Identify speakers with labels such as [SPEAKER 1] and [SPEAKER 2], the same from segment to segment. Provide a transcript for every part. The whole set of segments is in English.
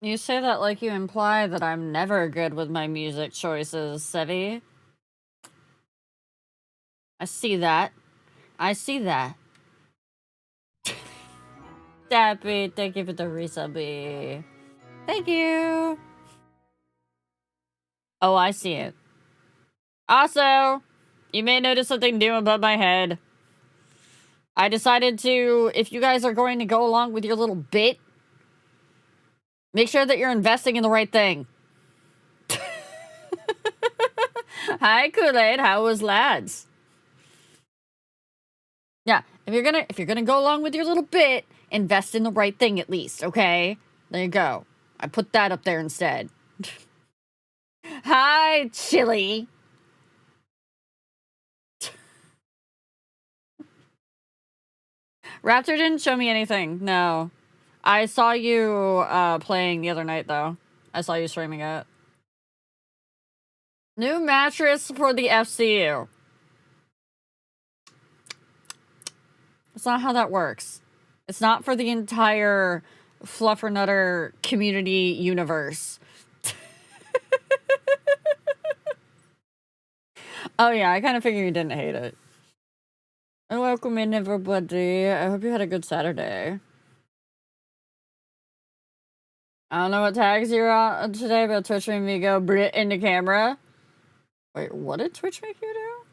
[SPEAKER 1] You say that like you imply that I'm never good with my music choices, Sevi. I see that. I see that. Dappy, thank you for the resubby. Thank you. Oh, I see it. Also, you may notice something new above my head. I decided to, if you guys are going to go along with your little bit, make sure that you're investing in the right thing. Hi, Kool-Aid. How was lads? Yeah, if you're gonna go along with your little bit, invest in the right thing at least, okay? There you go. I put that up there instead. Hi, Chili. Raptor didn't show me anything. No. I saw you playing the other night though. I saw you streaming it. New mattress for the FCU. That's not how that works. It's not for the entire Fluffernutter community universe. Oh yeah, I kind of figured you didn't hate it. And welcome in, everybody. I hope you had a good Saturday. I don't know what tags you're on today, but Twitch made me go Brit in the camera. Wait, what did Twitch make you do?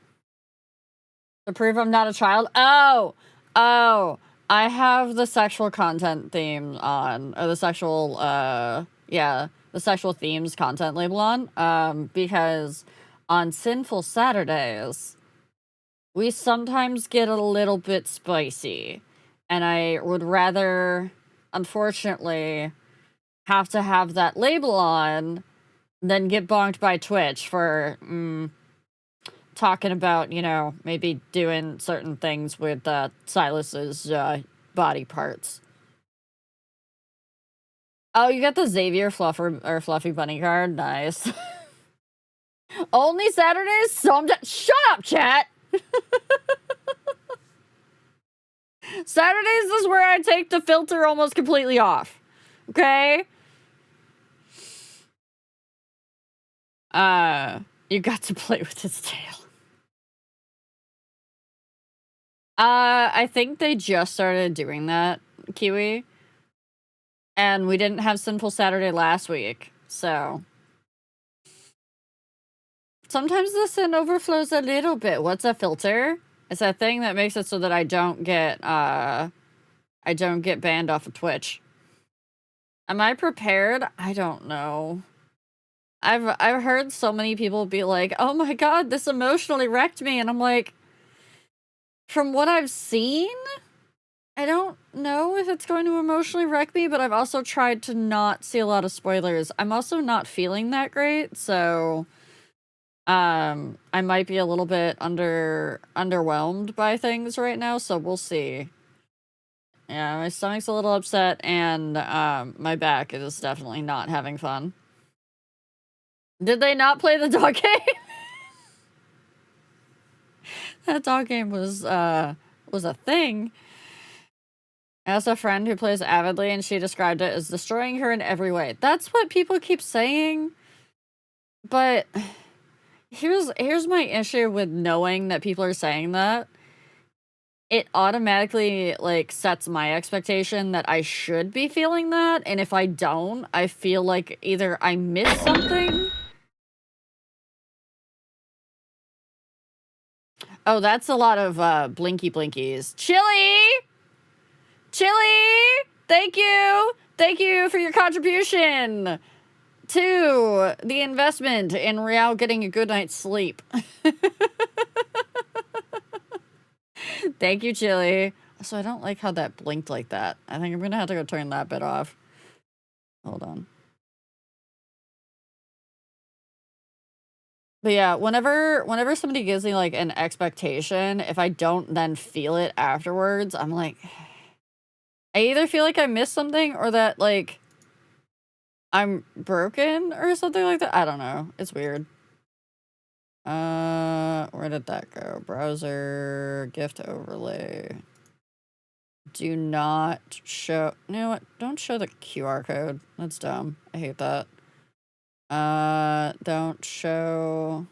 [SPEAKER 1] To prove I'm not a child? Oh! I have the sexual content theme on, or the sexual, yeah, the sexual themes content label on, because on Sinful Saturdays, we sometimes get a little bit spicy, and I would rather, unfortunately, have to have that label on than get bonked by Twitch for, talking about, you know, maybe doing certain things with Silas's body parts. Oh, you got the Xavier Fluffer or Fluffy Bunny card? Nice. Only Saturdays? Shut up, chat! Saturdays is where I take the filter almost completely off. Okay? You got to play with his tail. I think they just started doing that, Kiwi. And we didn't have Sinful Saturday last week, so. Sometimes the sin overflows a little bit. What's a filter? It's a thing that makes it so that I don't get banned off of Twitch. Am I prepared? I don't know. I've heard so many people be like, "Oh my god, this emotionally wrecked me," and I'm like, from what I've seen, I don't know if it's going to emotionally wreck me, but I've also tried to not see a lot of spoilers. I'm also not feeling that great, so I might be a little bit underwhelmed by things right now, so we'll see. Yeah, my stomach's a little upset, and my back is definitely not having fun. Did they not play the dog game? That dog game was a thing. I also have a friend who plays avidly, and she described it as destroying her in every way. That's what people keep saying, but here's my issue with knowing that people are saying that. It automatically, like, sets my expectation that I should be feeling that, and if I don't, I feel like either I missed something. Oh, that's a lot of, blinky blinkies. Chili! Chili! Thank you! Thank you for your contribution to the investment in Real getting a good night's sleep. Thank you, Chili. So I don't like how that blinked like that. I think I'm gonna have to go turn that bit off. Hold on. But yeah, whenever somebody gives me, like, an expectation, if I don't then feel it afterwards, I'm like I either feel like I missed something or that, like, I'm broken or something like that. I don't know. It's weird. Where did that go? Browser, gift overlay. Do not show... You know what? Don't show the QR code. That's dumb. I hate that. Don't show...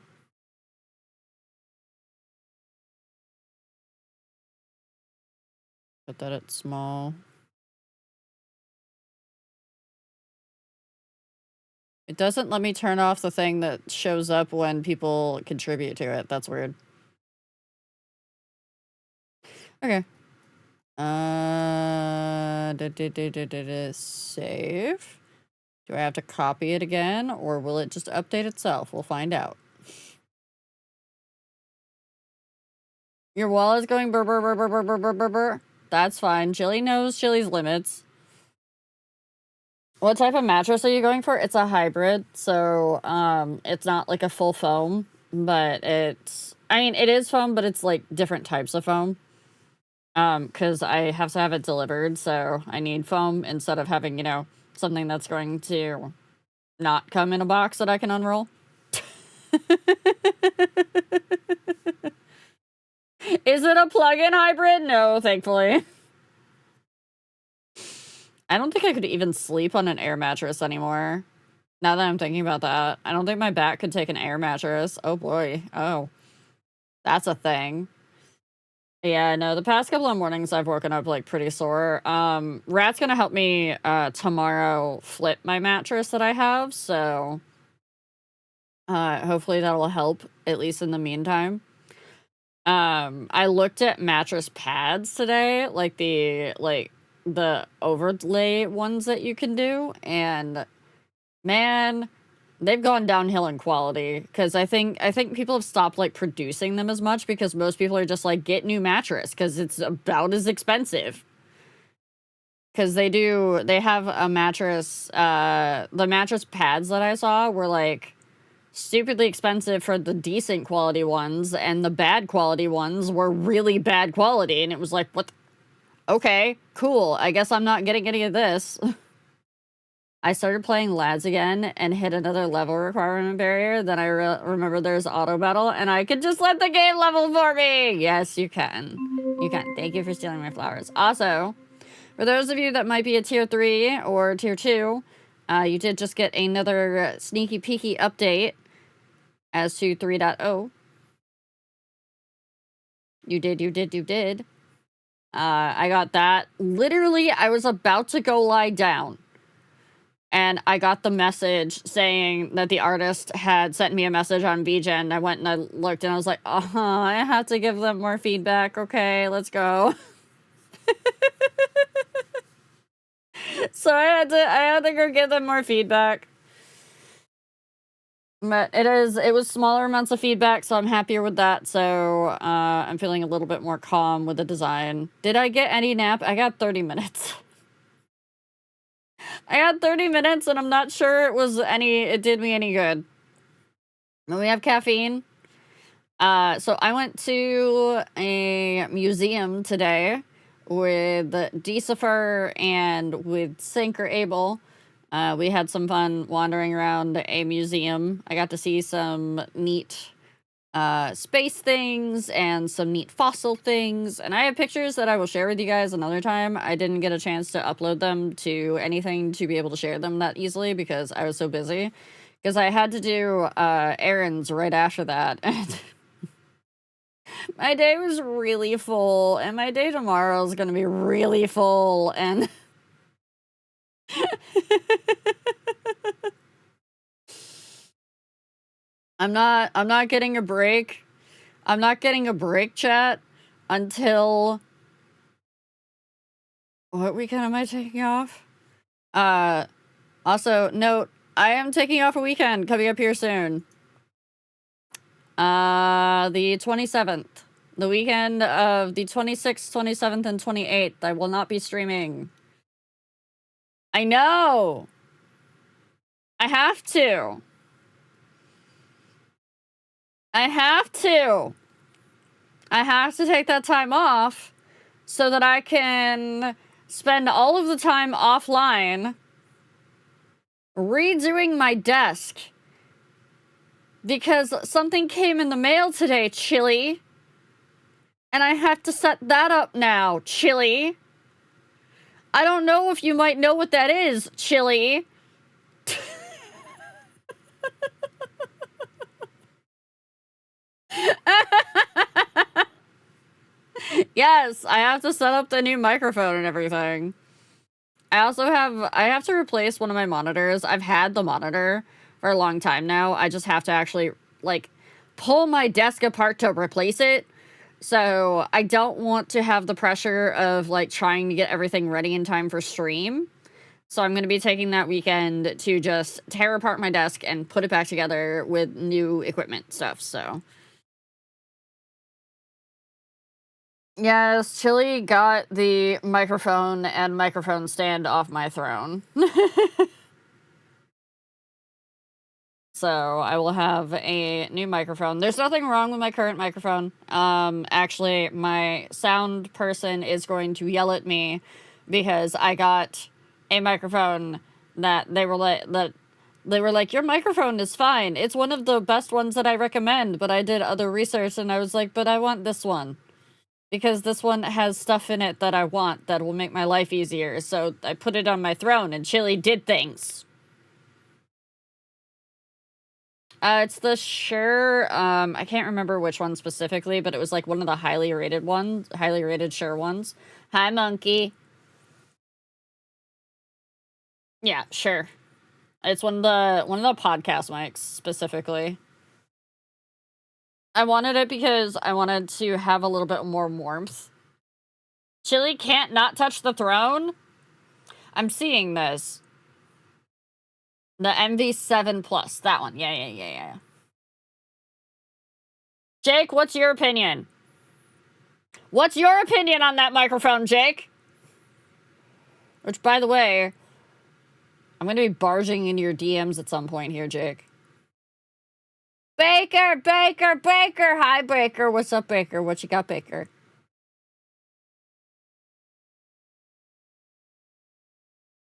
[SPEAKER 1] Put that at small. It doesn't let me turn off the thing that shows up when people contribute to it. That's weird. Okay. Save. Do I have to copy it again, or will it just update itself? We'll find out. Your wall is going burr, burr, burr, burr, burr, burr, burr, burr, burr. That's fine. Chili knows Chili's limits. What type of mattress are you going for? It's a hybrid, so it's not like a full foam, but it's... I mean, it is foam, but it's like different types of foam. Because I have to have it delivered, so I need foam instead of having, you know, something that's going to not come in a box that I can unroll. Is it a plug-in hybrid? No, thankfully. I don't think I could even sleep on an air mattress anymore. Now that I'm thinking about that. I don't think my back could take an air mattress. Oh boy. Oh. That's a thing. Yeah, no, the past couple of mornings I've woken up like pretty sore. Rat's gonna help me tomorrow flip my mattress that I have, so hopefully that'll help, at least in the meantime. I looked at mattress pads today, like the overlay ones that you can do, and man, they've gone downhill in quality, because I think people have stopped like producing them as much, because most people are just like, get new mattress, because it's about as expensive. Because they have a mattress, the mattress pads that I saw were like stupidly expensive for the decent quality ones, and the bad quality ones were really bad quality, and it was like, what? Okay, cool. I guess I'm not getting any of this. I started playing Lads again and hit another level requirement barrier. Then I remember there's auto battle, and I could just let the game level for me. Yes, you can. You can. Thank you for stealing my flowers. Also, for those of you that might be a tier 3 or tier 2, you did just get another sneaky peeky update as to 3.0. You did. I got that. Literally, I was about to go lie down, and I got the message saying that the artist had sent me a message on VGen. I went and I looked, and I was like, I have to give them more feedback. Okay, let's go. So I had to go give them more feedback. But it was smaller amounts of feedback, so I'm happier with that. So I'm feeling a little bit more calm with the design. Did I get any nap? I got 30 minutes. I got 30 minutes, and I'm not sure it did me any good. And we have caffeine. So I went to a museum today with Decifer and with Sinker Abel. We had some fun wandering around a museum. I got to see some neat space things and some neat fossil things, and I have pictures that I will share with you guys another time. I didn't get a chance to upload them to anything to be able to share them that easily because I was so busy, because I had to do errands right after that, and my day was really full, and my day tomorrow is gonna be really full, and I'm not getting a break. I'm not getting a break, chat, until... What weekend am I taking off? Also, note, I am taking off a weekend coming up here soon. The 27th. The weekend of the 26th, 27th, and 28th. I will not be streaming. I know! I have to. I have to take that time off so that I can spend all of the time offline redoing my desk. Because something came in the mail today, Chili. And I have to set that up now, Chili. I don't know if you might know what that is, Chili. Yes, I have to set up the new microphone and everything. I have to replace one of my monitors. I've had the monitor for a long time now. I just have to actually, like, pull my desk apart to replace it. So I don't want to have the pressure of, like, trying to get everything ready in time for stream. So I'm going to be taking that weekend to just tear apart my desk and put it back together with new equipment stuff, so. Yes, Chili got the microphone and microphone stand off my throne. So I will have a new microphone. There's nothing wrong with my current microphone. Actually, my sound person is going to yell at me because I got a microphone that they were like, your microphone is fine. It's one of the best ones that I recommend, but I did other research and I was like, but I want this one. Because this one has stuff in it that I want that will make my life easier. So I put it on my throne and Chili did things. It's the Shure, I can't remember which one specifically, but it was like one of the highly rated Shure ones. Hi, Monkey. Yeah, sure. It's one of the podcast mics specifically. I wanted it because I wanted to have a little bit more warmth. Chili can't not touch the throne? I'm seeing this. The MV7 Plus, that one. Yeah. Jake, what's your opinion? What's your opinion on that microphone, Jake? Which, by the way, I'm going to be barging into your DMs at some point here, Jake. Baker! Hi, Baker. What's up, Baker? What you got, Baker?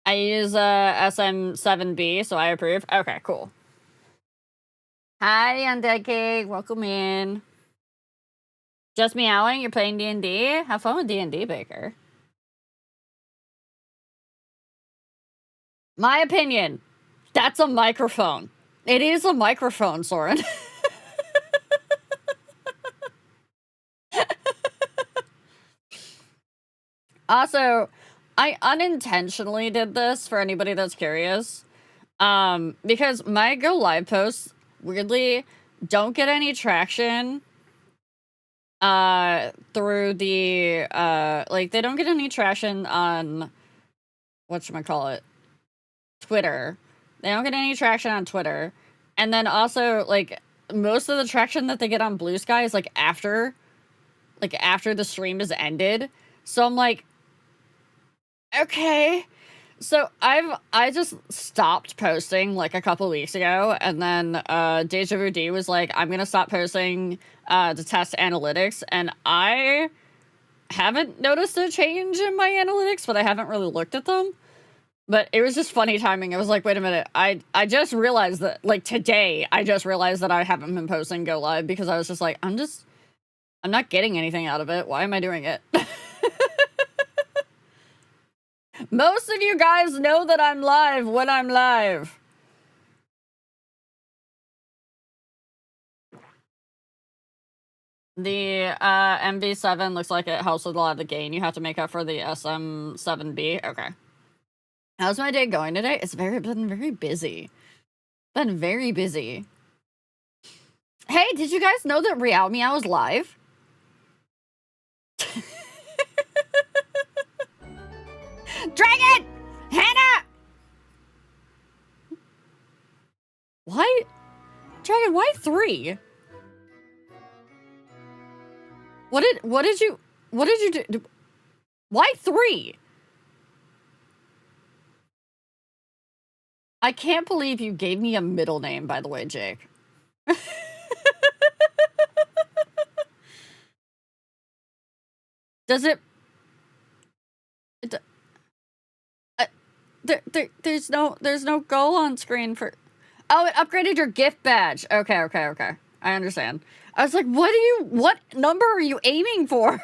[SPEAKER 1] I use SM7B, so I approve. Okay, cool. Hi, Undecade. Welcome in. Just meowing? You're playing D&D? Have fun with D&D, Baker. My opinion. That's a microphone. It is a microphone, Soren. Also, I unintentionally did this for anybody that's curious. Because my Go Live posts, weirdly, don't get any traction through the like they don't get any traction on whatchamacallit, Twitter. They don't get any traction on Twitter. And then also, like, most of the traction that they get on Blue Sky is like after the stream is ended. So I'm like, okay. So I just stopped posting like a couple weeks ago, and then Deja Vu D was like, I'm gonna stop posting to test analytics, and I haven't noticed a change in my analytics, but I haven't really looked at them. But it was just funny timing. I was like, wait a minute, I just realized that, like, today I just realized that I haven't been posting Go Live because I was just like, I'm not getting anything out of it. Why am I doing it? Most of you guys know that I'm live when I'm live. The MV7 looks like it helps with a lot of the gain you have to make up for the SM7B. Okay. How's my day going today? It's been very busy. Been very busy. Hey, did you guys know that Real Meow is live? Dragon! Hannah! Why? Dragon, why 3? What did you do? Why 3? I can't believe you gave me a middle name, by the way, Jake. Does it... there's no goal on screen for... Oh, it upgraded your gift badge. Okay. I understand. I was like, what number are you aiming for?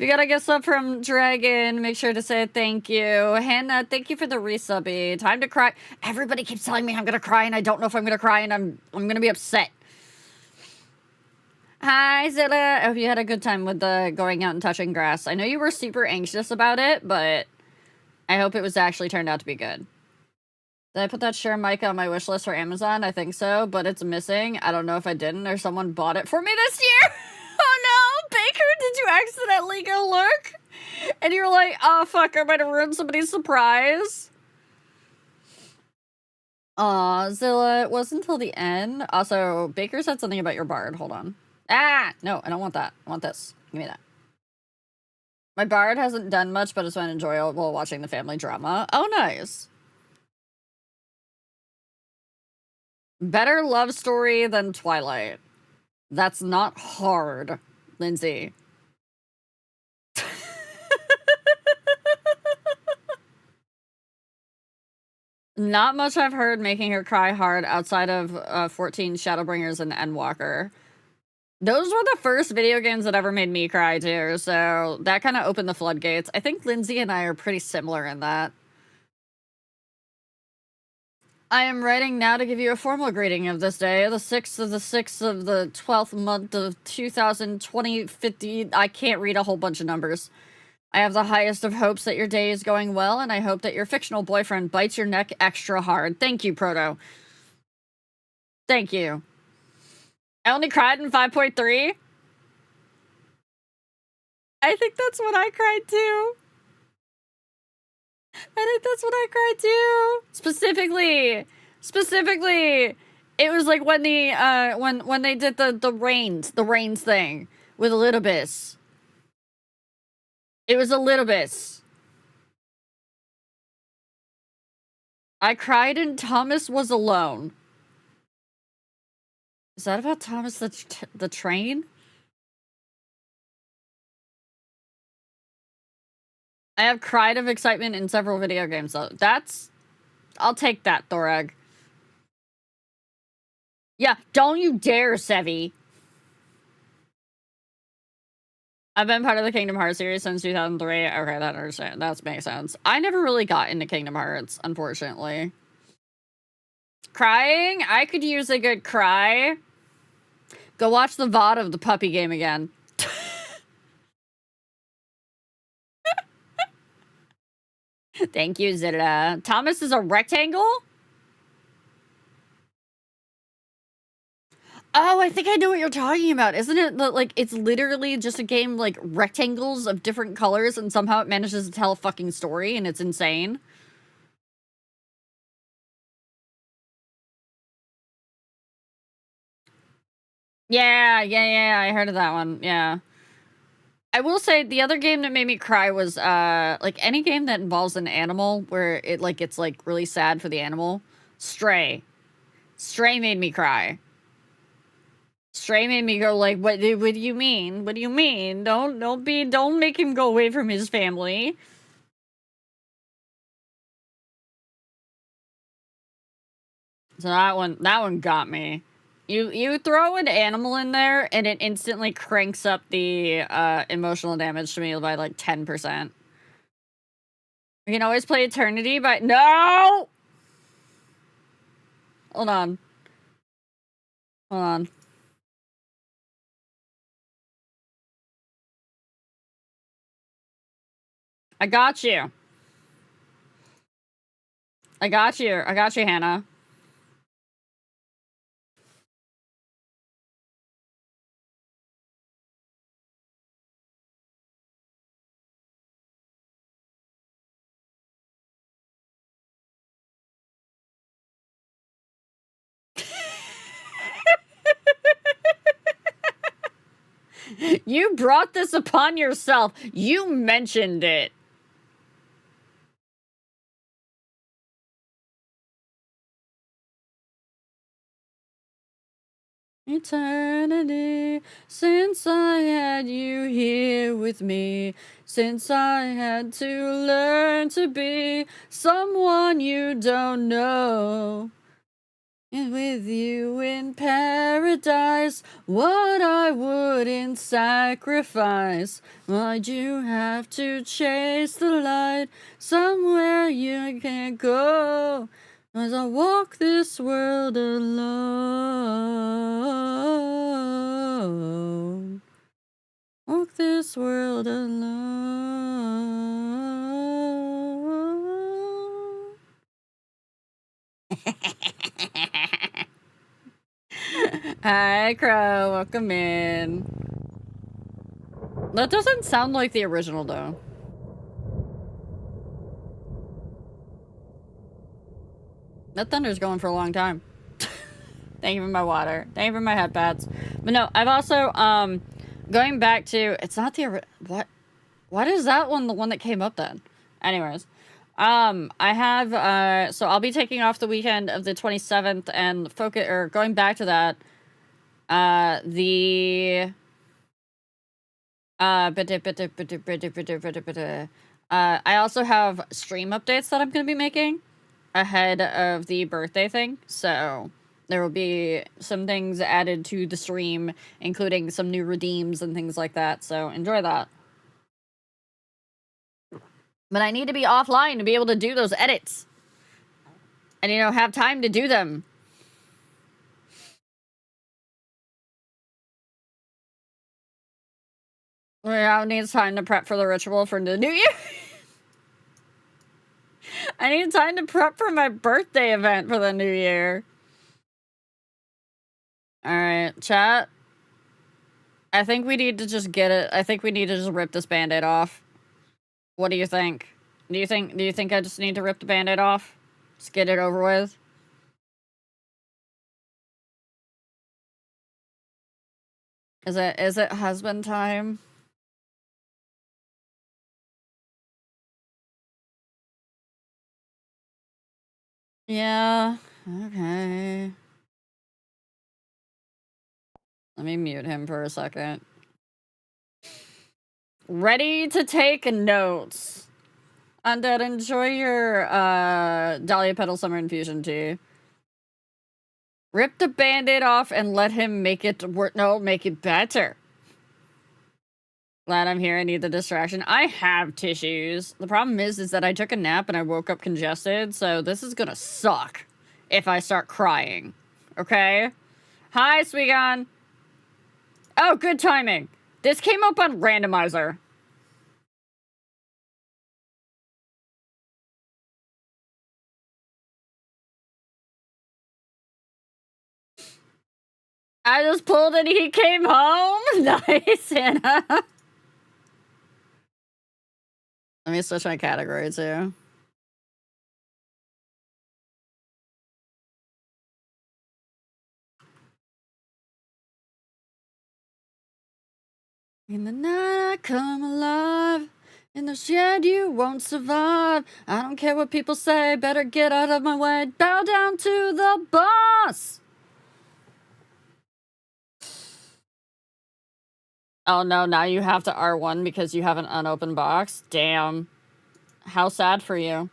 [SPEAKER 1] We got a gift sub from Dragon. Make sure to say thank you. Hannah, thank you for the resubby. Time to cry. Everybody keeps telling me I'm gonna cry, and I don't know if I'm gonna cry, and I'm gonna be upset. Hi, Zilla. I hope you had a good time with the going out and touching grass. I know you were super anxious about it, but I hope it was actually turned out to be good. Did I put that Share mic on my wish list for Amazon? I think so, but it's missing. I don't know if I didn't or someone bought it for me this year. Oh no, Baker, did you accidentally go look? And you're like, oh fuck, I might have ruined somebody's surprise. Aw, Zilla, it wasn't until the end. Also, Baker said something about your bard. Hold on. Ah, no, I don't want that. I want this. Give me that. My bard hasn't done much, but it's been enjoyable watching the family drama. Oh, nice. Better love story than Twilight. That's not hard, Lindsay. Not much I've heard making her cry hard outside of 14 Shadowbringers and Endwalker. Those were the first video games that ever made me cry too, so that kind of opened the floodgates. I think Lindsay and I are pretty similar in that. I am writing now to give you a formal greeting of this day, the 6th of the 6th of the 12th month of 2020, 50. I can't read a whole bunch of numbers. I have the highest of hopes that your day is going well, and I hope that your fictional boyfriend bites your neck extra hard. Thank you, Proto. Thank you. I only cried in 5.3? I think that's what I cried too. I think that's what I cried too. Specifically, it was like when the when they did the rains thing with Elidibus. It was Elidibus. I cried and Thomas was alone. Is that about Thomas the train? I have cried of excitement in several video games though. I'll take that, Thorag. Yeah, don't you dare, Sevi. I've been part of the Kingdom Hearts series since 2003. Okay, that makes sense. I never really got into Kingdom Hearts, unfortunately. Crying? I could use a good cry. Go watch the VOD of the puppy game again. Thank you, Zilla. Thomas is a rectangle? Oh, I think I know what you're talking about. Isn't it like it's literally just a game like rectangles of different colors and somehow it manages to tell a fucking story and it's insane? Yeah, I heard of that one. Yeah. I will say the other game that made me cry was like any game that involves an animal where it like it's like really sad for the animal. Stray. Stray made me cry. Stray made me go like, what do you mean? What do you mean? Don't make him go away from his family. So that one got me. You throw an animal in there and it instantly cranks up the emotional damage to me by like 10%. You can always play Eternity, but no! Hold on. Hold on. I got you. I got you, Hannah. You brought this upon yourself. You mentioned it. Eternity, since I had you here with me, since I had to learn to be someone you don't know. And with you in paradise, what I wouldn't sacrifice. Why'd you have to chase the light somewhere you can't go? As I walk this world alone. Walk this world alone. Hi, Crow. Welcome in. That doesn't sound like the original, though. That thunder's going for a long time. Thank you for my water. Thank you for my headpads. But no, I've also, going back to, it's not the, what is that one, the one that came up then? Anyways, I have, so I'll be taking off the weekend of the 27th and going back to that, I also have stream updates that I'm going to be making ahead of the birthday thing, so there will be some things added to the stream, including some new redeems and things like that, so enjoy that. But I need to be offline to be able to do those edits. And, have time to do them. I need time to prep for the ritual for the new year. I need time to prep for my birthday event for the new year. Alright, chat. I think we need to just get it. I think we need to just rip this band-aid off. What do you think? Do you think I just need to rip the band-aid off? Just get it over with? Is it husband time? Yeah, okay. Let me mute him for a second. Ready to take notes. Undead, enjoy your Dahlia Petal Summer Infusion tea. Rip the band-aid off and let him make it work. No, make it better. Glad I'm here. I need the distraction. I have tissues. The problem is that I took a nap and I woke up congested, so this is gonna suck if I start crying. Okay? Hi, Sweegon. Oh, good timing. This came up on randomizer. I just pulled and he came home. Nice, Anna. Let me switch my category too. In the night I come alive. In the shed you won't survive. I don't care what people say. Better get out of my way. Bow down to the boss. Oh no, now you have to R1 because you have an unopened box? Damn. How sad for you.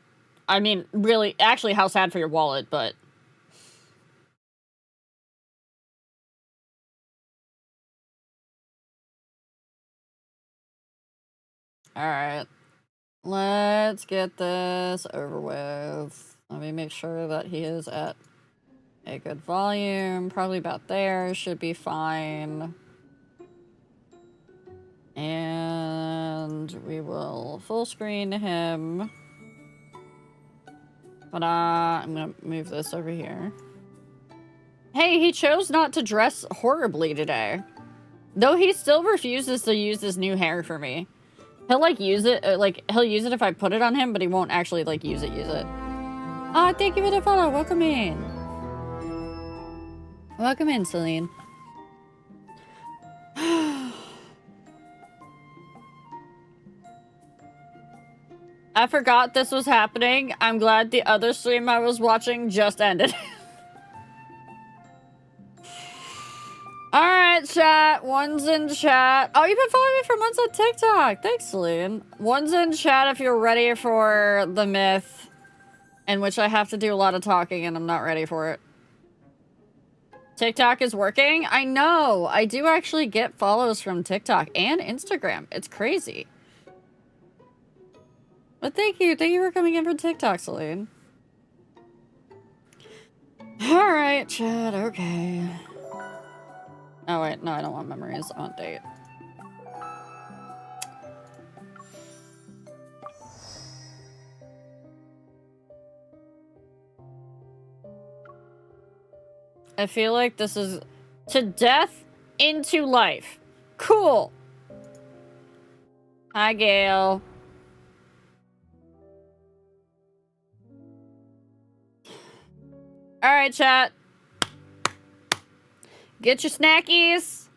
[SPEAKER 1] I mean, really, actually, how sad for your wallet, but... Alright. Let's get this over with. Let me make sure that he is at a good volume. Probably about there. Should be fine. And we will full screen him. But I'm gonna move this over here. Hey, he chose not to dress horribly today. Though he still refuses to use this new hair for me. He'll, use it, he'll use it if I put it on him, but he won't actually, use it. Ah, thank you for the follow. Welcome in. Welcome in, Celine. I forgot this was happening. I'm glad the other stream I was watching just ended. Alright, chat. One's in chat. Oh, you've been following me for months on TikTok. Thanks, Celine. One's in chat if you're ready for the myth, in which I have to do a lot of talking and I'm not ready for it. TikTok is working? I know. I do actually get follows from TikTok and Instagram. It's crazy. But thank you. Thank you for coming in for TikTok, Celine. Alright, Chad. Okay. Oh, wait. No, I don't want memories. I want date. I feel like this is to death into life. Cool. Hi, Gail. All right, chat. Get your snackies.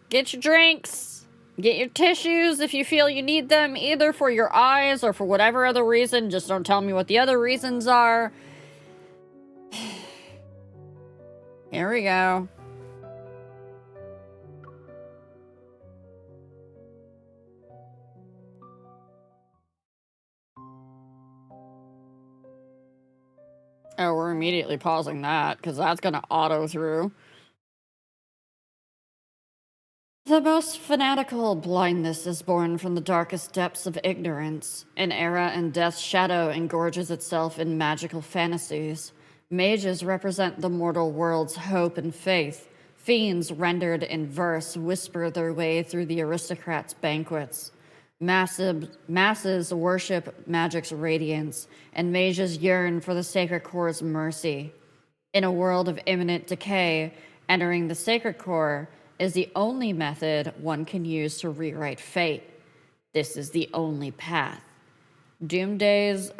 [SPEAKER 1] Get your drinks. Get your tissues if you feel you need them, either for your eyes or for whatever other reason. Just don't tell me what the other reasons are. Here we go. Oh, we're immediately pausing that, because that's going to auto through. The most fanatical blindness is born from the darkest depths of ignorance. An era in death's shadow engorges itself in magical fantasies. Mages represent the mortal world's hope and faith. Fiends rendered in verse whisper their way through the aristocrats' banquets. Masses worship magic's radiance, and mages yearn for the sacred core's mercy. In a world of imminent decay, entering the sacred core is the only method one can use to rewrite fate. This is the only path. Doomsday's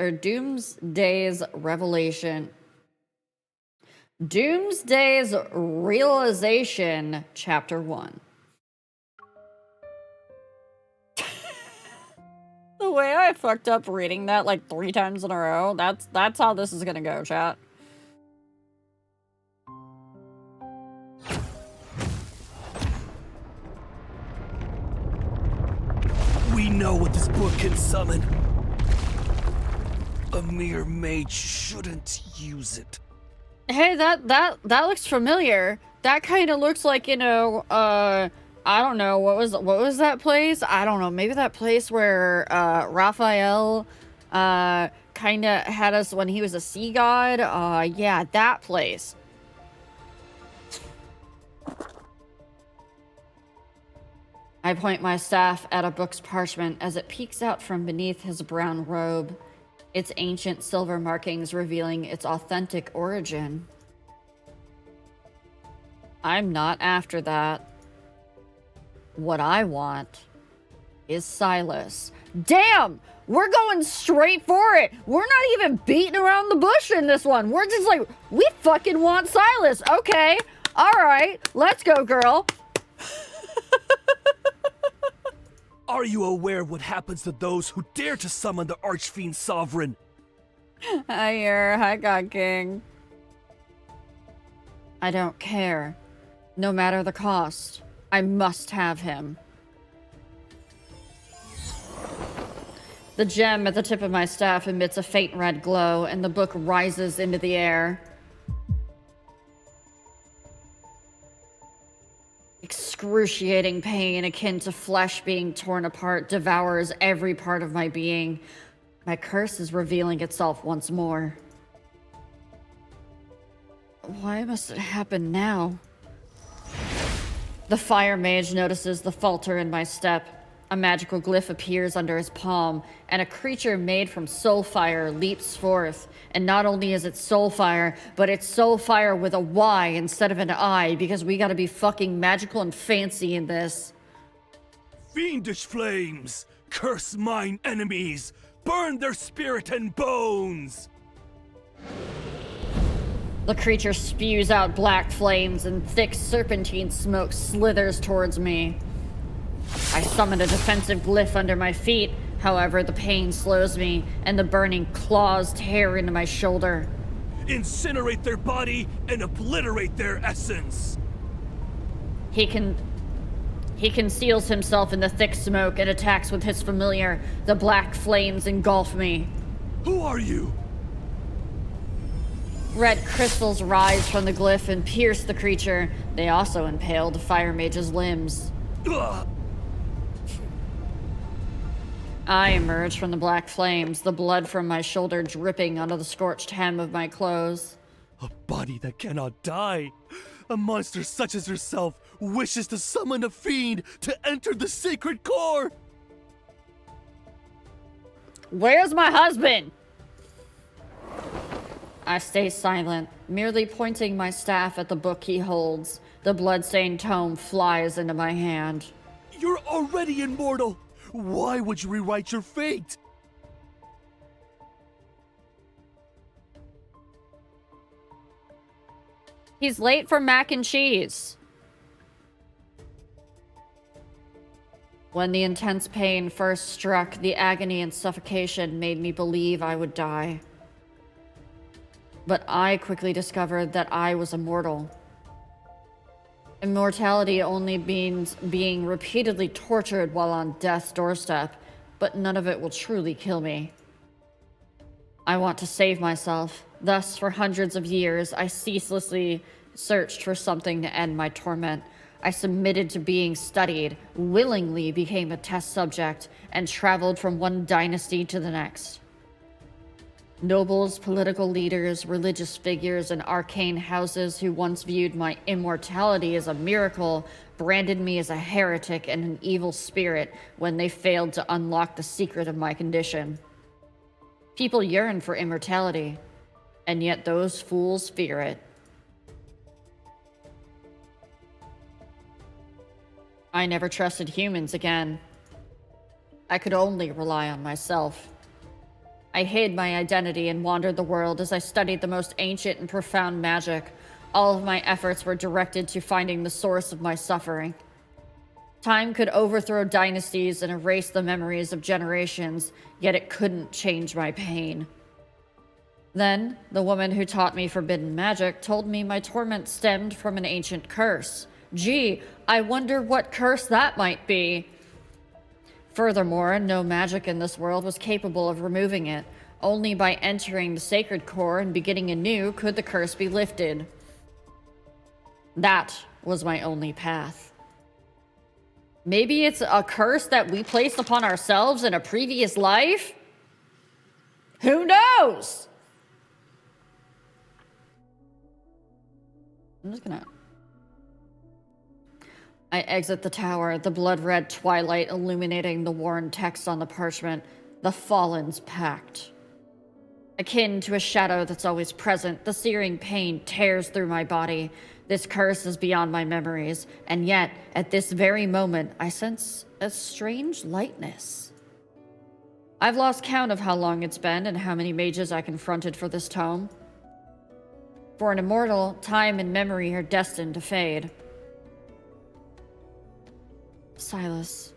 [SPEAKER 1] Revelation. Doomsday's Realization, Chapter 1. The way I fucked up reading that like 3 times in a row, that's how this is gonna go, chat.
[SPEAKER 2] We know what this book can summon. A mere mage shouldn't use it.
[SPEAKER 1] Hey, that looks familiar. That kind of looks like, you know, I don't know, what was that place? I don't know, maybe that place where Raphael kind of had us when he was a sea god. Yeah, that place. I point my staff at a book's parchment as it peeks out from beneath his brown robe, its ancient silver markings revealing its authentic origin. I'm not after that. What I want is Silas. Damn! We're going straight for it! We're not even beating around the bush in this one. We're just like, we fucking want Silas. Okay. Alright. Let's go, girl.
[SPEAKER 2] Are you aware of what happens to those who dare to summon the Archfiend Sovereign?
[SPEAKER 1] Hi, God King. I don't care. No matter the cost, I must have him. The gem at the tip of my staff emits a faint red glow, and the book rises into the air. Excruciating pain akin to flesh being torn apart devours every part of my being. My curse is revealing itself once more. Why must it happen now? The fire mage notices the falter in my step. A magical glyph appears under his palm, and a creature made from soul fire leaps forth. And not only is it soul fire, but it's soul fire with a Y instead of an I, because we gotta be fucking magical and fancy in this.
[SPEAKER 2] Fiendish flames! Curse mine enemies! Burn their spirit and bones!
[SPEAKER 1] The creature spews out black flames, and thick serpentine smoke slithers towards me. I summon a defensive glyph under my feet. However, the pain slows me, and the burning claws tear into my shoulder.
[SPEAKER 2] Incinerate their body and obliterate their essence!
[SPEAKER 1] He conceals himself in the thick smoke and attacks with his familiar. The black flames engulf me.
[SPEAKER 2] Who are you?
[SPEAKER 1] Red crystals rise from the glyph and pierce the creature. They also impale the fire mage's limbs.
[SPEAKER 2] Ugh.
[SPEAKER 1] I emerge from the black flames, the blood from my shoulder dripping onto the scorched hem of my clothes.
[SPEAKER 2] A body that cannot die. A monster such as herself wishes to summon a fiend to enter the sacred core.
[SPEAKER 1] Where's my husband? I stay silent, merely pointing my staff at the book he holds. The bloodstained tome flies into my hand.
[SPEAKER 2] You're already immortal. Why would you rewrite your fate?
[SPEAKER 1] He's late for mac and cheese. When the intense pain first struck, the agony and suffocation made me believe I would die. But I quickly discovered that I was immortal. Immortality only means being repeatedly tortured while on death's doorstep, but none of it will truly kill me. I want to save myself. Thus, for hundreds of years, I ceaselessly searched for something to end my torment. I submitted to being studied, willingly became a test subject, and traveled from one dynasty to the next. Nobles, political leaders, religious figures, and arcane houses who once viewed my immortality as a miracle branded me as a heretic and an evil spirit when they failed to unlock the secret of my condition. People yearn for immortality, and yet those fools fear it. I never trusted humans again. I could only rely on myself. I hid my identity and wandered the world as I studied the most ancient and profound magic. All of my efforts were directed to finding the source of my suffering. Time could overthrow dynasties and erase the memories of generations, yet it couldn't change my pain. Then, the woman who taught me forbidden magic told me my torment stemmed from an ancient curse. Gee, I wonder what curse that might be. Furthermore, no magic in this world was capable of removing it. Only by entering the sacred core and beginning anew could the curse be lifted. That was my only path. Maybe it's a curse that we placed upon ourselves in a previous life? Who knows? I'm just gonna... I exit the tower, the blood-red twilight illuminating the worn text on the parchment. The Fallen's Pact. Akin to a shadow that's always present, the searing pain tears through my body. This curse is beyond my memories, and yet, at this very moment, I sense a strange lightness. I've lost count of how long it's been and how many mages I confronted for this tome. For an immortal, time and memory are destined to fade. Silas.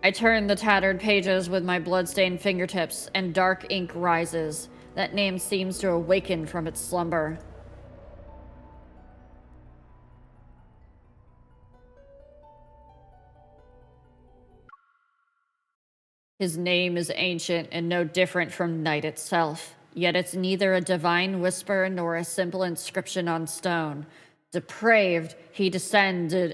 [SPEAKER 1] I turn the tattered pages with my bloodstained fingertips, and dark ink rises. That name seems to awaken from its slumber. His name is ancient and no different from night itself, yet it's neither a divine whisper nor a simple inscription on stone. Depraved, he descended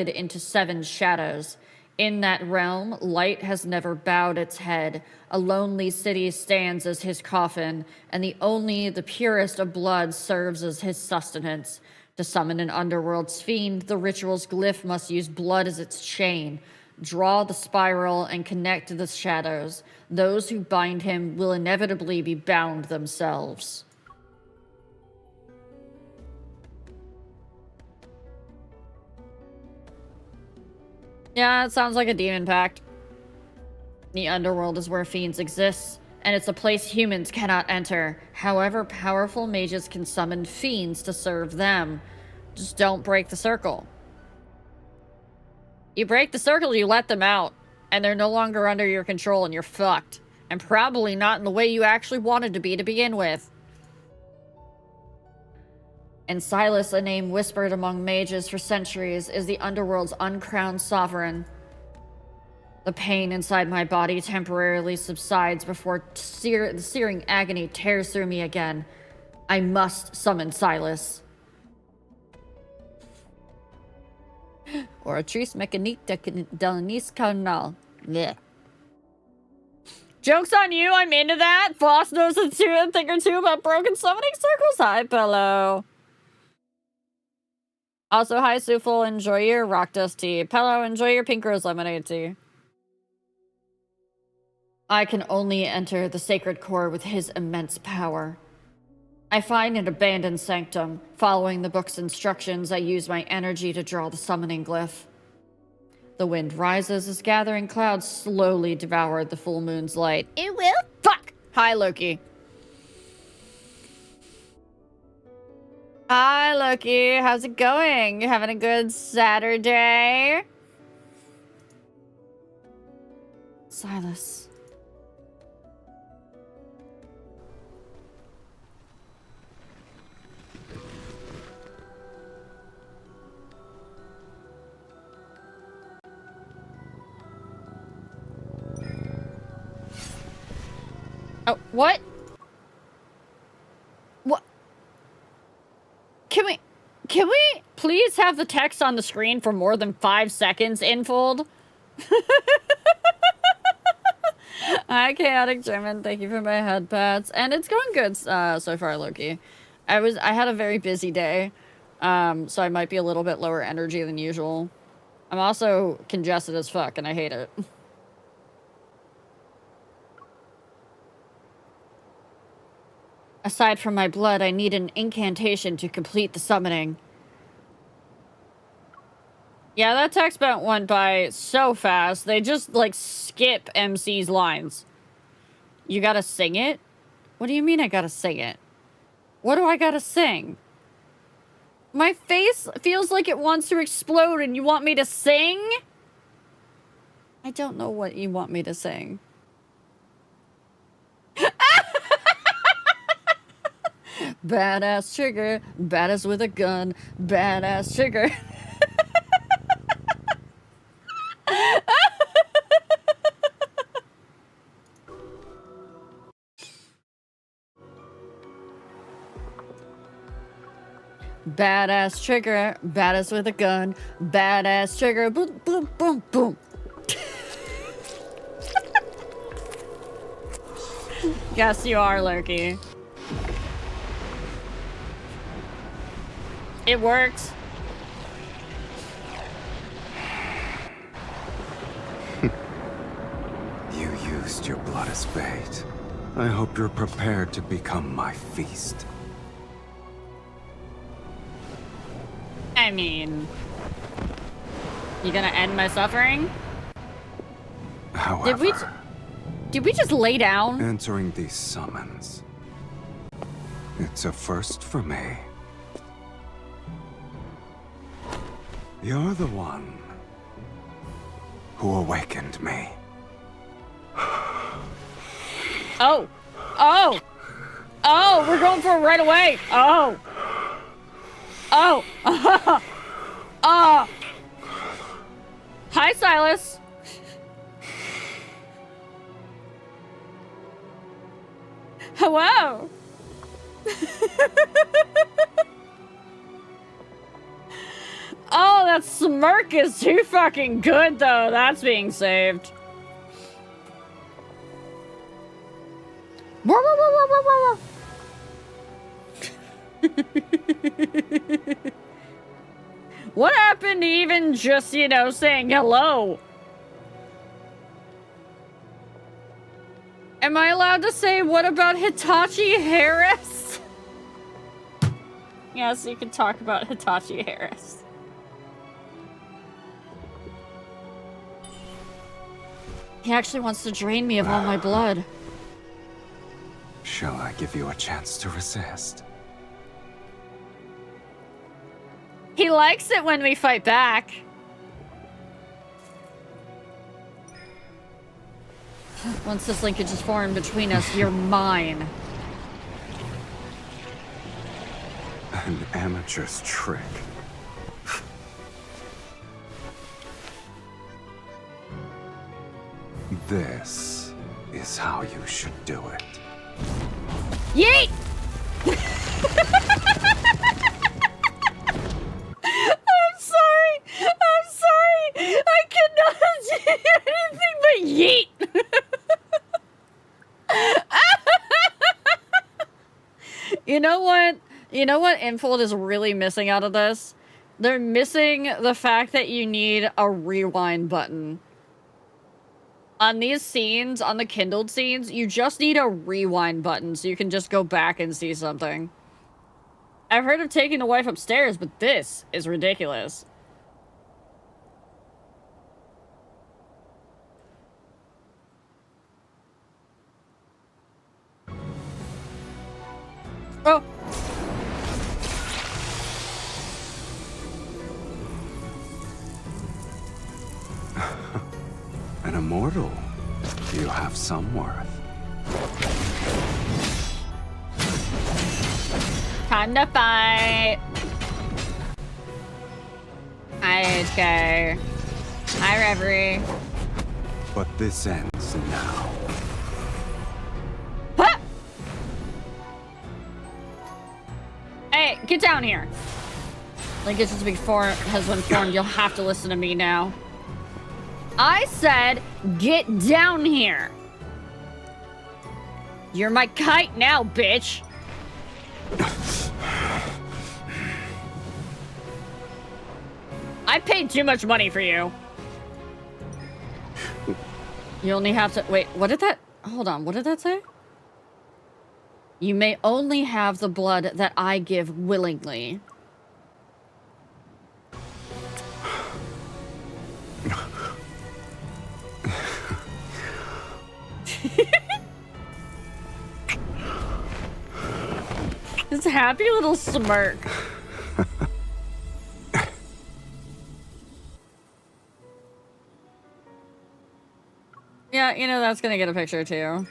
[SPEAKER 1] into seven shadows. In that realm, light has never bowed its head. A lonely city stands as his coffin, and the purest of blood serves as his sustenance. To summon an underworld's fiend, the ritual's glyph must use blood as its chain. Draw the spiral and connect to the shadows. Those who bind him will inevitably be bound themselves. Yeah, it sounds like a demon pact. The underworld is where fiends exist, and it's a place humans cannot enter. However, powerful mages can summon fiends to serve them. Just don't break the circle. You break the circle, you let them out, and they're no longer under your control, and you're fucked. And probably not in the way you actually wanted to be to begin with. And Silas, a name whispered among mages for centuries, is the underworld's uncrowned sovereign. The pain inside my body temporarily subsides before the searing agony tears through me again. I must summon Silas. Oratrice mécanique de Nice Cardinal. Yeah. Joke's on you, I'm into that. Boss knows a thing or two about broken summoning circles. Hi, Pillow. Also, hi, Suful. Enjoy your rock dust tea. Pillow, enjoy your pink rose lemonade tea. I can only enter the sacred core with his immense power. I find an abandoned sanctum. Following the book's instructions, I use my energy to draw the summoning glyph. The wind rises as gathering clouds slowly devour the full moon's light. It will? Fuck! Hi, Loki. Hi, Loki. How's it going? You having a good Saturday? Silas. Oh, what? What? Can we please have the text on the screen for more than 5 seconds, Infold? Hi, Chaotic German. Thank you for my head pats. And it's going good so far, Loki. I had a very busy day, so I might be a little bit lower energy than usual. I'm also congested as fuck, and I hate it. Aside from my blood, I need an incantation to complete the summoning. Yeah, that text bout went by so fast. They just, like, skip MC's lines. You gotta sing it? What do you mean I gotta sing it? What do I gotta sing? My face feels like it wants to explode and you want me to sing? I don't know what you want me to sing. Badass trigger, badass with a gun, badass trigger. Badass trigger, badass with a gun, badass trigger, boom, boom, boom, boom. Yes, you are, Loki. It worked.
[SPEAKER 3] You used your blood as bait. I hope you're prepared to become my feast.
[SPEAKER 1] I mean, you gonna end my suffering?
[SPEAKER 3] However,
[SPEAKER 1] did we just lay down?
[SPEAKER 3] Answering these summons, it's a first for me. You're the one who awakened me.
[SPEAKER 1] Oh! Oh! Oh! We're going for it right away! Oh! Oh! Oh! Hi, Silas! Hello! Oh, that smirk is too fucking good, though. That's being saved. What happened to even just, you know, saying hello? Am I allowed to say, what about Hitachi Harris? Yes, you can talk about Hitachi Harris. He actually wants to drain me of all my blood.
[SPEAKER 3] Shall I give you a chance to resist?
[SPEAKER 1] He likes it when we fight back. Once this linkage is formed between us, you're mine.
[SPEAKER 3] An amateur's trick. This is how you should do it.
[SPEAKER 1] Yeet! I'm sorry. I'm sorry. I cannot do anything but yeet. You know what? You know what Infold is really missing out of this? They're missing the fact that you need a rewind button. On these scenes, on the kindled scenes, you just need a rewind button so you can just go back and see something. I've heard of taking the wife upstairs, but this is ridiculous. Oh!
[SPEAKER 3] An immortal. You have some worth.
[SPEAKER 1] Time to fight! Hi, HK. Hi, Reverie.
[SPEAKER 3] But this ends now.
[SPEAKER 1] Huh! Hey, get down here! Linkage has been formed. You'll have to listen to me now. I said, get down here! You're my kite now, bitch! I paid too much money for you. You only have to... Wait, what did that... Hold on, what did that say? You may only have the blood that I give willingly. This happy little smirk. Yeah, you know, that's gonna get a picture too.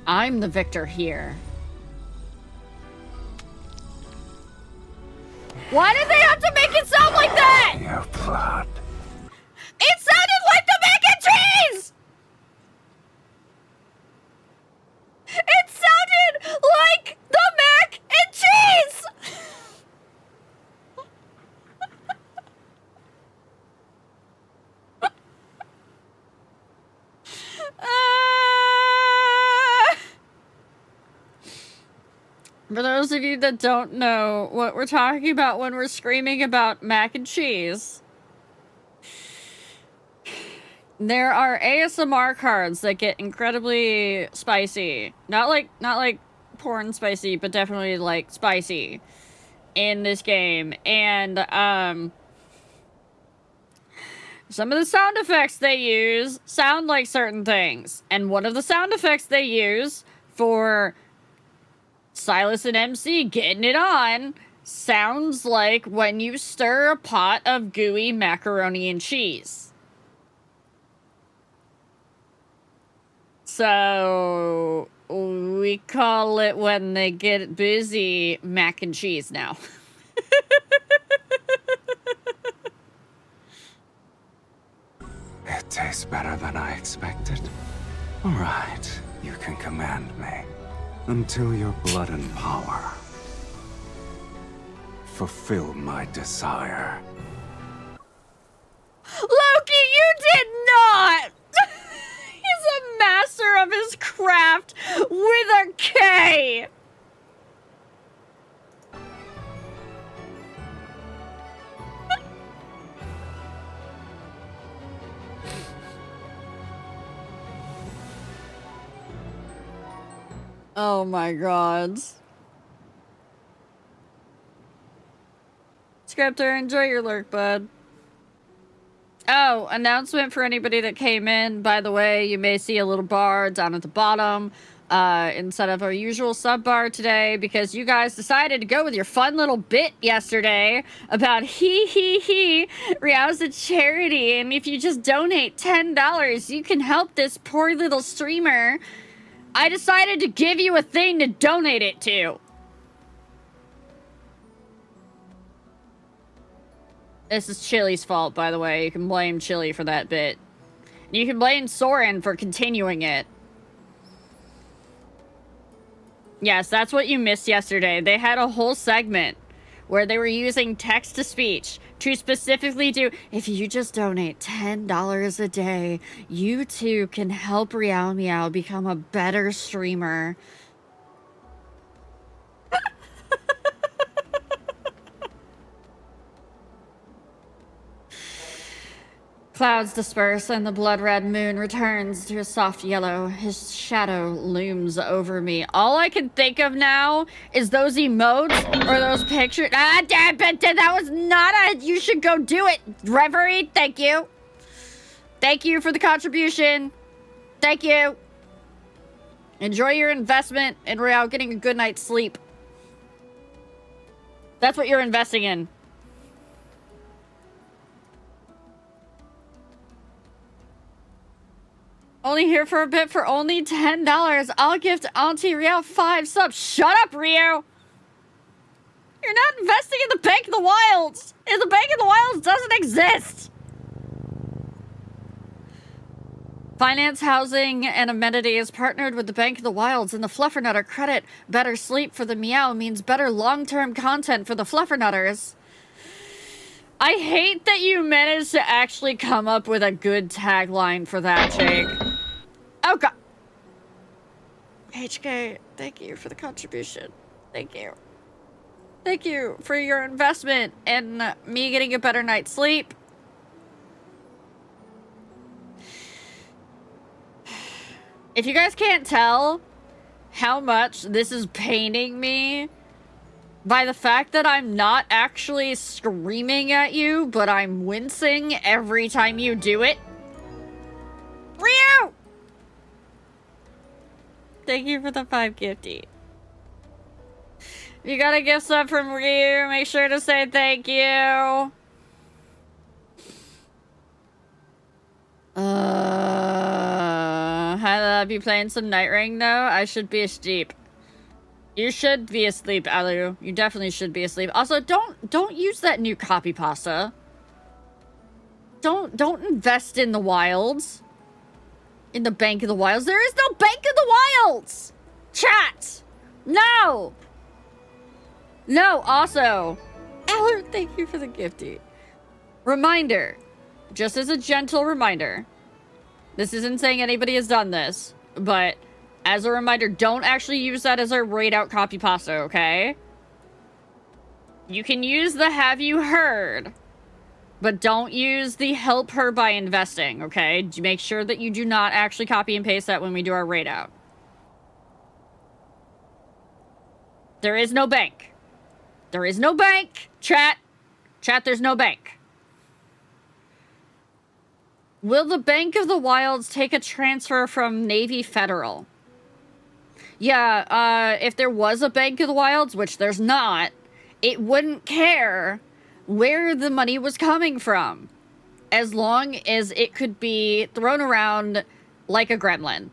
[SPEAKER 1] I'm the victor here. Why did they have to make it sound like that?
[SPEAKER 3] Your blood.
[SPEAKER 1] It sounded like the mac and cheese! It sounded like the mac and cheese! For those of you that don't know what we're talking about when we're screaming about mac and cheese, there are ASMR cards that get incredibly spicy. Not like porn spicy, but definitely like spicy in this game. And some of the sound effects they use sound like certain things. And one of the sound effects they use for Silas and MC getting it on sounds like when you stir a pot of gooey macaroni and cheese. So we call it, when they get busy, mac and cheese now.
[SPEAKER 3] It tastes better than I expected. All right, you can command me. Until your blood and power fulfill my desire.
[SPEAKER 1] Loki, you did not! He's a master of his craft with a K! Oh my god. Scripter, enjoy your lurk, bud. Oh, announcement for anybody that came in. By the way, you may see a little bar down at the bottom instead of our usual sub bar today, because you guys decided to go with your fun little bit yesterday about Riao's a charity, and if you just donate $10, you can help this poor little streamer. I decided to give you a thing to donate it to. This is Chili's fault, by the way. You can blame Chili for that bit. You can blame Soren for continuing it. Yes, that's what you missed yesterday. They had a whole segment where they were using text-to-speech to specifically do, if you just donate $10 a day, you too can help Real Meow become a better streamer. Clouds disperse and the blood-red moon returns to a soft yellow. His shadow looms over me. All I can think of now is those emotes or those pictures. Ah, damn it! That was not a... You should go do it, Reverie. Thank you. Thank you for the contribution. Thank you. Enjoy your investment in Real getting a good night's sleep. That's what you're investing in. Only here for a bit for only $10. I'll gift Auntie Rio 5 subs. Shut up, Rio! You're not investing in the Bank of the Wilds! And the Bank of the Wilds doesn't exist! Finance, housing, and amenities partnered with the Bank of the Wilds and the Fluffernutter credit. Better sleep for the Meow means better long-term content for the Fluffernutters. I hate that you managed to actually come up with a good tagline for that, Jake. Oh, God. HK, thank you for the contribution. Thank you. Thank you for your investment in me getting a better night's sleep. If you guys can't tell how much this is paining me by the fact that I'm not actually screaming at you, but I'm wincing every time you do it. Ryu! Thank you for the 5 gifty. If you got a gift sub from Ryu, make sure to say thank you. I'll be playing some Night Ring though. I should be asleep. You should be asleep, Alu. You definitely should be asleep. Also, don't use that new copy pasta. Don't invest in the wilds. In the Bank of the Wilds. There is no Bank of the Wilds! Chat! No! No, also. Alu, thank you for the gifty. Reminder. Just as a gentle reminder. This isn't saying anybody has done this, but as a reminder, don't actually use that as our raid out copy pasta, okay? You can use the have you heard, but don't use the help her by investing, okay? Make sure that you do not actually copy and paste that when we do our raid out. There is no bank. There is no bank, chat. Chat, there's no bank. Will the Bank of the Wilds take a transfer from Navy Federal? Yeah, if there was a Bank of the Wilds, which there's not, it wouldn't care where the money was coming from, as long as it could be thrown around like a gremlin.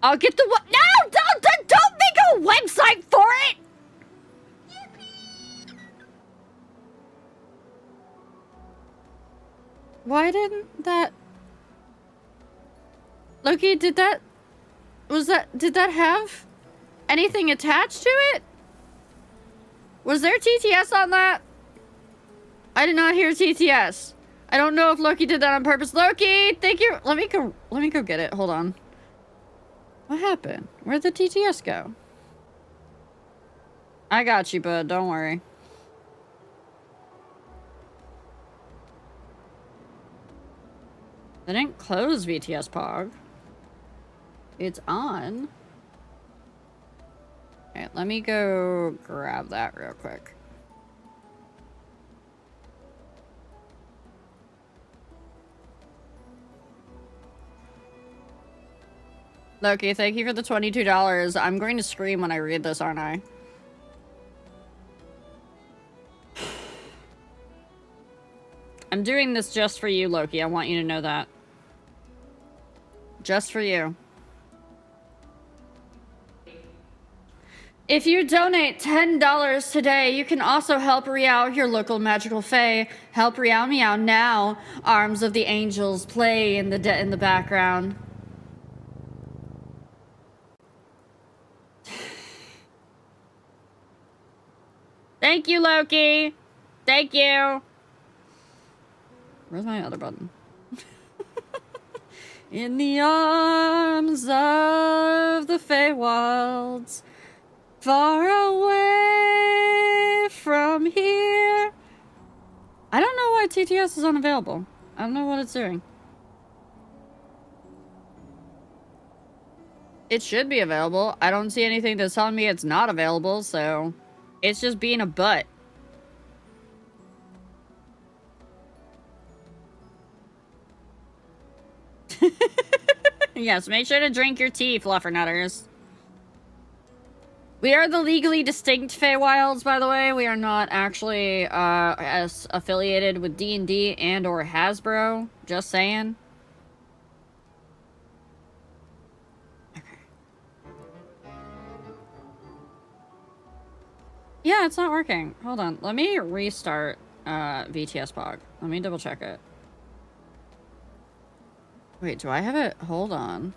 [SPEAKER 1] I'll get the no! Don't make a website for it! Why didn't that... Loki, did that have anything attached to it? Was there TTS on that? I did not hear TTS. I don't know if Loki did that on purpose. Loki, thank you. Let me go get it. Hold on. What happened? Where'd the TTS go? I got you, bud. Don't worry. They didn't close VTS Pog. It's on. Okay, let me go grab that real quick. Loki, thank you for the $22. I'm going to scream when I read this, aren't I? I'm doing this just for you, Loki. I want you to know that. Just for you. If you donate $10 today, you can also help Riao, your local magical fae. Help Riao Meow now. Arms of the Angels play in the background. Thank you, Loki. Thank you. Where's my other button? In the arms of the Feywilds, far away from here. I don't know why TTS is unavailable. I don't know what it's doing. It should be available. I don't see anything that's telling me it's not available, so it's just being a butt. Yes, make sure to drink your tea, fluffernutters. We are the legally distinct Feywilds, by the way. We are not actually as affiliated with D&D and or Hasbro. Just saying. Okay. Yeah, it's not working. Hold on. Let me restart VTS Pog. Let me double check it. Wait, do I have it? Hold on.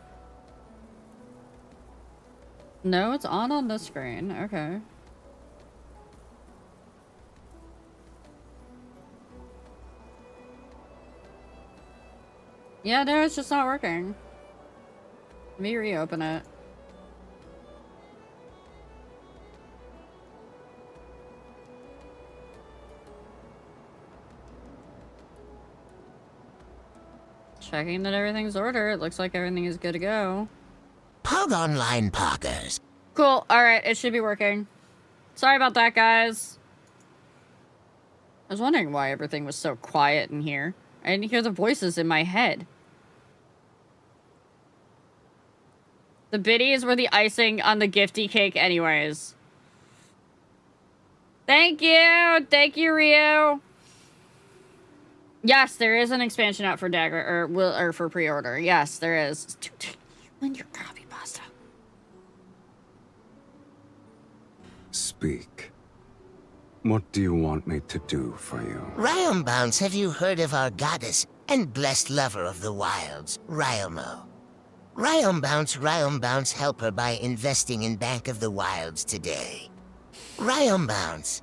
[SPEAKER 1] No, it's on this screen. Okay. Yeah, no, it's just not working. Let me reopen it. Checking that everything's ordered. It looks like everything is good to go.
[SPEAKER 4] Pog Online Poggers.
[SPEAKER 1] Cool. Alright, it should be working. Sorry about that, guys. I was wondering why everything was so quiet in here. I didn't hear the voices in my head. The biddies were the icing on the gifty cake anyways. Thank you! Thank you, Rio! Yes, there is an expansion out for Dagger, or for pre-order. Yes, there is. When your copy pasta.
[SPEAKER 3] Speak. What do you want me to do for you?
[SPEAKER 4] Realm Bounce, have you heard of our goddess and blessed lover of the wilds, Ryelmo? Realm Bounce, help her by investing in Bank of the Wilds today. Realm Bounce.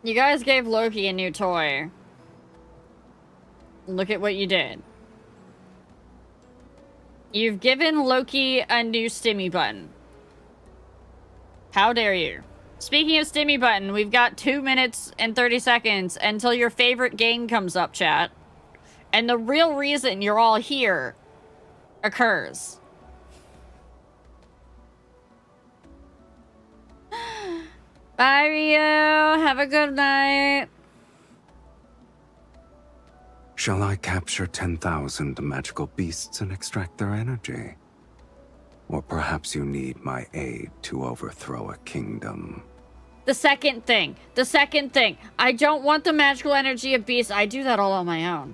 [SPEAKER 1] You guys gave Loki a new toy. Look at what you did. You've given Loki a new stimmy button. How dare you? Speaking of stimmy button, we've got 2 minutes and 30 seconds until your favorite game comes up, chat. And the real reason you're all here occurs. Bye, Rio. Have a good night.
[SPEAKER 3] Shall I capture 10,000 magical beasts and extract their energy? Or perhaps you need my aid to overthrow a kingdom.
[SPEAKER 1] The second thing. The second thing. I don't want the magical energy of beasts. I do that all on my own.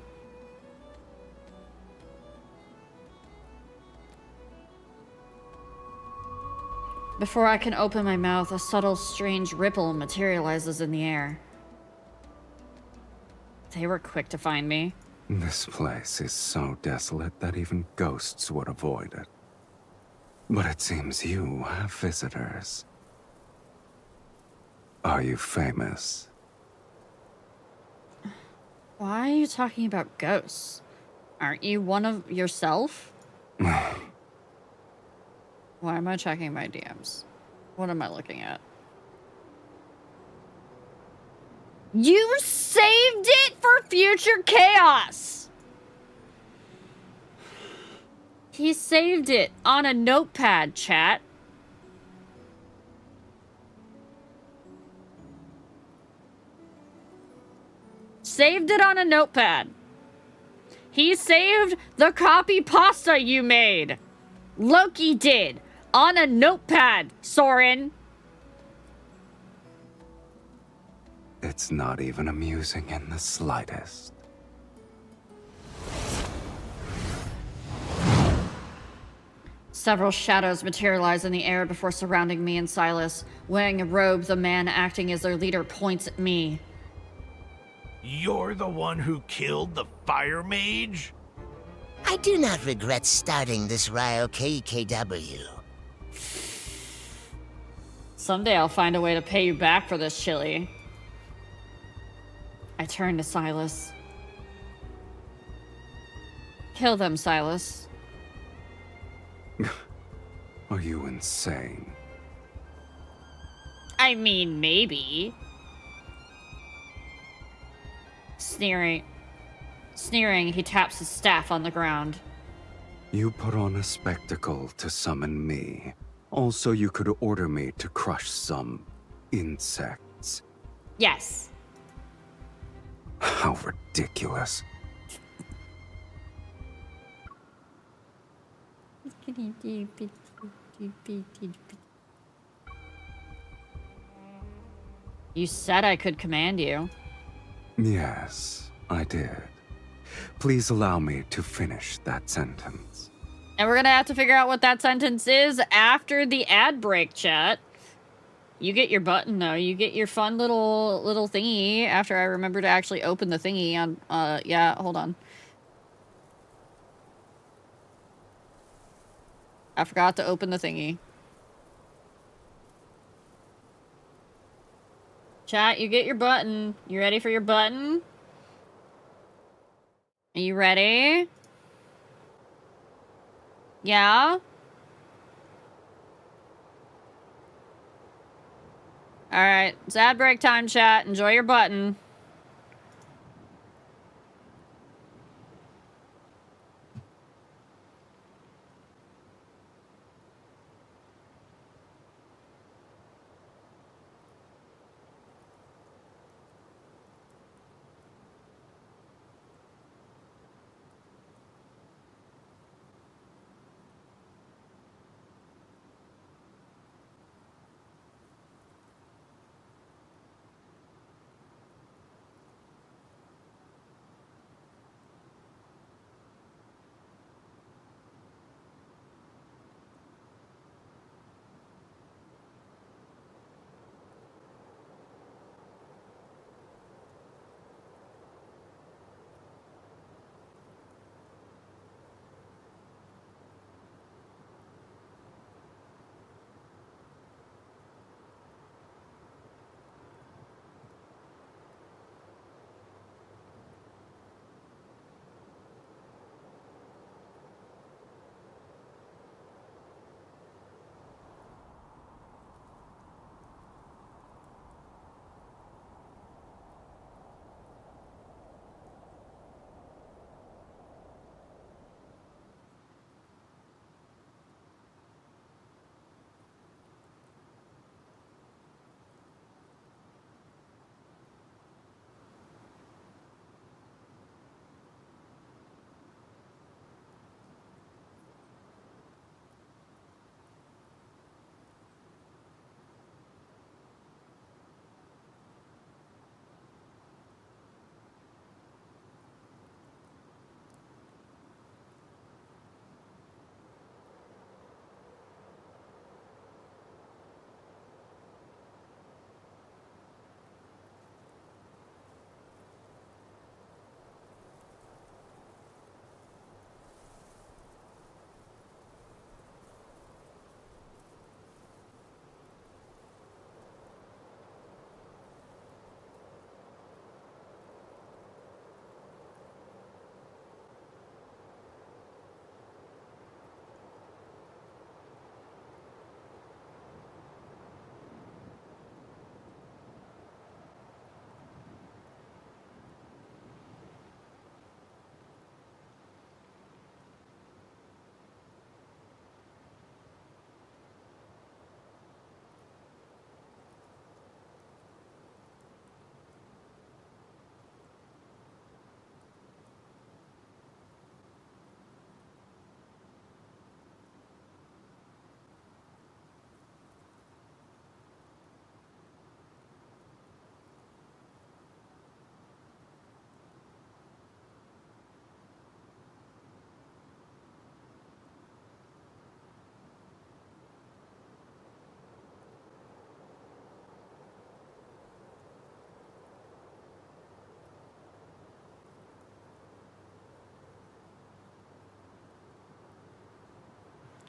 [SPEAKER 1] Before I can open my mouth, a subtle, strange ripple materializes in the air. They were quick to find me.
[SPEAKER 3] This place is so desolate that even ghosts would avoid it. But it seems you have visitors. Are you famous?
[SPEAKER 1] Why are you talking about ghosts? Aren't you one of yourself? Why am I checking my DMs? What am I looking at? You saved it for future chaos! He saved it on a notepad, chat. Saved it on a notepad. He saved the copy pasta you made. Loki did. On a notepad, Soren.
[SPEAKER 3] It's not even amusing in the slightest.
[SPEAKER 1] Several shadows materialize in the air before surrounding me and Silas. Wearing a robe, the man acting as their leader points at me.
[SPEAKER 5] You're the one who killed the fire mage?
[SPEAKER 4] I do not regret starting this Ryle KKW.
[SPEAKER 1] Someday I'll find a way to pay you back for this, Chili. I turn to Silas. Kill them, Silas.
[SPEAKER 3] Are you insane?
[SPEAKER 1] I mean, maybe. Sneering, he taps his staff on the ground.
[SPEAKER 3] You put on a spectacle to summon me. Also, you could order me to crush some insects.
[SPEAKER 1] Yes.
[SPEAKER 3] How ridiculous.
[SPEAKER 1] You said I could command you.
[SPEAKER 3] Yes, I did. Please allow me to finish that sentence.
[SPEAKER 1] And we're gonna have to figure out what that sentence is after the ad break, chat. You get your button, though. You get your fun little thingy after I remember to actually open the thingy on, yeah, hold on. I forgot to open the thingy. Chat, you get your button. You ready for your button? Are you ready? Yeah? Alright, it's ad break time, chat. Enjoy your button.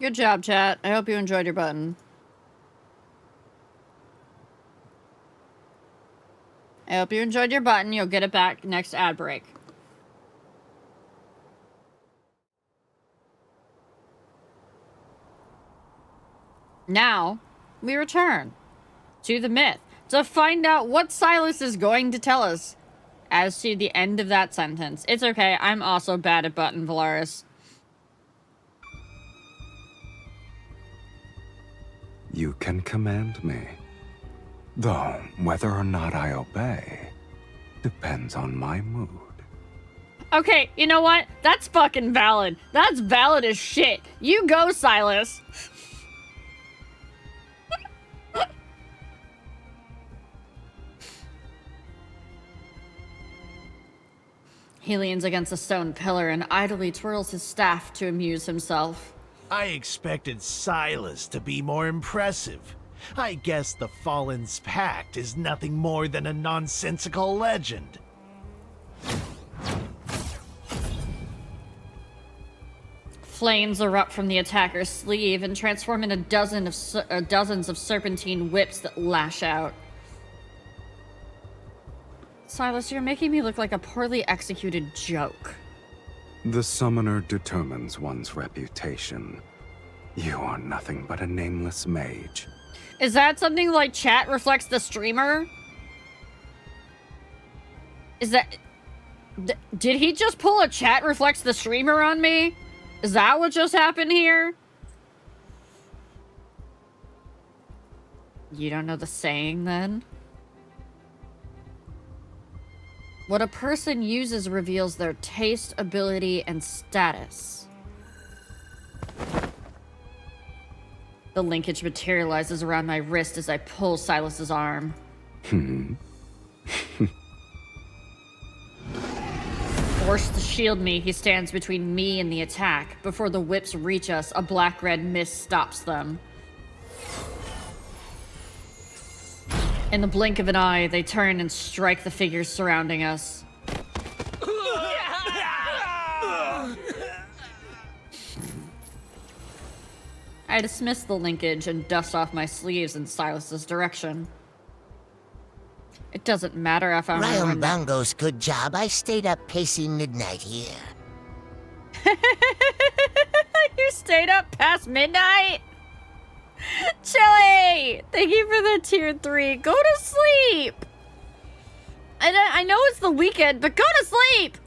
[SPEAKER 1] Good job, chat. I hope you enjoyed your button. I hope you enjoyed your button. You'll get it back next ad break. Now, we return to the myth to find out what Silas is going to tell us as to the end of that sentence. It's okay. I'm also bad at button, Valaris.
[SPEAKER 3] You can command me. Though, whether or not I obey depends on my mood.
[SPEAKER 1] Okay, you know what? That's fucking valid. That's valid as shit. You go, Silas. He leans against a stone pillar and idly twirls his staff to amuse himself.
[SPEAKER 5] I expected Silas to be more impressive. I guess the Fallen's Pact is nothing more than a nonsensical legend.
[SPEAKER 1] Flames erupt from the attacker's sleeve and transform into dozens of serpentine whips that lash out. Silas, you're making me look like a poorly executed joke.
[SPEAKER 3] The summoner determines one's reputation. You are nothing but a nameless mage.
[SPEAKER 1] Is that something like chat reflects the streamer? Is that... Did he just pull a chat reflects the streamer on me? Is that what just happened here? You don't know the saying, then? What a person uses reveals their taste, ability, and status. The linkage materializes around my wrist as I pull Silas's arm. Forced to shield me, he stands between me and the attack. Before the whips reach us, a black-red mist stops them. In the blink of an eye, they turn and strike the figures surrounding us. I dismiss the linkage and dust off my sleeves in Silas's direction. It doesn't matter if I'm...
[SPEAKER 4] Ryan Bongo's good job. I stayed up pacing midnight here.
[SPEAKER 1] You stayed up past midnight? Chili! Thank you for the tier 3. Go to sleep! I know it's the weekend, but go to sleep!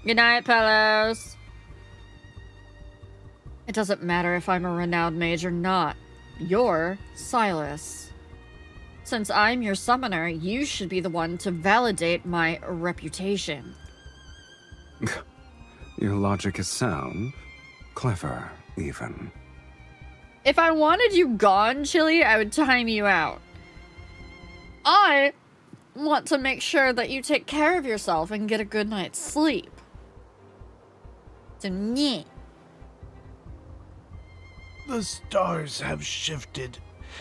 [SPEAKER 1] Good night, Pelos. It doesn't matter if I'm a renowned mage or not. You're Silas. Since I'm your summoner, you should be the one to validate my reputation.
[SPEAKER 3] Your logic is sound, clever, even.
[SPEAKER 1] If I wanted you gone, Chili, I would time you out. I want to make sure that you take care of yourself and get a good night's sleep. So, yeah.
[SPEAKER 5] The stars have shifted,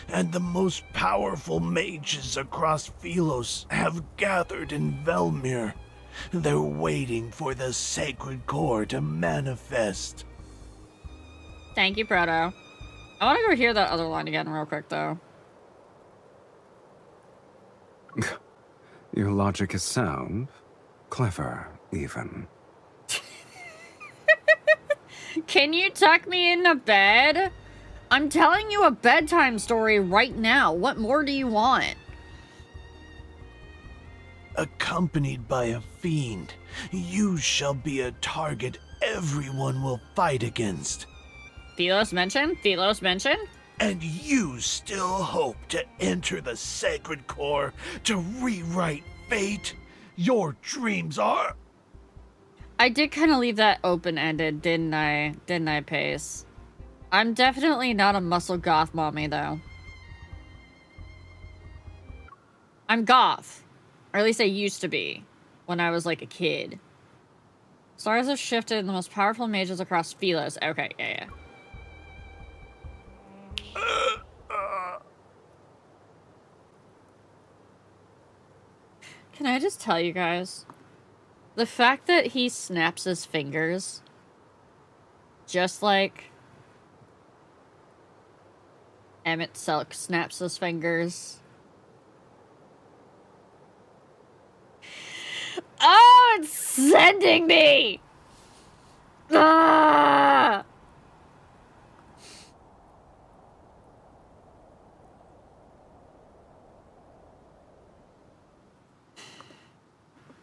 [SPEAKER 5] and the most powerful mages across Philos have gathered in Velmir. They're waiting for the sacred core to manifest.
[SPEAKER 1] Thank you, Proto. I want to go hear that other line again real quick, though.
[SPEAKER 3] Your logic is sound, clever, even.
[SPEAKER 1] Can you tuck me into bed? I'm telling you a bedtime story right now. What more do you want?
[SPEAKER 5] Accompanied by a fiend, you shall be a target everyone will fight against.
[SPEAKER 1] Philos mentioned? Philos mentioned?
[SPEAKER 5] And you still hope to enter the sacred core to rewrite fate? Your dreams are...
[SPEAKER 1] I did kind of leave that open-ended, didn't I? Didn't I, Pace? I'm definitely not a muscle goth mommy, though. I'm goth. Or at least I used to be. When I was, like, a kid. Stars have shifted and the most powerful mages across Philos. Okay, yeah. Can I just tell you guys? The fact that he snaps his fingers Just like Emmett Silk snaps his fingers. Oh, it's sending me! Ah!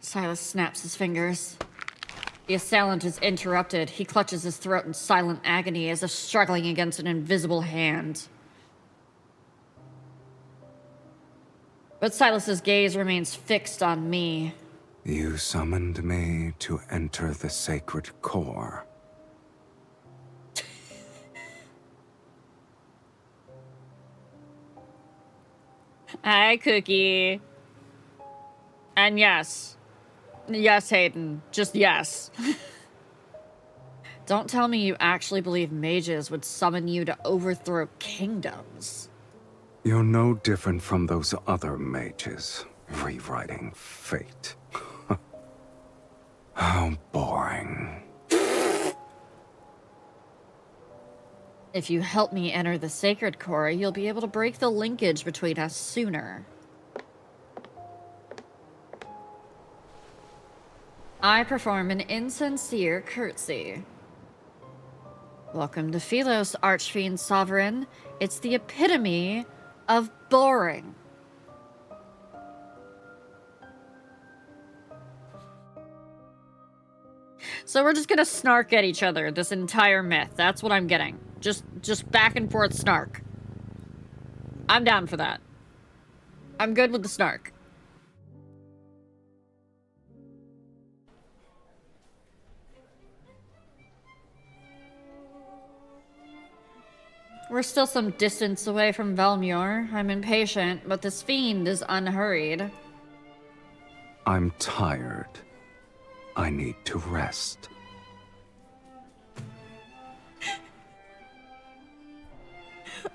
[SPEAKER 1] Silas snaps his fingers. The assailant is interrupted. He clutches his throat in silent agony as if struggling against an invisible hand. But Silas's gaze remains fixed on me.
[SPEAKER 3] You summoned me to enter the sacred core.
[SPEAKER 1] Hi, Cookie. And yes. Yes, Hayden. Just yes. Don't tell me you actually believe mages would summon you to overthrow kingdoms.
[SPEAKER 3] You're no different from those other mages, rewriting fate. How boring.
[SPEAKER 1] If you help me enter the sacred core, you'll be able to break the linkage between us sooner. I perform an insincere curtsy. Welcome to Philos, Archfiend Sovereign. It's the epitome of boring. So we're just gonna snark at each other this entire myth. That's what I'm getting. Just back and forth snark. I'm down for that. I'm good with the snark. We're still some distance away from Velmure. I'm impatient, but this fiend is unhurried.
[SPEAKER 3] I'm tired. I need to rest.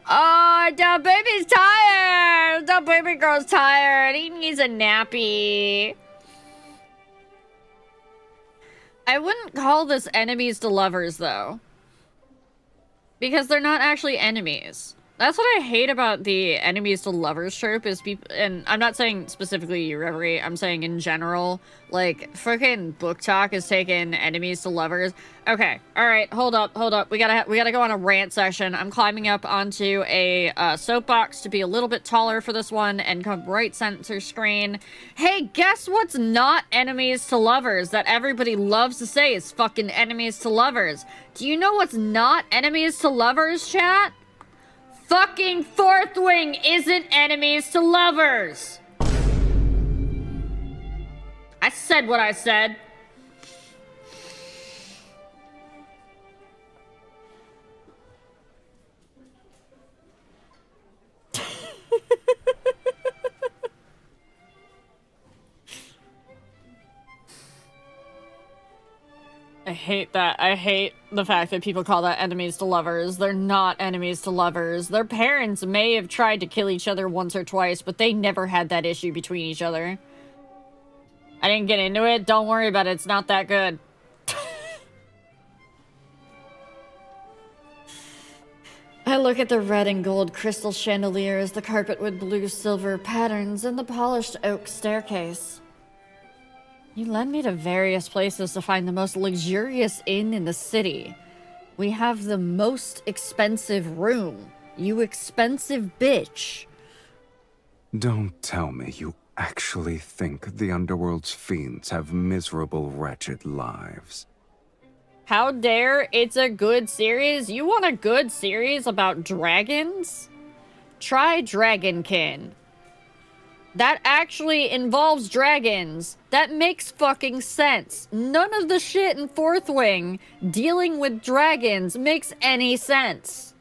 [SPEAKER 1] Oh, the baby's tired! The baby girl's tired. He needs a nappy. I wouldn't call this enemies to lovers, though. Because they're not actually enemies. That's what I hate about the enemies to lovers trope is people, and I'm not saying specifically you, Reverie, I'm saying in general, like, frickin' Book Talk is taking enemies to lovers. Okay, alright, hold up. We gotta go on a rant session. I'm climbing up onto a soapbox to be a little bit taller for this one and come right center screen. Hey, guess what's not enemies to lovers that everybody loves to say is fucking enemies to lovers? Do you know what's not enemies to lovers, chat? Fucking Fourth Wing isn't enemies to lovers! I said what I said. I hate that. I hate the fact that people call that enemies to lovers. They're not enemies to lovers. Their parents may have tried to kill each other once or twice, but they never had that issue between each other. I didn't get into it. Don't worry about it. It's not that good. I look at the red and gold crystal chandeliers, the carpet with blue silver patterns, and the polished oak staircase. You led me to various places to find the most luxurious inn in the city. We have the most expensive room. You expensive bitch.
[SPEAKER 3] Don't tell me you actually think the Underworld's fiends have miserable, wretched lives.
[SPEAKER 1] How dare, it's a good series? You want a good series about dragons? Try Dragonkin. That actually involves dragons. That makes fucking sense. None of the shit in Fourth Wing dealing with dragons makes any sense.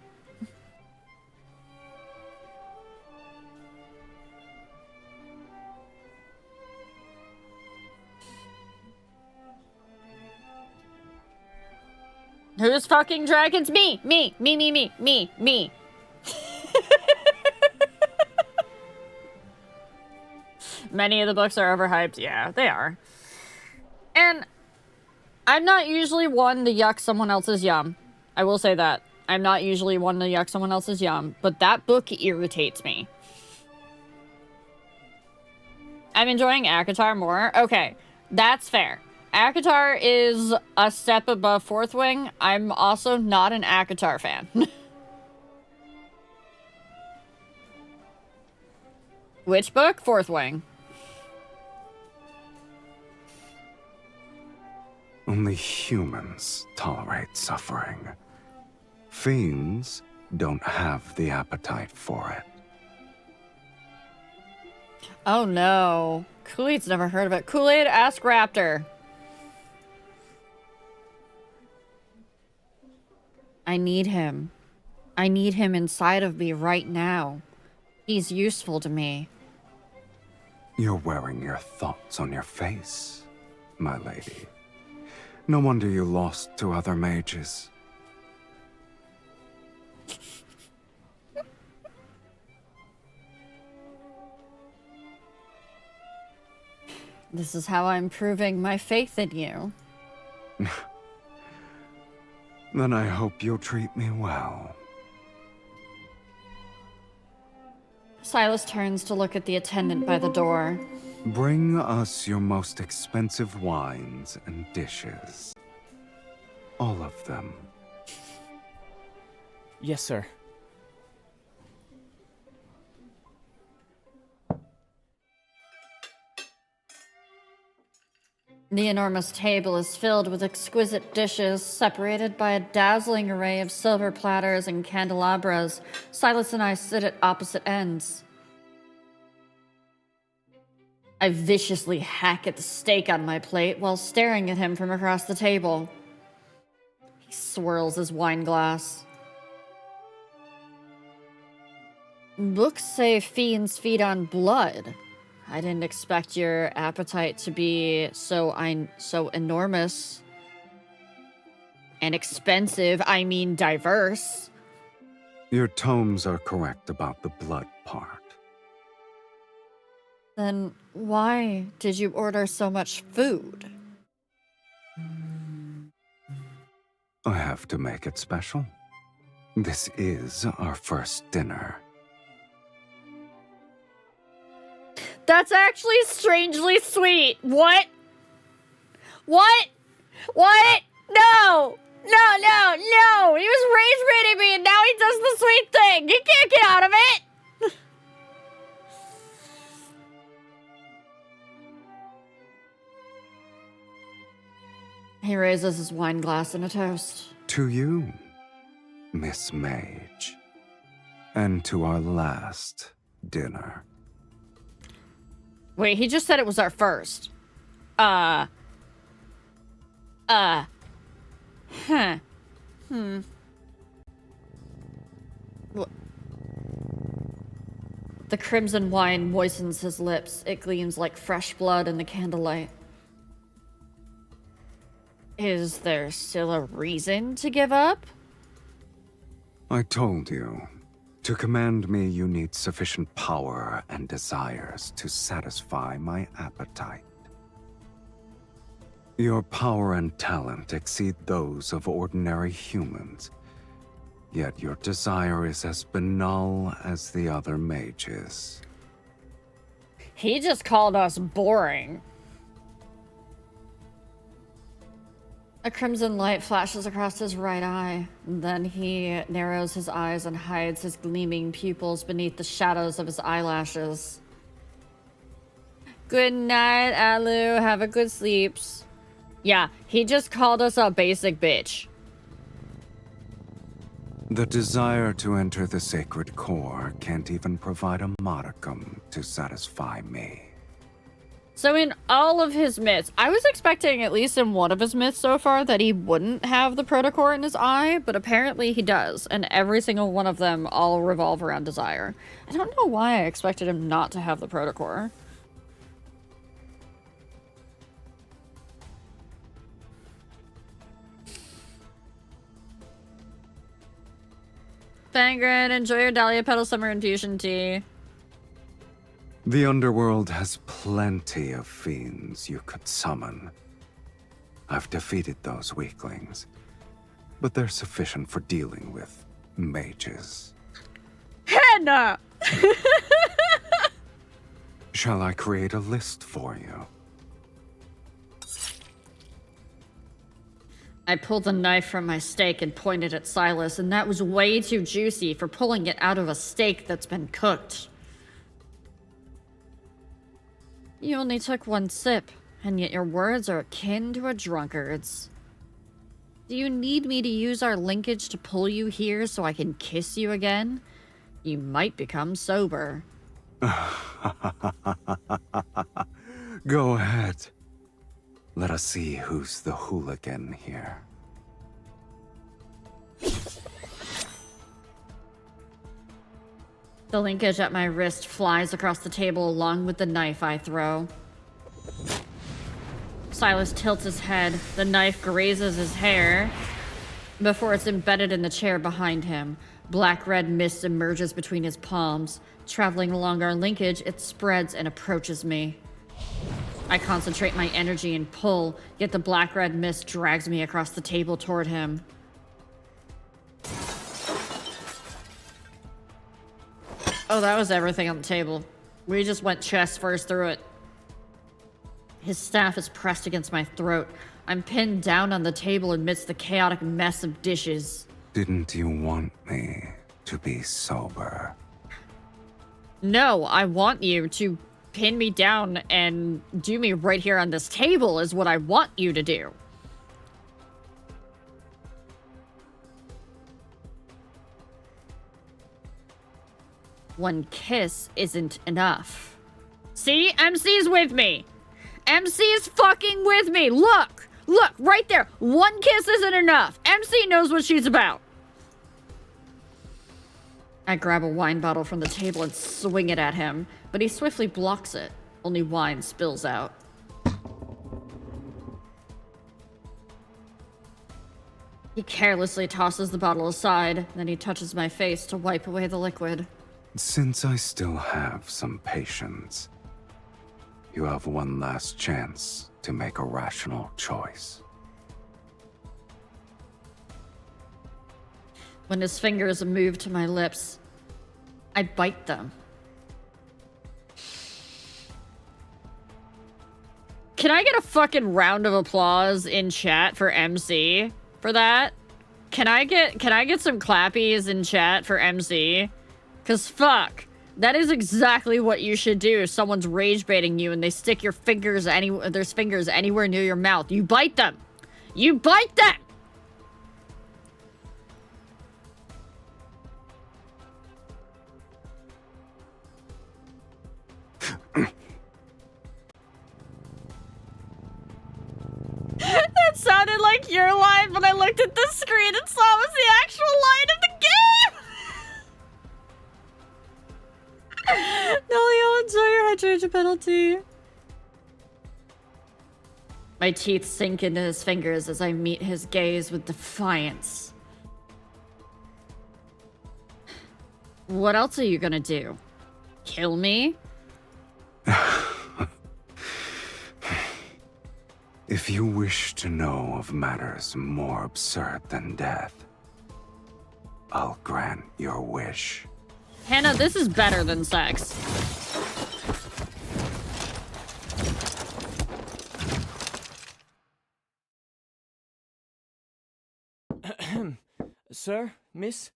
[SPEAKER 1] Who's fucking dragons? Me. Many of the books are overhyped. Yeah, they are. And I'm not usually one to yuck someone else's yum. I will say that. I'm not usually one to yuck someone else's yum, but that book irritates me. I'm enjoying ACOTAR more. Okay, that's fair. ACOTAR is a step above Fourth Wing. I'm also not an ACOTAR fan. Which book? Fourth Wing.
[SPEAKER 3] Only humans tolerate suffering. Fiends don't have the appetite for it.
[SPEAKER 1] Oh no. Kool-Aid's never heard of it. Kool-Aid, ask Raptor. I need him. I need him inside of me right now. He's useful to me.
[SPEAKER 3] You're wearing your thoughts on your face, my lady. No wonder you lost to other mages.
[SPEAKER 1] This is how I'm proving my faith in you.
[SPEAKER 3] Then I hope you'll treat me well.
[SPEAKER 1] Silas turns to look at the attendant by the door.
[SPEAKER 3] Bring us your most expensive wines and dishes. All of them.
[SPEAKER 6] Yes, sir.
[SPEAKER 1] The enormous table is filled with exquisite dishes, separated by a dazzling array of silver platters and candelabras. Silas and I sit at opposite ends. I viciously hack at the steak on my plate while staring at him from across the table. He swirls his wine glass. Books say fiends feed on blood. I didn't expect your appetite to be so enormous. And expensive, I mean diverse.
[SPEAKER 3] Your tomes are correct about the blood part.
[SPEAKER 1] Then why did you order so much food?
[SPEAKER 3] I have to make it special. This is our first dinner.
[SPEAKER 1] That's actually strangely sweet. What? What? What? No! No, no, no! He was rage-baiting me and now he does the sweet thing! He can't get out of it! He raises his wine glass in a toast.
[SPEAKER 3] To you, Miss Mage. And to our last dinner.
[SPEAKER 1] Wait, he just said it was our first. Huh. The crimson wine moistens his lips. It gleams like fresh blood in the candlelight. Is there still a reason to give up?
[SPEAKER 3] I told you. To command me, you need sufficient power and desires to satisfy my appetite. Your power and talent exceed those of ordinary humans, yet your desire is as banal as the other mages.
[SPEAKER 1] He just called us boring. A crimson light flashes across his right eye. Then he narrows his eyes and hides his gleaming pupils beneath the shadows of his eyelashes. Good night, Alu. Have a good sleeps. Yeah, he just called us a basic bitch.
[SPEAKER 3] The desire to enter the sacred core can't even provide a modicum to satisfy me.
[SPEAKER 1] So in all of his myths, I was expecting, at least in one of his myths so far, that he wouldn't have the protocore in his eye, but apparently he does, and every single one of them all revolve around desire. I don't know why I expected him not to have the protocore. Fangren, enjoy your Dahlia Petal Summer Infusion tea.
[SPEAKER 3] The underworld has plenty of fiends you could summon. I've defeated those weaklings. but they're sufficient for dealing with mages.
[SPEAKER 1] Hannah!
[SPEAKER 3] Shall I create a list for you?
[SPEAKER 1] I pulled the knife from my steak and pointed at Silas, and that was way too juicy for pulling it out of a steak that's been cooked. You only took one sip, and yet your words are akin to a drunkard's. Do you need me to use our linkage to pull you here so I can kiss you again? You might become sober.
[SPEAKER 3] Go ahead. Let us see who's the hooligan here.
[SPEAKER 1] The linkage at my wrist flies across the table along with the knife I throw. Silas tilts his head. The knife grazes his hair before it's embedded in the chair behind him. Black-red mist emerges between his palms. Traveling along our linkage, it spreads and approaches me. I concentrate my energy and pull, yet the black-red mist drags me across the table toward him. Oh, that was everything on the table. We just went chest first through it. His staff is pressed against my throat. I'm pinned down on the table amidst the chaotic mess of dishes.
[SPEAKER 3] Didn't you want me to be sober?
[SPEAKER 1] No, I want you to pin me down and do me right here on this table is what I want you to do. One kiss isn't enough. See? MC's with me. MC's fucking with me. Look. Look, right there. One kiss isn't enough. MC knows what she's about. I grab a wine bottle from the table and swing it at him, but he swiftly blocks it. Only wine spills out. He carelessly tosses the bottle aside, then he touches my face to wipe away the liquid.
[SPEAKER 3] Since I still have some patience, you have one last chance to make a rational choice.
[SPEAKER 1] When his fingers move to my lips, I bite them. Can I get a fucking round of applause in chat for MC for that? Can I get some clappies in chat for MC? 'Cause fuck, that is exactly what you should do if someone's rage baiting you and they stick their fingers anywhere near your mouth. You bite them. You bite them. That sounded like your line, but I looked at the screen and saw it was the actual line of the game! Nolio, enjoy your hydration penalty. My teeth sink into his fingers as I meet his gaze with defiance. What else are you gonna do? Kill me?
[SPEAKER 3] If you wish to know of matters more absurd than death, I'll grant your wish.
[SPEAKER 1] Hannah, this is better than sex.
[SPEAKER 6] Sir, miss,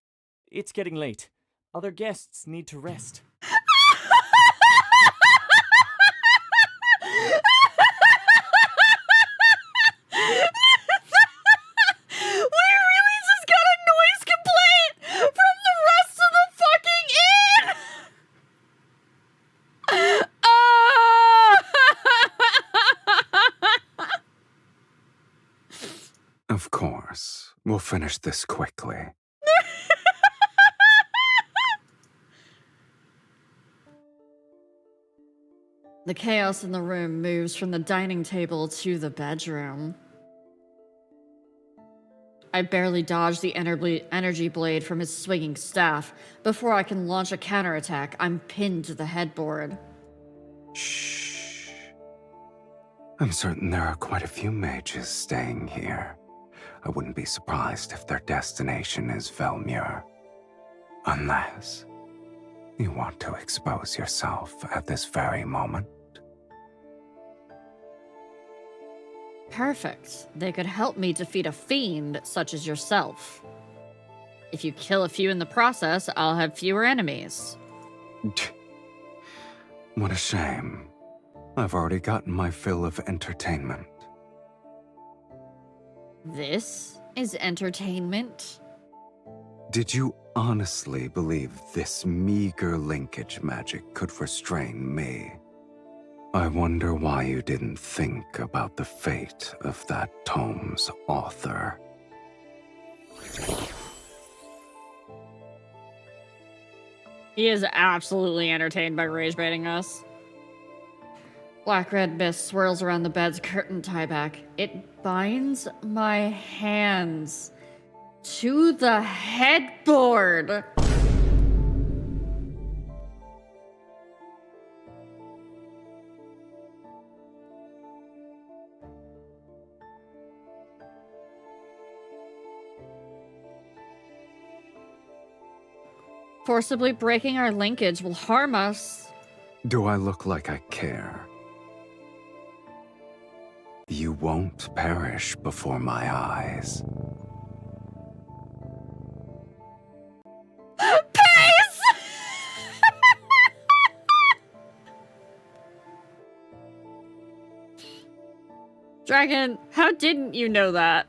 [SPEAKER 6] it's getting late. Other guests need to rest.
[SPEAKER 3] Of course. We'll finish this quickly.
[SPEAKER 1] The chaos in the room moves from the dining table to the bedroom. I barely dodge the energy blade from his swinging staff. Before I can launch a counterattack, I'm pinned to the headboard.
[SPEAKER 3] Shh. I'm certain there are quite a few mages staying here. I wouldn't be surprised if their destination is Velmure. Unless you want to expose yourself at this very moment.
[SPEAKER 1] Perfect. They could help me defeat a fiend such as yourself. If you kill a few in the process, I'll have fewer enemies.
[SPEAKER 3] What a shame. I've already gotten my fill of entertainment.
[SPEAKER 1] This is entertainment?
[SPEAKER 3] Did you honestly believe this meager linkage magic could restrain me? I wonder why you didn't think about the fate of that tome's author.
[SPEAKER 1] He is absolutely entertained by rage baiting us. Black-red mist swirls around the bed's curtain tieback. It binds my hands to the headboard. Forcibly breaking our linkage will harm us.
[SPEAKER 3] Do I look like I care? You won't perish before my eyes.
[SPEAKER 1] Peace! Dragon, how didn't you know that?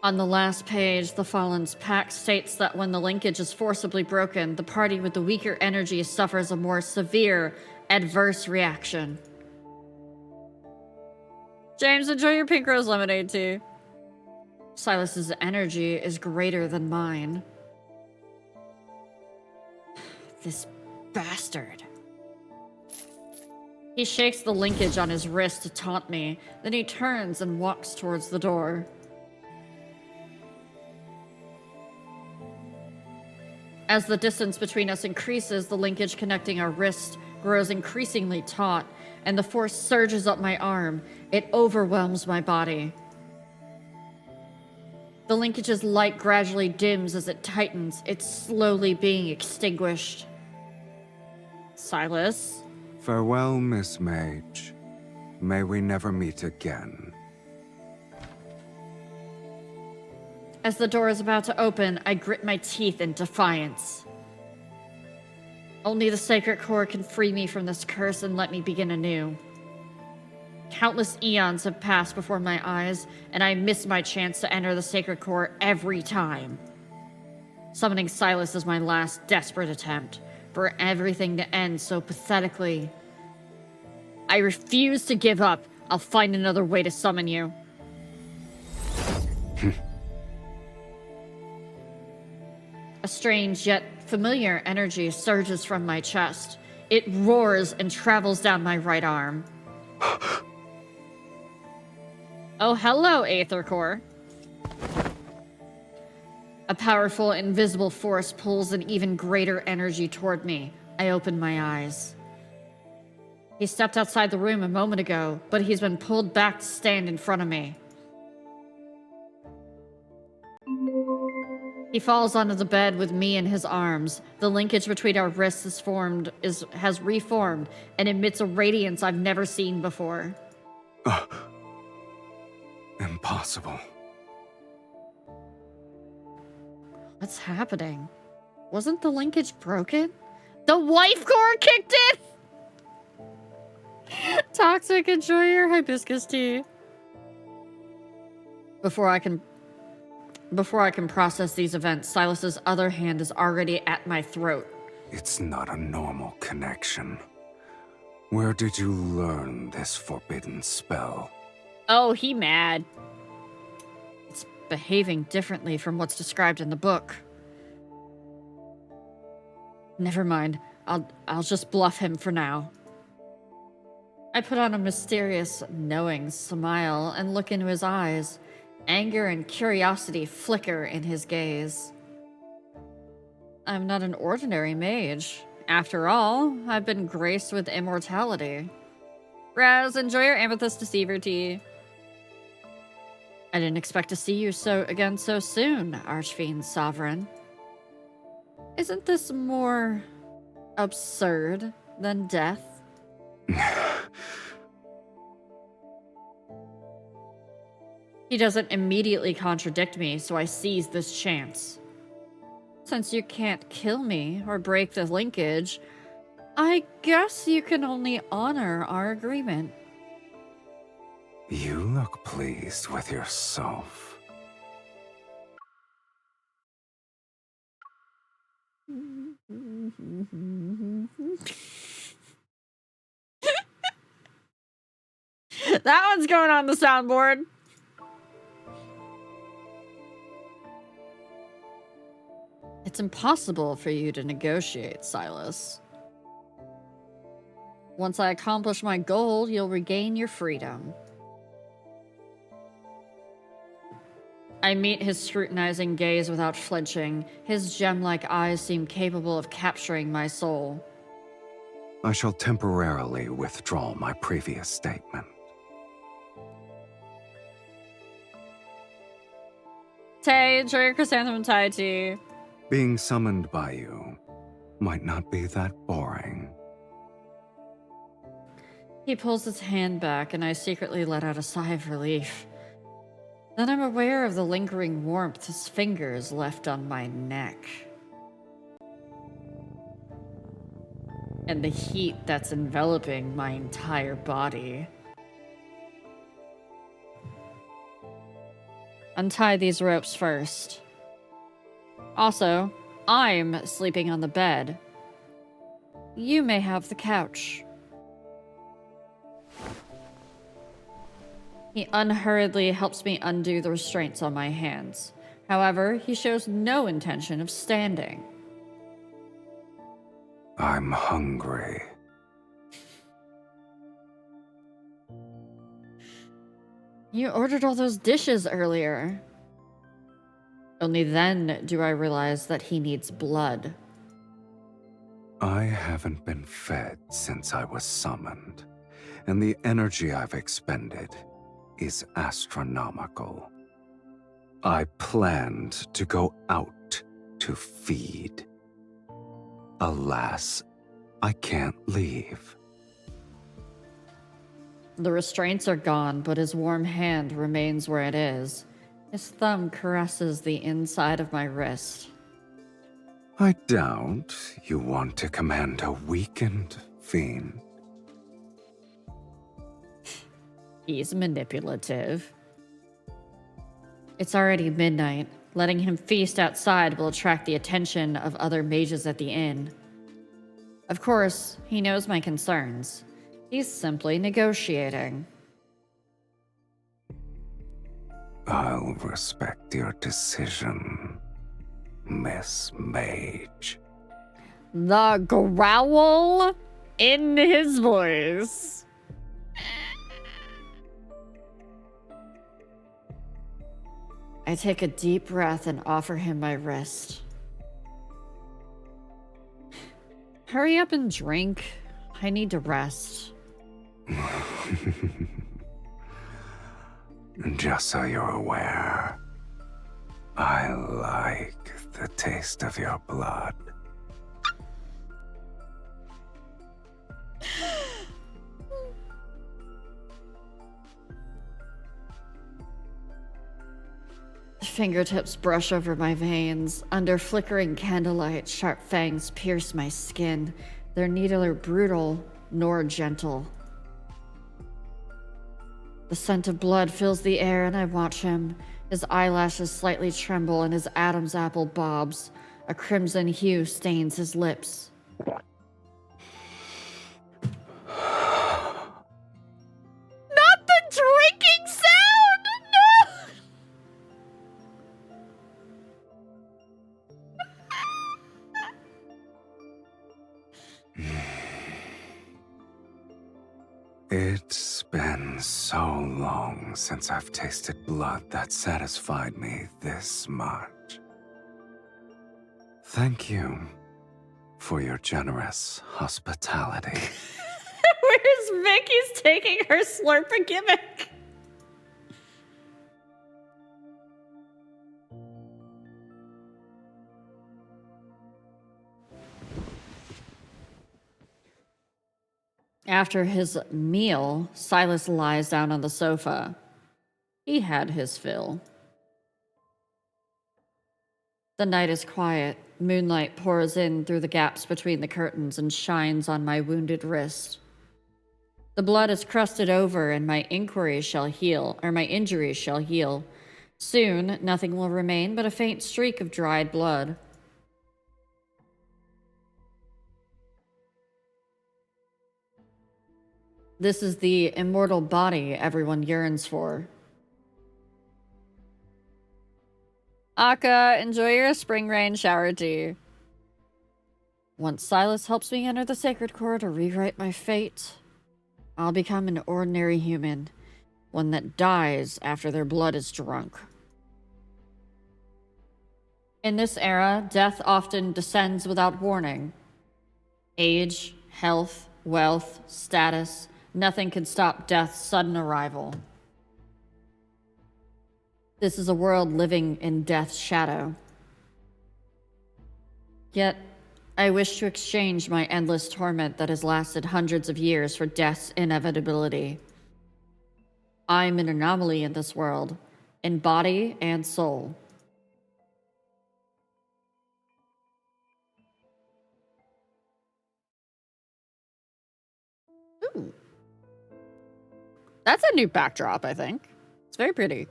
[SPEAKER 1] On the last page, the Fallen's Pact states that when the linkage is forcibly broken, the party with the weaker energy suffers a more severe, adverse reaction. James, enjoy your pink rose lemonade too. Silas's energy is greater than mine. This bastard. He shakes the linkage on his wrist to taunt me, then he turns and walks towards the door. As the distance between us increases, the linkage connecting our wrist grows increasingly taut, and the force surges up my arm. It overwhelms my body. The linkage's light gradually dims as it tightens. It's slowly being extinguished. Silas?
[SPEAKER 3] Farewell, Miss Mage. May we never meet again.
[SPEAKER 1] As the door is about to open, I grit my teeth in defiance. Only the sacred core can free me from this curse and let me begin anew. Countless eons have passed before my eyes, and I miss my chance to enter the sacred core every time. Summoning Silas is my last desperate attempt, for everything to end so pathetically. I refuse to give up. I'll find another way to summon you. A strange yet familiar energy surges from my chest. It roars and travels down my right arm. Oh, hello, Aether Core. A powerful, invisible force pulls an even greater energy toward me. I open my eyes. He stepped outside the room a moment ago, but he's been pulled back to stand in front of me. He falls onto the bed with me in his arms. The linkage between our wrists has reformed and emits a radiance I've never seen before.
[SPEAKER 3] Impossible.
[SPEAKER 1] What's happening? Wasn't the linkage broken? The wife core kicked in! Toxic, enjoy your hibiscus tea. Before I can process these events, Silas's other hand is already at my throat.
[SPEAKER 3] It's not a normal connection. Where did you learn this forbidden spell?
[SPEAKER 1] Oh, he mad. It's behaving differently from what's described in the book. Never mind. I'll just bluff him for now. I put on a mysterious, knowing smile and look into his eyes. Anger and curiosity flicker in his gaze. I'm not an ordinary mage. After all, I've been graced with immortality. Raz, enjoy your amethyst deceiver tea. I didn't expect to see you again so soon, Archfiend Sovereign. Isn't this more absurd than death? He doesn't immediately contradict me, so I seize this chance. Since you can't kill me or break the linkage, I guess you can only honor our agreement.
[SPEAKER 3] You look pleased with yourself.
[SPEAKER 1] That one's going on the soundboard. It's impossible for you to negotiate, Silas. Once I accomplish my goal, you'll regain your freedom. I meet his scrutinizing gaze without flinching. His gem-like eyes seem capable of capturing my soul.
[SPEAKER 3] I shall temporarily withdraw my previous statement.
[SPEAKER 1] Tay, enjoy your chrysanthemum Thai tea.
[SPEAKER 3] Being summoned by you might not be that boring.
[SPEAKER 1] He pulls his hand back, and I secretly let out a sigh of relief. Then I'm aware of the lingering warmth his fingers left on my neck. And the heat that's enveloping my entire body. Untie these ropes first. Also, I'm sleeping on the bed. You may have the couch. He unhurriedly helps me undo the restraints on my hands. However, he shows no intention of standing.
[SPEAKER 3] I'm hungry.
[SPEAKER 1] You ordered all those dishes earlier. Only then do I realize that he needs blood.
[SPEAKER 3] I haven't been fed since I was summoned, and the energy I've expended is astronomical. I planned to go out to feed. Alas, I can't leave.
[SPEAKER 1] The restraints are gone, but his warm hand remains where it is. His thumb caresses the inside of my wrist.
[SPEAKER 3] I doubt you want to command a weakened fiend.
[SPEAKER 1] He's manipulative. It's already midnight. Letting him feast outside will attract the attention of other mages at the inn. Of course, he knows my concerns. He's simply negotiating.
[SPEAKER 3] I'll respect your decision, Miss Mage.
[SPEAKER 1] The growl in his voice. I take a deep breath and offer him my wrist. Hurry up and drink. I need to rest.
[SPEAKER 3] Just so you're aware, I like the taste of your blood.
[SPEAKER 1] Fingertips brush over my veins. Under flickering candlelight, sharp fangs pierce my skin. They're neither brutal nor gentle. The scent of blood fills the air, and I watch him. His eyelashes slightly tremble, and his Adam's apple bobs. A crimson hue stains his lips. Not the drinking sound! No!
[SPEAKER 3] It's been so long since I've tasted blood that satisfied me this much. Thank you for your generous hospitality.
[SPEAKER 1] Where's Because Vicky's taking her slurping gimmick. After his meal, Silas lies down on the sofa. He had his fill. The night is quiet. Moonlight pours in through the gaps between the curtains and shines on my wounded wrist. The blood is crusted over and my injuries shall heal. Soon, nothing will remain but a faint streak of dried blood. This is the immortal body everyone yearns for. Akka, enjoy your spring rain shower tea. Once Silas helps me enter the sacred core to rewrite my fate, I'll become an ordinary human, one that dies after their blood is drunk. In this era, death often descends without warning. Age, health, wealth, status, nothing can stop death's sudden arrival. This is a world living in death's shadow. Yet, I wish to exchange my endless torment that has lasted hundreds of years for death's inevitability. I'm an anomaly in this world, in body and soul. Ooh. That's a new backdrop, I think. It's very pretty.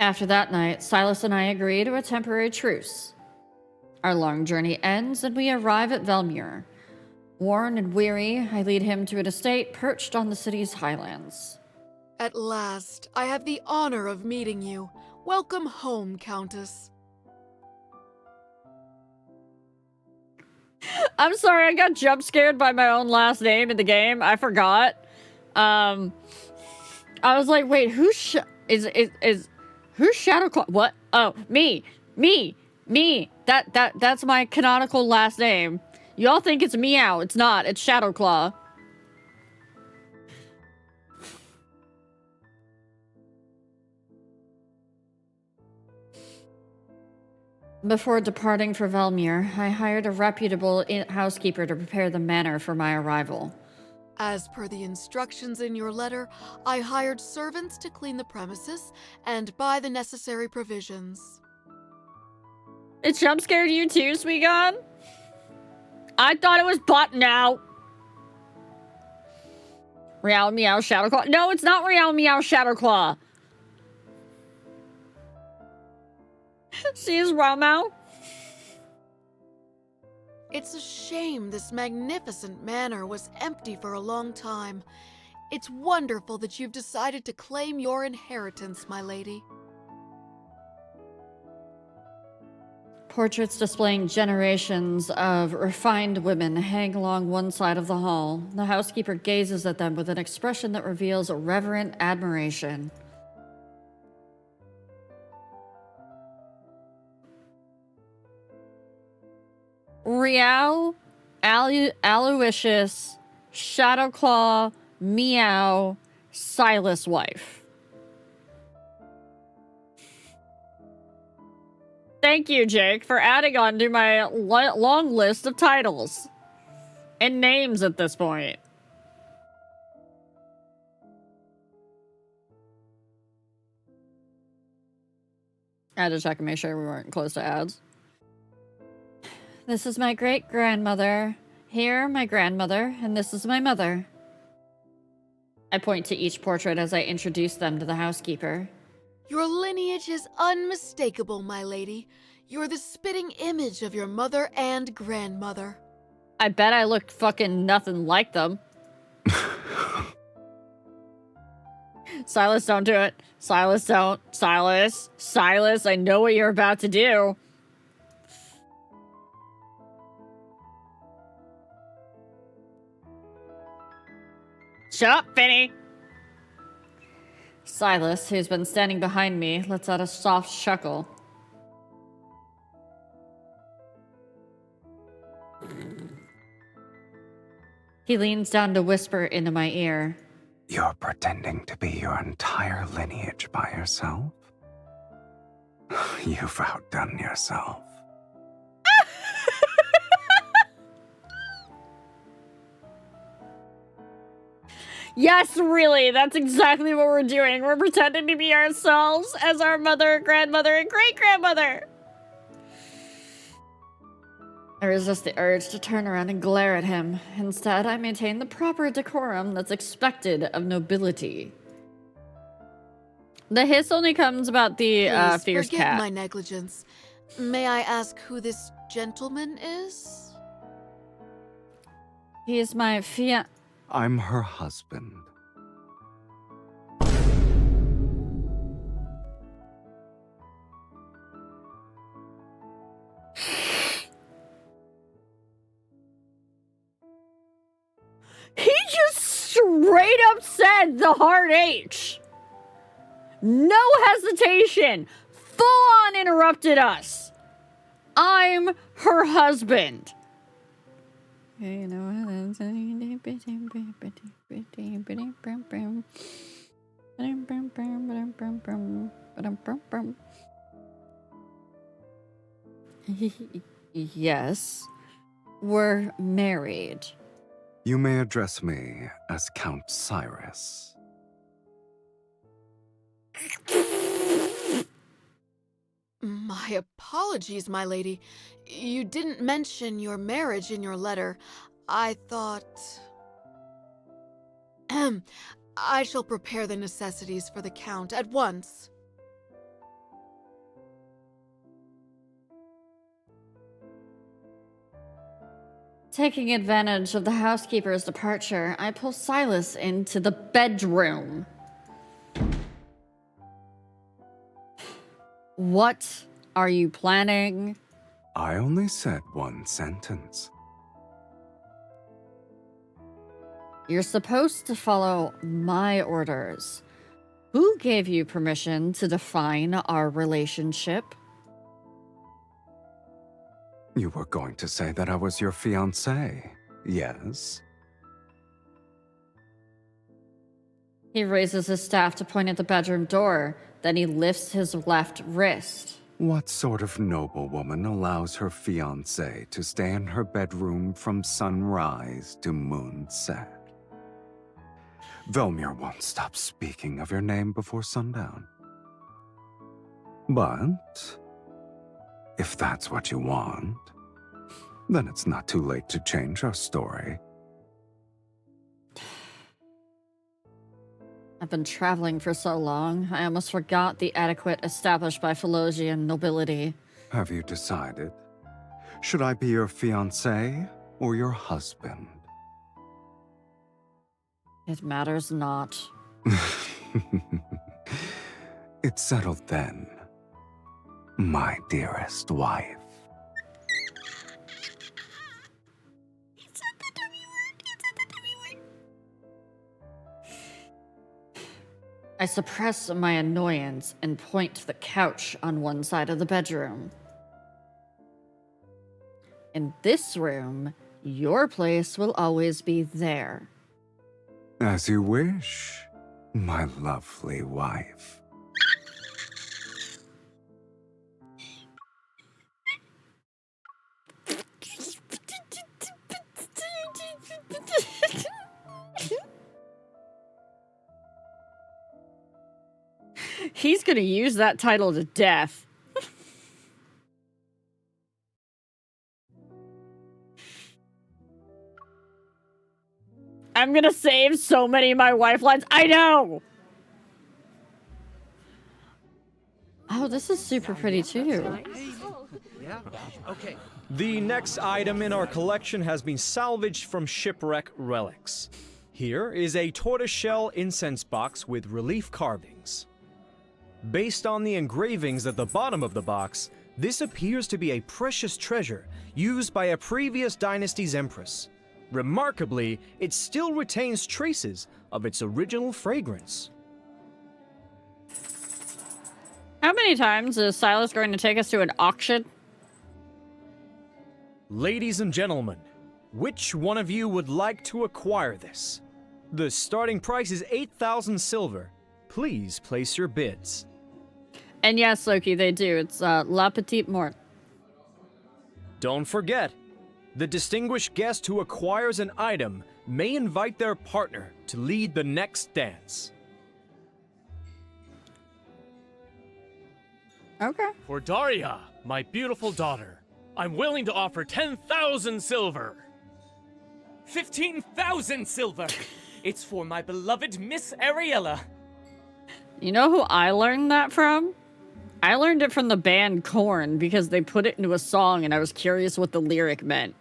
[SPEAKER 1] After that night, Silas and I agree to a temporary truce. Our long journey ends and we arrive at Velmure. Worn and weary, I lead him to an estate perched on the city's highlands.
[SPEAKER 7] At last, I have the honor of meeting you. Welcome home, Countess.
[SPEAKER 1] I'm sorry, I got jump scared by my own last name in the game. I forgot. I was like, wait, who's Shadowclaw? What? Oh, me. That's my canonical last name. Y'all think it's Meow. It's not. It's Shadowclaw. Before departing for Velmure, I hired a reputable housekeeper to prepare the manor for my arrival.
[SPEAKER 7] As per the instructions in your letter, I hired servants to clean the premises and buy the necessary provisions.
[SPEAKER 1] It jump scared you too, Sweegon? I thought it was butt now. Real Meow Shadowclaw. No, it's not Real Meow Shadowclaw. She is Ramau.
[SPEAKER 7] It's a shame this magnificent manor was empty for a long time. It's wonderful that you've decided to claim your inheritance, my lady.
[SPEAKER 1] Portraits displaying generations of refined women hang along one side of the hall. The housekeeper gazes at them with an expression that reveals reverent admiration. Real, Aloysius, Shadowclaw, Meow, Silas wife. Thank you, Jake, for adding on to my long list of titles and names at this point. I had to check and make sure we weren't close to ads. This is my great-grandmother. Here, my grandmother, and this is my mother. I point to each portrait as I introduce them to the housekeeper.
[SPEAKER 7] Your lineage is unmistakable, my lady. You're the spitting image of your mother and grandmother.
[SPEAKER 1] I bet I look fucking nothing like them. Silas, don't do it. Silas, don't. Silas, I know what you're about to do. Shut up, Finny! Silas, who's been standing behind me, lets out a soft chuckle. He leans down to whisper into my ear.
[SPEAKER 3] You're pretending to be your entire lineage by yourself? You've outdone yourself.
[SPEAKER 1] Yes, really, that's exactly what we're doing. We're pretending to be ourselves as our mother, grandmother, and great-grandmother. I resist the urge to turn around and glare at him. Instead, I maintain the proper decorum that's expected of nobility. The hiss only comes about the
[SPEAKER 7] Please
[SPEAKER 1] fierce
[SPEAKER 7] forgive
[SPEAKER 1] cat.
[SPEAKER 7] my negligence. May I ask who this gentleman is?
[SPEAKER 1] He is my
[SPEAKER 3] I'm her husband.
[SPEAKER 1] He just straight up said the hard H. No hesitation. Full on interrupted us. I'm her husband. Yes, we're married.
[SPEAKER 3] You may address me as Count Cyrus.
[SPEAKER 7] My apologies, my lady. You didn't mention your marriage in your letter. I thought... I shall prepare the necessities for the Count at once.
[SPEAKER 1] Taking advantage of the housekeeper's departure, I pull Silas into the bedroom. What are you planning?
[SPEAKER 3] I only said one sentence.
[SPEAKER 1] You're supposed to follow my orders. Who gave you permission to define our relationship?
[SPEAKER 3] You were going to say that I was your fiancé, yes?
[SPEAKER 1] He raises his staff to point at the bedroom door, then he lifts his left wrist.
[SPEAKER 3] What sort of noblewoman allows her fiancé to stay in her bedroom from sunrise to moonset? Velmir won't stop speaking of your name before sundown. But if that's what you want, then it's not too late to change our story.
[SPEAKER 1] I've been traveling for so long, I almost forgot the etiquette established by Philosian nobility.
[SPEAKER 3] Have you decided? Should I be your fiancé or your husband?
[SPEAKER 1] It matters not.
[SPEAKER 3] It's settled then, my dearest wife.
[SPEAKER 1] I suppress my annoyance and point to the couch on one side of the bedroom. In this room, your place will always be there.
[SPEAKER 3] As you wish, my lovely wife.
[SPEAKER 1] He's gonna use that title to death. I'm gonna save so many of my wife lines. I know! Oh, this is super pretty too.
[SPEAKER 6] The next item in our collection has been salvaged from shipwreck relics. Here is a tortoiseshell incense box with relief carvings. Based on the engravings at the bottom of the box, this appears to be a precious treasure used by a previous dynasty's empress. Remarkably, it still retains traces of its original fragrance.
[SPEAKER 1] How many times is Silas going to take us to an auction?
[SPEAKER 6] Ladies and gentlemen, Which one of you would like to acquire this? The starting price is 8,000 silver. Please place your bids.
[SPEAKER 1] And yes, Loki, they do. It's La Petite Mort.
[SPEAKER 6] Don't forget, the distinguished guest who acquires an item may invite their partner to lead the next dance.
[SPEAKER 1] Okay.
[SPEAKER 2] For Daria, my beautiful daughter, I'm willing to offer 10,000 silver.
[SPEAKER 8] 15,000 silver! It's for my beloved Miss Ariella.
[SPEAKER 1] You know who I learned that from? I learned it from the band Korn because they put it into a song and I was curious what the lyric meant.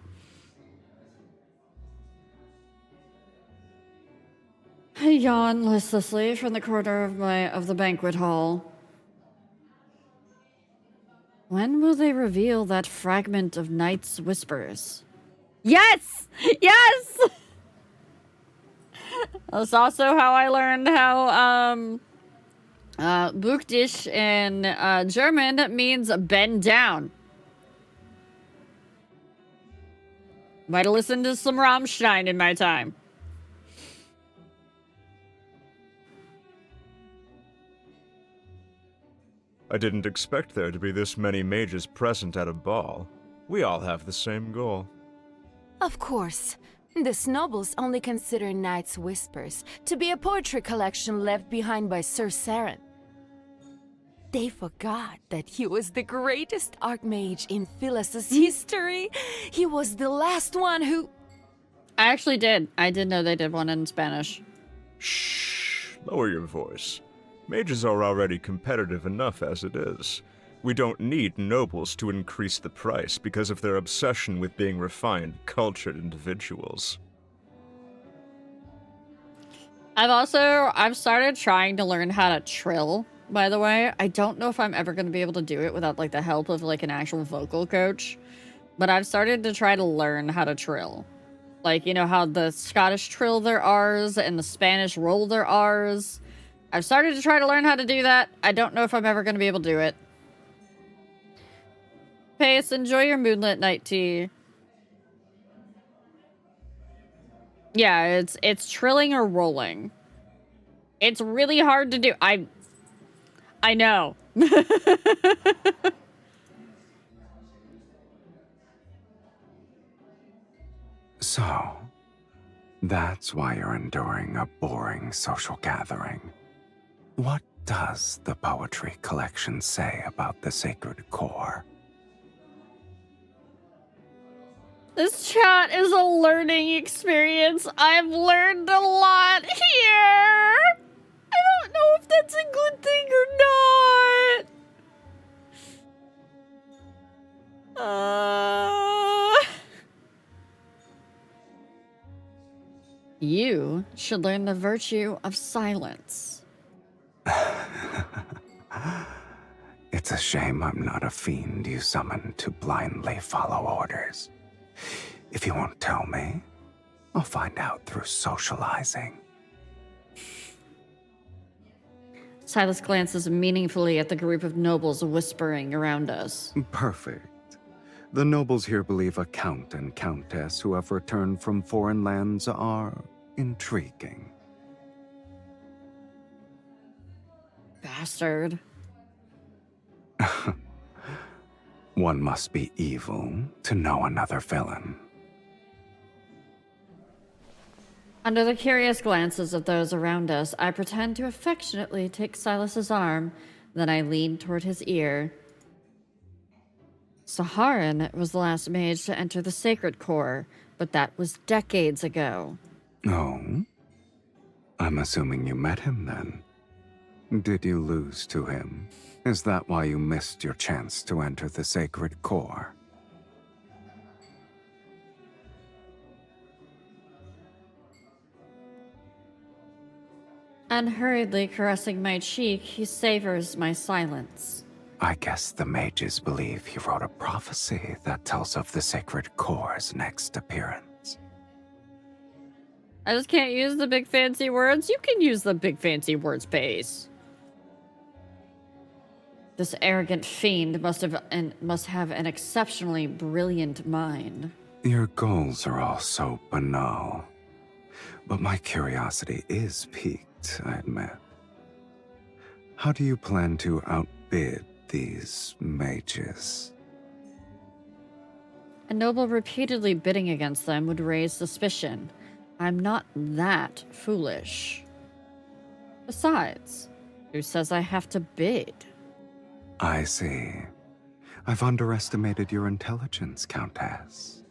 [SPEAKER 1] I yawn listlessly from the corner of the banquet hall. When will they reveal that fragment of Night's Whispers? Yes! Yes! That's also how I learned how, Buch dich in German means bend down. Might have listened to some Rammstein in my time.
[SPEAKER 9] I didn't expect there to be this many mages present at a ball. We all have the same goal.
[SPEAKER 10] Of course. The nobles only consider Night's Whispers to be a poetry collection left behind by Sir Saren. They forgot that he was the greatest archmage in Phyllis's history. He was the last one who...
[SPEAKER 1] I actually did. I did know they did one in Spanish.
[SPEAKER 9] Shh, lower your voice. Mages are already competitive enough as it is. We don't need nobles to increase the price because of their obsession with being refined, cultured individuals.
[SPEAKER 1] I've started trying to learn how to trill, by the way. I don't know if I'm ever going to be able to do it without like the help of like an actual vocal coach. But I've started to try to learn how to trill. Like, you know how the Scottish trill their R's and the Spanish roll their R's. I've started to try to learn how to do that. I don't know if I'm ever going to be able to do it. Pace, enjoy your moonlit night tea. Yeah, it's trilling or rolling. It's really hard to do. I know.
[SPEAKER 3] So, that's why you're enduring a boring social gathering. What does the poetry collection say about the sacred core?
[SPEAKER 1] This chat is a learning experience. I've learned a lot here. I don't know if that's a good thing or not. You should learn the virtue of silence.
[SPEAKER 3] It's a shame I'm not a fiend you summon to blindly follow orders. If you won't tell me, I'll find out through socializing.
[SPEAKER 1] Silas glances meaningfully at the group of nobles whispering around us.
[SPEAKER 3] Perfect. The nobles here believe a count and countess who have returned from foreign lands are intriguing.
[SPEAKER 1] Bastard.
[SPEAKER 3] One must be evil to know another villain.
[SPEAKER 1] Under the curious glances of those around us, I pretend to affectionately take Silas's arm, then I lean toward his ear. Saharan was the last mage to enter the sacred core, but that was decades ago.
[SPEAKER 3] Oh? I'm assuming you met him then. Did you lose to him? Is that why you missed your chance to enter the sacred core?
[SPEAKER 1] Unhurriedly caressing my cheek, he savors my silence.
[SPEAKER 3] I guess the mages believe he wrote a prophecy that tells of the sacred core's next appearance.
[SPEAKER 1] I just can't use the big fancy words. You can use the big fancy words, Pace. This arrogant fiend must have an exceptionally brilliant mind.
[SPEAKER 3] Your goals are all so banal. But my curiosity is piqued, I admit. How do you plan to outbid these mages?
[SPEAKER 1] A noble repeatedly bidding against them would raise suspicion. I'm not that foolish. Besides, who says I have to bid?
[SPEAKER 3] I see. I've underestimated your intelligence, Countess.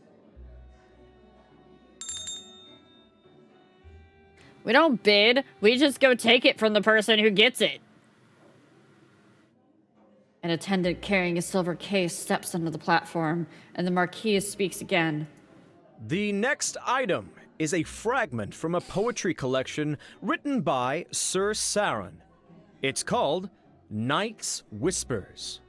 [SPEAKER 1] We don't bid, we just go take it from the person who gets it. An attendant carrying a silver case steps onto the platform, and the Marquise speaks again.
[SPEAKER 6] The next item is a fragment from a poetry collection written by Sir Saron. It's called Night's Whispers.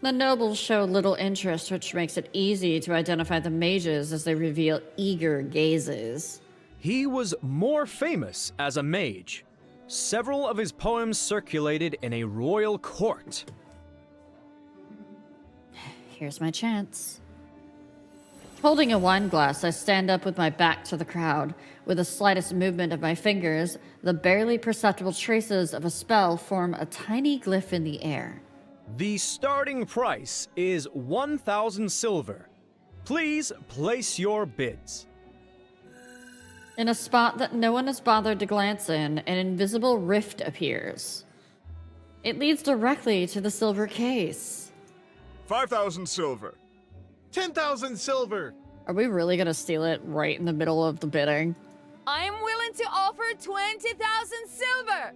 [SPEAKER 1] The nobles show little interest, which makes it easy to identify the mages as they reveal eager gazes.
[SPEAKER 6] He was more famous as a mage. Several of his poems circulated in a royal court.
[SPEAKER 1] Here's my chance. Holding a wine glass, I stand up with my back to the crowd. With the slightest movement of my fingers, the barely perceptible traces of a spell form a tiny glyph in the air.
[SPEAKER 6] The starting price is 1,000 silver. Please place your bids.
[SPEAKER 1] In a spot that no one has bothered to glance in, an invisible rift appears. It leads directly to the silver case.
[SPEAKER 9] 5,000 silver.
[SPEAKER 2] 10,000 silver!
[SPEAKER 1] Are we really gonna steal it right in the middle of the bidding?
[SPEAKER 10] I'm willing to offer 20,000 silver!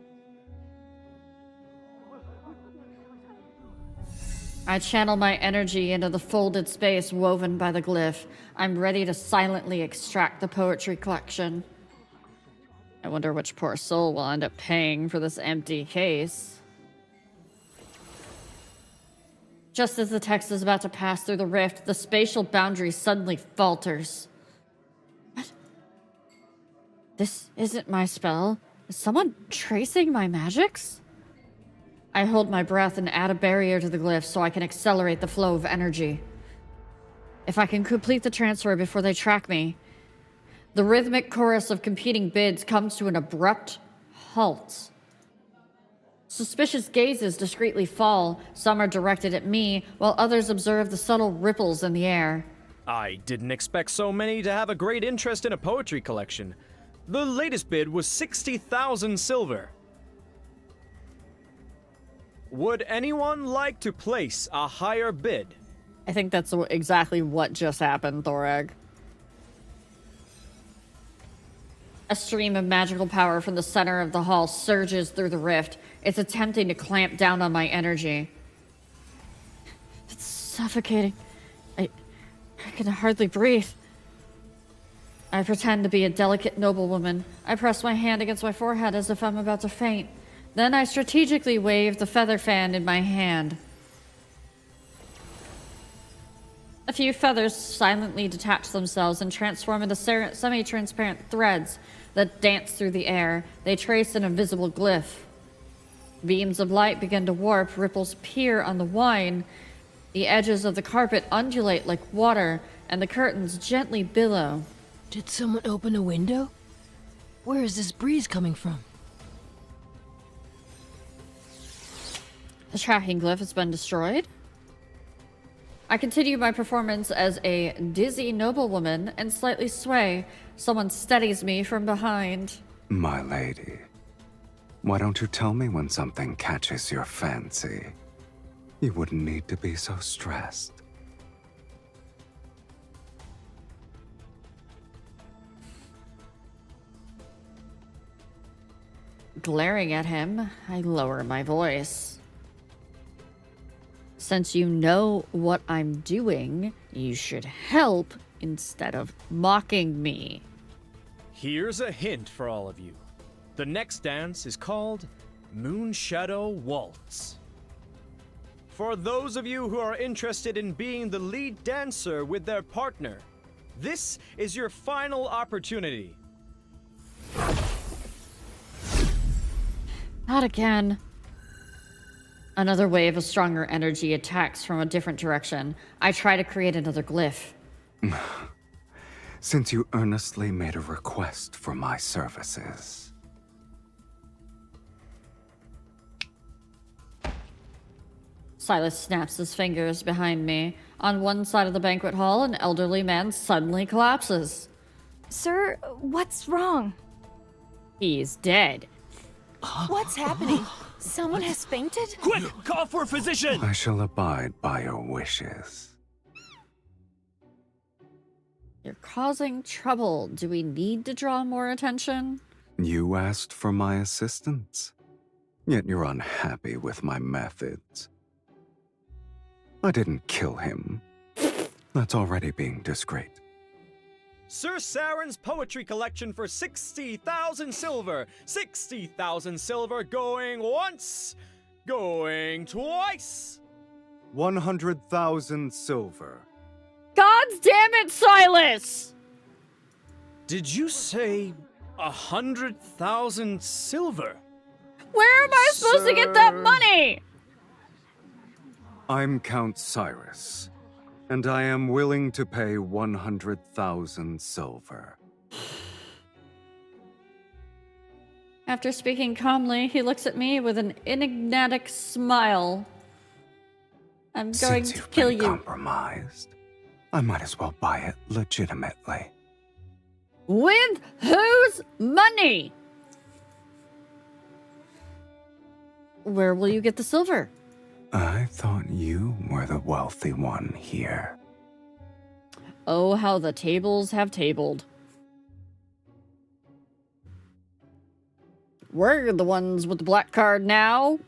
[SPEAKER 1] I channel my energy into the folded space woven by the glyph. I'm ready to silently extract the poetry collection. I wonder which poor soul will end up paying for this empty case. Just as the text is about to pass through the rift, the spatial boundary suddenly falters. What? This isn't my spell. Is someone tracing my magics? I hold my breath and add a barrier to the glyph so I can accelerate the flow of energy. If I can complete the transfer before they track me, the rhythmic chorus of competing bids comes to an abrupt halt. Suspicious gazes discreetly fall. Some are directed at me, while others observe the subtle ripples in the air.
[SPEAKER 6] I didn't expect so many to have a great interest in a poetry collection. The latest bid was 60,000 silver. Would anyone like to place a higher bid?
[SPEAKER 1] I think that's exactly what just happened, Thoreg. A stream of magical power from the center of the hall surges through the rift. It's attempting to clamp down on my energy. It's suffocating. I can hardly breathe. I pretend to be a delicate noblewoman. I press my hand against my forehead as if I'm about to faint. Then I strategically wave the feather fan in my hand. A few feathers silently detach themselves and transform into semi-transparent threads that dance through the air. They trace an invisible glyph. Beams of light begin to warp, ripples appear on the wine. The edges of the carpet undulate like water, and the curtains gently billow.
[SPEAKER 11] Did someone open a window? Where is this breeze coming from?
[SPEAKER 1] The tracking glyph has been destroyed. I continue my performance as a dizzy noblewoman and slightly sway. Someone steadies me from behind.
[SPEAKER 3] My lady, why don't you tell me when something catches your fancy? You wouldn't need to be so stressed.
[SPEAKER 1] Glaring at him, I lower my voice. Since you know what I'm doing, you should help instead of mocking me.
[SPEAKER 6] Here's a hint for all of you. The next dance is called Moonshadow Waltz. For those of you who are interested in being the lead dancer with their partner, this is your final opportunity.
[SPEAKER 1] Not again. Another wave of stronger energy attacks from a different direction. I try to create another glyph.
[SPEAKER 3] Since you earnestly made a request for my services.
[SPEAKER 1] Silas snaps his fingers behind me. On one side of the banquet hall, an elderly man suddenly collapses.
[SPEAKER 12] Sir, what's wrong?
[SPEAKER 1] He's dead.
[SPEAKER 12] What's happening? Someone has fainted?
[SPEAKER 2] Quick! Call for a physician!
[SPEAKER 3] I shall abide by your wishes.
[SPEAKER 1] You're causing trouble. Do we need to draw more attention?
[SPEAKER 3] You asked for my assistance, yet you're unhappy with my methods. I didn't kill him. That's already being discreet.
[SPEAKER 6] Sir Saren's poetry collection for 60,000 silver. 60,000 silver going once, going twice.
[SPEAKER 3] 100,000 silver.
[SPEAKER 1] God damn it, Silas!
[SPEAKER 6] Did you say 100,000 silver?
[SPEAKER 1] Where am I supposed to get that
[SPEAKER 6] Sir.
[SPEAKER 1] money?
[SPEAKER 3] I'm Count Cyrus, and I am willing to pay 100,000 silver.
[SPEAKER 1] After speaking calmly, he looks at me with an enigmatic smile. I'm going
[SPEAKER 3] Since
[SPEAKER 1] to
[SPEAKER 3] you've
[SPEAKER 1] kill
[SPEAKER 3] been
[SPEAKER 1] you.
[SPEAKER 3] compromised, I might as well buy it legitimately.
[SPEAKER 1] With whose money? Where will you get the silver?
[SPEAKER 3] I thought you were the wealthy one here.
[SPEAKER 1] Oh, how the tables have tabled. We're the ones with the black card now.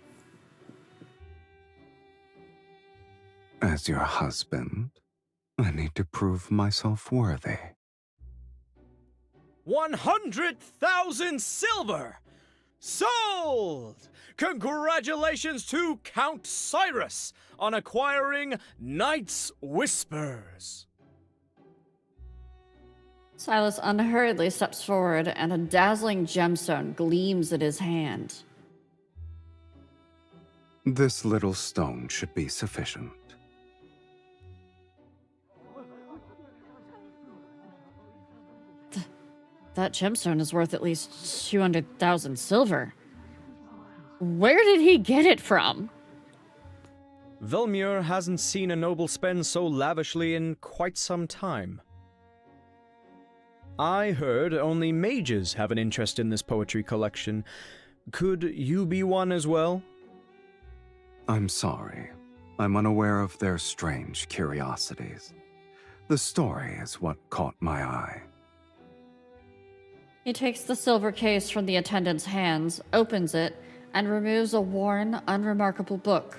[SPEAKER 3] As your husband, I need to prove myself worthy.
[SPEAKER 6] 100,000 silver! Sold! Congratulations to Count Cyrus on acquiring Night's Whispers.
[SPEAKER 1] Silas unhurriedly steps forward, and a dazzling gemstone gleams in his hand.
[SPEAKER 3] This little stone should be sufficient.
[SPEAKER 1] That gemstone is worth at least 200,000 silver. Where did he get it from?
[SPEAKER 6] Velmir hasn't seen a noble spend so lavishly in quite some time. I heard only mages have an interest in this poetry collection. Could you be one as well?
[SPEAKER 3] I'm sorry. I'm unaware of their strange curiosities. The story is what caught my eye.
[SPEAKER 1] He takes the silver case from the attendant's hands, opens it, and removes a worn, unremarkable book.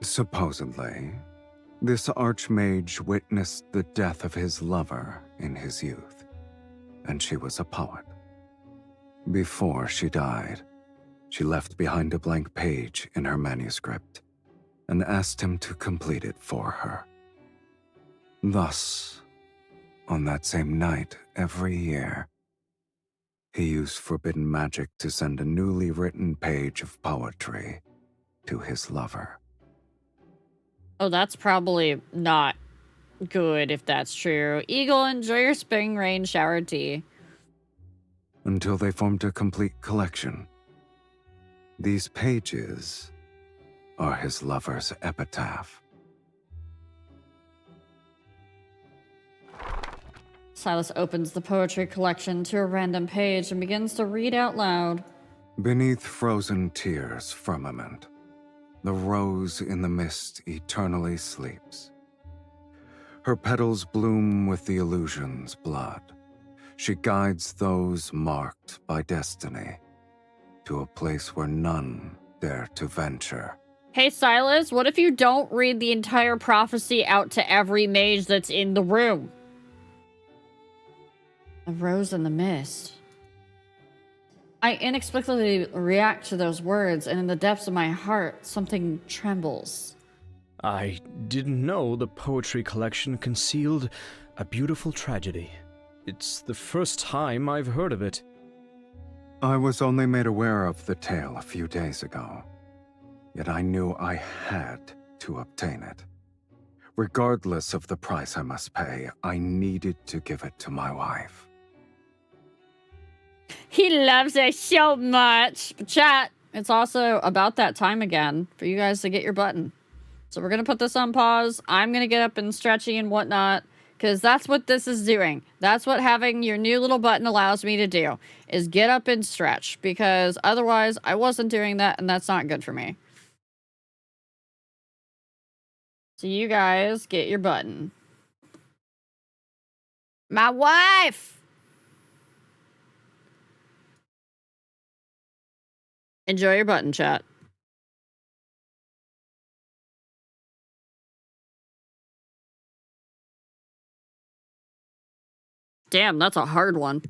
[SPEAKER 3] Supposedly, this archmage witnessed the death of his lover in his youth, and she was a poet. Before she died, she left behind a blank page in her manuscript and asked him to complete it for her. Thus, on that same night every year, he used forbidden magic to send a newly written page of poetry to his lover.
[SPEAKER 1] Oh, that's probably not good if that's true. Eagle, enjoy your spring rain shower tea.
[SPEAKER 3] Until they formed a complete collection. These pages are his lover's epitaph.
[SPEAKER 1] Silas opens the poetry collection to a random page and begins to read out loud.
[SPEAKER 3] Beneath frozen tears' firmament, the rose in the mist eternally sleeps. Her petals bloom with the illusion's blood. She guides those marked by destiny to a place where none dare to venture.
[SPEAKER 1] Hey, Silas, what if you don't read the entire prophecy out to every mage that's in the room? A rose in the mist. I inexplicably react to those words, and in the depths of my heart, something trembles.
[SPEAKER 6] I didn't know the poetry collection concealed a beautiful tragedy. It's the first time I've heard of it.
[SPEAKER 3] I was only made aware of the tale a few days ago. yet I knew I had to obtain it. Regardless of the price I must pay, I needed to give it to my wife.
[SPEAKER 1] He loves her so much. Chat, it's also about that time again for you guys to get your button. So we're going to put this on pause. I'm going to get up and stretchy and whatnot, because that's what this is doing. That's what having your new little button allows me to do, is get up and stretch, because otherwise I wasn't doing that, and that's not good for me. So you guys get your button. My wife! Enjoy your button, chat. Damn, that's a hard one.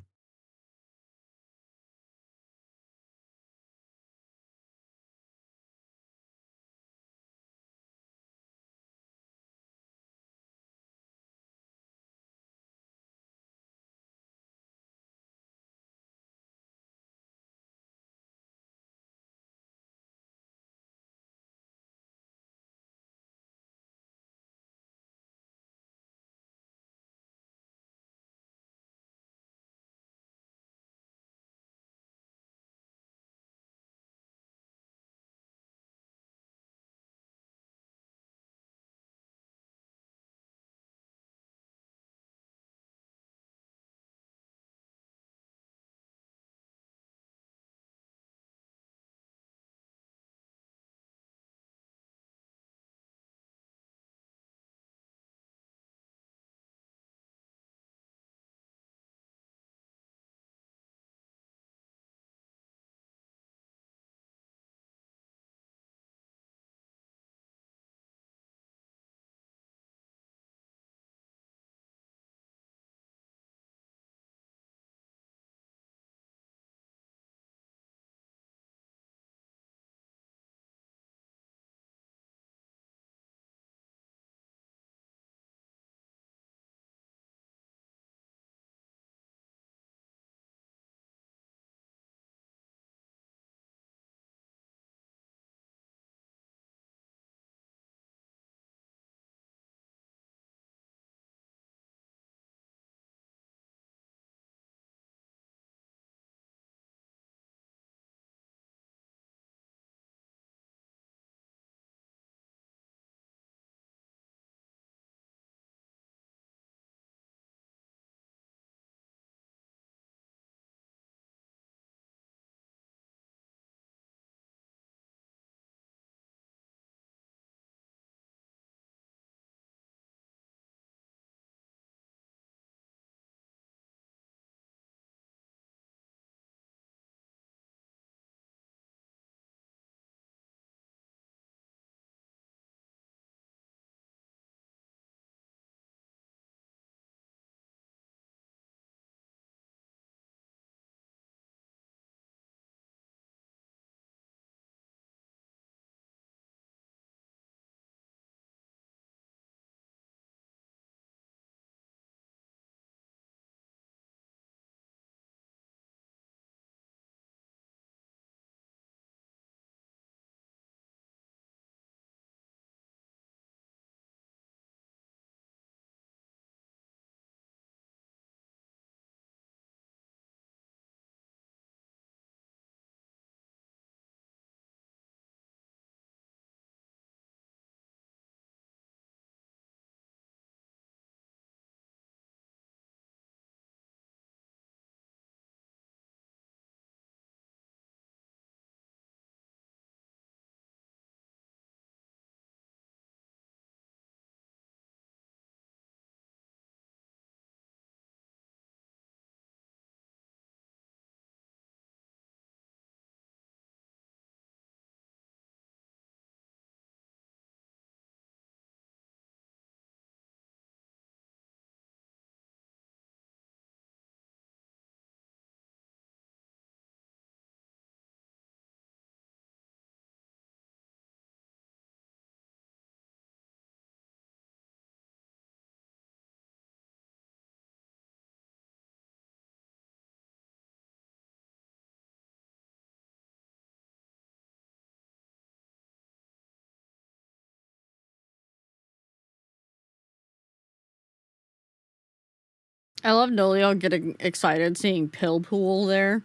[SPEAKER 1] I love Nolio getting excited seeing Pill Pool there.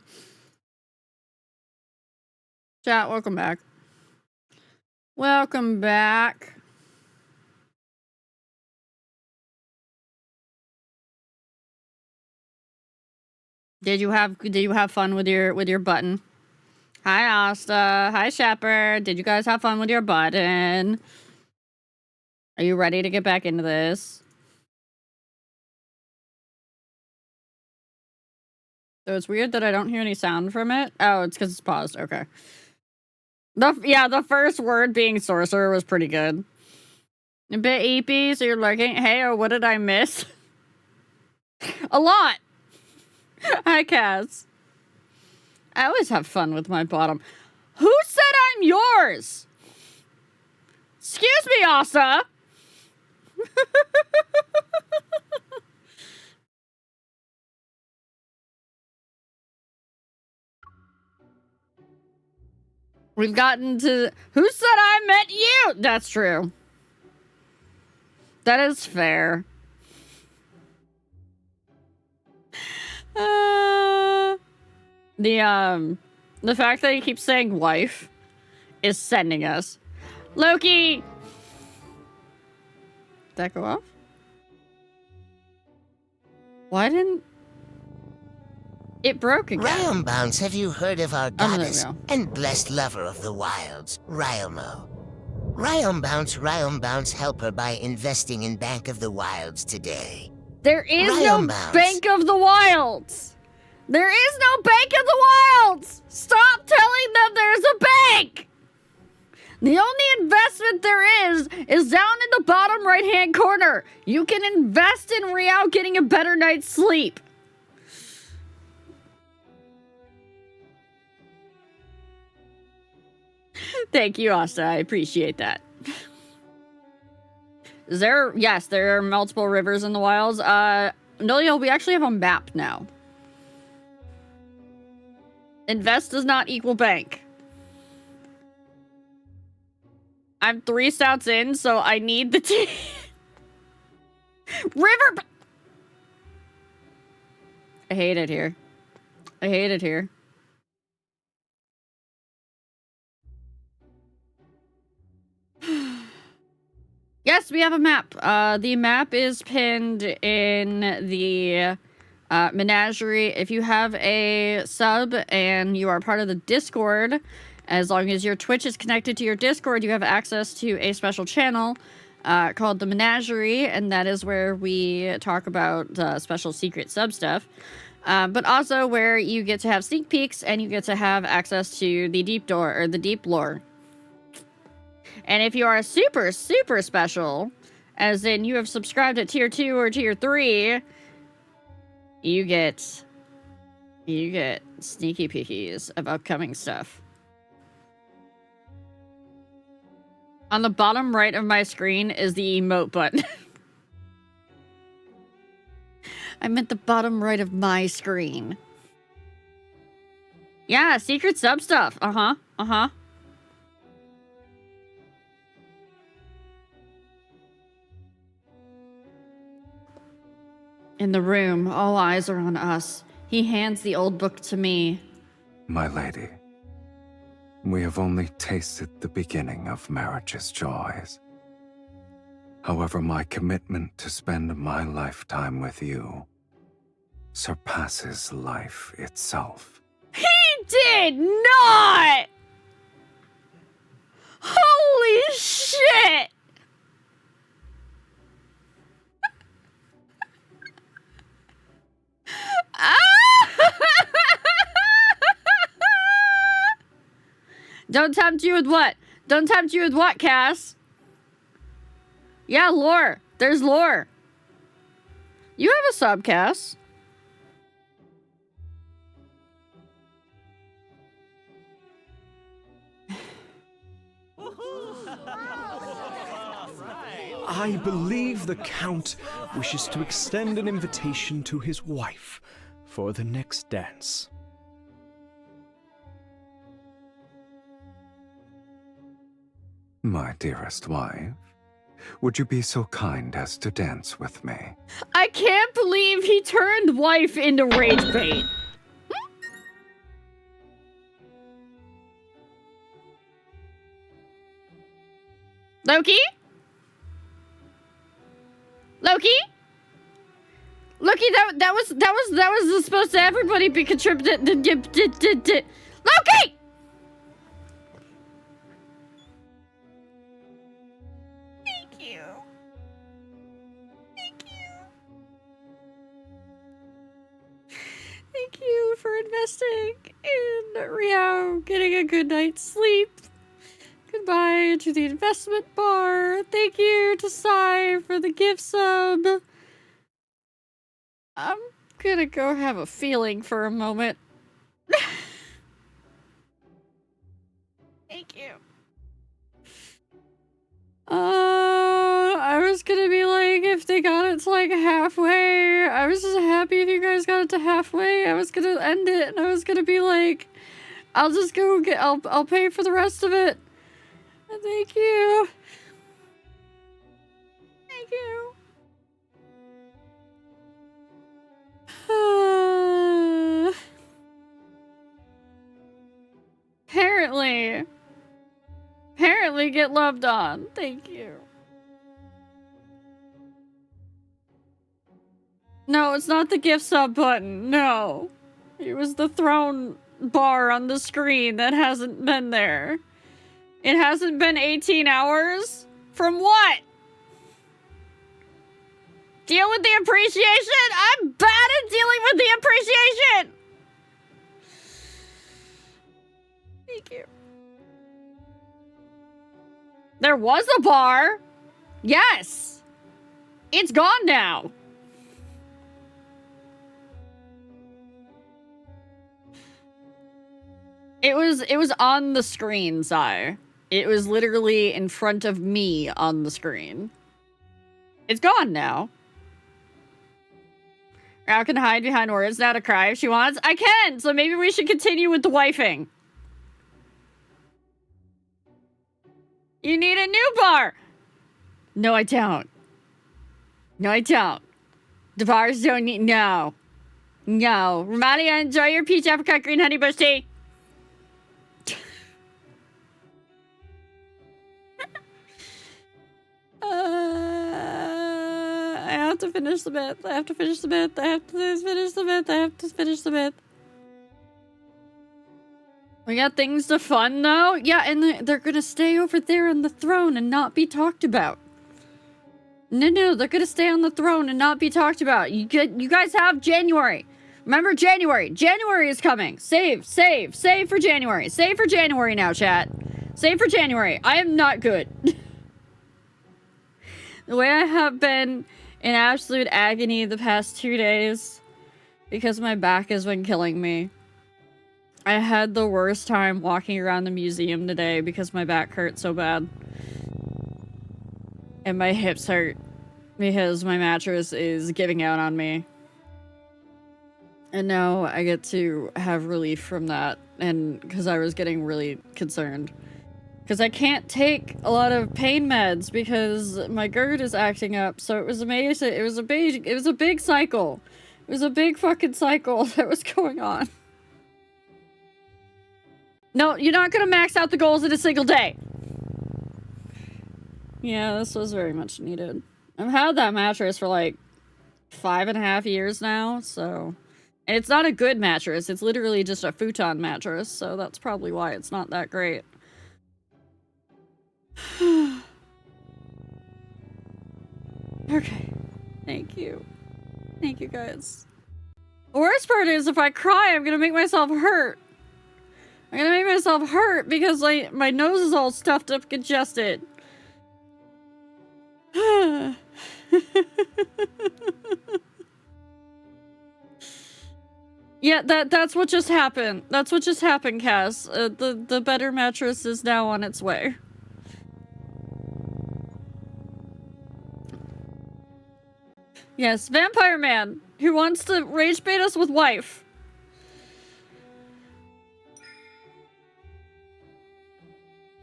[SPEAKER 1] Chat, welcome back. Welcome back. Did you have fun with your button? Hi Asta. Hi Shepard. Did you guys have fun with your button? Are you ready to get back into this? So it's weird that I don't hear any sound from it. Oh, it's because it's paused. Okay. The first word being sorcerer was pretty good. A bit eepy, so you're lurking. Hey, oh, what did I miss? A lot. Hi, Kaz. I always have fun with my bottom. Who said I'm yours? Excuse me, Asa. We've gotten to... Who said I met you? That's true. That is fair. The fact that he keeps saying wife is sending us. Loki! Did that go off? Why didn't... It broke again.
[SPEAKER 4] Realm Bounce, have you heard of our
[SPEAKER 1] Oh,
[SPEAKER 4] goddess and blessed lover of the wilds, Ryelmo? Realm Bounce, help her by investing in Bank of the Wilds today.
[SPEAKER 1] There is
[SPEAKER 4] Realm
[SPEAKER 1] no
[SPEAKER 4] Bounce.
[SPEAKER 1] Bank of the Wilds! There is no Bank of the Wilds! Stop telling them there's a bank! The only investment there is down in the bottom right-hand corner. You can invest in Riao getting a better night's sleep. Thank you, Asta. I appreciate that. Yes, there are multiple rivers in the wilds. Nolio, we actually have a map now. Invest does not equal bank. I'm 3 stouts in, so I need the tea. River. I hate it here. I hate it here. Yes, we have a map. The map is pinned in the menagerie. If you have a sub and you are part of the Discord, as long as your Twitch is connected to your Discord, you have access to a special channel called the Menagerie, and that is where we talk about special secret sub stuff. But also where you get to have sneak peeks and you get to have access to the deep door or the deep lore. And if you are super, super special, as in you have subscribed at tier 2 or tier 3, you get sneaky peekies of upcoming stuff. On the bottom right of my screen is the emote button. I meant the bottom right of my screen. Yeah, secret sub stuff. Uh-huh. Uh-huh. In the room, all eyes are on us. He hands the old book to me.
[SPEAKER 3] My lady, we have only tasted the beginning of marriage's joys. However, my commitment to spend my lifetime with you surpasses life itself.
[SPEAKER 1] He did not! Holy shit! Don't tempt you with what? Don't tempt you with what, Cass? Yeah, lore. There's lore. You have a sub, Cass.
[SPEAKER 6] I believe the Count wishes to extend an invitation to his wife for the next dance.
[SPEAKER 3] My dearest wife, would you be so kind as to dance with me?
[SPEAKER 1] I can't believe he turned wife into rage bait. Loki? Loki? Loki, that was supposed to everybody be contributed. Loki! Thank you. Thank you. Thank you for investing in Riao getting a good night's sleep. Goodbye to the investment bar. Thank you to Sai for the gift sub. I'm gonna go have a feeling for a moment. Thank you. I was gonna be like, if they got it to like halfway, I was just happy if you guys got it to halfway. I was gonna end it and I was gonna be like, I'll just go get, I'll pay for the rest of it. Thank you. Thank you. Apparently get loved on. Thank you. No, it's not the gift sub button. No. It was the throne bar on the screen that hasn't been there. It hasn't been 18 hours? From what? Deal with the appreciation? I'm bad at dealing with the appreciation! Thank you. There was a bar. Yes. It's gone now. It was on the screen, Sai. It was literally in front of me on the screen. It's gone now. Rao can hide behind words now to cry if she wants. I can! So maybe we should continue with the wifing. You need a new bar! No, I don't. No, I don't. The bars don't need... No. No. Ramadia, enjoy your peach apricot green honey bush tea. I have to finish the bit. I have to finish the bit. I have to finish the bit. I have to finish the bit. We got things to fun, though? Yeah, and they're gonna stay over there on the throne and not be talked about. No, they're gonna stay on the throne and not be talked about. You guys have January. Remember January. January is coming. Save for January. Save for January now, chat. Save for January. I am not good. The way I have been in absolute agony the past 2 days because my back has been killing me. I had the worst time walking around the museum today because my back hurt so bad. And my hips hurt because my mattress is giving out on me. And now I get to have relief from that, and because I was getting really concerned. Because I can't take a lot of pain meds because my GERD is acting up, so it was amazing. It was a big cycle. It was a big fucking cycle that was going on. No, you're not gonna max out the goals in a single day. Yeah, this was very much needed. I've had that mattress for like 5.5 years now, so... And it's not a good mattress, it's literally just a futon mattress, so that's probably why it's not that great. Okay. Thank you. Thank you, guys. The worst part is, if I cry, I'm gonna make myself hurt. I'm gonna make myself hurt because my nose is all stuffed up, congested. Yeah, that's what just happened. That's what just happened, Cass. The better mattress is now on its way. Yes, Vampire Man, who wants to rage bait us with wife.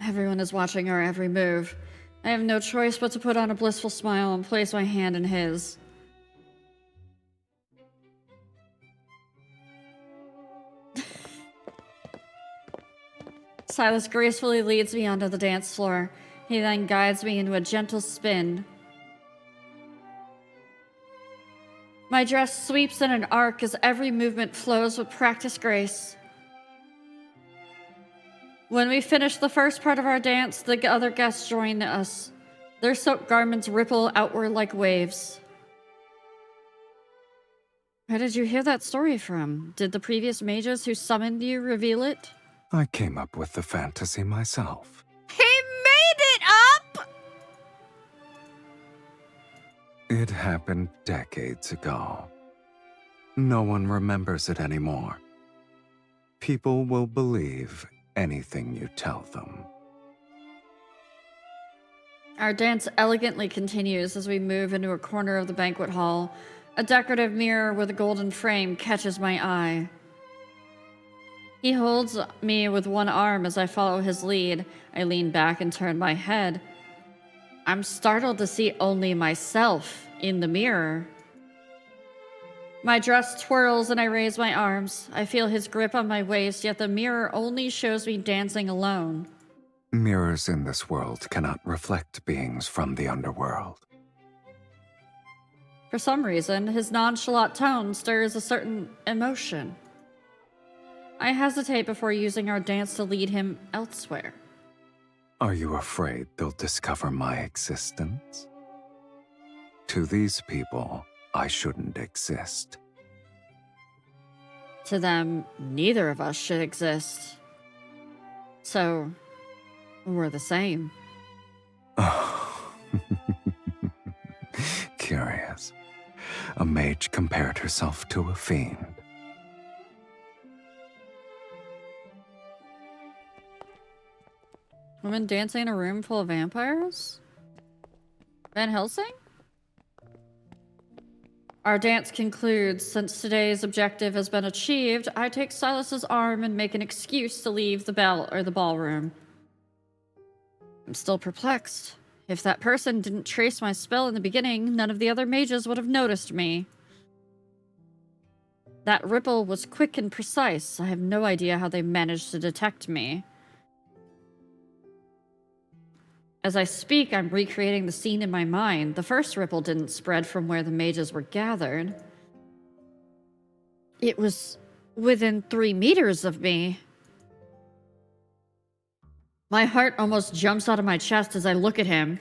[SPEAKER 1] Everyone is watching our every move. I have no choice but to put on a blissful smile and place my hand in his. Silas gracefully leads me onto the dance floor. He then guides me into a gentle spin. My dress sweeps in an arc as every movement flows with practiced grace. When we finish the first part of our dance, the other guests join us. Their soaked garments ripple outward like waves. Where did you hear that story from? Did the previous mages who summoned you reveal it?
[SPEAKER 3] I came up with the fantasy myself.
[SPEAKER 1] He made it up!
[SPEAKER 3] It happened decades ago. No one remembers it anymore. People will believe anything you tell them.
[SPEAKER 1] Our dance elegantly continues as we move into a corner of the banquet hall. A decorative mirror with a golden frame catches my eye. He holds me with one arm as I follow his lead. I lean back and turn my head. I'm startled to see only myself in the mirror. My dress twirls and I raise my arms. I feel his grip on my waist, yet the mirror only shows me dancing alone.
[SPEAKER 3] Mirrors in this world cannot reflect beings from the underworld.
[SPEAKER 1] For some reason, his nonchalant tone stirs a certain emotion. I hesitate before using our dance to lead him elsewhere.
[SPEAKER 3] Are you afraid they'll discover my existence? To these people, I shouldn't exist.
[SPEAKER 1] To them, neither of us should exist. So, we're the same.
[SPEAKER 3] Curious. A mage compared herself to a fiend.
[SPEAKER 1] Women dancing in a room full of vampires? Van Helsing? Our dance concludes. Since today's objective has been achieved, I take Silas's arm and make an excuse to leave the ballroom. I'm still perplexed. If that person didn't trace my spell in the beginning, none of the other mages would have noticed me. That ripple was quick and precise. I have no idea how they managed to detect me. As I speak, I'm recreating the scene in my mind. The first ripple didn't spread from where the mages were gathered. It was within 3 meters of me. My heart almost jumps out of my chest as I look at him.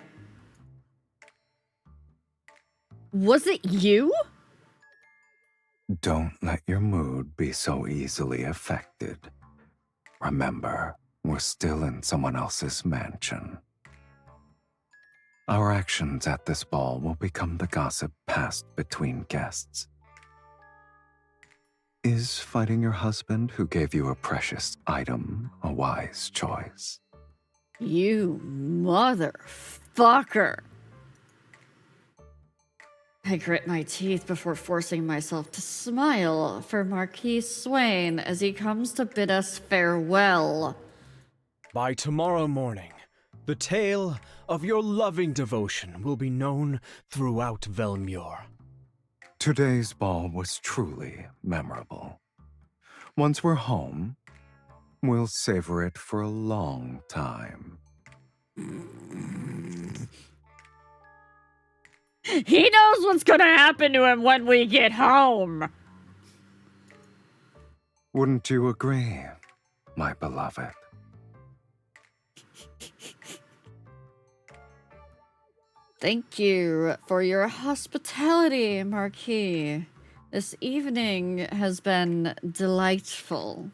[SPEAKER 1] Was it you?
[SPEAKER 3] Don't let your mood be so easily affected. Remember, we're still in someone else's mansion. Our actions at this ball will become the gossip passed between guests. Is fighting your husband who gave you a precious item a wise choice?
[SPEAKER 1] You motherfucker. I grit my teeth before forcing myself to smile for Marquis Swain as he comes to bid us farewell.
[SPEAKER 6] By tomorrow morning, the tale of your loving devotion will be known throughout Velmure.
[SPEAKER 3] Today's ball was truly memorable. Once we're home, we'll savor it for a long time.
[SPEAKER 1] He knows what's gonna happen to him when we get home.
[SPEAKER 3] Wouldn't you agree, my beloved?
[SPEAKER 1] Thank you for your hospitality, Marquis. This evening has been delightful.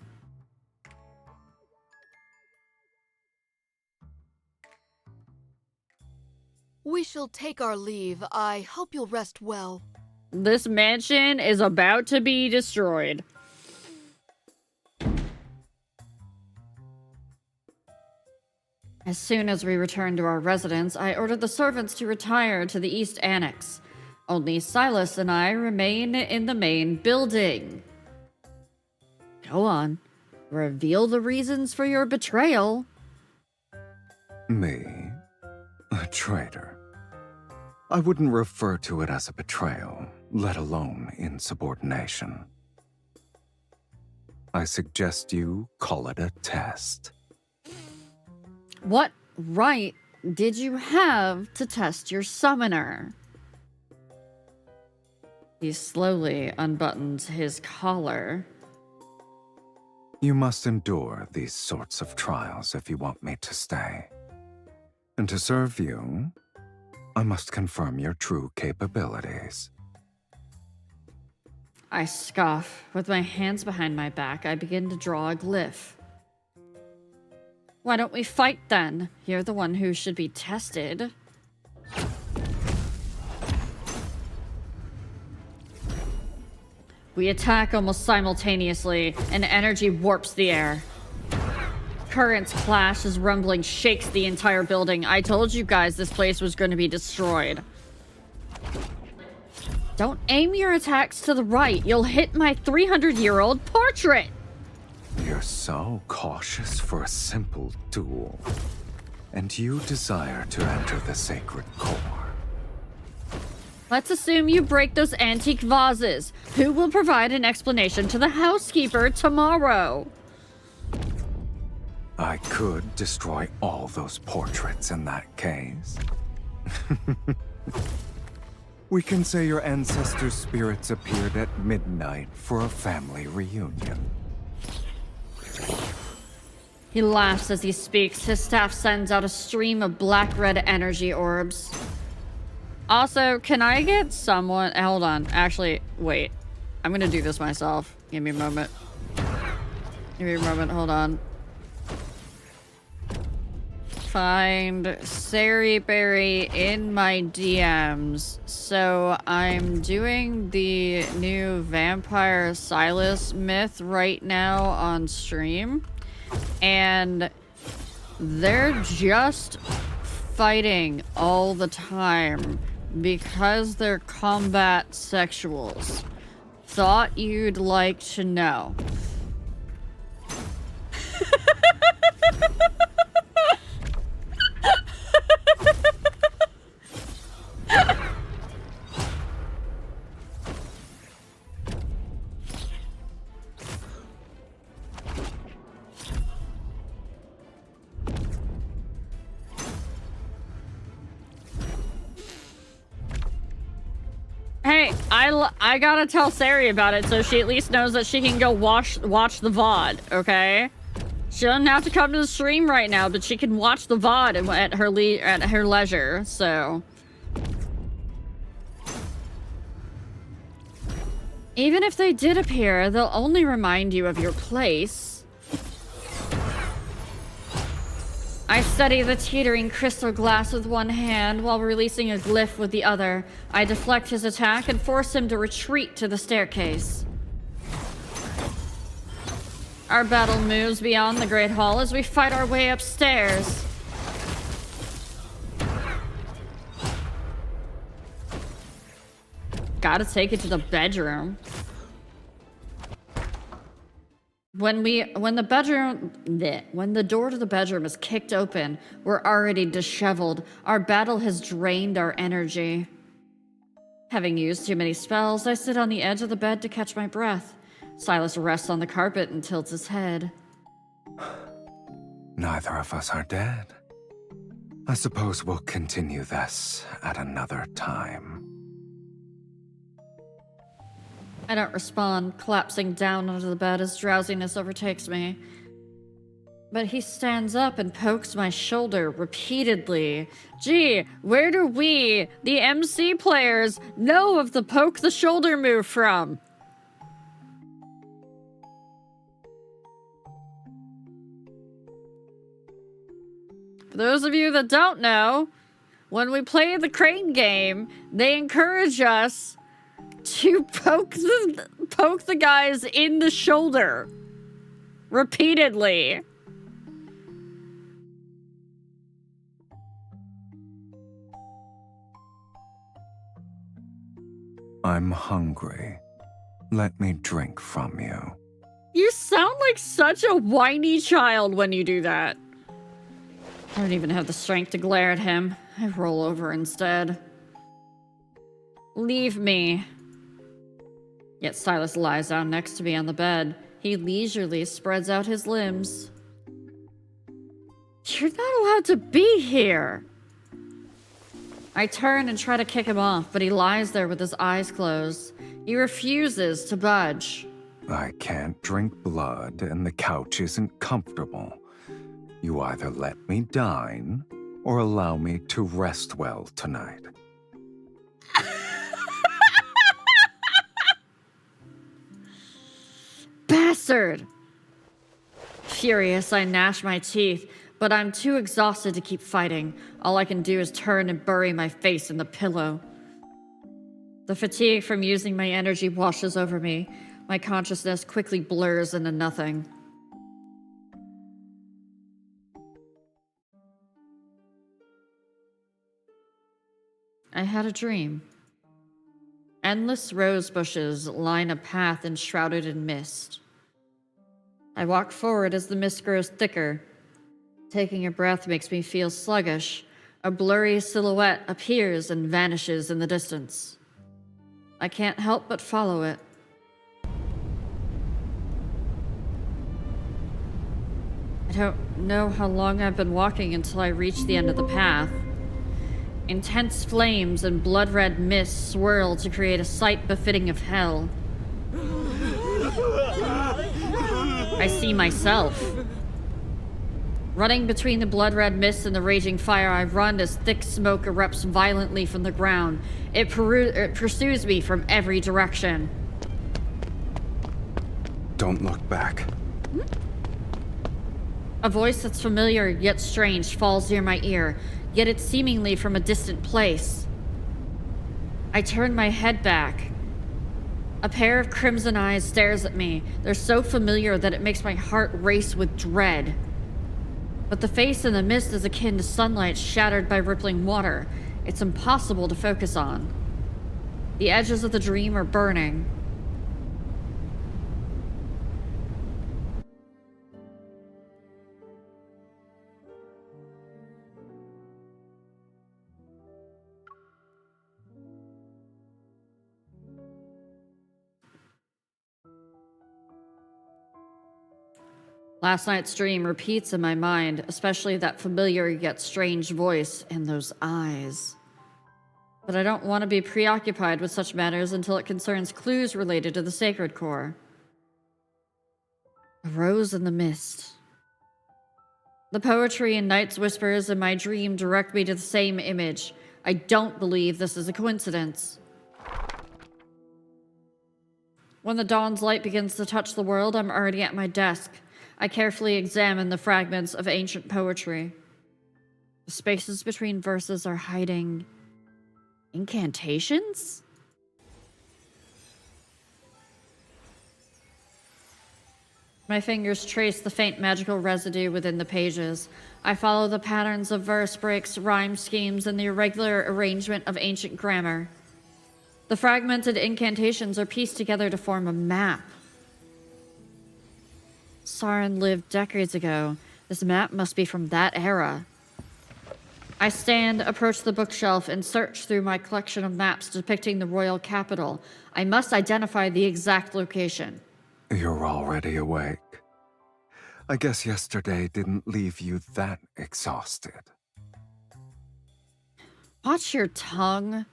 [SPEAKER 7] We shall take our leave. I hope you'll rest well.
[SPEAKER 1] This mansion is about to be destroyed. As soon as we return to our residence, I ordered the servants to retire to the East Annex. Only Silas and I remain in the main building. Go on. Reveal the reasons for your betrayal.
[SPEAKER 3] Me? A traitor. I wouldn't refer to it as a betrayal, let alone insubordination. I suggest you call it a test.
[SPEAKER 1] What right did you have to test your summoner? He slowly unbuttons his collar.
[SPEAKER 3] You must endure these sorts of trials if you want me to stay. And to serve you, I must confirm your true capabilities.
[SPEAKER 1] I scoff. With my hands behind my back, I begin to draw a glyph. Why don't we fight then? You're the one who should be tested. We attack almost simultaneously, and energy warps the air. Currents clash as rumbling shakes the entire building. I told you guys this place was going to be destroyed. Don't aim your attacks to the right. You'll hit my 300-year-old portrait.
[SPEAKER 3] You're so cautious for a simple duel. And you desire to enter the sacred core.
[SPEAKER 1] Let's assume you break those antique vases. Who will provide an explanation to the housekeeper tomorrow?
[SPEAKER 3] I could destroy all those portraits in that case. We can say your ancestors' spirits appeared at midnight for a family reunion.
[SPEAKER 1] He laughs as he speaks. His staff sends out a stream of black-red energy orbs. Also, can I get someone... Hold on. Actually, wait. I'm gonna do this myself. Give me a moment. Give me a moment. Hold on. Find Sari Berry in my DMs. So I'm doing the new Vampire Silas myth right now on stream. And they're just fighting all the time because they're combat sexuals. Thought you'd like to know. Hey, I gotta tell Sari about it so she at least knows that she can go watch the VOD, okay? She doesn't have to come to the stream right now, but she can watch the VOD at her leisure, so. Even if they did appear, they'll only remind you of your place. I study the teetering crystal glass with one hand while releasing a glyph with the other. I deflect his attack and force him to retreat to the staircase. Our battle moves beyond the Great Hall as we fight our way upstairs. Gotta take it to the bedroom. When the door to the bedroom is kicked open, we're already disheveled. Our battle has drained our energy. Having used too many spells, I sit on the edge of the bed to catch my breath. Silas rests on the carpet and tilts his head.
[SPEAKER 3] Neither of us are dead. I suppose we'll continue this at another time.
[SPEAKER 1] I don't respond, collapsing down onto the bed as drowsiness overtakes me. But he stands up and pokes my shoulder repeatedly. Gee, where do we, the MC players, know of the poke the shoulder move from? For those of you that don't know, when we play the crane game, they encourage us to poke the guys in the shoulder repeatedly.
[SPEAKER 3] I'm hungry. Let me drink from you.
[SPEAKER 1] You sound like such a whiny child when you do that. I don't even have the strength to glare at him. I roll over instead. Leave me. Yet Silas lies down next to me on the bed. He leisurely spreads out his limbs. You're not allowed to be here. I turn and try to kick him off, but he lies there with his eyes closed. He refuses to budge.
[SPEAKER 3] I can't drink blood, and the couch isn't comfortable. You either let me dine, or allow me to rest well tonight.
[SPEAKER 1] Bastard! Furious, I gnash my teeth, but I'm too exhausted to keep fighting. All I can do is turn and bury my face in the pillow. The fatigue from using my energy washes over me. My consciousness quickly blurs into nothing. I had a dream. Endless rose bushes line a path enshrouded in mist. I walk forward as the mist grows thicker. Taking a breath makes me feel sluggish. A blurry silhouette appears and vanishes in the distance. I can't help but follow it. I don't know how long I've been walking until I reach the end of the path. Intense flames and blood-red mist swirl to create a sight befitting of hell. I see myself. Running between the blood-red mist and the raging fire, I run as thick smoke erupts violently from the ground. It pursues me from every direction.
[SPEAKER 3] Don't look back.
[SPEAKER 1] A voice that's familiar yet strange falls near my ear, yet it's seemingly from a distant place. I turn my head back. A pair of crimson eyes stares at me. They're so familiar that it makes my heart race with dread. But the face in the mist is akin to sunlight shattered by rippling water. It's impossible to focus on. The edges of the dream are burning. Last night's dream repeats in my mind, especially that familiar yet strange voice and those eyes. But I don't want to be preoccupied with such matters until it concerns clues related to the sacred core. A rose in the mist. The poetry and night's whispers in my dream direct me to the same image. I don't believe this is a coincidence. When the dawn's light begins to touch the world, I'm already at my desk. I carefully examine the fragments of ancient poetry. The spaces between verses are hiding incantations? My fingers trace the faint magical residue within the pages. I follow the patterns of verse breaks, rhyme schemes, and the irregular arrangement of ancient grammar. The fragmented incantations are pieced together to form a map. Sauron lived decades ago. This map must be from that era. I approach the bookshelf, and search through my collection of maps depicting the royal capital. I must identify the exact location.
[SPEAKER 3] You're already awake. I guess yesterday didn't leave you that exhausted.
[SPEAKER 1] Watch your tongue.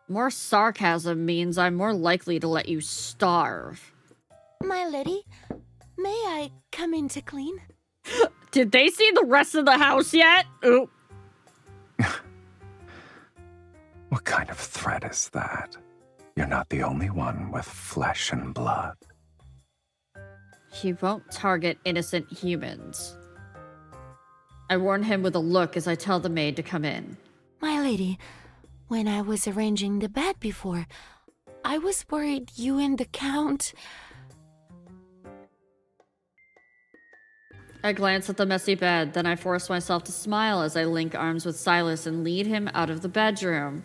[SPEAKER 1] More sarcasm means I'm more likely to let you starve.
[SPEAKER 10] My lady, may I come in to clean?
[SPEAKER 1] Did they see the rest of the house yet? Ooh.
[SPEAKER 3] What kind of threat is that? You're not the only one with flesh and blood.
[SPEAKER 1] He won't target innocent humans. I warn him with a look as I tell the maid to come in.
[SPEAKER 10] My lady, when I was arranging the bed before, I was worried you and the Count...
[SPEAKER 1] I glance at the messy bed, then I force myself to smile as I link arms with Silas and lead him out of the bedroom.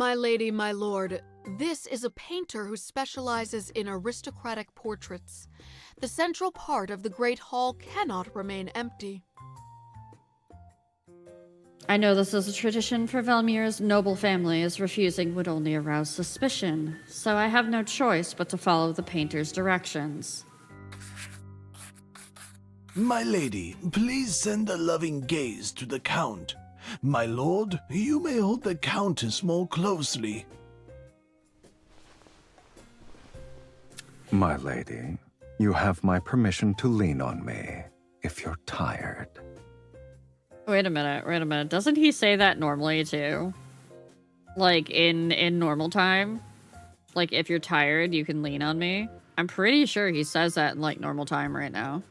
[SPEAKER 7] My lady, my lord, this is a painter who specializes in aristocratic portraits. The central part of the Great Hall cannot remain empty.
[SPEAKER 1] I know this is a tradition for Velmir's noble family, as refusing would only arouse suspicion, so I have no choice but to follow the painter's directions.
[SPEAKER 5] My lady, please send a loving gaze to the Count. My lord, you may hold the Countess more closely.
[SPEAKER 3] My lady, you have my permission to lean on me if you're tired.
[SPEAKER 1] Wait a minute. Doesn't he say that normally too? Like in normal time? Like if you're tired, you can lean on me? I'm pretty sure he says that in like normal time right now.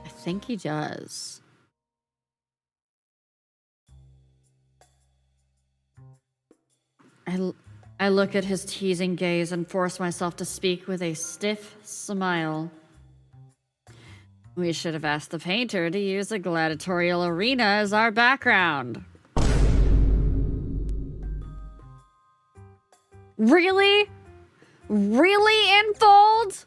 [SPEAKER 1] I think he does. I look at his teasing gaze and force myself to speak with a stiff smile. We should have asked the painter to use a gladiatorial arena as our background. Really? Really, Infold?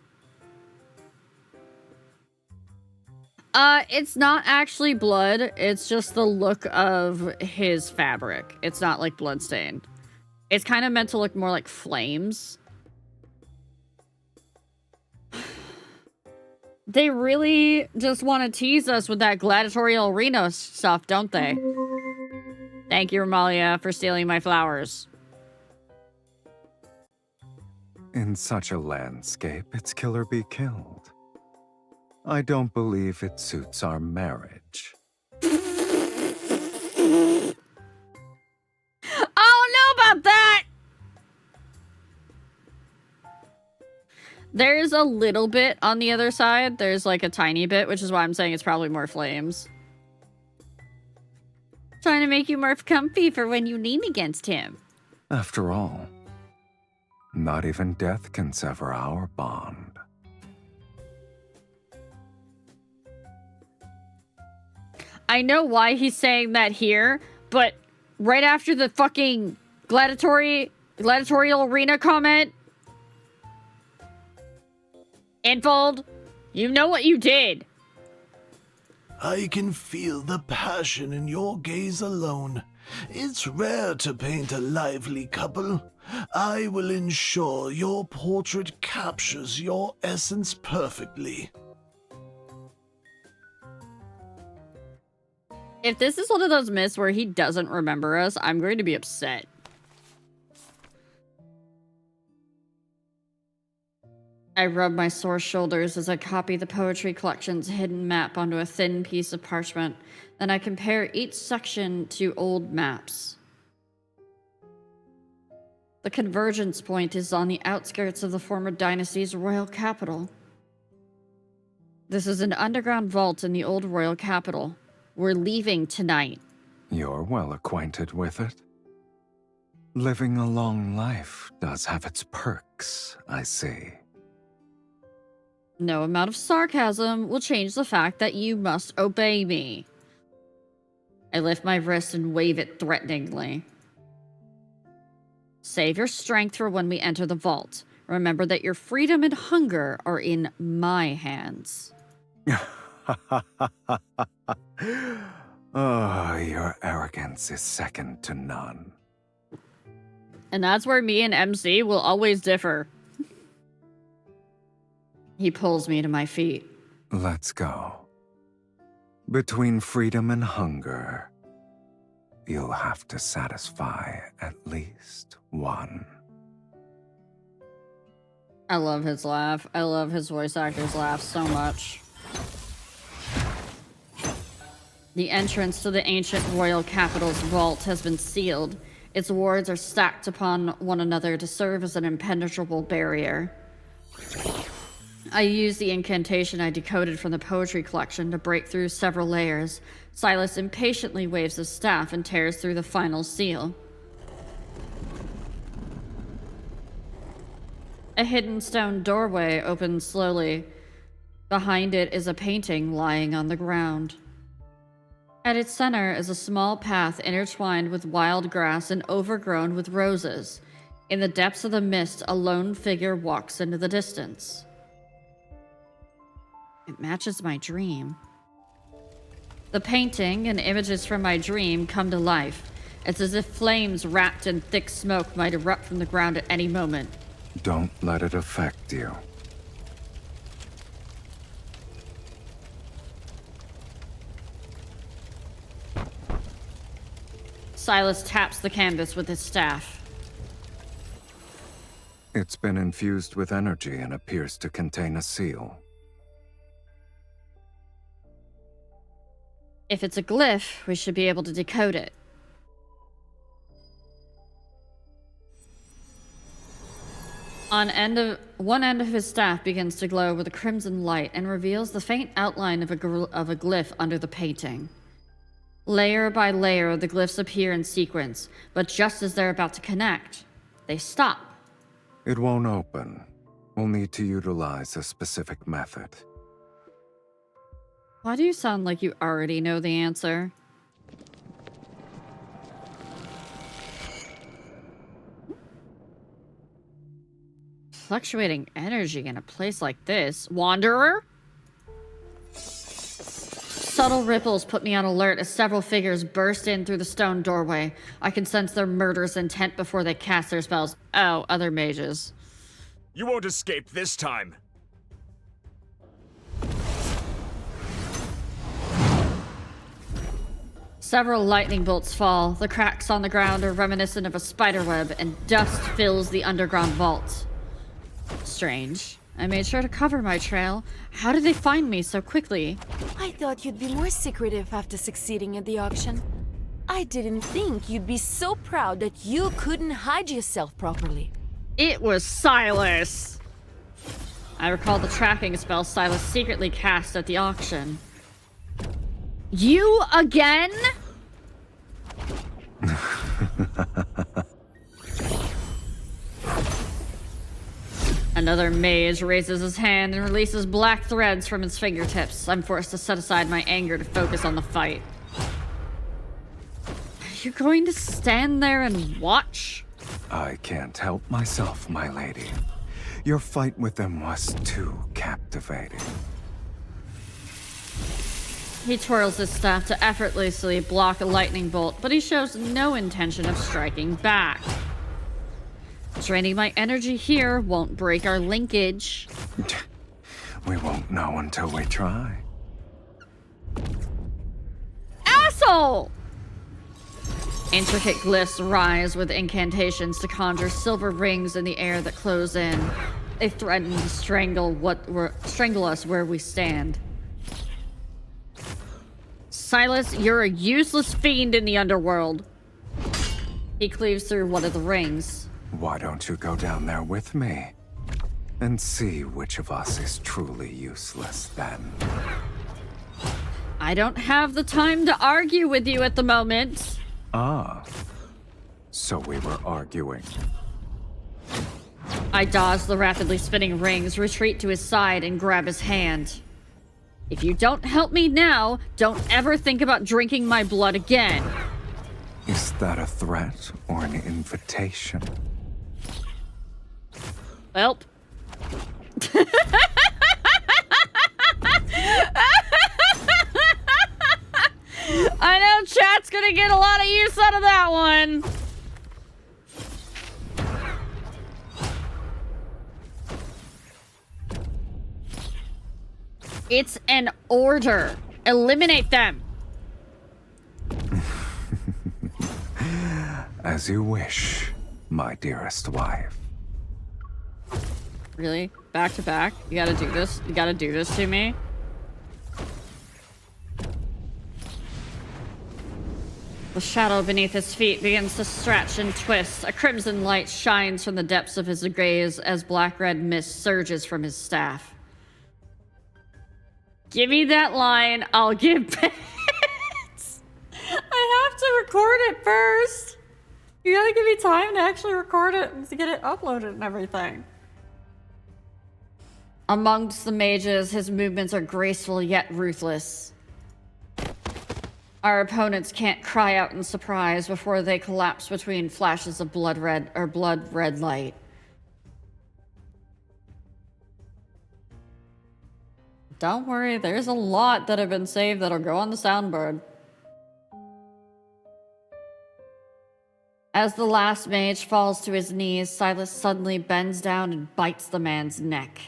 [SPEAKER 1] It's not actually blood. It's just the look of his fabric. It's not like bloodstained. It's kind of meant to look more like flames. They really just want to tease us with that gladiatorial arena stuff, don't they? Thank you, Amalia, for stealing my flowers.
[SPEAKER 3] In such a landscape, it's kill or be killed. I don't believe it suits our marriage.
[SPEAKER 1] I don't know about that! There's a little bit on the other side. There's like a tiny bit, which is why I'm saying it's probably more flames. Trying to make you more comfy for when you lean against him.
[SPEAKER 3] After all, not even death can sever our bond.
[SPEAKER 1] I know why he's saying that here, but right after the fucking gladiatorial arena comment, Infold, you know what you did.
[SPEAKER 5] I can feel the passion in your gaze alone. It's rare to paint a lively couple. I will ensure your portrait captures your essence perfectly.
[SPEAKER 1] If this is one of those myths where he doesn't remember us, I'm going to be upset. I rub my sore shoulders as I copy the poetry collection's hidden map onto a thin piece of parchment. Then I compare each section to old maps. The convergence point is on the outskirts of the former dynasty's royal capital. This is an underground vault in the old royal capital. We're leaving tonight.
[SPEAKER 3] You're well acquainted with it. Living a long life does have its perks, I see.
[SPEAKER 1] No amount of sarcasm will change the fact that you must obey me. I lift my wrist and wave it threateningly. Save your strength for when we enter the vault. Remember that your freedom and hunger are in my hands.
[SPEAKER 3] Oh, your arrogance is second to none.
[SPEAKER 1] And that's where me and MC will always differ. He pulls me to my feet.
[SPEAKER 3] Let's go. Between freedom and hunger, you'll have to satisfy at least one.
[SPEAKER 1] I love his laugh. I love his voice actor's laugh so much. The entrance to the ancient royal capital's vault has been sealed. Its wards are stacked upon one another to serve as an impenetrable barrier. I use the incantation I decoded from the poetry collection to break through several layers. Silas impatiently waves his staff and tears through the final seal. A hidden stone doorway opens slowly. Behind it is a painting lying on the ground. At its center is a small path intertwined with wild grass and overgrown with roses. In the depths of the mist, a lone figure walks into the distance. It matches my dream. The painting and images from my dream come to life. It's as if flames wrapped in thick smoke might erupt from the ground at any moment.
[SPEAKER 3] Don't let it affect you.
[SPEAKER 1] Silas taps the canvas with his staff.
[SPEAKER 3] It's been infused with energy and appears to contain a seal.
[SPEAKER 1] If it's a glyph, we should be able to decode it. One end of his staff begins to glow with a crimson light and reveals the faint outline of a glyph under the painting. Layer by layer, the glyphs appear in sequence, but just as they're about to connect, they stop.
[SPEAKER 3] It won't open. We'll need to utilize a specific method.
[SPEAKER 1] Why do you sound like you already know the answer? Fluctuating energy in a place like this. Wanderer? Subtle ripples put me on alert as several figures burst in through the stone doorway. I can sense their murderous intent before they cast their spells. Oh, other mages.
[SPEAKER 13] You won't escape this time.
[SPEAKER 1] Several lightning bolts fall. The cracks on the ground are reminiscent of a spiderweb, and dust fills the underground vault. Strange. I made sure to cover my trail. How did they find me so quickly?
[SPEAKER 10] I thought you'd be more secretive after succeeding at the auction. I didn't think you'd be so proud that you couldn't hide yourself properly.
[SPEAKER 1] It was Silas! I recall the tracking spell Silas secretly cast at the auction. You again? Another mage raises his hand and releases black threads from his fingertips. I'm forced to set aside my anger to focus on the fight. Are you going to stand there and watch?
[SPEAKER 3] I can't help myself, my lady. Your fight with them was too captivating.
[SPEAKER 1] He twirls his staff to effortlessly block a lightning bolt, but he shows no intention of striking back. Draining my energy here won't break our linkage.
[SPEAKER 3] We won't know until we try.
[SPEAKER 1] Asshole! Intricate glyphs rise with incantations to conjure silver rings in the air that close in. They threaten to strangle us where we stand. Silas, you're a useless fiend in the underworld. He cleaves through one of the rings.
[SPEAKER 3] Why don't you go down there with me? And see which of us is truly useless then.
[SPEAKER 1] I don't have the time to argue with you at the moment.
[SPEAKER 3] Ah. So we were arguing.
[SPEAKER 1] I dodge the rapidly spinning rings, retreat to his side, and grab his hand. If you don't help me now, don't ever think about drinking my blood again.
[SPEAKER 3] Is that a threat or an invitation?
[SPEAKER 1] Welp. I know chat's gonna get a lot of use out of that one. It's an order. Eliminate them.
[SPEAKER 3] As you wish, my dearest wife.
[SPEAKER 1] Really? Back to back? You gotta do this? You gotta do this to me? The shadow beneath his feet begins to stretch and twist. A crimson light shines from the depths of his gaze as black-red mist surges from his staff. Give me that line, I'll give bits. I have to record it first. You gotta give me time to actually record it and to get it uploaded and everything. Amongst the mages, his movements are graceful yet ruthless. Our opponents can't cry out in surprise before they collapse between flashes of blood red light. Don't worry, there's a lot that have been saved that'll go on the soundboard. As the last mage falls to his knees, Silas suddenly bends down and bites the man's neck.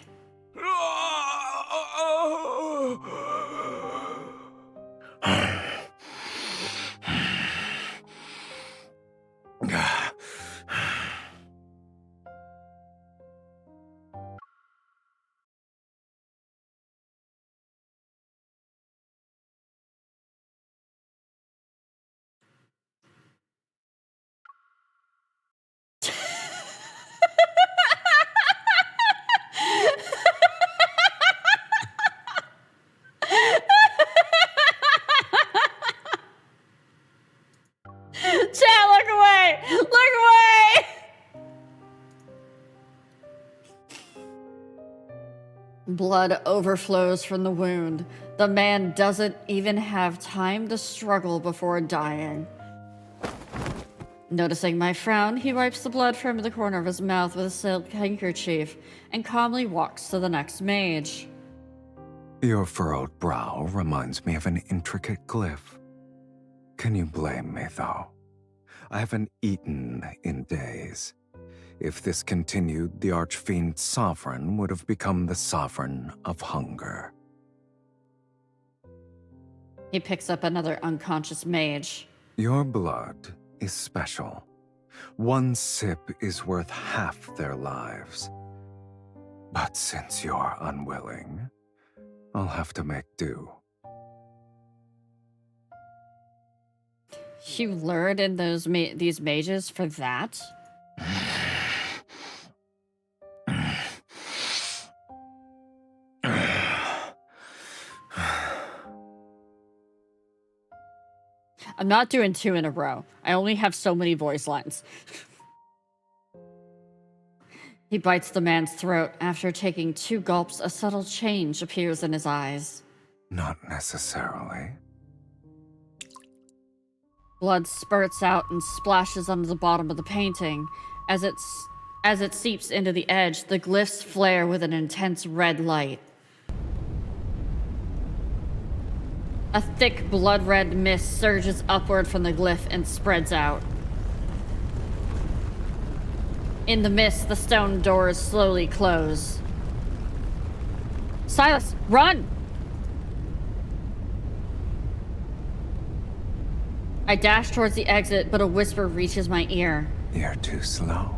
[SPEAKER 1] Chat, look away! Look away! Blood overflows from the wound. The man doesn't even have time to struggle before dying. Noticing my frown, he wipes the blood from the corner of his mouth with a silk handkerchief and calmly walks to the next mage.
[SPEAKER 3] Your furrowed brow reminds me of an intricate glyph. Can you blame me, though? I haven't eaten in days. If this continued, the Archfiend's sovereign would have become the sovereign of hunger.
[SPEAKER 1] He picks up another unconscious mage.
[SPEAKER 3] Your blood is special. One sip is worth half their lives. But since you're unwilling, I'll have to make do.
[SPEAKER 1] You lured in these mages for that? I'm not doing 2 in a row. I only have so many voice lines. He bites the man's throat. After taking 2 gulps, a subtle change appears in his eyes.
[SPEAKER 3] Not necessarily.
[SPEAKER 1] Blood spurts out and splashes onto the bottom of the painting. As it seeps into the edge, the glyphs flare with an intense red light. A thick blood-red mist surges upward from the glyph and spreads out. In the mist, the stone doors slowly close. Silas, run! I dash towards the exit, but a whisper reaches my ear.
[SPEAKER 3] You're too slow.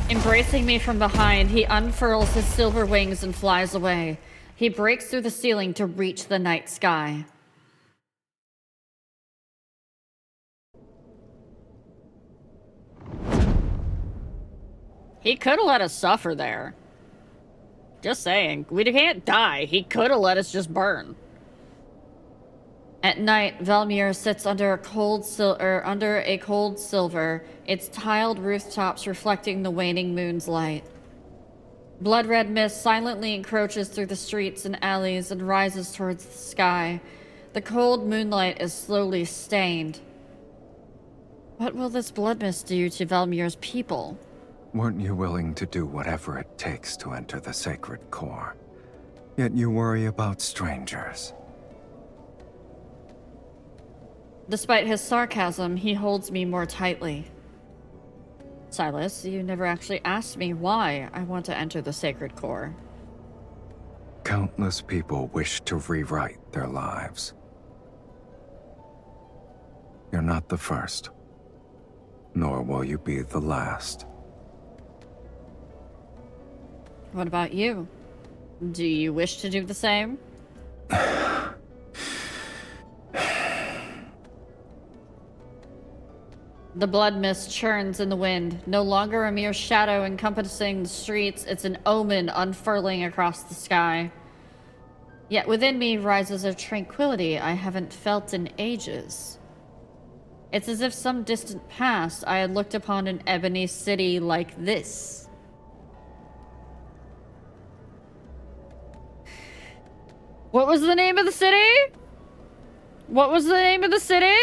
[SPEAKER 1] Embracing me from behind, he unfurls his silver wings and flies away. He breaks through the ceiling to reach the night sky. He could have let us suffer there. Just saying. We can't die. He could have let us just burn. At night, Velmir sits under a cold silver, its tiled rooftops reflecting the waning moon's light. Blood-red mist silently encroaches through the streets and alleys and rises towards the sky. The cold moonlight is slowly stained. What will this blood mist do to Velmir's people?
[SPEAKER 3] Weren't you willing to do whatever it takes to enter the sacred core? Yet you worry about strangers.
[SPEAKER 1] Despite his sarcasm, he holds me more tightly. Silas, you never actually asked me why I want to enter the sacred core.
[SPEAKER 3] Countless people wish to rewrite their lives. You're not the first, nor will you be the last.
[SPEAKER 1] What about you? Do you wish to do the same? The blood mist churns in the wind. No longer a mere shadow encompassing the streets, it's an omen unfurling across the sky. Yet within me rises a tranquility I haven't felt in ages. It's as if some distant past I had looked upon an ebony city like this. What was the name of the city? What was the name of the city?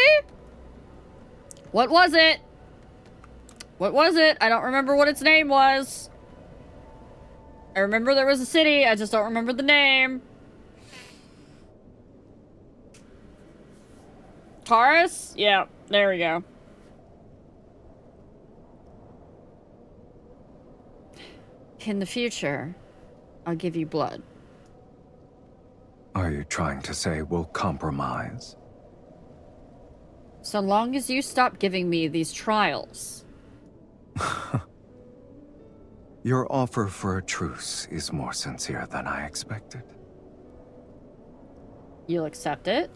[SPEAKER 1] What was it? What was it? I don't remember what its name was. I remember there was a city, I just don't remember the name. Taurus? Yeah, there we go. In the future, I'll give you blood.
[SPEAKER 3] Are you trying to say we'll compromise?
[SPEAKER 1] So long as you stop giving me these trials.
[SPEAKER 3] Your offer for a truce is more sincere than I expected.
[SPEAKER 1] You'll accept it?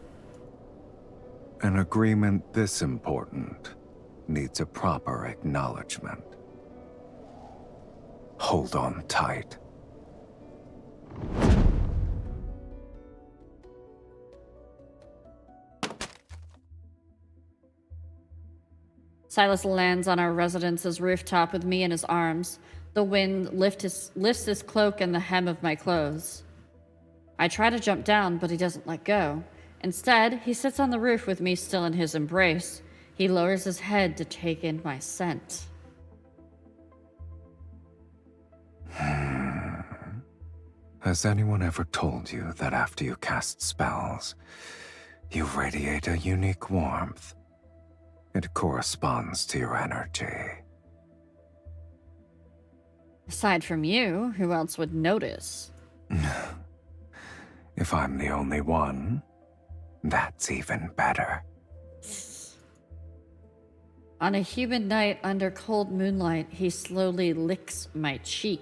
[SPEAKER 3] An agreement this important needs a proper acknowledgement. Hold on tight.
[SPEAKER 1] Silas lands on our residence's rooftop with me in his arms. The wind lifts his cloak and the hem of my clothes. I try to jump down, but he doesn't let go. Instead, he sits on the roof with me still in his embrace. He lowers his head to take in my scent.
[SPEAKER 3] Has anyone ever told you that after you cast spells, you radiate a unique warmth? It corresponds to your energy.
[SPEAKER 1] Aside from you, who else would notice?
[SPEAKER 3] If I'm the only one, that's even better.
[SPEAKER 1] On a humid night under cold moonlight, he slowly licks my cheek.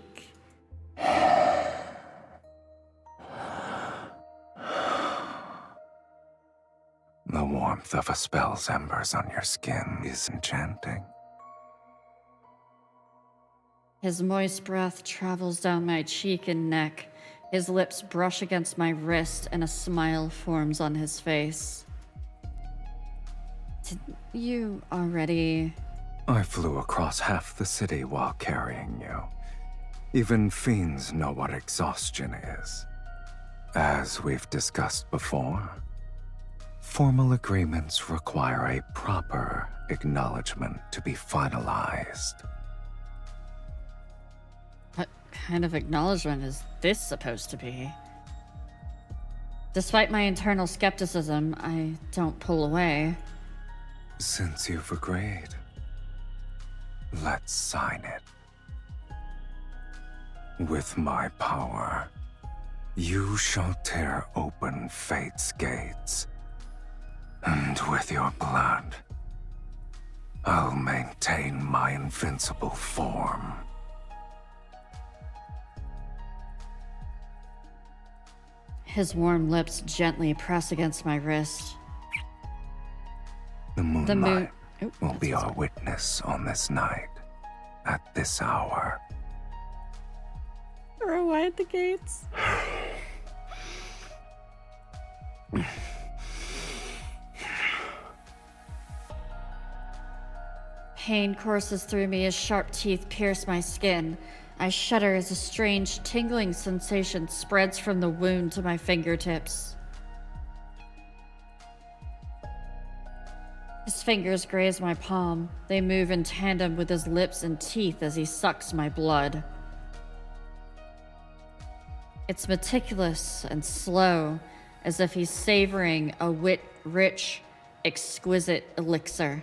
[SPEAKER 3] The warmth of a spell's embers on your skin is enchanting.
[SPEAKER 1] His moist breath travels down my cheek and neck. His lips brush against my wrist and a smile forms on his face. Did you already...
[SPEAKER 3] I flew across half the city while carrying you. Even fiends know what exhaustion is. As we've discussed before, formal agreements require a proper acknowledgement to be finalized.
[SPEAKER 1] What kind of acknowledgement is this supposed to be? Despite my internal skepticism, I don't pull away.
[SPEAKER 3] Since you've agreed, let's sign it. With my power, you shall tear open fate's gates. And with your blood, I'll maintain my invincible form.
[SPEAKER 1] His warm lips gently press against my wrist.
[SPEAKER 3] The moonlight
[SPEAKER 1] Oh,
[SPEAKER 3] will be
[SPEAKER 1] that's
[SPEAKER 3] our
[SPEAKER 1] fine.
[SPEAKER 3] witness on this night, at this hour.
[SPEAKER 1] Throw wide the gates. Pain courses through me as sharp teeth pierce my skin. I shudder as a strange, tingling sensation spreads from the wound to my fingertips. His fingers graze my palm. They move in tandem with his lips and teeth as he sucks my blood. It's meticulous and slow, as if he's savoring a rich, exquisite elixir.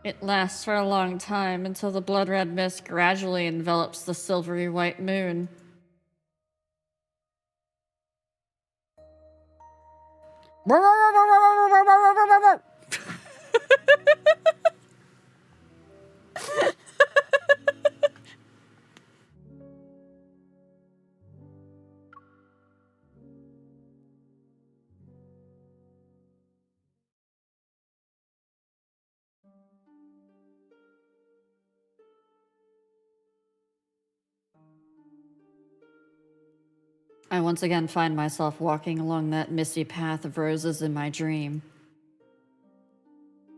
[SPEAKER 1] It lasts for a long time until the blood-red mist gradually envelops the silvery white moon. I once again find myself walking along that misty path of roses in my dream.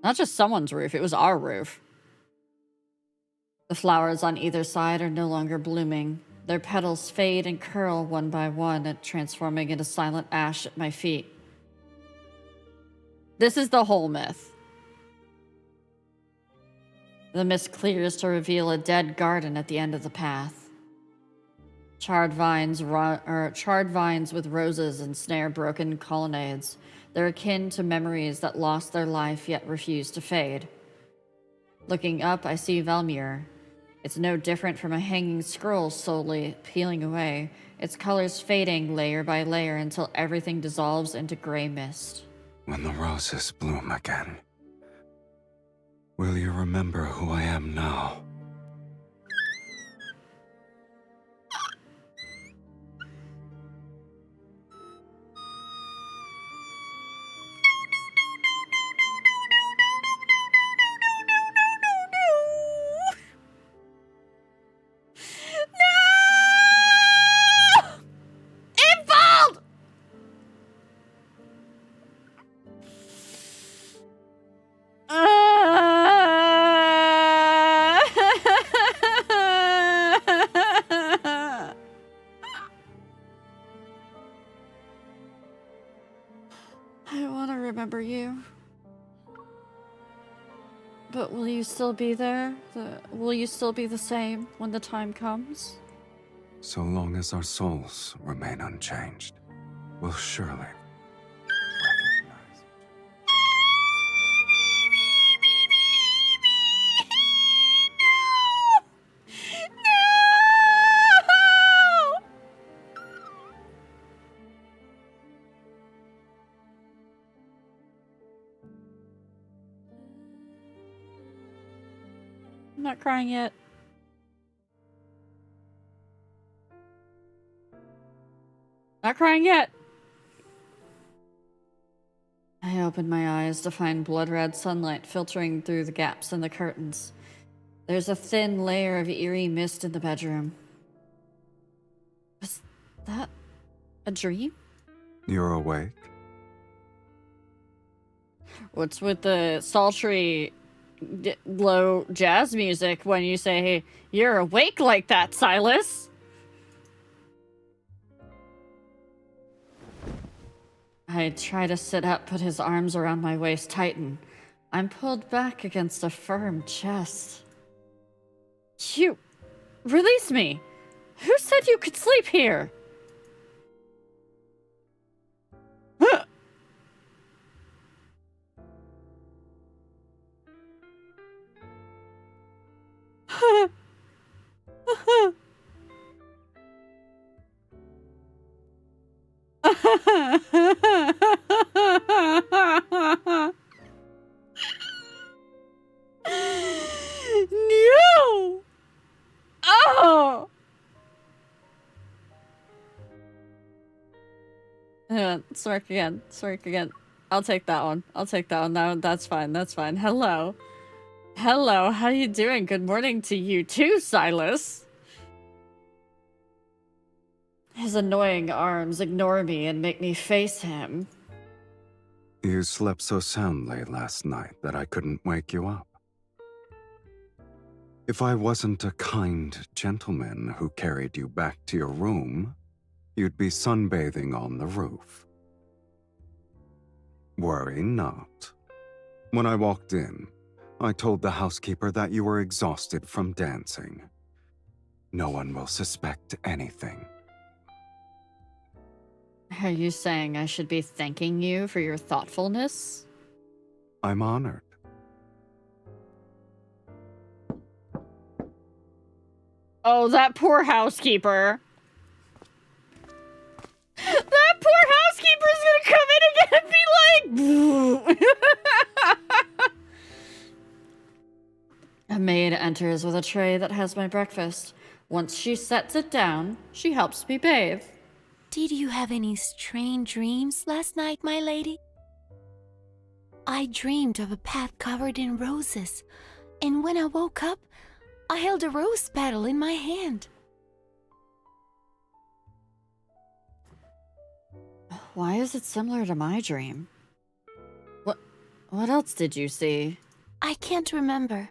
[SPEAKER 1] Not just someone's roof, it was our roof. The flowers on either side are no longer blooming. Their petals fade and curl one by one, and transforming into silent ash at my feet. This is the whole myth. The mist clears to reveal a dead garden at the end of the path. Charred vines with roses and snare-broken colonnades. They're akin to memories that lost their life yet refuse to fade. Looking up, I see Velmir. It's no different from a hanging scroll slowly peeling away, its colors fading layer by layer until everything dissolves into gray mist.
[SPEAKER 3] When the roses bloom again, will you remember who I am now?
[SPEAKER 1] I want to remember you. But will you still be there? Will you still be the same when the time comes?
[SPEAKER 3] So long as our souls remain unchanged, we'll surely recognize.
[SPEAKER 1] I'm not crying yet. Not crying yet. I open my eyes to find blood-red sunlight filtering through the gaps in the curtains. There's a thin layer of eerie mist in the bedroom. Was that a dream?
[SPEAKER 3] You're awake?
[SPEAKER 1] What's with the sultry, low jazz music when you say, hey, you're awake like that, Silas? I try to sit up, put his arms around my waist, tighten. I'm pulled back against a firm chest. You... release me! Who said you could sleep here? No! Oh! Smirk again. Smirk again. I'll take that one. I'll take that one. That's fine. That's fine. Hello. Hello. How you doing? Good morning to you too, Silas. His annoying arms ignore me and make me face him.
[SPEAKER 3] You slept so soundly last night that I couldn't wake you up. If I wasn't a kind gentleman who carried you back to your room, you'd be sunbathing on the roof. Worry not. When I walked in, I told the housekeeper that you were exhausted from dancing. No one will suspect anything.
[SPEAKER 1] Are you saying I should be thanking you for your thoughtfulness?
[SPEAKER 3] I'm honored.
[SPEAKER 1] Oh, that poor housekeeper. That poor housekeeper's gonna come in again and be like... A maid enters with a tray that has my breakfast. Once she sets it down, she helps me bathe.
[SPEAKER 10] Did you have any strange dreams last night, my lady? I dreamed of a path covered in roses, and when I woke up, I held a rose petal in my hand.
[SPEAKER 1] Why is it similar to my dream? What else did you see?
[SPEAKER 10] I can't remember.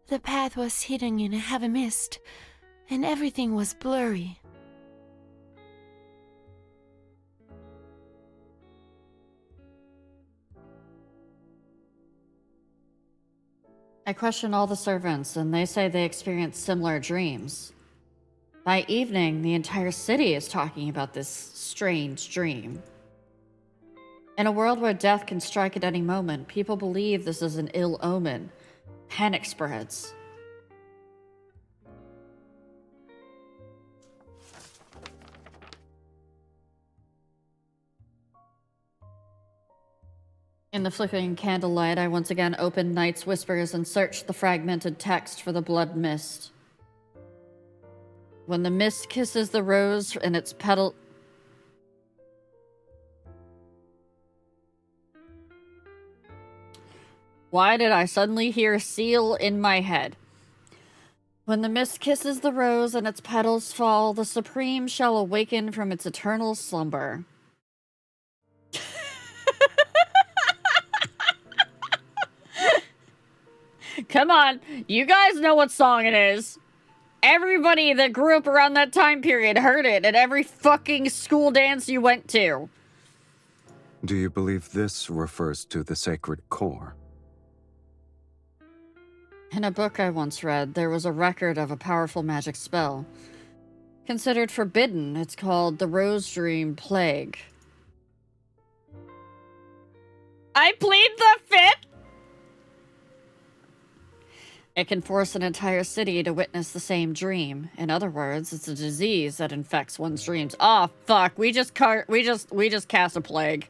[SPEAKER 10] The path was hidden in a heavy mist, and everything was blurry.
[SPEAKER 1] I question all the servants, and they say they experience similar dreams. By evening, the entire city is talking about this strange dream. In a world where death can strike at any moment, people believe this is an ill omen. Panic spreads. In the flickering candlelight, I once again opened Night's Whispers and searched the fragmented text for the blood mist. When the mist kisses the rose and its petal... Why did I suddenly hear seal in my head? When the mist kisses the rose and its petals fall, the Supreme shall awaken from its eternal slumber. Come on, you guys know what song it is. Everybody that grew up around that time period heard it at every fucking school dance you went to.
[SPEAKER 3] Do you believe this refers to the sacred core?
[SPEAKER 1] In a book I once read, there was a record of a powerful magic spell. Considered forbidden, it's called the Rose Dream Plague. I plead the fifth! It can force an entire city to witness the same dream. In other words, it's a disease that infects one's dreams. Oh, fuck. We just cast a plague.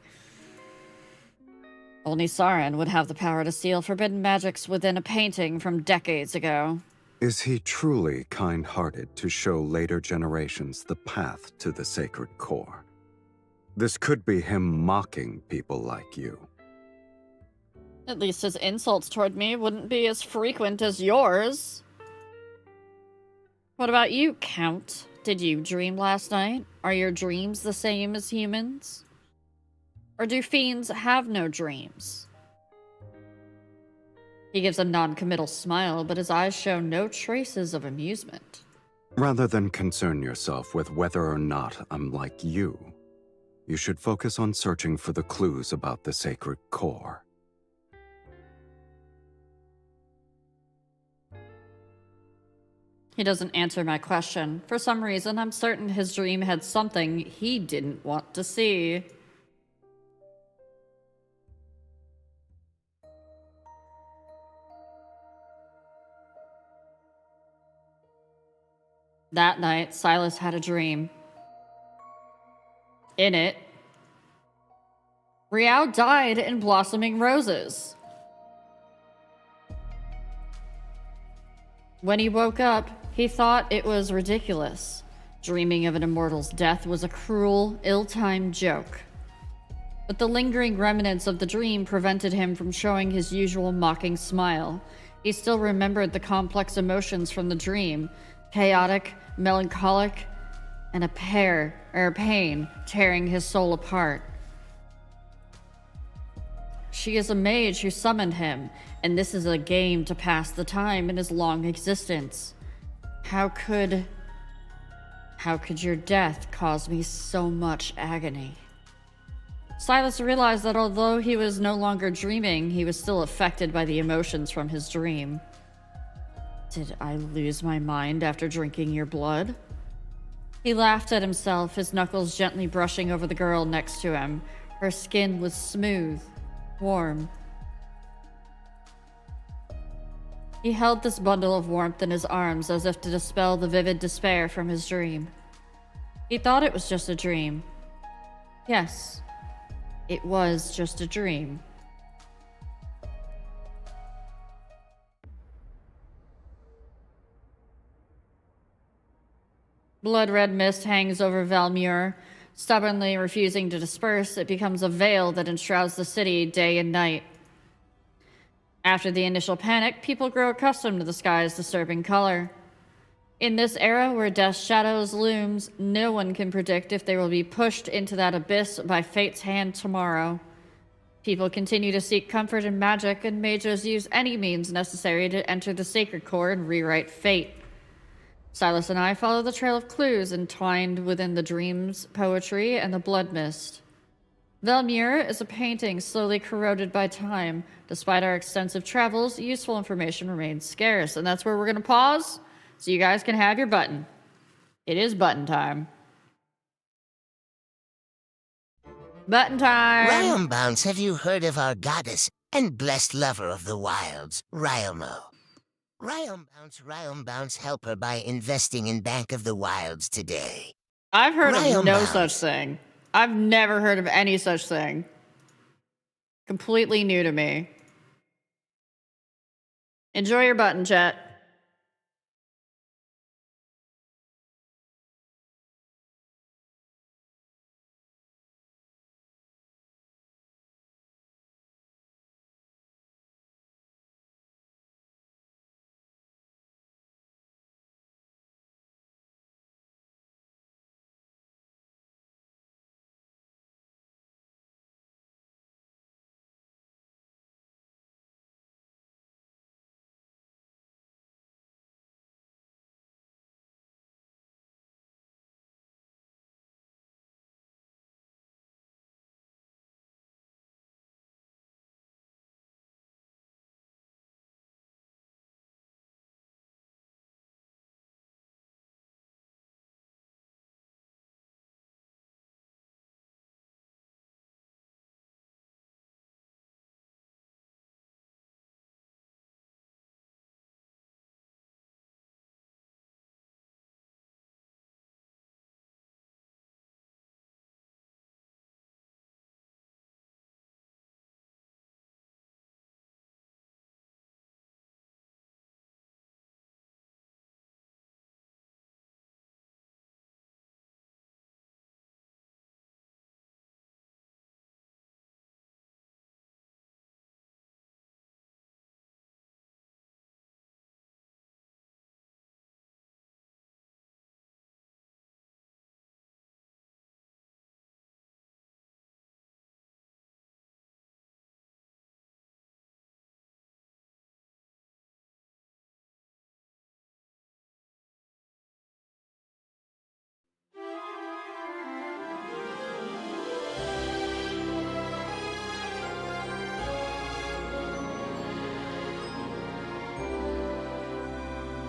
[SPEAKER 1] Only Sauron would have the power to seal forbidden magics within a painting from decades ago.
[SPEAKER 3] Is he truly kind-hearted to show later generations the path to the sacred core? This could be him mocking people like you.
[SPEAKER 1] At least his insults toward me wouldn't be as frequent as yours. What about you, Count? Did you dream last night? Are your dreams the same as humans? Or do fiends have no dreams? He gives a non-committal smile, but his eyes show no traces of amusement.
[SPEAKER 3] Rather than concern yourself with whether or not I'm like you, you should focus on searching for the clues about the sacred core.
[SPEAKER 1] He doesn't answer my question. For some reason, I'm certain his dream had something he didn't want to see. That night, Silas had a dream. In it, Riao died in blossoming roses. When he woke up, he thought it was ridiculous. Dreaming of an immortal's death was a cruel, ill-timed joke. But the lingering remnants of the dream prevented him from showing his usual mocking smile. He still remembered the complex emotions from the dream, chaotic, melancholic, and a pain tearing his soul apart. She is a mage who summoned him, and this is a game to pass the time in his long existence. How could your death cause me so much agony? Silas realized that although he was no longer dreaming, he was still affected by the emotions from his dream. Did I lose my mind after drinking your blood? He laughed at himself, his knuckles gently brushing over the girl next to him. Her skin was smooth, warm. He held this bundle of warmth in his arms as if to dispel the vivid despair from his dream. He thought it was just a dream. Yes, it was just a dream. Blood-red mist hangs over Valmure. Stubbornly refusing to disperse, it becomes a veil that enshrouds the city day and night. After the initial panic, people grow accustomed to the sky's disturbing color. In this era where death's shadows looms, no one can predict if they will be pushed into that abyss by fate's hand tomorrow. People continue to seek comfort in magic, and mages use any means necessary to enter the sacred core and rewrite fate. Silas and I follow the trail of clues entwined within the dreams, poetry, and the blood mist. Velmir is a painting slowly corroded by time. Despite our extensive travels, useful information remains scarce, and that's where we're going to pause so you guys can have your button. It is button time. Button time!
[SPEAKER 4] Realm Bounce, have you heard of our goddess and blessed lover of the wilds, Ryelmo? Realm Bounce help her by investing in Bank of the Wilds today.
[SPEAKER 1] I've heard of
[SPEAKER 4] Realm
[SPEAKER 1] no
[SPEAKER 4] Bounce.
[SPEAKER 1] such thing. I've never heard of any such thing. Completely new to me. Enjoy your button, chat.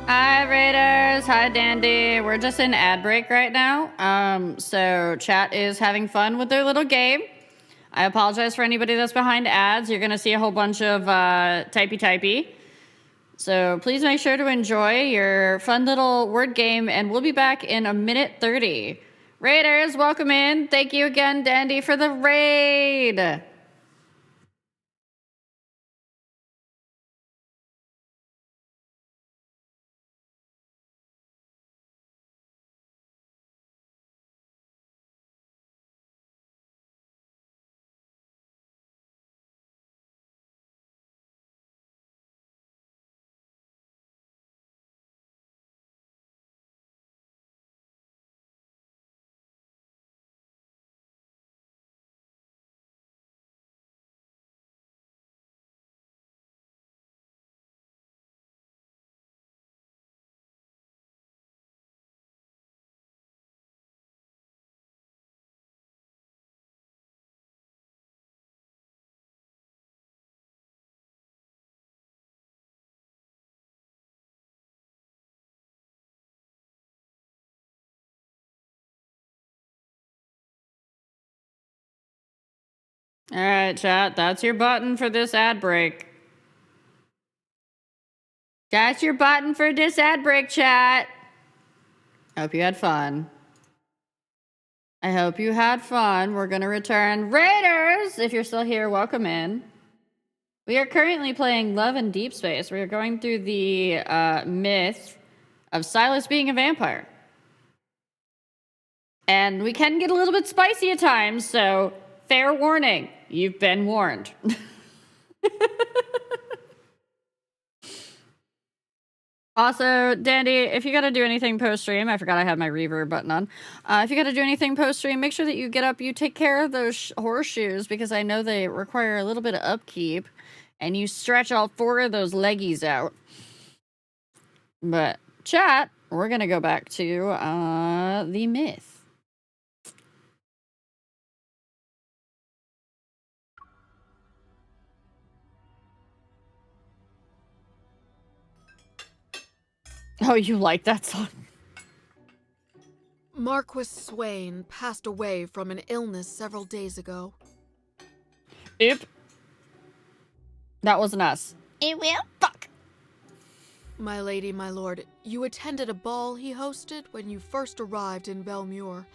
[SPEAKER 1] Hi, Raiders. Hi, Dandy. We're just in ad break right now. So chat is having fun with their little game. I apologize for anybody that's behind ads. You're going to see a whole bunch of typey. So please make sure to enjoy your fun little word game, and we'll be back in a minute 30. Raiders, welcome in. Thank you again, Dandy, for the raid. All right, chat, that's your button for this ad break. That's your button for this ad break, chat. I hope you had fun. I hope you had fun. We're going to return. Raiders, if you're still here, welcome in. We are currently playing Love in Deep Space. We are going through the myth of Silas being a vampire. And we can get a little bit spicy at times, so fair warning. You've been warned. Also, Dandy, if you gotta do anything post-stream, I forgot I had my reverb button on. If you gotta do anything post-stream, make sure that you get up, you take care of those horseshoes, because I know they require a little bit of upkeep, and you stretch all 4 of those leggies out. But, chat, we're gonna go back to, the myth. Oh, you like that song?
[SPEAKER 7] Marquis Swain passed away from an illness several days ago.
[SPEAKER 1] Oop. That wasn't us.
[SPEAKER 12] It will?
[SPEAKER 1] Fuck.
[SPEAKER 7] My lady, my lord, you attended a ball he hosted when you first arrived in Belmure.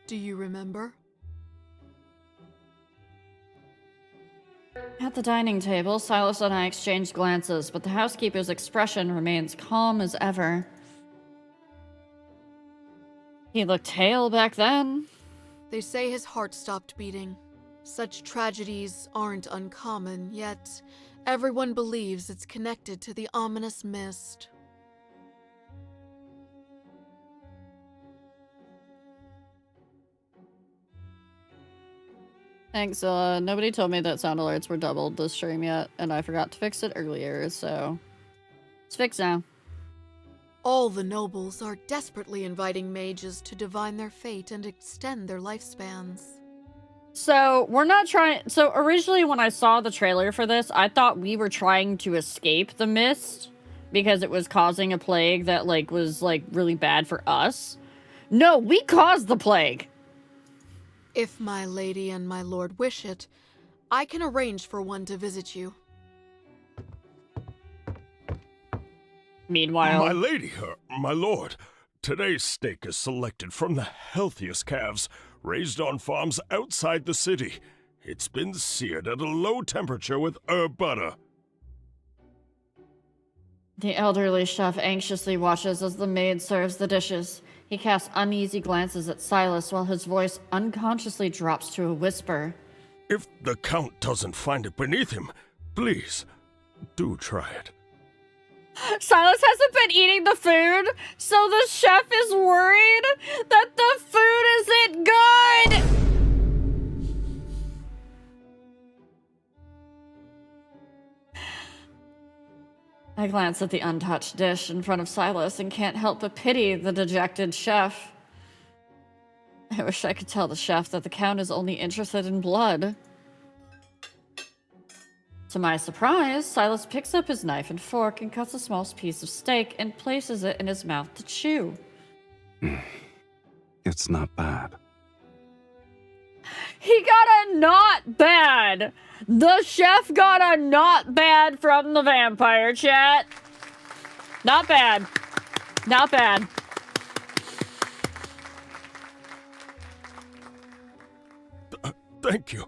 [SPEAKER 7] Do you remember?
[SPEAKER 1] At the dining table, Silas and I exchanged glances, but the housekeeper's expression remains calm as ever. He looked hale back then.
[SPEAKER 7] They say his heart stopped beating. Such tragedies aren't uncommon, yet everyone believes it's connected to the ominous mist.
[SPEAKER 1] Thanks, nobody told me that sound alerts were doubled this stream yet, and I forgot to fix it earlier, so it's fixed now.
[SPEAKER 7] All the nobles are desperately inviting mages to divine their fate and extend their lifespans.
[SPEAKER 1] So, we're not trying... So, originally when I saw the trailer for this, I thought we were trying to escape the mist because it was causing a plague that, like, was, like, really bad for us. No, we caused the plague!
[SPEAKER 7] If my lady and my lord wish it, I can arrange for one to visit you.
[SPEAKER 1] Meanwhile...
[SPEAKER 5] My lady, my lord, today's steak is selected from the healthiest calves, raised on farms outside the city. It's been seared at a low temperature with herb butter.
[SPEAKER 1] The elderly chef anxiously watches as the maid serves the dishes. He casts uneasy glances at Silas while his voice unconsciously drops to a whisper.
[SPEAKER 5] If the Count doesn't find it beneath him, please, do try it.
[SPEAKER 1] Silas hasn't been eating the food, so the chef is worried that the food isn't good! I glance at the untouched dish in front of Silas and can't help but pity the dejected chef. I wish I could tell the chef that the Count is only interested in blood. To my surprise, Silas picks up his knife and fork and cuts a small piece of steak and places it in his mouth to chew.
[SPEAKER 3] It's not bad.
[SPEAKER 1] He got a not bad! The chef got a not bad from the vampire, chat. Not bad. Not bad.
[SPEAKER 5] Thank you.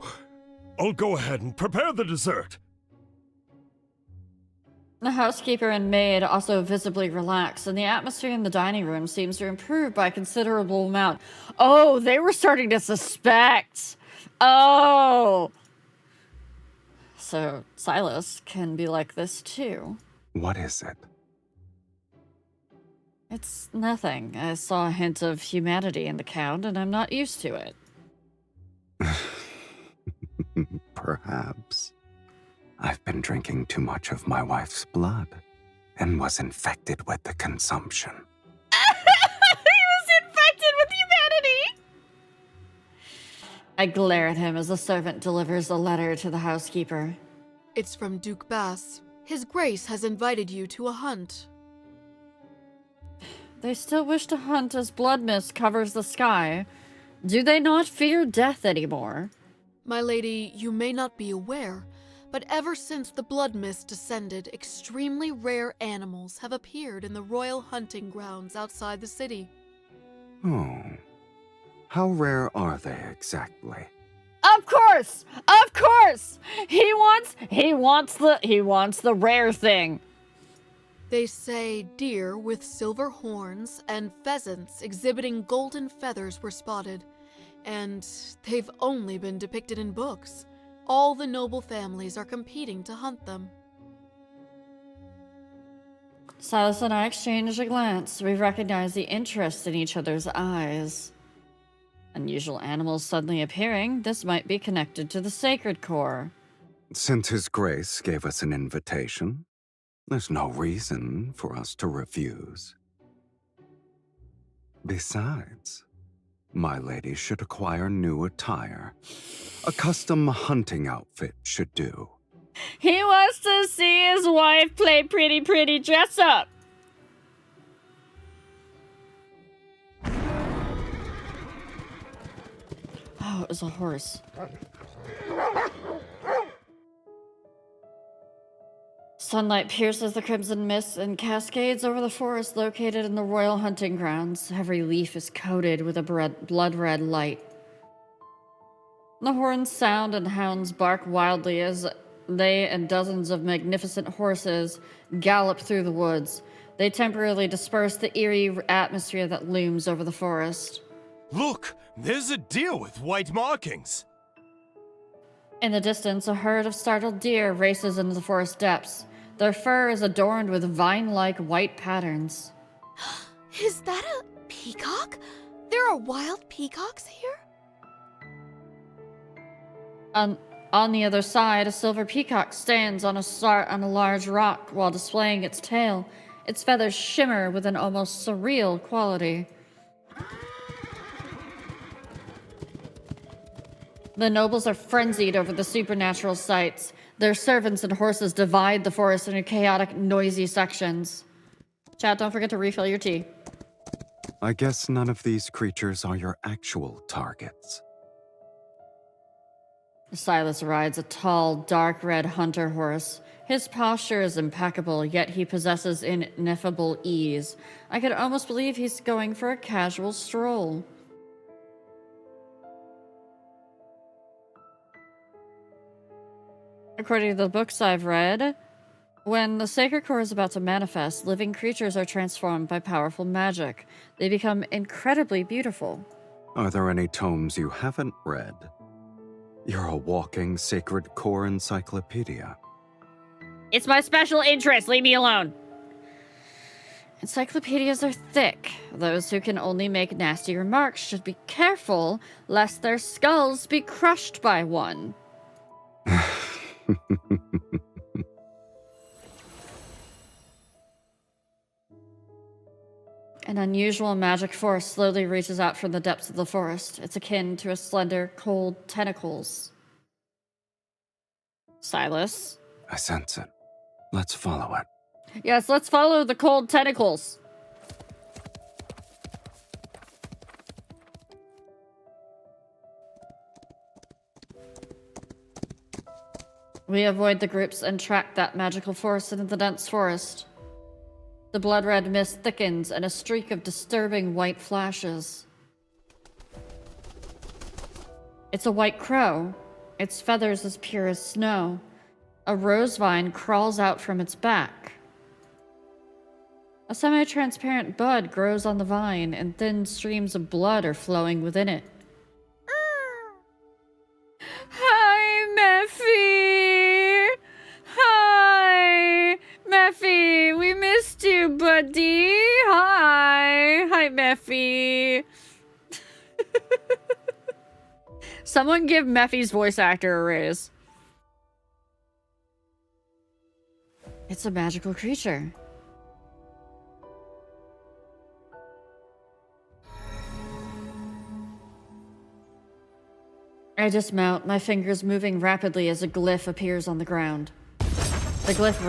[SPEAKER 5] I'll go ahead and prepare the dessert.
[SPEAKER 1] The housekeeper and maid also visibly relax, and the atmosphere in the dining room seems to improve by a considerable amount. Oh, they were starting to suspect. Oh. So Silas can be like this too.
[SPEAKER 3] What is it?
[SPEAKER 1] It's nothing. I saw a hint of humanity in the Count, and I'm not used to it.
[SPEAKER 3] Perhaps. I've been drinking too much of my wife's blood and was infected with the consumption.
[SPEAKER 1] He was infected with humanity! I glare at him as the servant delivers a letter to the housekeeper.
[SPEAKER 7] It's from Duke Bass. His Grace has invited you to a hunt.
[SPEAKER 1] They still wish to hunt as blood mist covers the sky. Do they not fear death anymore?
[SPEAKER 7] My lady, you may not be aware, but ever since the blood mist descended, extremely rare animals have appeared in the royal hunting grounds outside the city.
[SPEAKER 3] Oh. How rare are they exactly?
[SPEAKER 1] Of course! Of course! He wants the rare thing.
[SPEAKER 7] They say deer with silver horns and pheasants exhibiting golden feathers were spotted, and they've only been depicted in books. All the noble families are competing to hunt them.
[SPEAKER 1] Silas and I exchange a glance. We recognize the interest in each other's eyes. Unusual animals suddenly appearing, this might be connected to the sacred core.
[SPEAKER 3] Since His Grace gave us an invitation, there's no reason for us to refuse. Besides, my lady should acquire new attire. A custom hunting outfit should do.
[SPEAKER 1] He wants to see his wife play pretty dress up. Oh, it was a horse. Sunlight pierces the crimson mist and cascades over the forest located in the royal hunting grounds. Every leaf is coated with a blood-red light. The horns sound and hounds bark wildly as they and dozens of magnificent horses gallop through the woods. They temporarily disperse the eerie atmosphere that looms over the forest.
[SPEAKER 2] Look, there's a deer with white markings.
[SPEAKER 1] In the distance, a herd of startled deer races into the forest depths. Their fur is adorned with vine-like white patterns.
[SPEAKER 7] Is that a peacock? There are wild peacocks here?
[SPEAKER 1] On the other side, a silver peacock stands on a large rock while displaying its tail. Its feathers shimmer with an almost surreal quality. The nobles are frenzied over the supernatural sights. Their servants and horses divide the forest into chaotic, noisy sections. Chat, don't forget to refill your tea.
[SPEAKER 3] I guess none of these creatures are your actual targets.
[SPEAKER 1] Silas rides a tall, dark red hunter horse. His posture is impeccable, yet he possesses ineffable ease. I could almost believe he's going for a casual stroll. According to the books I've read, when the sacred core is about to manifest, living creatures are transformed by powerful magic. They become incredibly beautiful.
[SPEAKER 3] Are there any tomes you haven't read? You're a walking sacred core encyclopedia.
[SPEAKER 1] It's my special interest, leave me alone! Encyclopedias are thick. Those who can only make nasty remarks should be careful, lest their skulls be crushed by one. An unusual magic force slowly reaches out from the depths of the forest. It's akin to a slender, cold tentacles. Silas?
[SPEAKER 3] I sense it. Let's follow it.
[SPEAKER 1] Yes, let's follow the cold tentacles. We avoid the groups and track that magical force into the dense forest. The blood-red mist thickens and a streak of disturbing white flashes. It's a white crow, its feathers as pure as snow. A rose vine crawls out from its back. A semi-transparent bud grows on the vine, and thin streams of blood are flowing within it. Hi, Mephi! Hi! Mephi, we missed you, buddy! Hi! Hi, Mephi! Someone give Mephi's voice actor a raise. It's a magical creature. I dismount, my fingers moving rapidly as a glyph appears on the ground. The glyph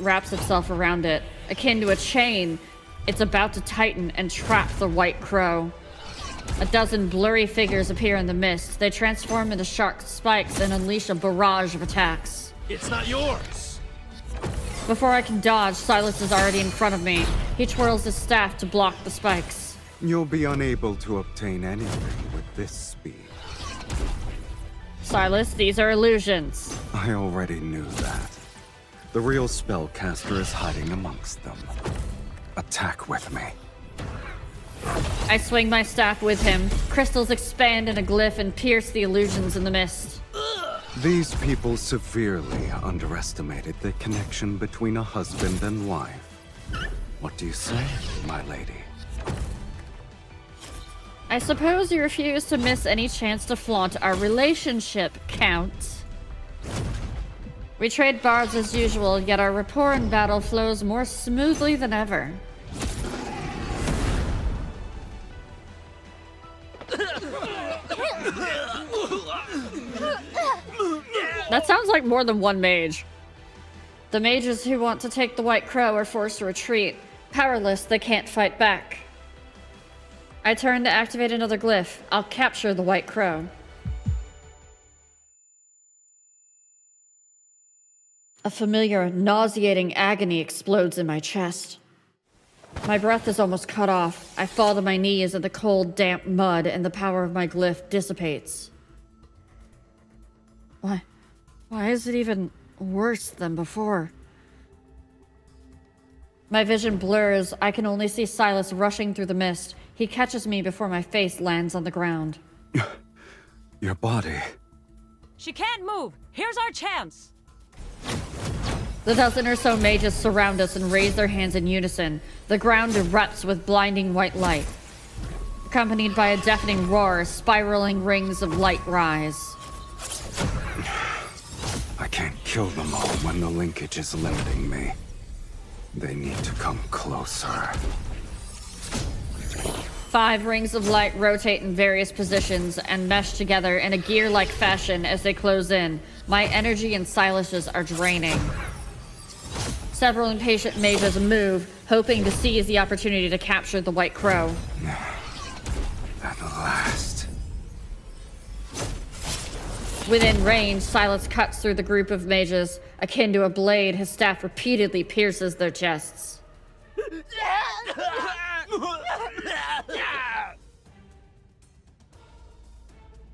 [SPEAKER 1] wraps itself around it, akin to a chain. It's about to tighten and trap the white crow. A dozen blurry figures appear in the mist. They transform into sharp spikes and unleash a barrage of attacks.
[SPEAKER 2] It's not yours!
[SPEAKER 1] Before I can dodge, Silas is already in front of me. He twirls his staff to block the spikes.
[SPEAKER 3] You'll be unable to obtain anything with this speed.
[SPEAKER 1] Silas, these are illusions.
[SPEAKER 3] I already knew that. The real spellcaster is hiding amongst them. Attack with me.
[SPEAKER 1] I swing my staff with him. Crystals expand in a glyph and pierce the illusions in the mist.
[SPEAKER 3] These people severely underestimated the connection between a husband and wife. What do you say, my lady?
[SPEAKER 1] I suppose you refuse to miss any chance to flaunt our relationship, Count. We trade barbs as usual, yet our rapport in battle flows more smoothly than ever. That sounds like more than one mage. The mages who want to take the White Crow are forced to retreat. Powerless, they can't fight back. I turn to activate another glyph. I'll capture the White Crow. A familiar, nauseating agony explodes in my chest. My breath is almost cut off. I fall to my knees in the cold, damp mud, and the power of my glyph dissipates. Why is it even worse than before? My vision blurs. I can only see Silas rushing through the mist. He catches me before my face lands on the ground.
[SPEAKER 3] Your body.
[SPEAKER 12] She can't move. Here's our chance.
[SPEAKER 1] The dozen or so mages surround us and raise their hands in unison. The ground erupts with blinding white light. Accompanied by a deafening roar, spiraling rings of light rise.
[SPEAKER 3] I can't kill them all when the linkage is limiting me. They need to come closer.
[SPEAKER 1] 5 rings of light rotate in various positions and mesh together in a gear-like fashion as they close in. My energy and Silas's are draining. Several impatient mages move, hoping to seize the opportunity to capture the White Crow.
[SPEAKER 3] At last.
[SPEAKER 1] Within range, Silas cuts through the group of mages. Akin to a blade, his staff repeatedly pierces their chests.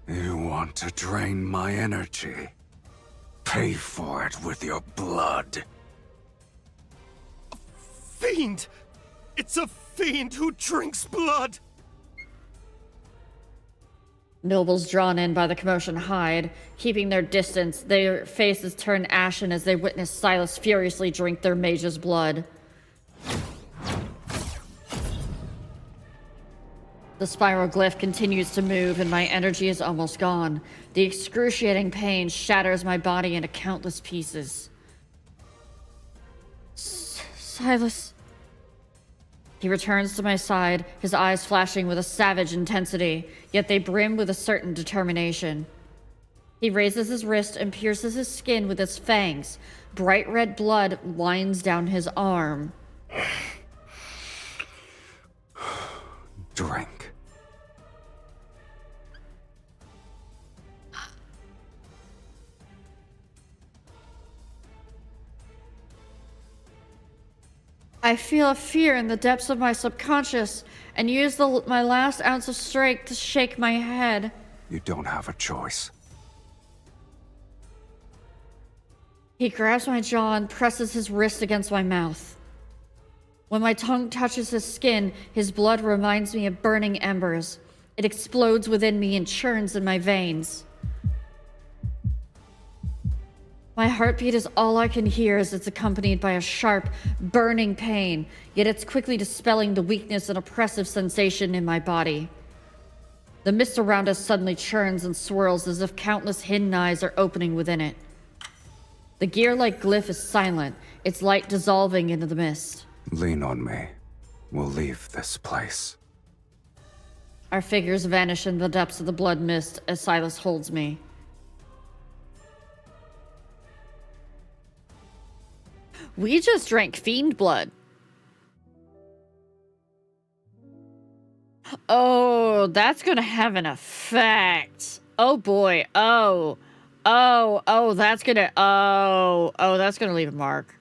[SPEAKER 3] You want to drain my energy? Pay for it with your blood.
[SPEAKER 2] Fiend! It's a fiend who drinks blood!
[SPEAKER 1] Nobles drawn in by the commotion hide, keeping their distance. Their faces turn ashen as they witness Silas furiously drink their mage's blood. The spiral glyph continues to move and my energy is almost gone. The excruciating pain shatters my body into countless pieces. Silas. He returns to my side, his eyes flashing with a savage intensity, yet they brim with a certain determination. He raises his wrist and pierces his skin with his fangs. Bright red blood winds down his arm.
[SPEAKER 3] Drink.
[SPEAKER 1] I feel a fear in the depths of my subconscious and use my last ounce of strength to shake my head.
[SPEAKER 3] You don't have a choice.
[SPEAKER 1] He grabs my jaw and presses his wrist against my mouth. When my tongue touches his skin, his blood reminds me of burning embers. It explodes within me and churns in my veins. My heartbeat is all I can hear as it's accompanied by a sharp, burning pain, yet it's quickly dispelling the weakness and oppressive sensation in my body. The mist around us suddenly churns and swirls as if countless hidden eyes are opening within it. The gear-like glyph is silent, its light dissolving into the mist.
[SPEAKER 3] Lean on me. We'll leave this place.
[SPEAKER 1] Our figures vanish in the depths of the blood mist as Silas holds me. We just drank fiend blood. Oh, that's gonna have an effect. Oh boy. Oh, that's gonna leave a mark.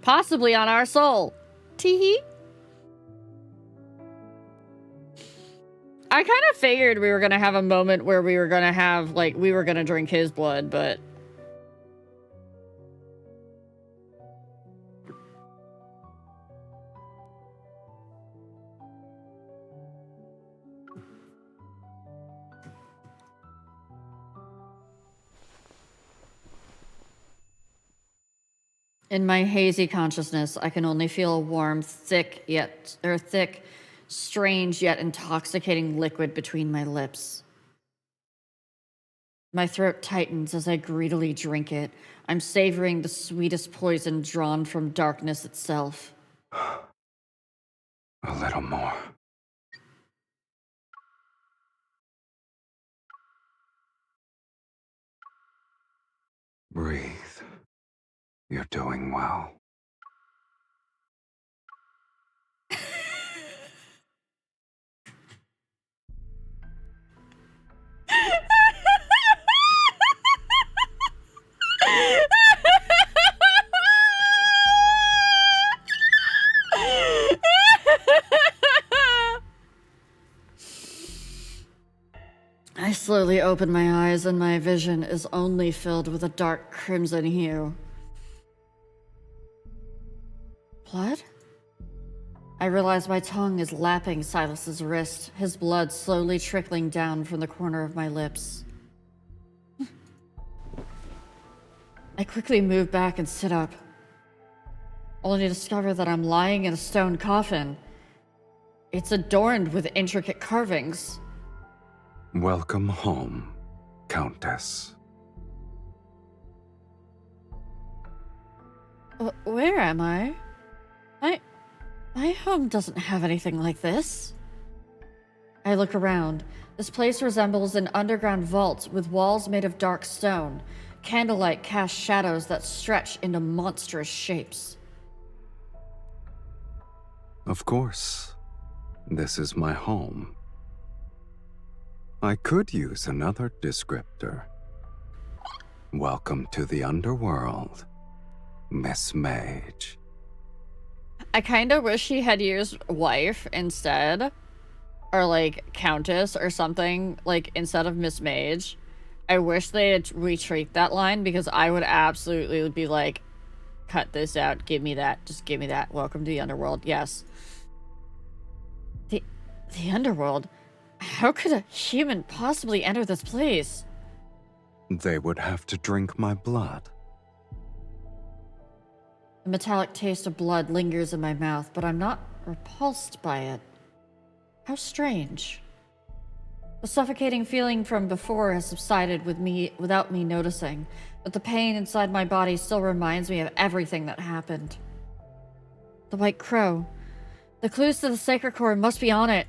[SPEAKER 1] Possibly on our soul. Teehee. I kind of figured we were gonna have a moment where we were gonna drink his blood, but In my hazy consciousness, I can only feel a warm, thick, strange yet intoxicating liquid between my lips. My throat tightens as I greedily drink it. I'm savoring the sweetest poison drawn from darkness itself.
[SPEAKER 3] A little more. Breathe. You're doing well.
[SPEAKER 1] I slowly open my eyes and my vision is only filled with a dark crimson hue. Blood? I realize my tongue is lapping Silas's wrist, his blood slowly trickling down from the corner of my lips. I quickly move back and sit up, only to discover that I'm lying in a stone coffin. It's adorned with intricate carvings.
[SPEAKER 3] Welcome home, Countess.
[SPEAKER 1] Where am I? My home doesn't have anything like this. I look around. This place resembles an underground vault with walls made of dark stone. Candlelight casts shadows that stretch into monstrous shapes.
[SPEAKER 3] Of course. This is my home. I could use another descriptor. Welcome to the underworld, Miss Mage.
[SPEAKER 1] I kind of wish he had used wife instead. Or like countess or something, like instead of Miss Mage. I wish they had retweaked that line because I would absolutely be like, cut this out, give me that, just give me that. Welcome to the underworld, yes. The underworld? How could a human possibly enter this place?
[SPEAKER 3] They would have to drink my blood.
[SPEAKER 1] The metallic taste of blood lingers in my mouth, but I'm not repulsed by it. How strange. The suffocating feeling from before has subsided without me noticing, but the pain inside my body still reminds me of everything that happened. The White Crow. The clues to the sacred core must be on it.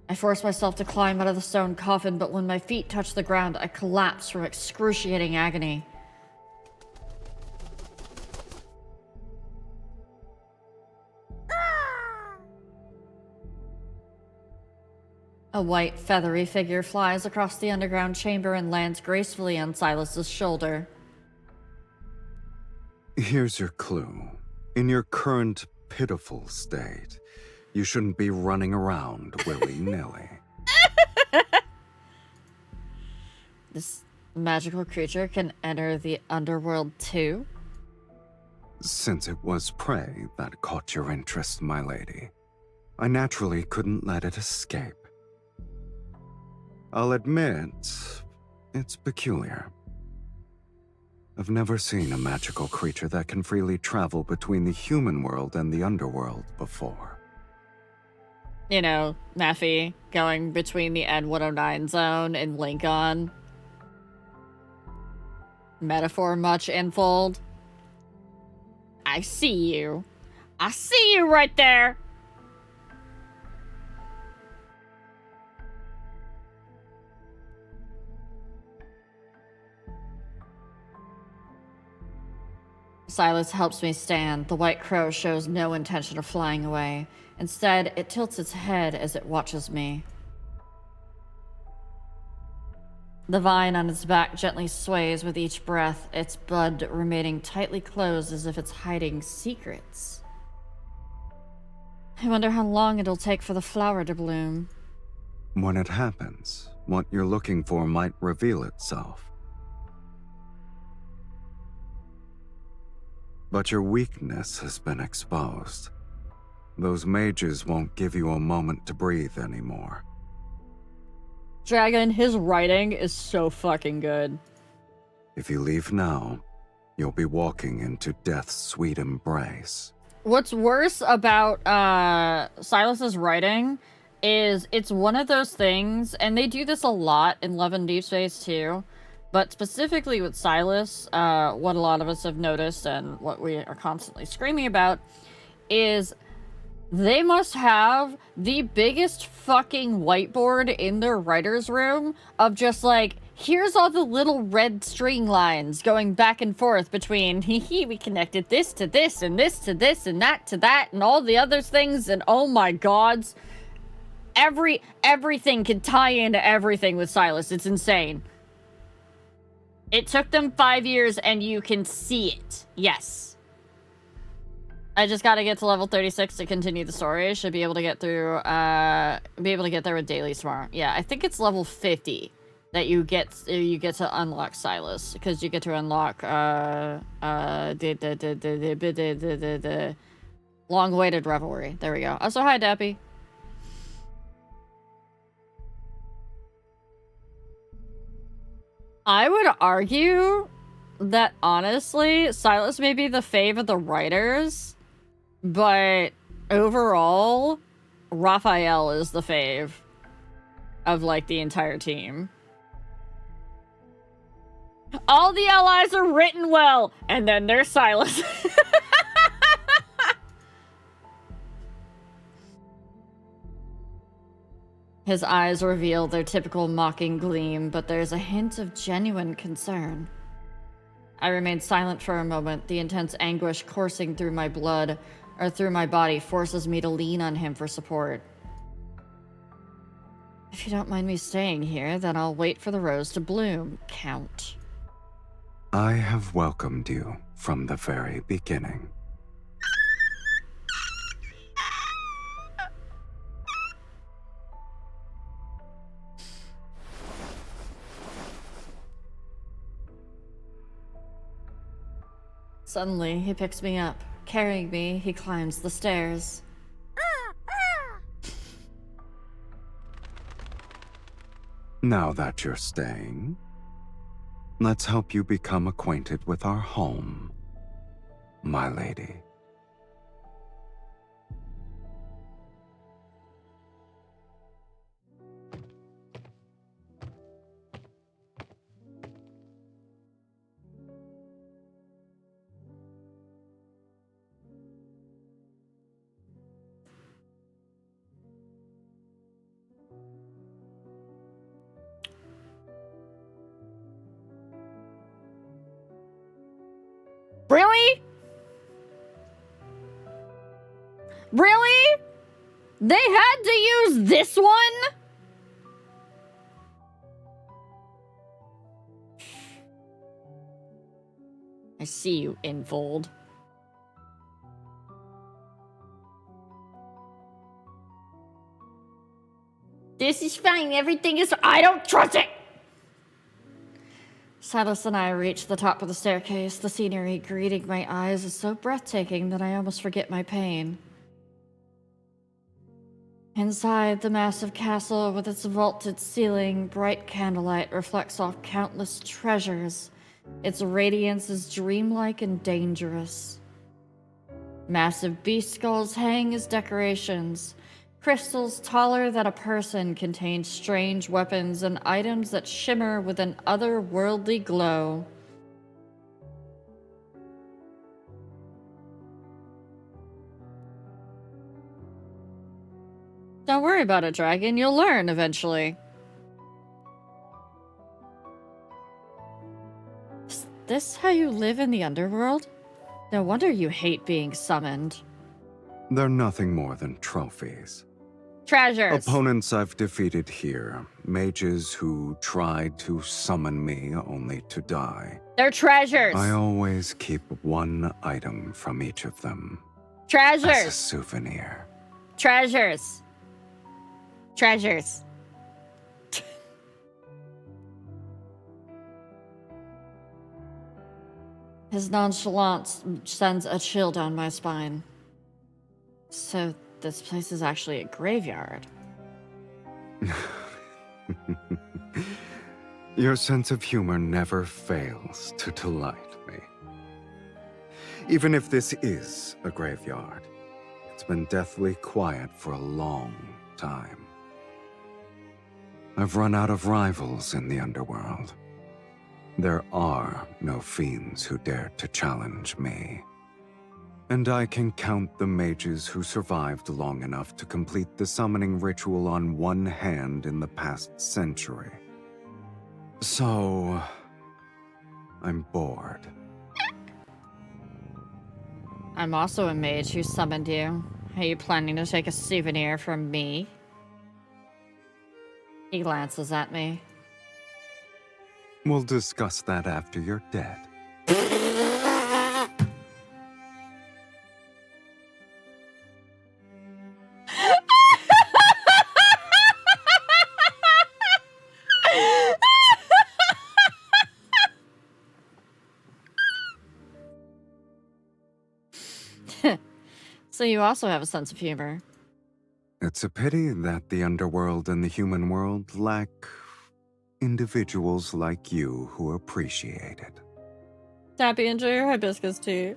[SPEAKER 1] I force myself to climb out of the stone coffin, but when my feet touch the ground, I collapse from excruciating agony. A white, feathery figure flies across the underground chamber and lands gracefully on Silas's shoulder.
[SPEAKER 3] Here's your clue. In your current pitiful state, you shouldn't be running around willy-nilly.
[SPEAKER 1] This magical creature can enter the underworld too?
[SPEAKER 3] Since it was prey that caught your interest, my lady, I naturally couldn't let it escape. I'll admit, it's peculiar. I've never seen a magical creature that can freely travel between the human world and the underworld before.
[SPEAKER 1] You know, Maffy going between the N109 zone and Lincoln. Metaphor much infold. I see you. I see you right there. Silas helps me stand. The White Crow shows no intention of flying away. Instead, it tilts its head as it watches me. The vine on its back gently sways with each breath, its bud remaining tightly closed as if it's hiding secrets. I wonder how long it'll take for the flower to bloom.
[SPEAKER 3] When it happens, what you're looking for might reveal itself. But your weakness has been exposed. Those mages won't give you a moment to breathe anymore.
[SPEAKER 1] Dragon, his writing is so fucking good.
[SPEAKER 3] If you leave now, you'll be walking into death's sweet embrace.
[SPEAKER 1] What's worse about Silas's writing is it's one of those things, and they do this a lot in Love and Deep Space too, but specifically with Silas, what a lot of us have noticed and what we are constantly screaming about is they must have the biggest fucking whiteboard in their writer's room of just like, here's all the little red string lines going back and forth between, we connected this to this, and this to this, and that to that, and all the other things, and oh my gods. Everything can tie into everything with Silas. It's insane. It took them 5 years, and you can see it. Yes. I just gotta get to level 36 to continue the story. Should be able to get through, be able to get there with dailies tomorrow. Yeah, I think it's level 50 that you get to unlock Silas, because you get to unlock, the long-awaited revelry. There we go. Also, hi, Dappy. I would argue that, honestly, Silas may be the fave of the writers, but overall, Raphael is the fave of, like, the entire team. All the allies are written well, and then there's Silas. His eyes reveal their typical mocking gleam, but there's a hint of genuine concern. I remain silent for a moment, the intense anguish coursing through my blood, or through my body, forces me to lean on him for support. If you don't mind me staying here, then I'll wait for the rose to bloom, Count.
[SPEAKER 3] I have welcomed you from the very beginning.
[SPEAKER 1] Suddenly, he picks me up. Carrying me, he climbs the stairs.
[SPEAKER 3] Now that you're staying, let's help you become acquainted with our home, my lady.
[SPEAKER 1] Really? Really? They had to use this one? I see you, Infold. This is fine. Everything is... I don't trust it! Silas and I reach the top of the staircase. The scenery greeting my eyes is so breathtaking that I almost forget my pain. Inside the massive castle with its vaulted ceiling, bright candlelight reflects off countless treasures. Its radiance is dreamlike and dangerous. Massive beast skulls hang as decorations. Crystals taller than a person contain strange weapons and items that shimmer with an otherworldly glow. Don't worry about it, Dragon. You'll learn eventually. Is this how you live in the underworld? No wonder you hate being summoned.
[SPEAKER 3] They're nothing more than trophies.
[SPEAKER 1] Treasures.
[SPEAKER 3] Opponents I've defeated here, mages who tried to summon me only to die.
[SPEAKER 1] They're treasures.
[SPEAKER 3] I always keep one item from each of them.
[SPEAKER 1] Treasures.
[SPEAKER 3] As a souvenir.
[SPEAKER 1] Treasures. Treasures. His nonchalance sends a chill down my spine. So this place is actually a graveyard.
[SPEAKER 3] Your sense of humor never fails to delight me. Even if this is a graveyard, it's been deathly quiet for a long time. I've run out of rivals in the underworld. There are no fiends who dare to challenge me. And I can count the mages who survived long enough to complete the summoning ritual on one hand in the past century. So, I'm bored.
[SPEAKER 1] I'm also a mage who summoned you. Are you planning to take a souvenir from me? He glances at me.
[SPEAKER 3] We'll discuss that after you're dead.
[SPEAKER 1] So you also have a sense of humor.
[SPEAKER 3] It's a pity that the underworld and the human world lack individuals like you who appreciate it.
[SPEAKER 1] Tappy, enjoy your hibiscus tea.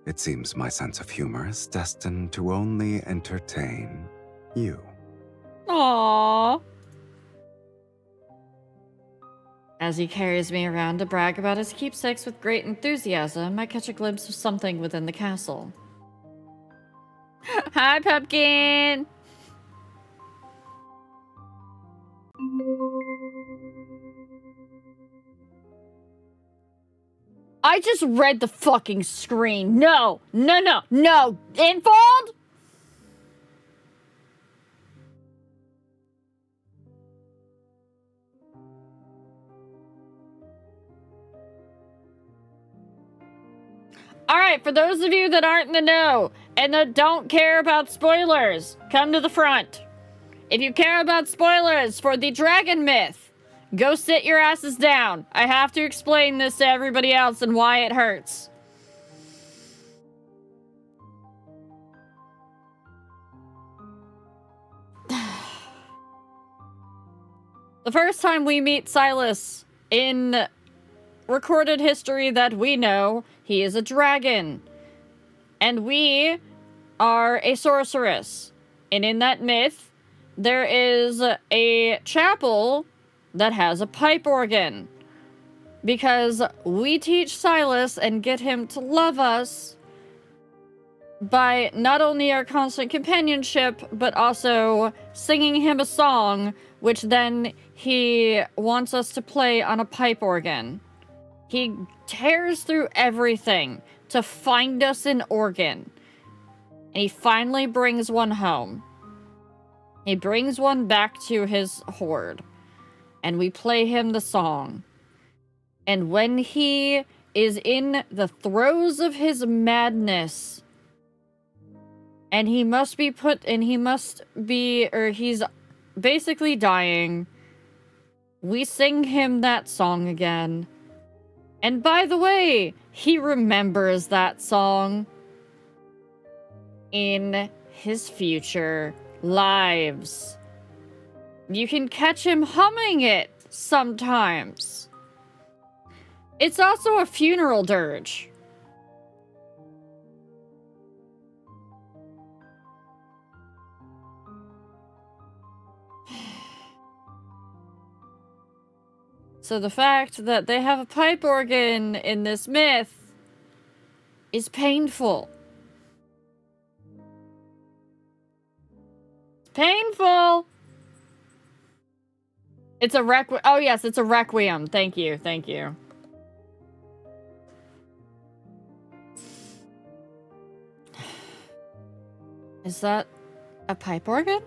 [SPEAKER 3] It seems my sense of humor is destined to only entertain you.
[SPEAKER 1] Aww. As he carries me around to brag about his keepsakes with great enthusiasm, I catch a glimpse of something within the castle. Hi, Pumpkin! I just read the fucking screen. No! No, no, no! Infold? Alright, for those of you that aren't in the know and that don't care about spoilers, come to the front. If you care about spoilers for the dragon myth, go sit your asses down. I have to explain this to everybody else and why it hurts. The first time we meet Silas in recorded history that we know, he is a dragon. And we are a sorceress. And in that myth, there is a chapel that has a pipe organ. Because we teach Silas and get him to love us by not only our constant companionship, but also singing him a song, which then he wants us to play on a pipe organ. He tears through everything to find us an organ. And he finally brings one home. He brings one back to his horde. And we play him the song. And when he is in the throes of his madness, and he must be he's basically dying, we sing him that song again. And by the way, he remembers that song in his future lives. You can catch him humming it sometimes. It's also a funeral dirge. So the fact that they have a pipe organ in this myth is painful. It's painful. It's a requiem. Oh yes, it's a requiem. Thank you, thank you. Is that a pipe organ?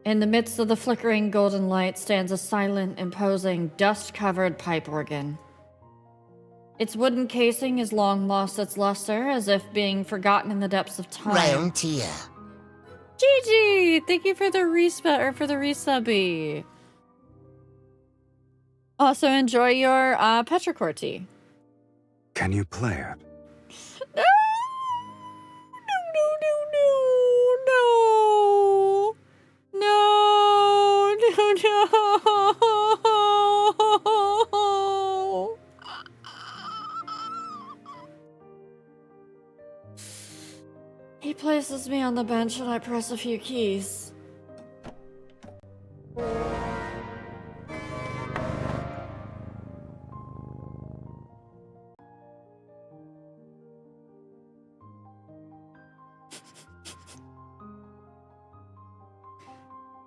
[SPEAKER 1] In the midst of the flickering golden light stands a silent, imposing, dust-covered pipe organ. Its wooden casing has long lost its luster, as if being forgotten in the depths of time.
[SPEAKER 4] Ryan Tia.
[SPEAKER 1] Gigi! Thank you for the resubby. Also, enjoy your petrichor tea.
[SPEAKER 3] Can you play it?
[SPEAKER 1] No! No! No, no, no. places me on the bench and I press a few keys.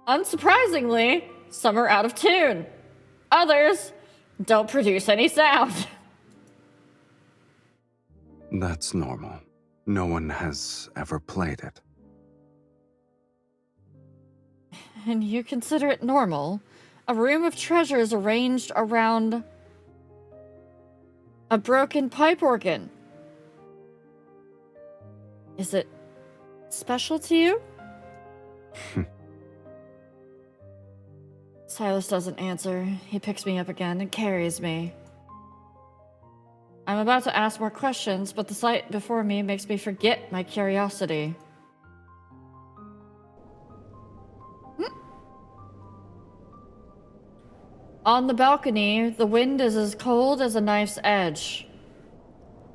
[SPEAKER 1] Unsurprisingly, some are out of tune. Others don't produce any sound.
[SPEAKER 3] That's normal. No one has ever played it.
[SPEAKER 1] And you consider it normal? A room of treasures arranged around a broken pipe organ. Is it special to you? Silas doesn't answer. He picks me up again and carries me. I'm about to ask more questions, but the sight before me makes me forget my curiosity. On the balcony, the wind is as cold as a knife's edge.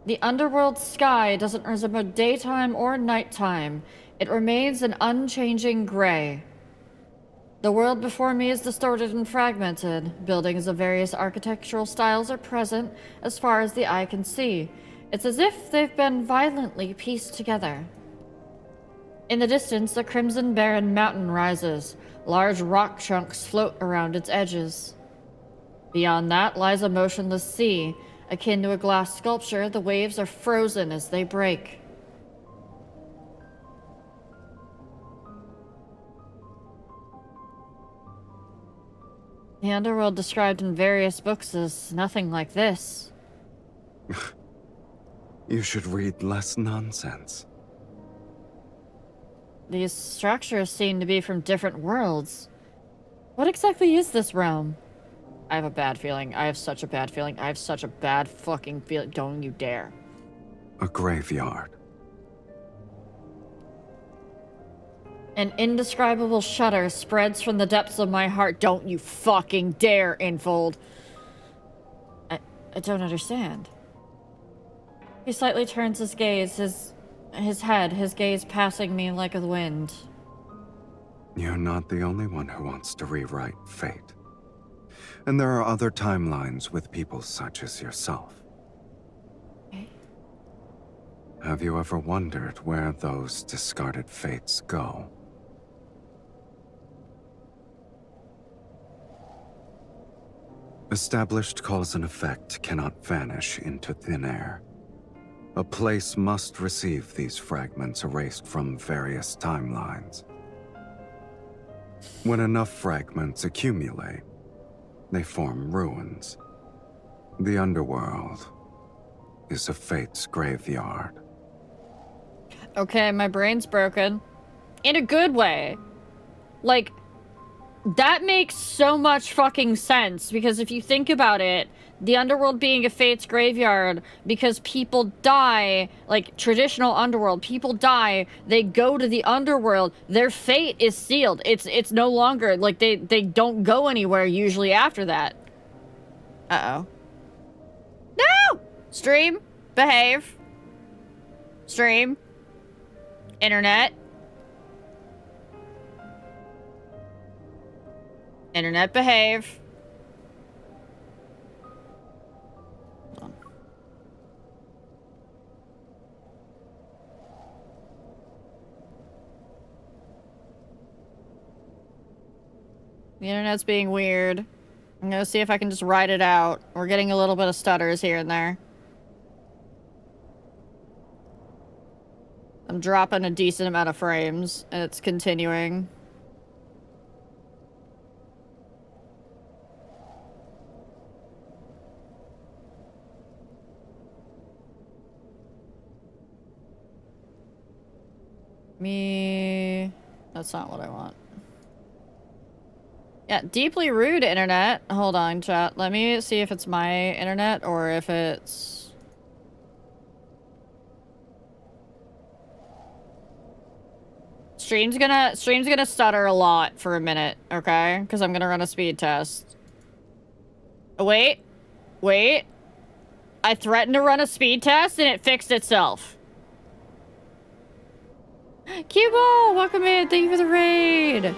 [SPEAKER 1] The underworld sky doesn't resemble daytime or nighttime. It remains an unchanging gray. The world before me is distorted and fragmented. Buildings of various architectural styles are present as far as the eye can see. It's as if they've been violently pieced together. In the distance, a crimson barren mountain rises. Large rock chunks float around its edges. Beyond that lies a motionless sea. Akin to a glass sculpture, the waves are frozen as they break. The underworld described in various books is nothing like this.
[SPEAKER 3] You should read less nonsense.
[SPEAKER 1] These structures seem to be from different worlds. What exactly is this realm? I have a bad feeling. I have such a bad feeling. I have such a bad fucking feeling. Don't you dare.
[SPEAKER 3] A graveyard.
[SPEAKER 1] An indescribable shudder spreads from the depths of my heart. Don't you fucking dare, Infold. I don't understand. He slightly turns his gaze, his head, his gaze passing me like a wind.
[SPEAKER 3] You're not the only one who wants to rewrite fate. And there are other timelines with people such as yourself.
[SPEAKER 1] Okay.
[SPEAKER 3] Have you ever wondered where those discarded fates go? Established cause and effect cannot vanish into thin air. A place must receive these fragments erased from various timelines. When enough fragments accumulate, they form ruins. The underworld is a fate's graveyard.
[SPEAKER 1] Okay, my brain's broken. In a good way. Like, that makes so much fucking sense, because if you think about it, the underworld being a fate's graveyard, because people die, like traditional underworld, people die, they go to the underworld, their fate is sealed. It's no longer, like, they don't go anywhere usually after that. Uh-oh. No! Stream. Behave. Stream. Internet. Internet, behave. Hold on. The internet's being weird. I'm gonna see if I can just write it out. We're getting a little bit of stutters here and there. I'm dropping a decent amount of frames, and it's continuing. That's not what I want. Yeah, deeply rude internet. Hold on, chat. Let me see if it's my internet or if it's... Stream's gonna stutter a lot for a minute, okay? Because I'm gonna run a speed test. Wait. Wait. I threatened to run a speed test and it fixed itself. Cubo, welcome in. Thank you for the raid.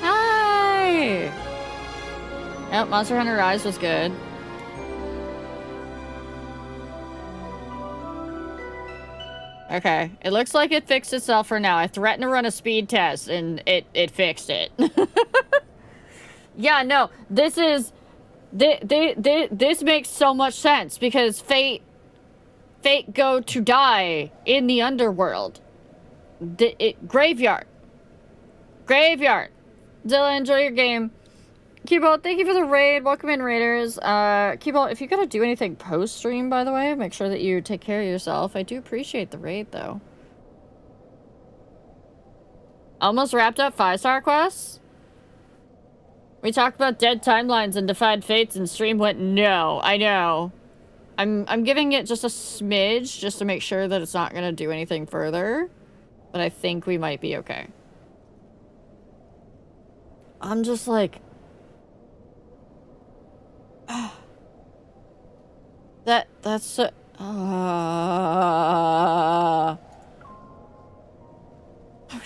[SPEAKER 1] Hi. Oh, Monster Hunter Rise was good. Okay, it looks like it fixed itself for now. I threatened to run a speed test, and it fixed it. Yeah, no, this is... This makes so much sense, because Fate go to die in the underworld. Graveyard. Graveyard. Zilla, enjoy your game. Keybolt, thank you for the raid. Welcome in, raiders. Keybolt, if you gotta do anything post-stream, by the way, make sure that you take care of yourself. I do appreciate the raid, though. Almost wrapped up 5-star quests? We talked about dead timelines and defied fates, and stream went, no, I know. I'm giving it just a smidge, just to make sure that it's not gonna do anything further. But I think we might be okay. I'm just like... That's so... Okay.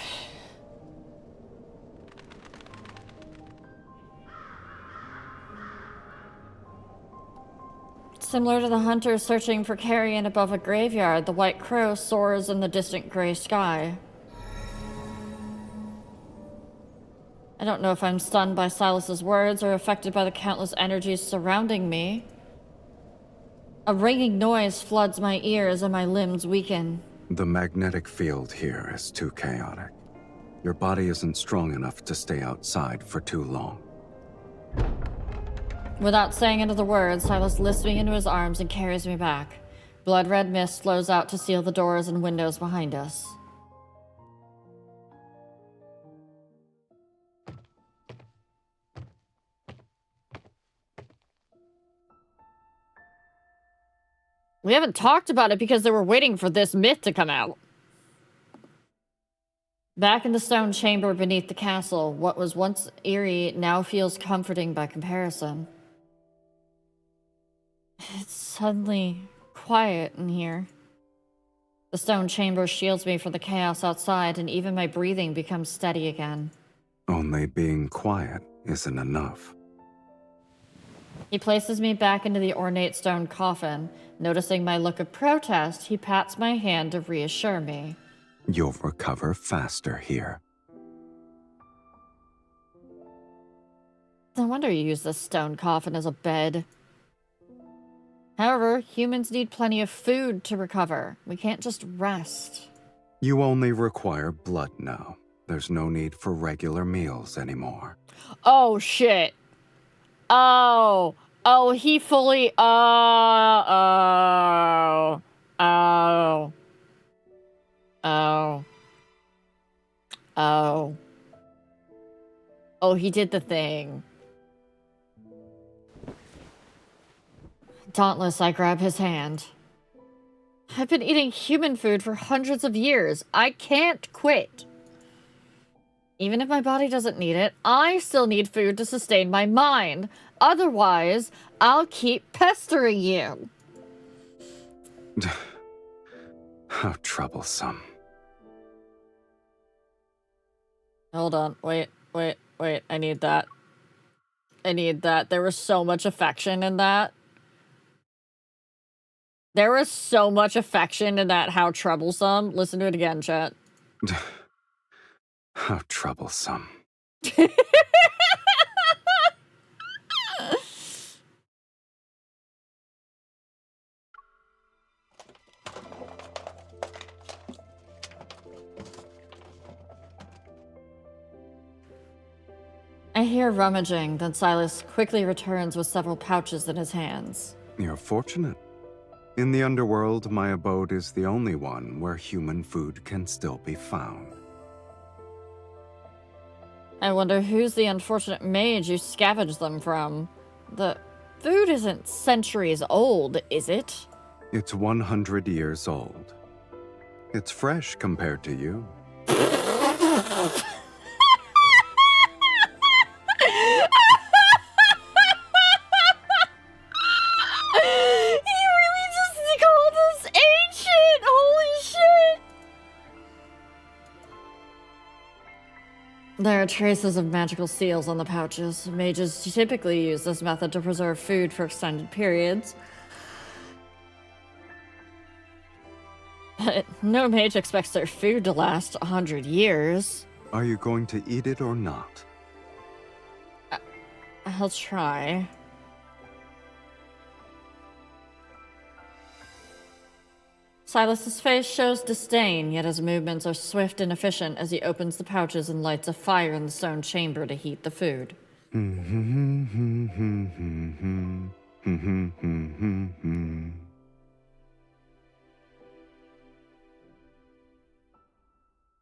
[SPEAKER 1] Similar to the hunter searching for carrion above a graveyard, the white crow soars in the distant gray sky. I don't know if I'm stunned by Silas's words or affected by the countless energies surrounding me. A ringing noise floods my ears and my limbs weaken.
[SPEAKER 3] The magnetic field here is too chaotic. Your body isn't strong enough to stay outside for too long.
[SPEAKER 1] Without saying another word, Silas lifts me into his arms and carries me back. Blood-red mist flows out to seal the doors and windows behind us. We haven't talked about it because they were waiting for this myth to come out. Back in the stone chamber beneath the castle, what was once eerie now feels comforting by comparison. It's suddenly quiet in here. The stone chamber shields me from the chaos outside, and even my breathing becomes steady again.
[SPEAKER 3] Only being quiet isn't enough.
[SPEAKER 1] He places me back into the ornate stone coffin. Noticing my look of protest, he pats my hand to reassure me.
[SPEAKER 3] You'll recover faster here.
[SPEAKER 1] No wonder you use this stone coffin as a bed. However, humans need plenty of food to recover. We can't just rest.
[SPEAKER 3] You only require blood now. There's no need for regular meals anymore.
[SPEAKER 1] Oh, shit. Oh, he fully, oh, he did the thing. Dauntless, I grab his hand. I've been eating human food for hundreds of years. I can't quit. Even if my body doesn't need it, I still need food to sustain my mind. Otherwise, I'll keep pestering you.
[SPEAKER 3] How troublesome.
[SPEAKER 1] Hold on. Wait. I need that. There was so much affection in that. There was so much affection in that how troublesome. Listen to it again, chat.
[SPEAKER 3] How troublesome.
[SPEAKER 1] I hear rummaging, then Silas quickly returns with several pouches in his hands.
[SPEAKER 3] You're fortunate. In the underworld, my abode is the only one where human food can still be found.
[SPEAKER 1] I wonder who's the unfortunate mage you scavenged them from. The food isn't centuries old, is it?
[SPEAKER 3] It's 100 years old. It's fresh compared to you.
[SPEAKER 1] He really just called us ancient! Holy shit! There are traces of magical seals on the pouches. Mages typically use this method to preserve food for extended periods. But no mage expects their food to last 100 years.
[SPEAKER 3] Are you going to eat it or not?
[SPEAKER 1] I'll try. Silas's face shows disdain, yet his movements are swift and efficient as he opens the pouches and lights a fire in the stone chamber to heat the food.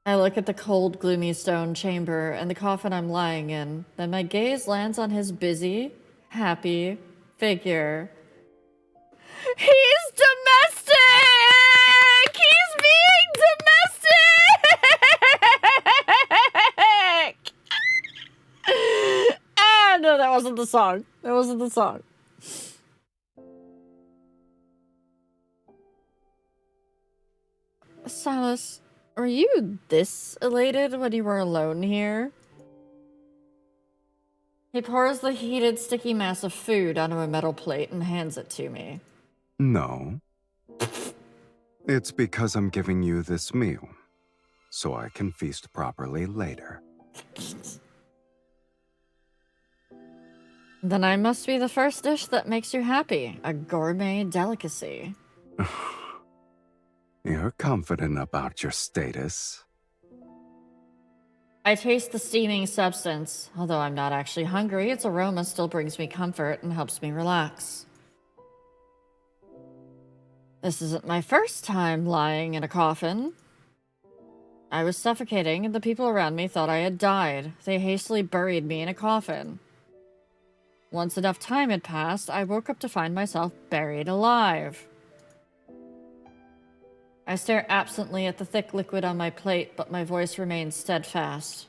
[SPEAKER 1] I look at the cold, gloomy stone chamber and the coffin I'm lying in. Then my gaze lands on his busy, happy figure. He's domestic! He's being domestic! Ah, no, that wasn't the song. That wasn't the song. Silas, were you this elated when you were alone here? He pours the heated, sticky mass of food onto a metal plate and hands it to me.
[SPEAKER 3] No. It's because I'm giving you this meal, so I can feast properly later.
[SPEAKER 1] Then I must be the first dish that makes you happy. A gourmet delicacy.
[SPEAKER 3] You're confident about your status.
[SPEAKER 1] I taste the steaming substance. Although I'm not actually hungry, its aroma still brings me comfort and helps me relax. This isn't my first time lying in a coffin. I was suffocating and the people around me thought I had died. They hastily buried me in a coffin. Once enough time had passed, I woke up to find myself buried alive. I stare absently at the thick liquid on my plate, but my voice remains steadfast.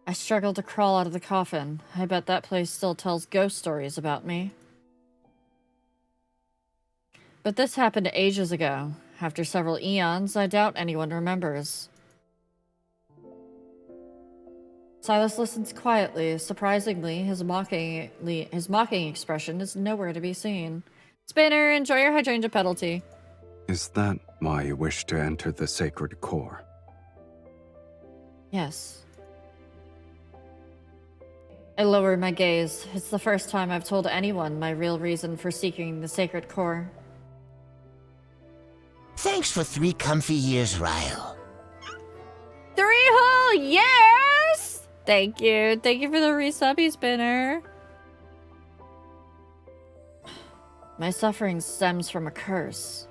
[SPEAKER 1] I struggle to crawl out of the coffin. I bet that place still tells ghost stories about me. But this happened ages ago. After several eons, I doubt anyone remembers. Silas listens quietly. Surprisingly, his mocking expression is nowhere to be seen. Spinner, enjoy your hydrangea penalty.
[SPEAKER 3] Is that why you wish to enter the sacred core?
[SPEAKER 1] Yes. I lower my gaze. It's the first time I've told anyone my real reason for seeking the sacred core.
[SPEAKER 4] Thanks for 3 comfy years, Ryle.
[SPEAKER 1] 3 whole years! Thank you. Thank you for the resubby, Spinner. My suffering stems from a curse.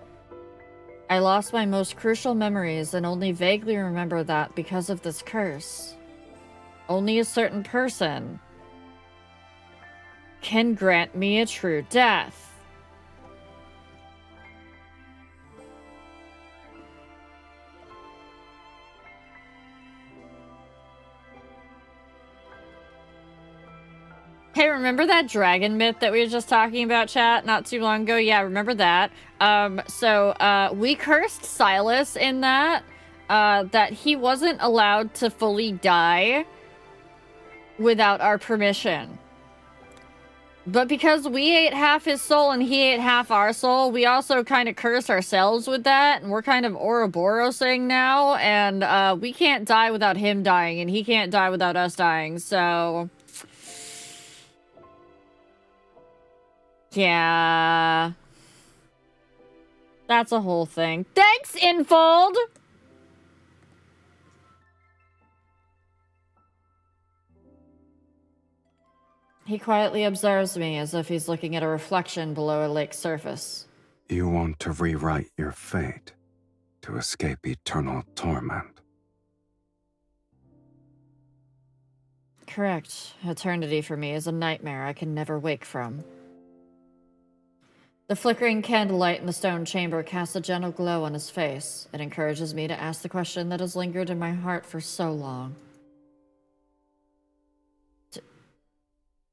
[SPEAKER 1] I lost my most crucial memories and only vaguely remember that because of this curse. Only a certain person can grant me a true death. Hey, remember that dragon myth that we were just talking about, chat, not too long ago? Yeah, remember that. We cursed Silas in that, that he wasn't allowed to fully die without our permission. But because we ate half his soul and he ate half our soul, we also kind of cursed ourselves with that, and we're kind of Ouroborosing now, and we can't die without him dying, and he can't die without us dying, so... Yeah. That's a whole thing. Thanks, Infold! He quietly observes me as if he's looking at a reflection below a lake's surface.
[SPEAKER 3] You want to rewrite your fate to escape eternal torment.
[SPEAKER 1] Correct. Eternity for me is a nightmare I can never wake from. The flickering candlelight in the stone chamber casts a gentle glow on his face. It encourages me to ask the question that has lingered in my heart for so long.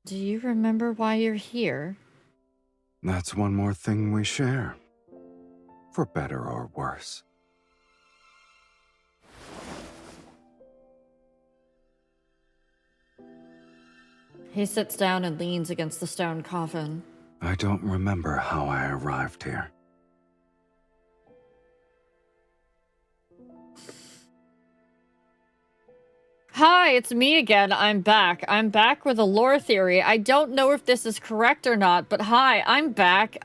[SPEAKER 1] Do you remember why you're here?
[SPEAKER 3] That's one more thing we share. For better or worse.
[SPEAKER 1] He sits down and leans against the stone coffin.
[SPEAKER 3] I don't remember how I arrived here.
[SPEAKER 1] Hi, it's me again. I'm back. I'm back with a lore theory. I don't know if this is correct or not, but hi, I'm back.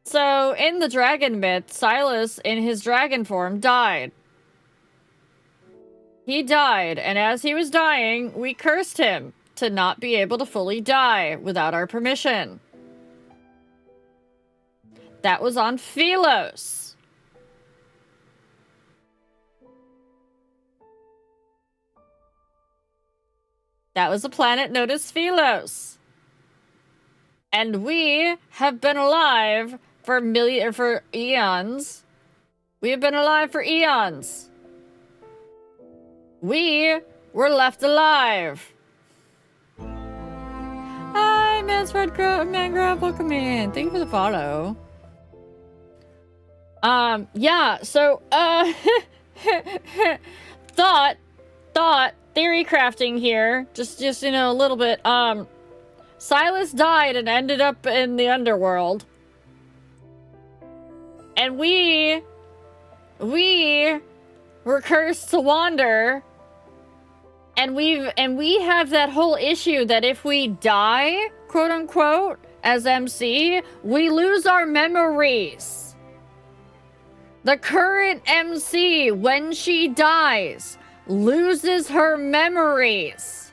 [SPEAKER 1] So in the dragon myth, Silas, in his dragon form, died. He died, and as he was dying, we cursed him to not be able to fully die without our permission. That was on Philos. That was a planet known as Philos. And we have been alive for eons. We have been alive for eons. We were left alive. Hi, Mansfred Mangrove, welcome in. Thank you for the follow. Yeah, so, thought, theory crafting here. Just, you know, a little bit. Silas died and ended up in the underworld. And we were cursed to wander. And we have that whole issue that if we die, quote unquote, as MC, we lose our memories. The current MC, when she dies, loses her memories.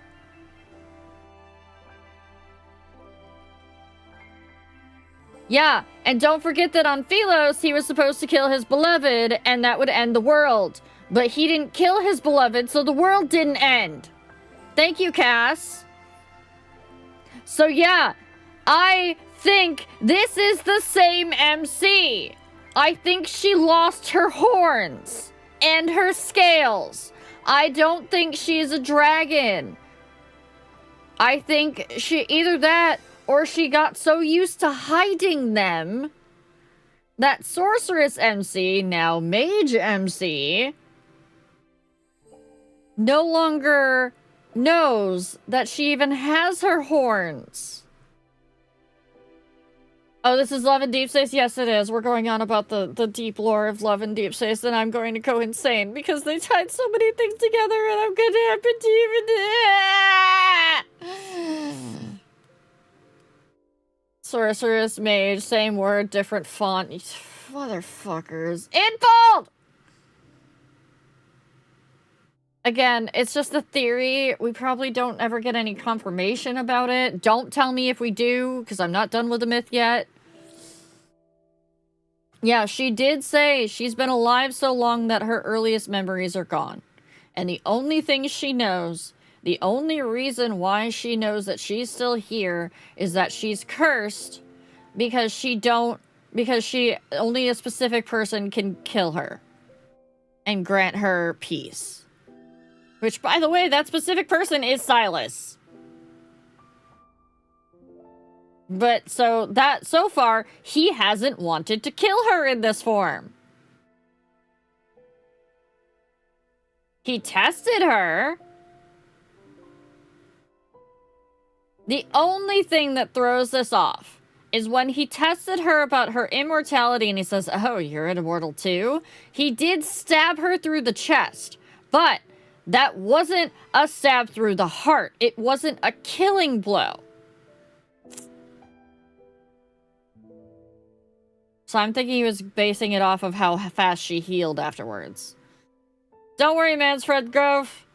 [SPEAKER 1] Yeah, and don't forget that on Philos, he was supposed to kill his beloved, and that would end the world. But he didn't kill his beloved, so the world didn't end. Thank you, Cass. So yeah, I think this is the same MC. I think she lost her horns and her scales. I don't think she's a dragon. I think she either that or she got so used to hiding them that Sorceress MC, now Mage MC, no longer knows that she even has her horns. Oh, this is Love and Deep Space? Yes, it is. We're going on about the deep lore of Love and Deep Space, and I'm going to go insane because they tied so many things together, and I'm going to happen to even... Sorceress, Mage, same word, different font. Motherfuckers. Infold! Again, it's just a theory. We probably don't ever get any confirmation about it. Don't tell me if we do, because I'm not done with the myth yet. Yeah, she did say she's been alive so long that her earliest memories are gone. And the only thing she knows, the only reason why she knows that she's still here is that she's cursed because only a specific person can kill her and grant her peace. Which, by the way, that specific person is Silas. But so far, he hasn't wanted to kill her in this form. He tested her. The only thing that throws this off is when he tested her about her immortality and he says, oh, you're an immortal too? He did stab her through the chest, but that wasn't a stab through the heart. It wasn't a killing blow. So I'm thinking he was basing it off of how fast she healed afterwards. Don't worry, Mansfred Grove.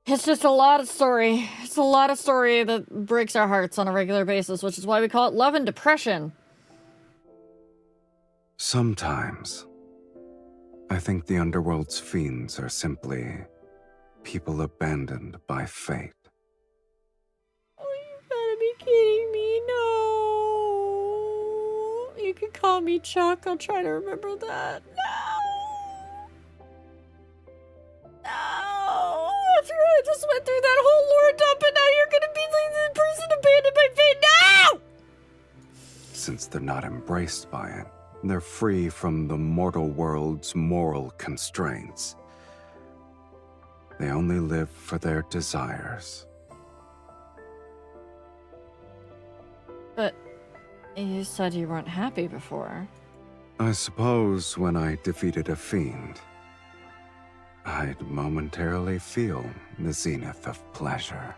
[SPEAKER 1] It's just a lot of story. It's a lot of story that breaks our hearts on a regular basis, which is why we call it love and depression.
[SPEAKER 3] Sometimes, I think the underworld's fiends are simply people abandoned by fate.
[SPEAKER 1] Oh, you gotta be kidding me. No. You can call me Chuck. I'll try to remember that. No. No. After I just went through that whole lore dump and now you're gonna be like the person abandoned by fate. No!
[SPEAKER 3] Since they're not embraced by it, they're free from the mortal world's moral constraints. They only live for their desires.
[SPEAKER 1] But you said you weren't happy before.
[SPEAKER 3] I suppose when I defeated a fiend, I'd momentarily feel the zenith of pleasure.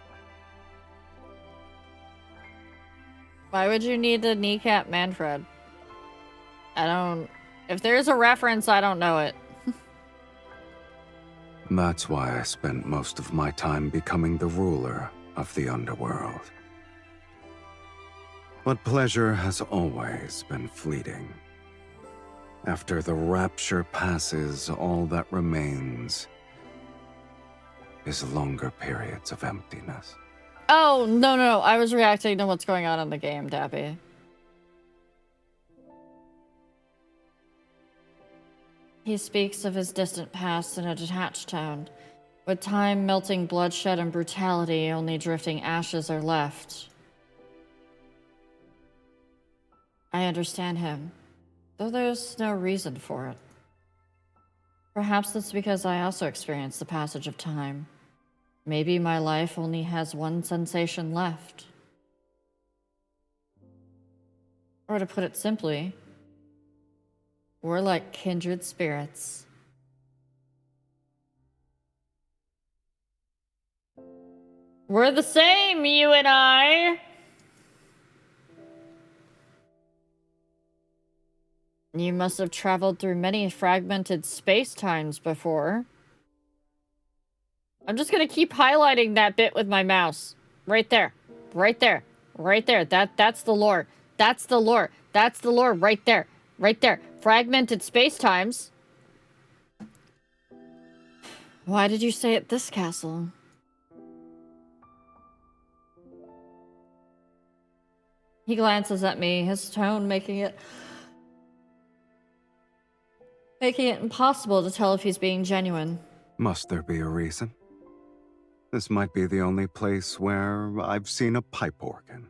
[SPEAKER 1] Why would you need to kneecap Manfred? If there's a reference, I don't know it.
[SPEAKER 3] That's why I spent most of my time becoming the ruler of the underworld. But pleasure has always been fleeting. After the rapture passes, all that remains is longer periods of emptiness.
[SPEAKER 1] Oh, no. I was reacting to what's going on in the game, Dappy. He speaks of his distant past in a detached tone. With time melting bloodshed and brutality, only drifting ashes are left. I understand him, though there's no reason for it. Perhaps it's because I also experienced the passage of time. Maybe my life only has one sensation left. Or to put it simply, we're like kindred spirits. We're the same, you and I! You must have traveled through many fragmented space-times before. I'm just gonna keep highlighting that bit with my mouse. Right there. Right there. Right there. That's the lore. That's the lore. That's the lore right there. Right there. Fragmented space-times. Why did you stay at this castle? He glances at me, his tone making it impossible to tell if he's being genuine.
[SPEAKER 3] Must there be a reason? This might be the only place where I've seen a pipe organ.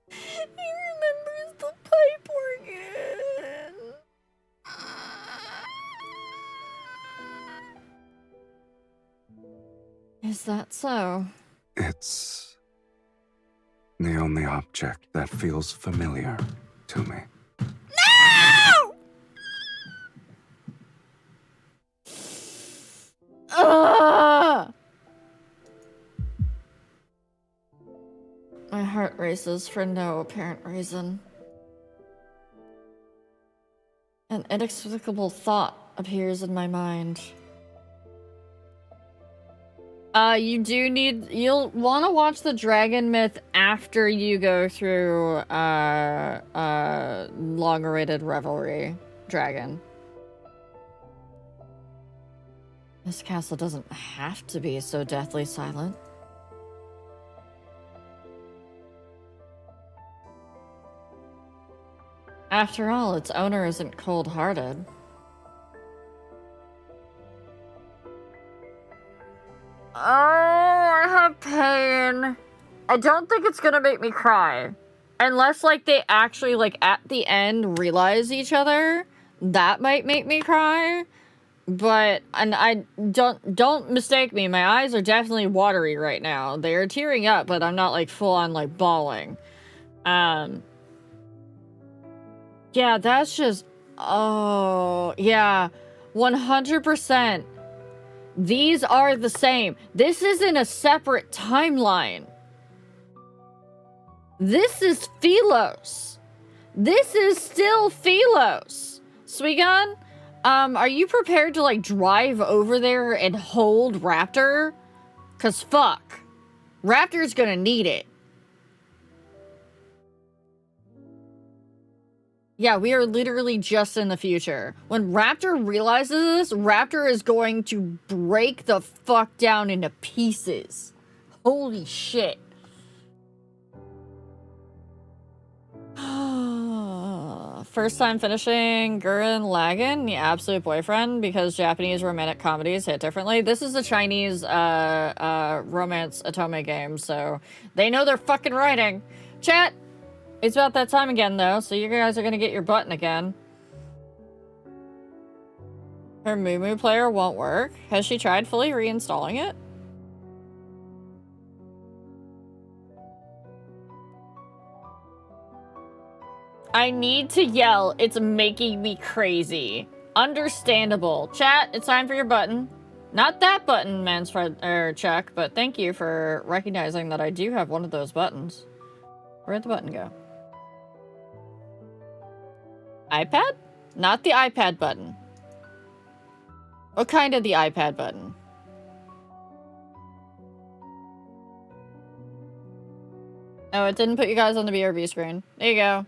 [SPEAKER 1] He remembers the pipe organ. Is that so?
[SPEAKER 3] It's the only object that feels familiar to me.
[SPEAKER 1] No! My heart races for no apparent reason. An inexplicable thought appears in my mind. You'll want to watch the Dragon Myth after you go through, long-awaited Revelry Dragon. This castle doesn't have to be so deathly silent. After all, its owner isn't cold-hearted. Oh, I have pain. I don't think it's gonna make me cry. Unless, like, they actually, like, at the end realize each other. That might make me cry. But, and I don't mistake me, my eyes are definitely watery right now. They are tearing up, but I'm not, like, full-on, like, bawling. Yeah, that's just... Oh, yeah. 100%. These are the same. This isn't a separate timeline. This is Philos. This is still Philos. Suigan, are you prepared to, like, drive over there and hold Raptor? 'Cause fuck. Raptor's gonna need it. Yeah, we are literally just in the future. When Raptor realizes this, Raptor is going to break the fuck down into pieces. Holy shit. First time finishing Gurren Lagann, the absolute boyfriend, because Japanese romantic comedies hit differently. This is a Chinese romance otome game, so they know their fucking writing. Chat, It's about that time again, though, so you guys are gonna get your button again. Her Moo player won't work. Has she tried fully reinstalling it? I need to yell. It's making me crazy. Understandable. Chat, it's time for your button. Not that button, Mansfred, or Chuck, but thank you for recognizing that I do have one of those buttons. Where'd the button go? iPad? Not the iPad button. What kind of the iPad button? Oh, it didn't put you guys on the BRB screen. There you go.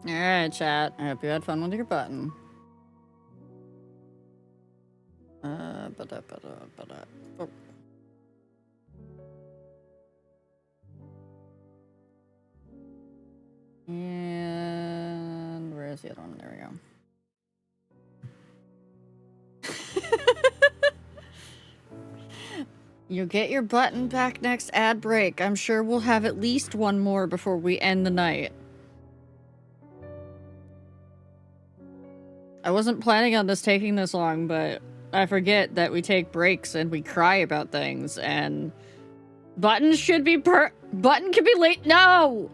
[SPEAKER 1] Alright, chat. I hope you had fun with your button. Where's the other one? There we go. You'll get your button back next ad break. I'm sure we'll have at least one more before we end the night. I wasn't planning on this taking this long, but I forget that we take breaks and we cry about things, and buttons should be button can be late. No!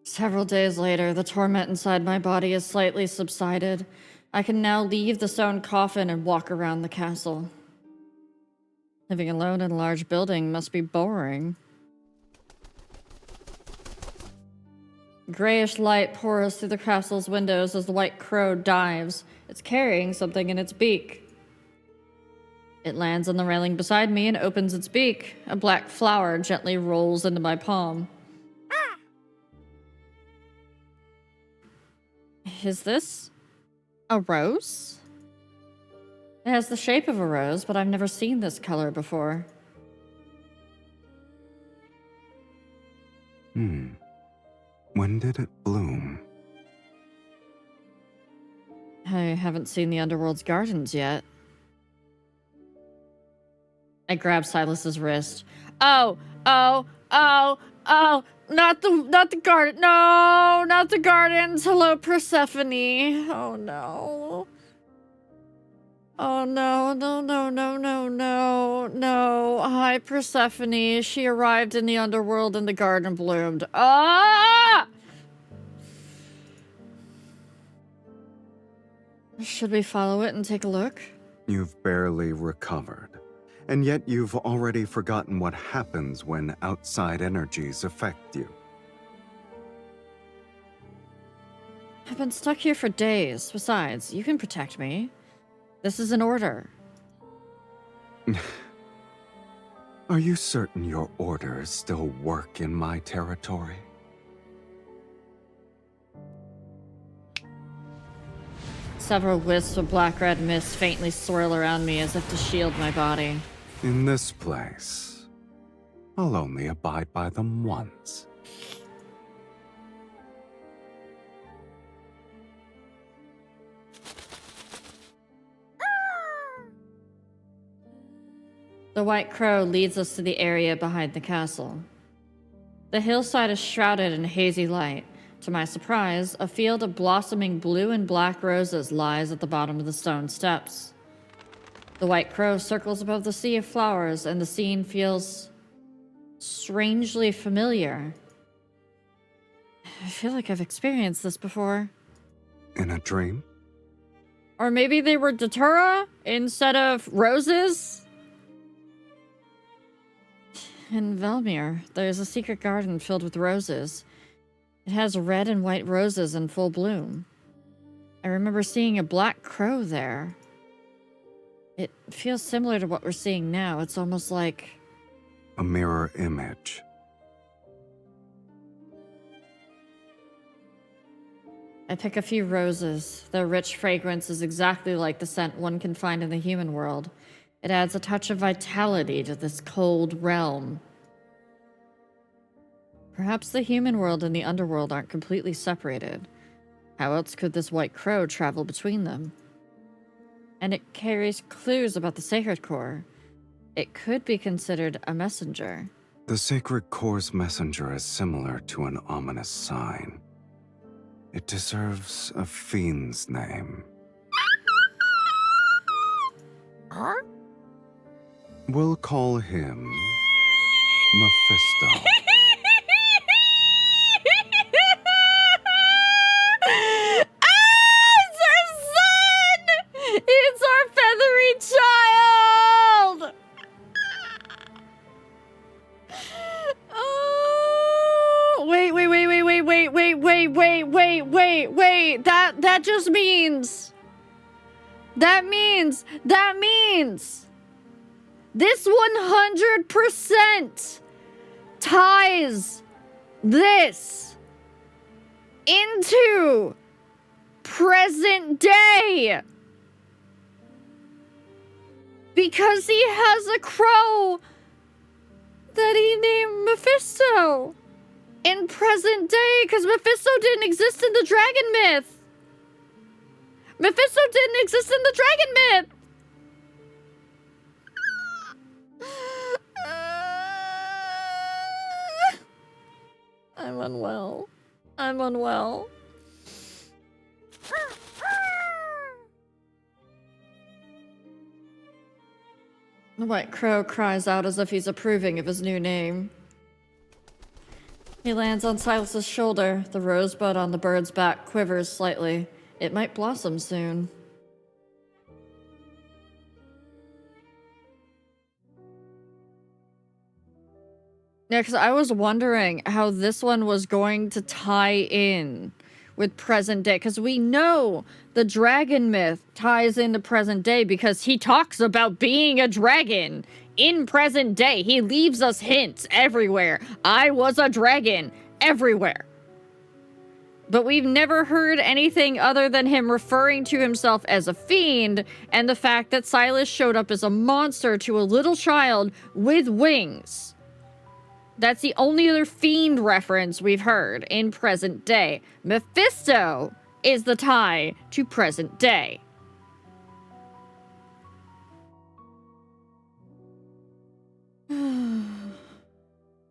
[SPEAKER 1] Several days later, the torment inside my body has slightly subsided. I can now leave the stone coffin and walk around the castle. Living alone in a large building must be boring. Grayish light pours through the castle's windows as the white crow dives. It's carrying something in its beak. It lands on the railing beside me and opens its beak. A black flower gently rolls into my palm. Is this a rose? It has the shape of a rose, but I've never seen this color before.
[SPEAKER 3] When did it bloom?
[SPEAKER 1] I haven't seen the Underworld's gardens yet. I grab Silas's wrist. Oh, not the garden. No, not the gardens. Hello, Persephone. Oh no. Oh no. Hi, Persephone. She arrived in the Underworld and the garden bloomed. Ah! Should we follow it and take a look?
[SPEAKER 3] You've barely recovered, and yet you've already forgotten what happens when outside energies affect you.
[SPEAKER 1] I've been stuck here for days. Besides, you can protect me. This is an order.
[SPEAKER 3] Are you certain your orders still work in my territory?
[SPEAKER 1] Several wisps of black-red mist faintly swirl around me as if to shield my body.
[SPEAKER 3] In this place, I'll only abide by them once.
[SPEAKER 1] The White Crow leads us to the area behind the castle. The hillside is shrouded in hazy light. To my surprise, a field of blossoming blue and black roses lies at the bottom of the stone steps. The White Crow circles above the sea of flowers, and the scene feels strangely familiar. I feel like I've experienced this before.
[SPEAKER 3] In a dream?
[SPEAKER 1] Or maybe they were datura instead of roses? In Velmir, there's a secret garden filled with roses. It has red and white roses in full bloom. I remember seeing a black crow there. It feels similar to what we're seeing now. It's almost like
[SPEAKER 3] A mirror image.
[SPEAKER 1] I pick a few roses. Their rich fragrance is exactly like the scent one can find in the human world. It adds a touch of vitality to this cold realm. Perhaps the human world and the underworld aren't completely separated. How else could this white crow travel between them? And it carries clues about the sacred core. It could be considered a messenger.
[SPEAKER 3] The sacred core's messenger is similar to an ominous sign. It deserves a fiend's name.
[SPEAKER 1] Huh?
[SPEAKER 3] We'll call him Mephisto.
[SPEAKER 1] It's our son! It's our feathery child! Oh, wait. That just means. That means this 100% ties this into present day. Because he has a crow that he named Mephisto in present day, because Mephisto didn't exist in the dragon myth. Mephisto didn't exist in the dragon myth. I'm unwell. I'm unwell. The white crow cries out as if he's approving of his new name. He lands on Silas's shoulder. The rosebud on the bird's back quivers slightly. It might blossom soon. Yeah, because I was wondering how this one was going to tie in with present day. Because we know the dragon myth ties into present day because he talks about being a dragon in present day. He leaves us hints everywhere. I was a dragon everywhere. But we've never heard anything other than him referring to himself as a fiend and the fact that Silas showed up as a monster to a little child with wings. That's the only other fiend reference we've heard in present day. Mephisto is the tie to present day.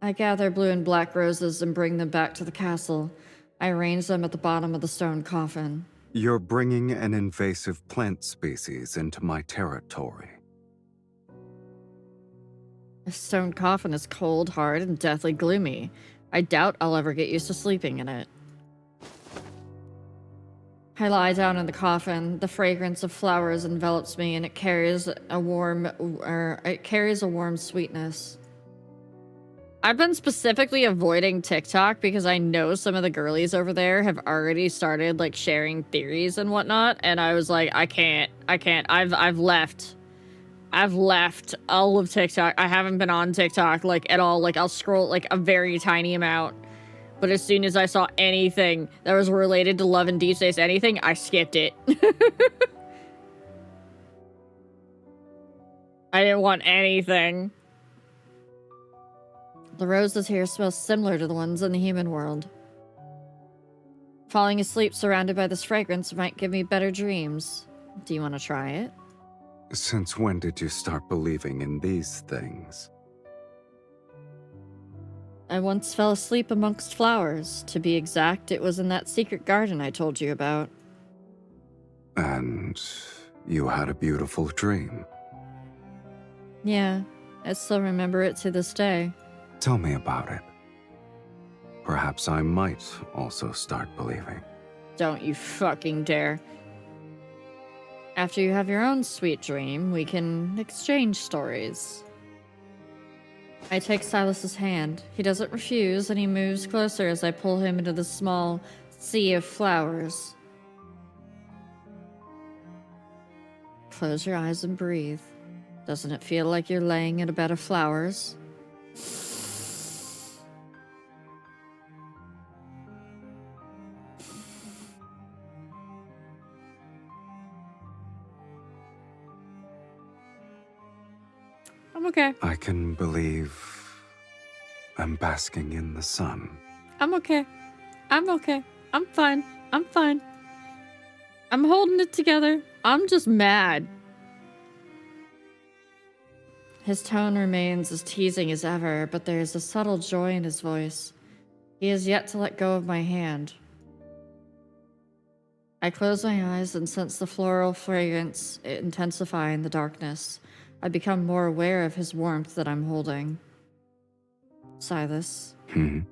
[SPEAKER 1] I gather blue and black roses and bring them back to the castle. I arrange them at the bottom of the stone coffin.
[SPEAKER 3] You're bringing an invasive plant species into my territory.
[SPEAKER 1] The stone coffin is cold, hard, and deathly gloomy. I doubt I'll ever get used to sleeping in it. I lie down in the coffin. The fragrance of flowers envelops me, and it carries a warm sweetness. I've been specifically avoiding TikTok because I know some of the girlies over there have already started like sharing theories and whatnot, and I was like, I can't. I've left all of TikTok. I haven't been on TikTok like at all. Like I'll scroll like a very tiny amount. But as soon as I saw anything that was related to Love and Deep Space anything, I skipped it. I didn't want anything. The roses here smell similar to the ones in the human world. Falling asleep surrounded by this fragrance might give me better dreams. Do you want to try it?
[SPEAKER 3] Since when did you start believing in these things?
[SPEAKER 1] I once fell asleep amongst flowers. To be exact, it was in that secret garden I told you about.
[SPEAKER 3] And you had a beautiful dream.
[SPEAKER 1] Yeah, I still remember it to this day.
[SPEAKER 3] Tell me about it. Perhaps I might also start believing.
[SPEAKER 1] Don't you fucking dare. After you have your own sweet dream, we can exchange stories. I take Silas's hand. He doesn't refuse, and he moves closer as I pull him into the small sea of flowers. Close your eyes and breathe. Doesn't it feel like you're laying in a bed of flowers? I'm okay.
[SPEAKER 3] I can believe I'm basking in the sun.
[SPEAKER 1] I'm okay. I'm okay. I'm fine. I'm fine. I'm holding it together. I'm just mad. His tone remains as teasing as ever, but there is a subtle joy in his voice. He has yet to let go of my hand. I close my eyes and sense the floral fragrance intensify in the darkness. I become more aware of his warmth that I'm holding. Silas. When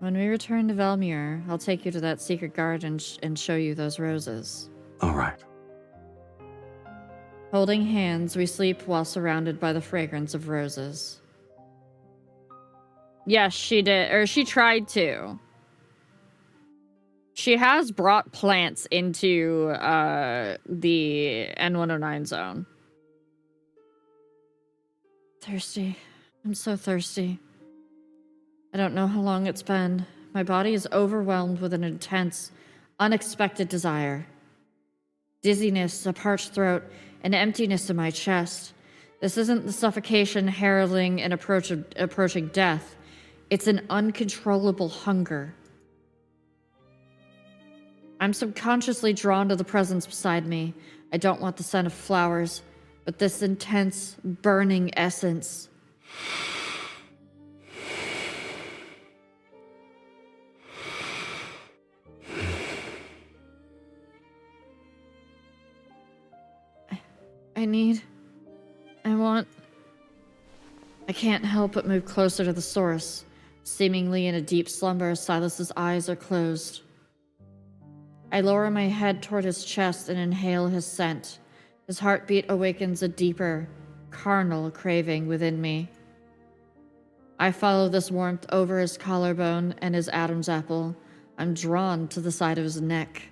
[SPEAKER 1] we return to Velmir, I'll take you to that secret garden and show you those roses.
[SPEAKER 3] All right.
[SPEAKER 1] Holding hands, we sleep while surrounded by the fragrance of roses. Yes, she did, or she tried to. She has brought plants into the N109 zone. Thirsty. I'm so thirsty. I don't know how long it's been. My body is overwhelmed with an intense, unexpected desire. Dizziness, a parched throat, an emptiness in my chest. This isn't the suffocation heralding an approaching death. It's an uncontrollable hunger. I'm subconsciously drawn to the presence beside me. I don't want the scent of flowers, but this intense, burning essence. I can't help but move closer to the source. Seemingly in a deep slumber, Silas's eyes are closed. I lower my head toward his chest and inhale his scent. His heartbeat awakens a deeper, carnal craving within me. I follow this warmth over his collarbone and his Adam's apple. I'm drawn to the side of his neck.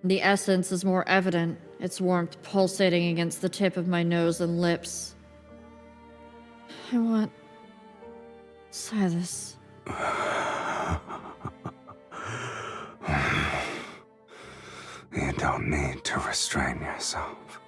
[SPEAKER 1] The essence is more evident, its warmth pulsating against the tip of my nose and lips. I want Silas.
[SPEAKER 3] You don't need to restrain yourself.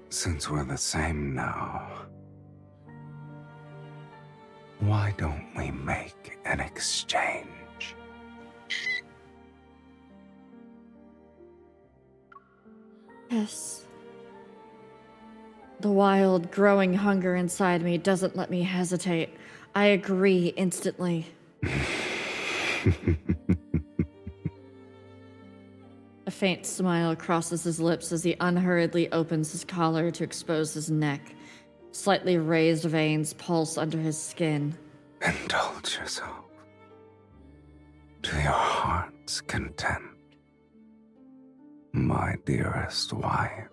[SPEAKER 3] Since we're the same now, why don't we make an exchange?
[SPEAKER 1] Yes. The wild, growing hunger inside me doesn't let me hesitate. I agree instantly. A faint smile crosses his lips as he unhurriedly opens his collar to expose his neck. Slightly raised veins pulse under his skin.
[SPEAKER 3] Indulge yourself to your heart's content, my dearest wife.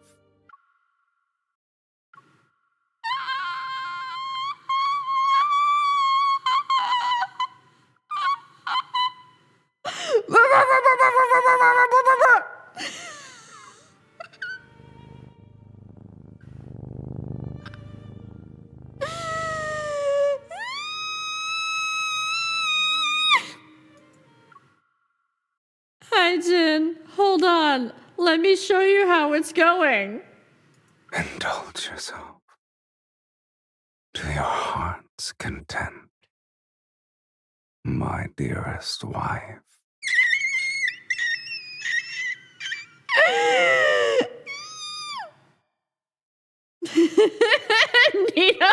[SPEAKER 1] Hi, Jin. Hold on. Let me show you how it's going.
[SPEAKER 3] Indulge yourself to your heart's content, my dearest wife.
[SPEAKER 1] Nito.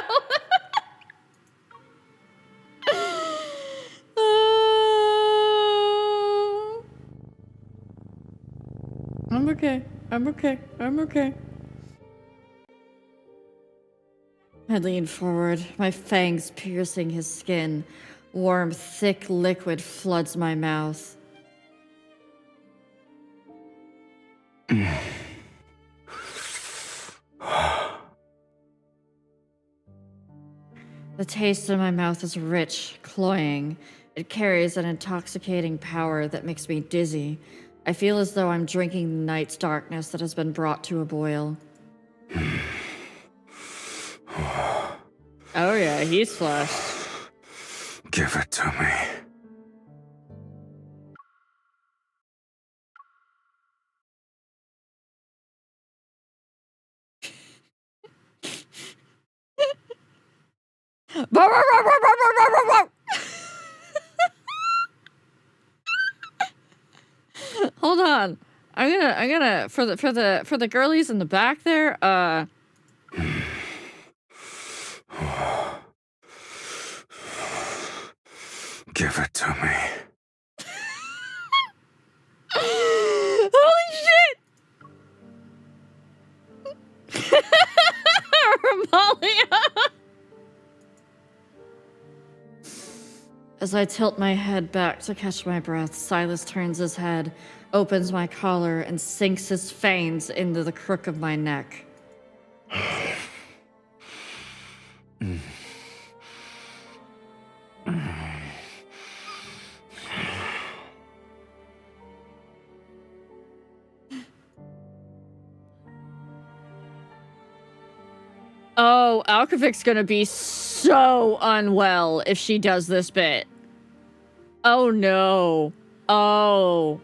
[SPEAKER 1] I'm okay. I'm okay. I'm okay. I lean forward, my fangs piercing his skin. Warm, thick liquid floods my mouth. The taste in my mouth is rich, cloying. It carries an intoxicating power that makes me dizzy. I feel as though I'm drinking the night's darkness that has been brought to a boil. Oh yeah, he's flushed.
[SPEAKER 3] Give it to me.
[SPEAKER 1] Hold on. I'm gonna for the girlies in the back there,
[SPEAKER 3] Give it to me.
[SPEAKER 1] Holy shit! Ramalia! As I tilt my head back to catch my breath, Silas turns his head, opens my collar and sinks his fangs into the crook of my neck. Oh, Alkavik's gonna be so unwell if she does this bit. Oh no. Oh.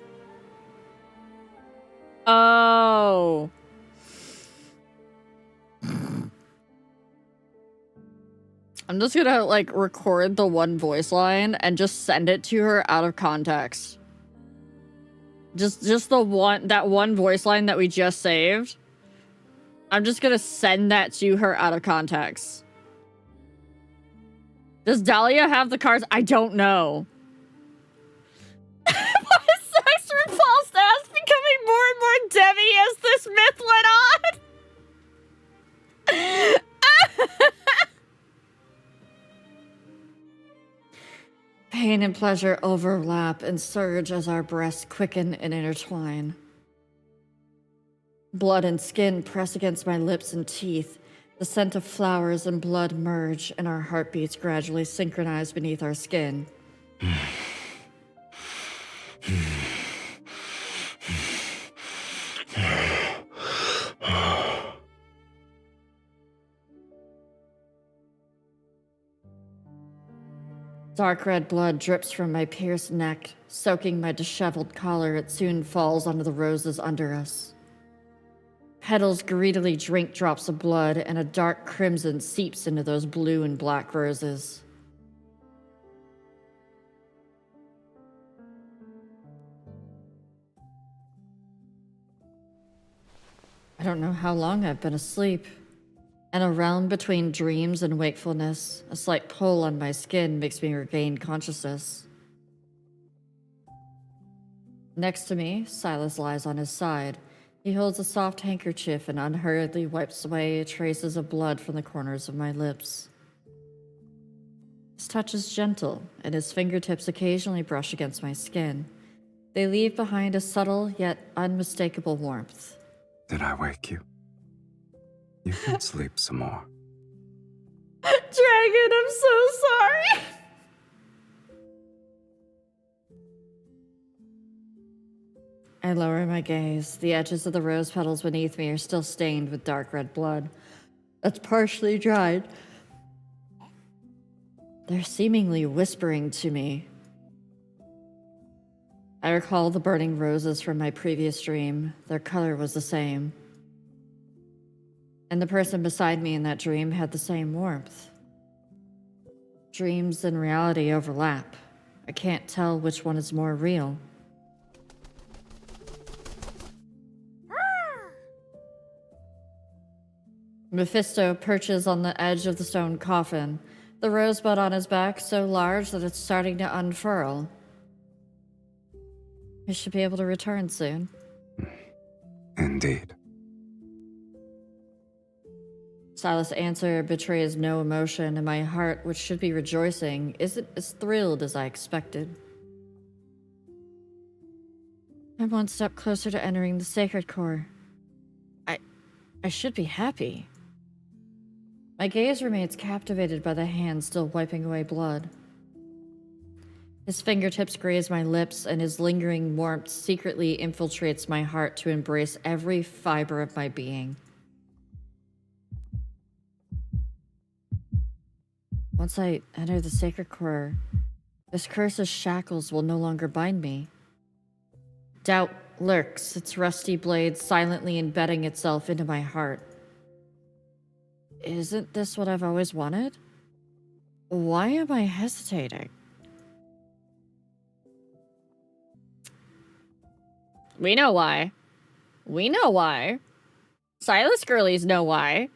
[SPEAKER 1] Oh. I'm just gonna, like, record the one voice line and just send it to her out of context. Just that one voice line that we just saved. I'm just gonna send that to her out of context. Does Dahlia have the cards? I don't know. My sex repulsed ass becoming more and more Debbie as this myth went on. Pain and pleasure overlap and surge as our breasts quicken and intertwine. Blood and skin press against my lips and teeth. The scent of flowers and blood merge, and our heartbeats gradually synchronize beneath our skin. Dark red blood drips from my pierced neck, soaking my disheveled collar. It soon falls onto the roses under us. Petals greedily drink drops of blood, and a dark crimson seeps into those blue and black roses. I don't know how long I've been asleep. In a realm between dreams and wakefulness, a slight pull on my skin makes me regain consciousness. Next to me, Silas lies on his side. He holds a soft handkerchief and unhurriedly wipes away traces of blood from the corners of my lips. His touch is gentle, and his fingertips occasionally brush against my skin. They leave behind a subtle yet unmistakable warmth.
[SPEAKER 3] Did I wake you? You can sleep some more.
[SPEAKER 1] Dragon, I'm so sorry. I lower my gaze. The edges of the rose petals beneath me are still stained with dark red blood. That's partially dried. They're seemingly whispering to me. I recall the burning roses from my previous dream. Their color was the same. And the person beside me in that dream had the same warmth. Dreams and reality overlap. I can't tell which one is more real. Mephisto perches on the edge of the stone coffin, the rosebud on his back so large that it's starting to unfurl. I should be able to return soon.
[SPEAKER 3] Indeed.
[SPEAKER 1] Silas' answer betrays no emotion, and my heart, which should be rejoicing, isn't as thrilled as I expected. I'm one step closer to entering the sacred core. I should be happy. My gaze remains captivated by the hand still wiping away blood. His fingertips graze my lips, and his lingering warmth secretly infiltrates my heart to embrace every fiber of my being. Once I enter the sacred core, this curse's shackles will no longer bind me. Doubt lurks, its rusty blade silently embedding itself into my heart. Isn't this what I've always wanted? Why am I hesitating? We know why. We know why. Silas girlies know why.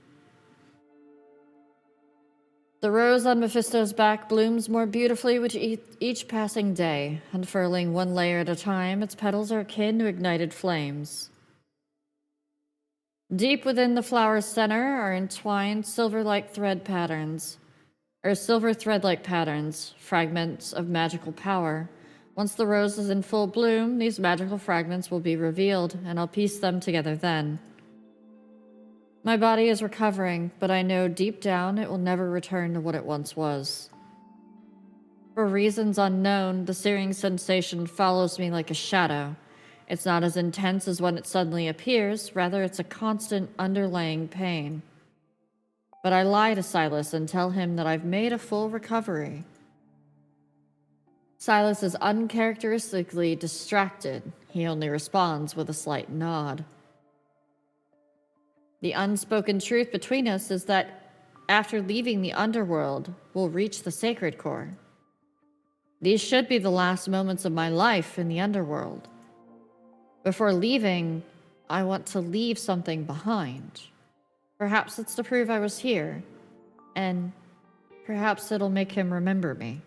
[SPEAKER 1] The rose on Mephisto's back blooms more beautifully with each passing day, unfurling one layer at a time. Its petals are akin to ignited flames. Deep within the flower's center are entwined silver thread-like patterns, fragments of magical power. Once the rose is in full bloom, these magical fragments will be revealed, and I'll piece them together then. My body is recovering, but I know deep down it will never return to what it once was. For reasons unknown, the searing sensation follows me like a shadow. It's not as intense as when it suddenly appears, rather it's a constant underlying pain. But I lie to Silas and tell him that I've made a full recovery. Silas is uncharacteristically distracted. He only responds with a slight nod. The unspoken truth between us is that after leaving the underworld, we'll reach the sacred core. These should be the last moments of my life in the underworld. Before leaving, I want to leave something behind. Perhaps it's to prove I was here, and perhaps it'll make him remember me.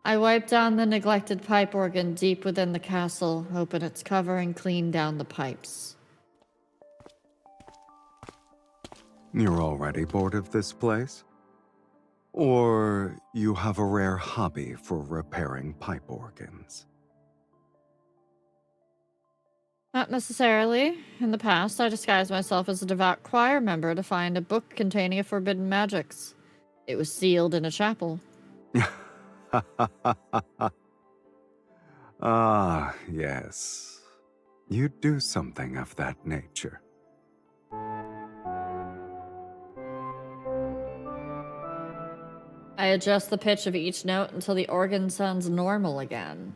[SPEAKER 1] I wipe down the neglected pipe organ deep within the castle, open its cover, and clean down the pipes.
[SPEAKER 3] You're already bored of this place? Or you have a rare hobby for repairing pipe organs?
[SPEAKER 1] Not necessarily. In the past, I disguised myself as a devout choir member to find a book containing a forbidden magics. It was sealed in a chapel.
[SPEAKER 3] Ah, yes. You do something of that nature.
[SPEAKER 1] I adjust the pitch of each note until the organ sounds normal again.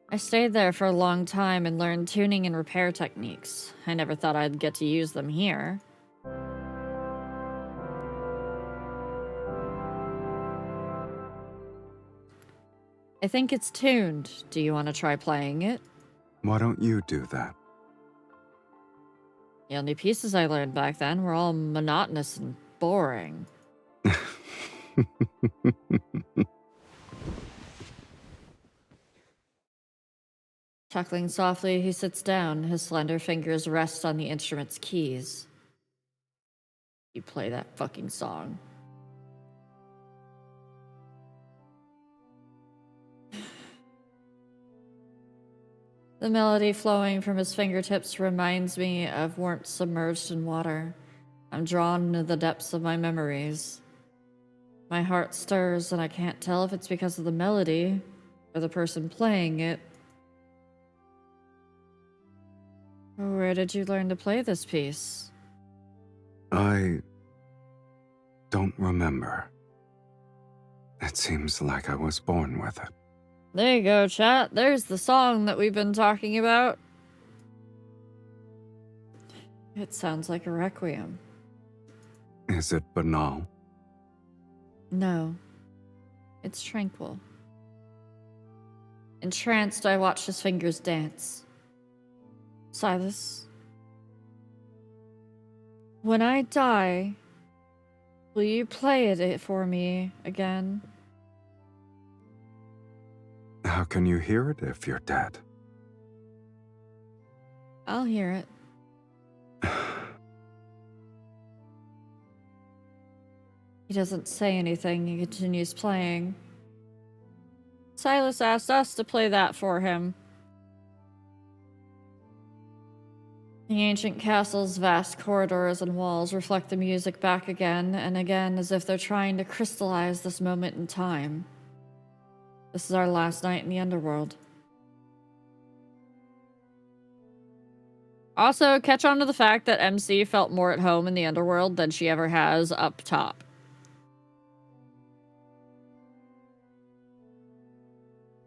[SPEAKER 1] I stayed there for a long time and learned tuning and repair techniques. I never thought I'd get to use them here. I think it's tuned. Do you want to try playing it?
[SPEAKER 3] Why don't you do that?
[SPEAKER 1] The only pieces I learned back then were all monotonous and boring. Chuckling softly, he sits down. His slender fingers rest on the instrument's keys. You play that fucking song. The melody flowing from his fingertips reminds me of warmth submerged in water. I'm drawn into the depths of my memories. My heart stirs, and I can't tell if it's because of the melody or the person playing it. Where did you learn to play this piece?
[SPEAKER 3] I don't remember. It seems like I was born with it.
[SPEAKER 1] There you go, chat. There's the song that we've been talking about. It sounds like a requiem.
[SPEAKER 3] Is it banal?
[SPEAKER 1] No. It's tranquil. Entranced, I watch his fingers dance. Silas, when I die, will you play it for me again?
[SPEAKER 3] How can you hear it if you're dead?
[SPEAKER 1] I'll hear it. He doesn't say anything. He continues playing. Silas asked us to play that for him. The ancient castle's vast corridors and walls reflect the music back again and again as if they're trying to crystallize this moment in time. This is our last night in the underworld. Also, catch on to the fact that MC felt more at home in the underworld than she ever has up top.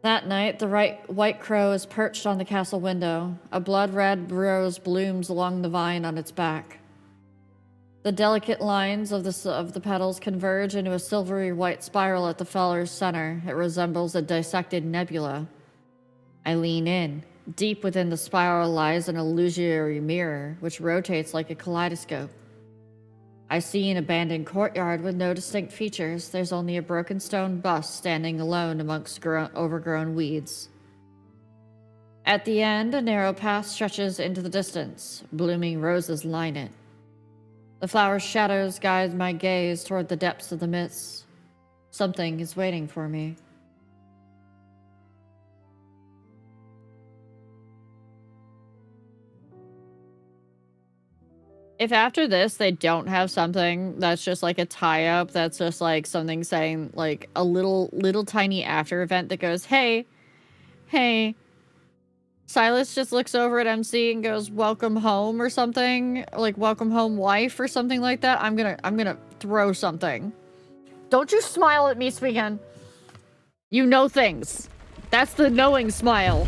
[SPEAKER 1] That night, the white crow is perched on the castle window. A blood-red rose blooms along the vine on its back. The delicate lines of the petals converge into a silvery white spiral at the flower's center. It resembles a dissected nebula. I lean in. Deep within the spiral lies an illusory mirror, which rotates like a kaleidoscope. I see an abandoned courtyard with no distinct features. There's only a broken stone bust standing alone amongst overgrown weeds. At the end, a narrow path stretches into the distance. Blooming roses line it. The flower's shadows guide my gaze toward the depths of the mist. Something is waiting for me. If after this they don't have something that's just like a tie-up, that's just like something saying like a little tiny after event that goes, hey, Silas just looks over at MC and goes, welcome home or something, like welcome home wife or something like that, I'm gonna throw something. Don't you smile at me, Sweekan. You know things. That's the knowing smile.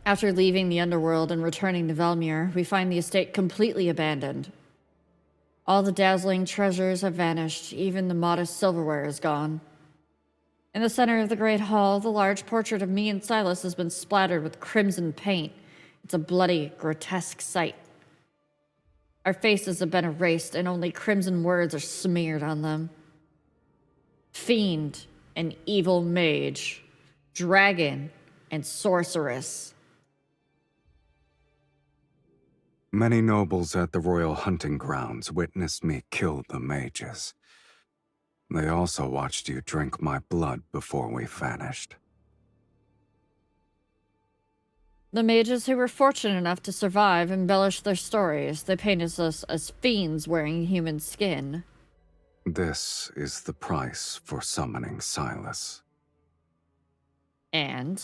[SPEAKER 1] After leaving the underworld and returning to Velmir, we find the estate completely abandoned. All the dazzling treasures have vanished, even the modest silverware is gone. In the center of the great hall, the large portrait of me and Silas has been splattered with crimson paint. It's a bloody, grotesque sight. Our faces have been erased and only crimson words are smeared on them. Fiend and evil mage, dragon and sorceress.
[SPEAKER 3] Many nobles at the royal hunting grounds witnessed me kill the mages. They also watched you drink my blood before we vanished.
[SPEAKER 1] The mages who were fortunate enough to survive embellished their stories. They painted us as fiends wearing human skin.
[SPEAKER 3] This is the price for summoning Silas.
[SPEAKER 1] And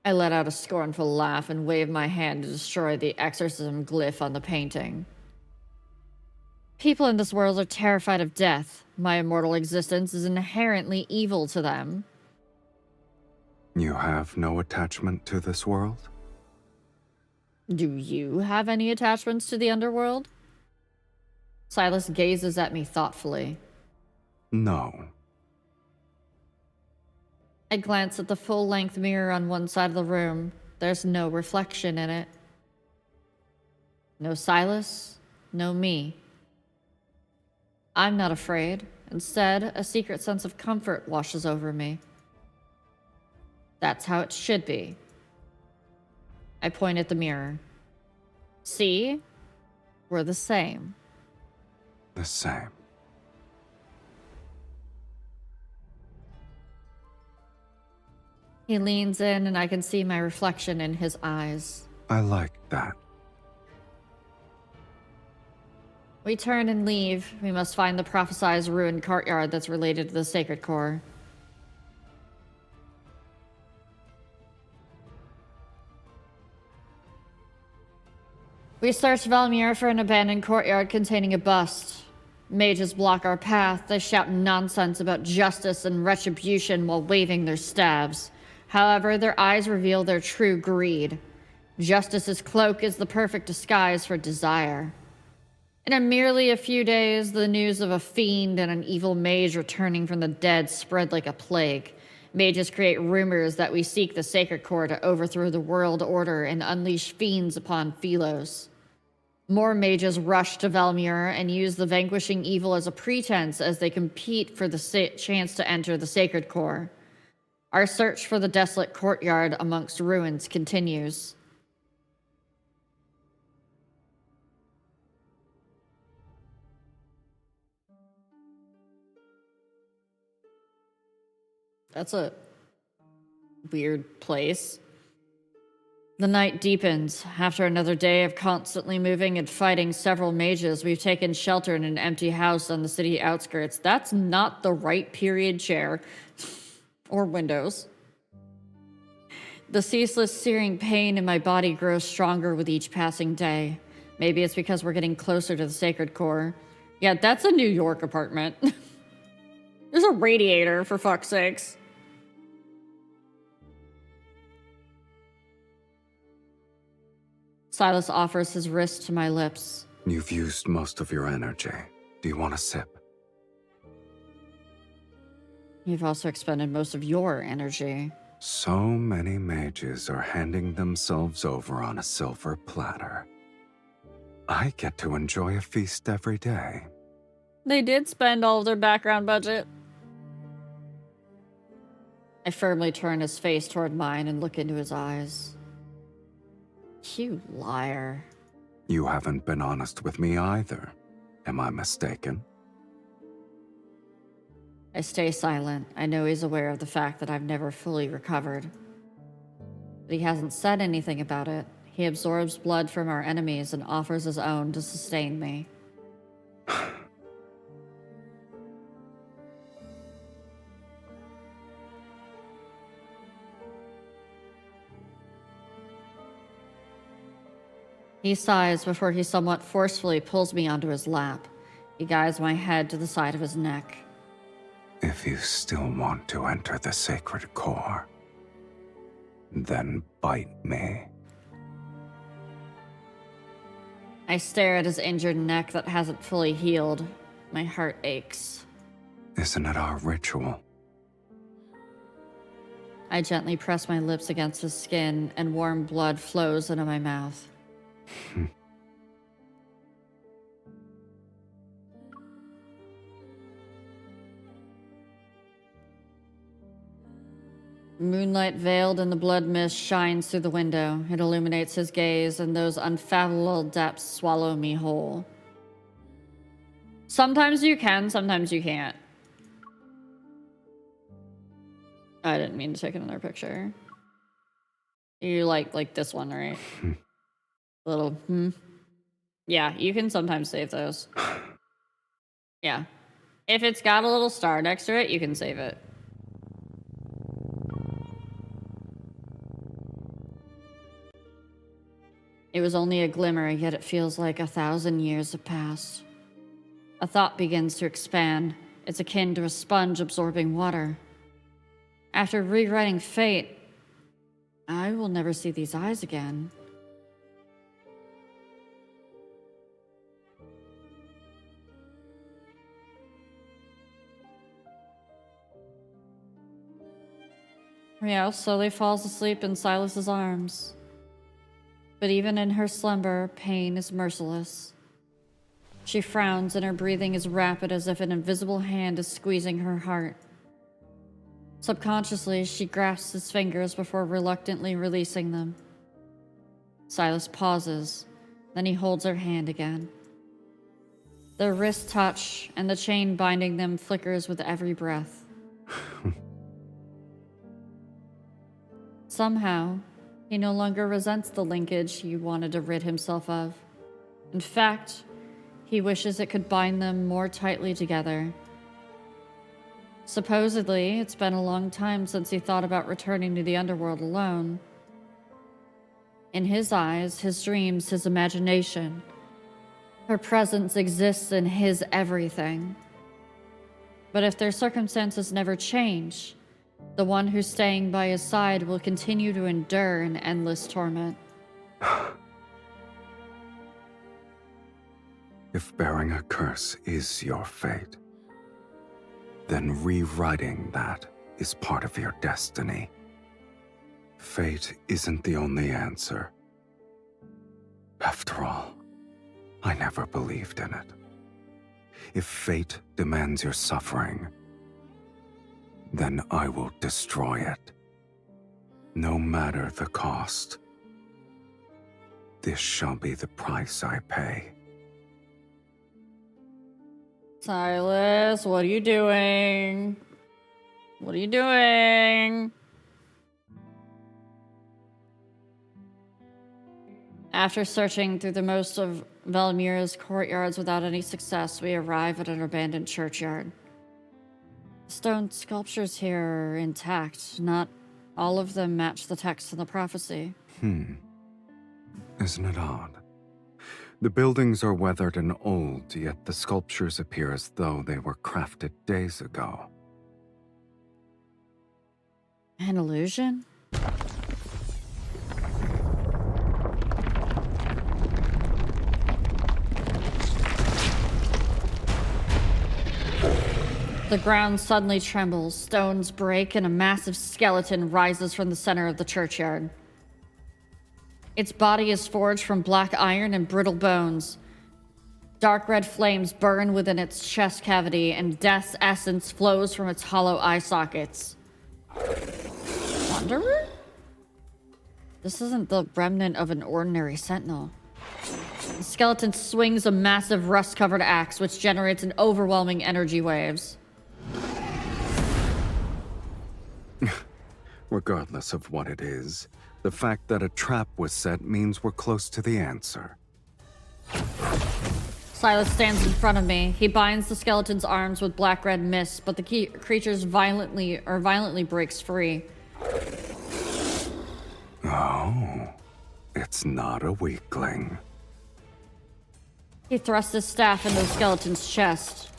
[SPEAKER 1] I let out a scornful laugh and waved my hand to destroy the exorcism glyph on the painting. People in this world are terrified of death. My immortal existence is inherently evil to them.
[SPEAKER 3] You have no attachment to this world?
[SPEAKER 1] Do you have any attachments to the underworld? Silas gazes at me thoughtfully.
[SPEAKER 3] No.
[SPEAKER 1] I glance at the full-length mirror on one side of the room. There's no reflection in it. No Silas, no me. I'm not afraid. Instead, a secret sense of comfort washes over me. That's how it should be. I point at the mirror. See? We're the same.
[SPEAKER 3] The same.
[SPEAKER 1] He leans in and I can see my reflection in his eyes.
[SPEAKER 3] I like that.
[SPEAKER 1] We turn and leave. We must find the prophesized ruined courtyard that's related to the sacred core. We search Velmir for an abandoned courtyard containing a bust. Mages block our path. They shout nonsense about justice and retribution while waving their staves. However, their eyes reveal their true greed. Justice's cloak is the perfect disguise for desire. In merely a few days, the news of a fiend and an evil mage returning from the dead spread like a plague. Mages create rumors that we seek the sacred core to overthrow the world order and unleash fiends upon Philos. More mages rush to Velmir and use the vanquishing evil as a pretense as they compete for the chance to enter the sacred core. Our search for the desolate courtyard amongst ruins continues. That's a weird place. The night deepens. After another day of constantly moving and fighting several mages, we've taken shelter in an empty house on the city outskirts. That's not the right period chair. Or windows. The ceaseless searing pain in my body grows stronger with each passing day. Maybe it's because we're getting closer to the sacred core. Yeah, that's a New York apartment. There's a radiator, for fuck's sakes. Silas offers his wrist to my lips.
[SPEAKER 3] You've used most of your energy. Do you want a sip?
[SPEAKER 1] You've also expended most of your energy.
[SPEAKER 3] So many mages are handing themselves over on a silver platter. I get to enjoy a feast every day.
[SPEAKER 1] They did spend all of their background budget. I firmly turn his face toward mine and look into his eyes. You liar.
[SPEAKER 3] You haven't been honest with me either. Am I mistaken?
[SPEAKER 1] I stay silent. I know he's aware of the fact that I've never fully recovered. But he hasn't said anything about it. He absorbs blood from our enemies and offers his own to sustain me. He sighs before he somewhat forcefully pulls me onto his lap. He guides my head to the side of his neck.
[SPEAKER 3] If you still want to enter the sacred core, then bite me.
[SPEAKER 1] I stare at his injured neck that hasn't fully healed. My heart aches.
[SPEAKER 3] Isn't it our ritual?
[SPEAKER 1] I gently press my lips against his skin, and warm blood flows into my mouth. Moonlight veiled in the blood mist shines through the window. It illuminates his gaze, and those unfathomable depths swallow me whole. Sometimes you can, sometimes you can't. I didn't mean to take another picture. You like this one, right? Little, Yeah, you can sometimes save those. Yeah. If it's got a little star next to it, you can save it. It was only a glimmer, yet it feels like 1,000 years have passed. A thought begins to expand. It's akin to a sponge absorbing water. After rewriting fate, I will never see these eyes again. Riel slowly falls asleep in Silas's arms. But even in her slumber, pain is merciless. She frowns and her breathing is rapid as if an invisible hand is squeezing her heart. Subconsciously, she grasps his fingers before reluctantly releasing them. Silas pauses, then he holds her hand again. Their wrists touch, and the chain binding them flickers with every breath. Somehow, he no longer resents the linkage he wanted to rid himself of. In fact, he wishes it could bind them more tightly together. Supposedly, it's been a long time since he thought about returning to the underworld alone. In his eyes, his dreams, his imagination, her presence exists in his everything. But if their circumstances never change, the one who's staying by his side will continue to endure an endless torment.
[SPEAKER 3] If bearing a curse is your fate, then rewriting that is part of your destiny. Fate isn't the only answer. After all, I never believed in it. If fate demands your suffering, then I will destroy it, no matter the cost. This shall be the price I pay.
[SPEAKER 1] Silas, what are you doing? What are you doing? After searching through the most of Velmir's courtyards without any success, we arrive at an abandoned churchyard. Stone sculptures here are intact. Not all of them match the text in the prophecy.
[SPEAKER 3] Isn't it odd? The buildings are weathered and old, yet the sculptures appear as though they were crafted days ago.
[SPEAKER 1] An illusion? The ground suddenly trembles, stones break, and a massive skeleton rises from the center of the churchyard. Its body is forged from black iron and brittle bones. Dark red flames burn within its chest cavity, and death's essence flows from its hollow eye sockets. Wanderer? This isn't the remnant of an ordinary sentinel. The skeleton swings a massive rust-covered axe, which generates an overwhelming energy waves.
[SPEAKER 3] Regardless of what it is, the fact that a trap was set means we're close to the answer.
[SPEAKER 1] Silas stands in front of me. He binds the skeleton's arms with black-red mist, but the creature violently breaks free.
[SPEAKER 3] Oh, it's not a weakling.
[SPEAKER 1] He thrusts his staff into the skeleton's chest.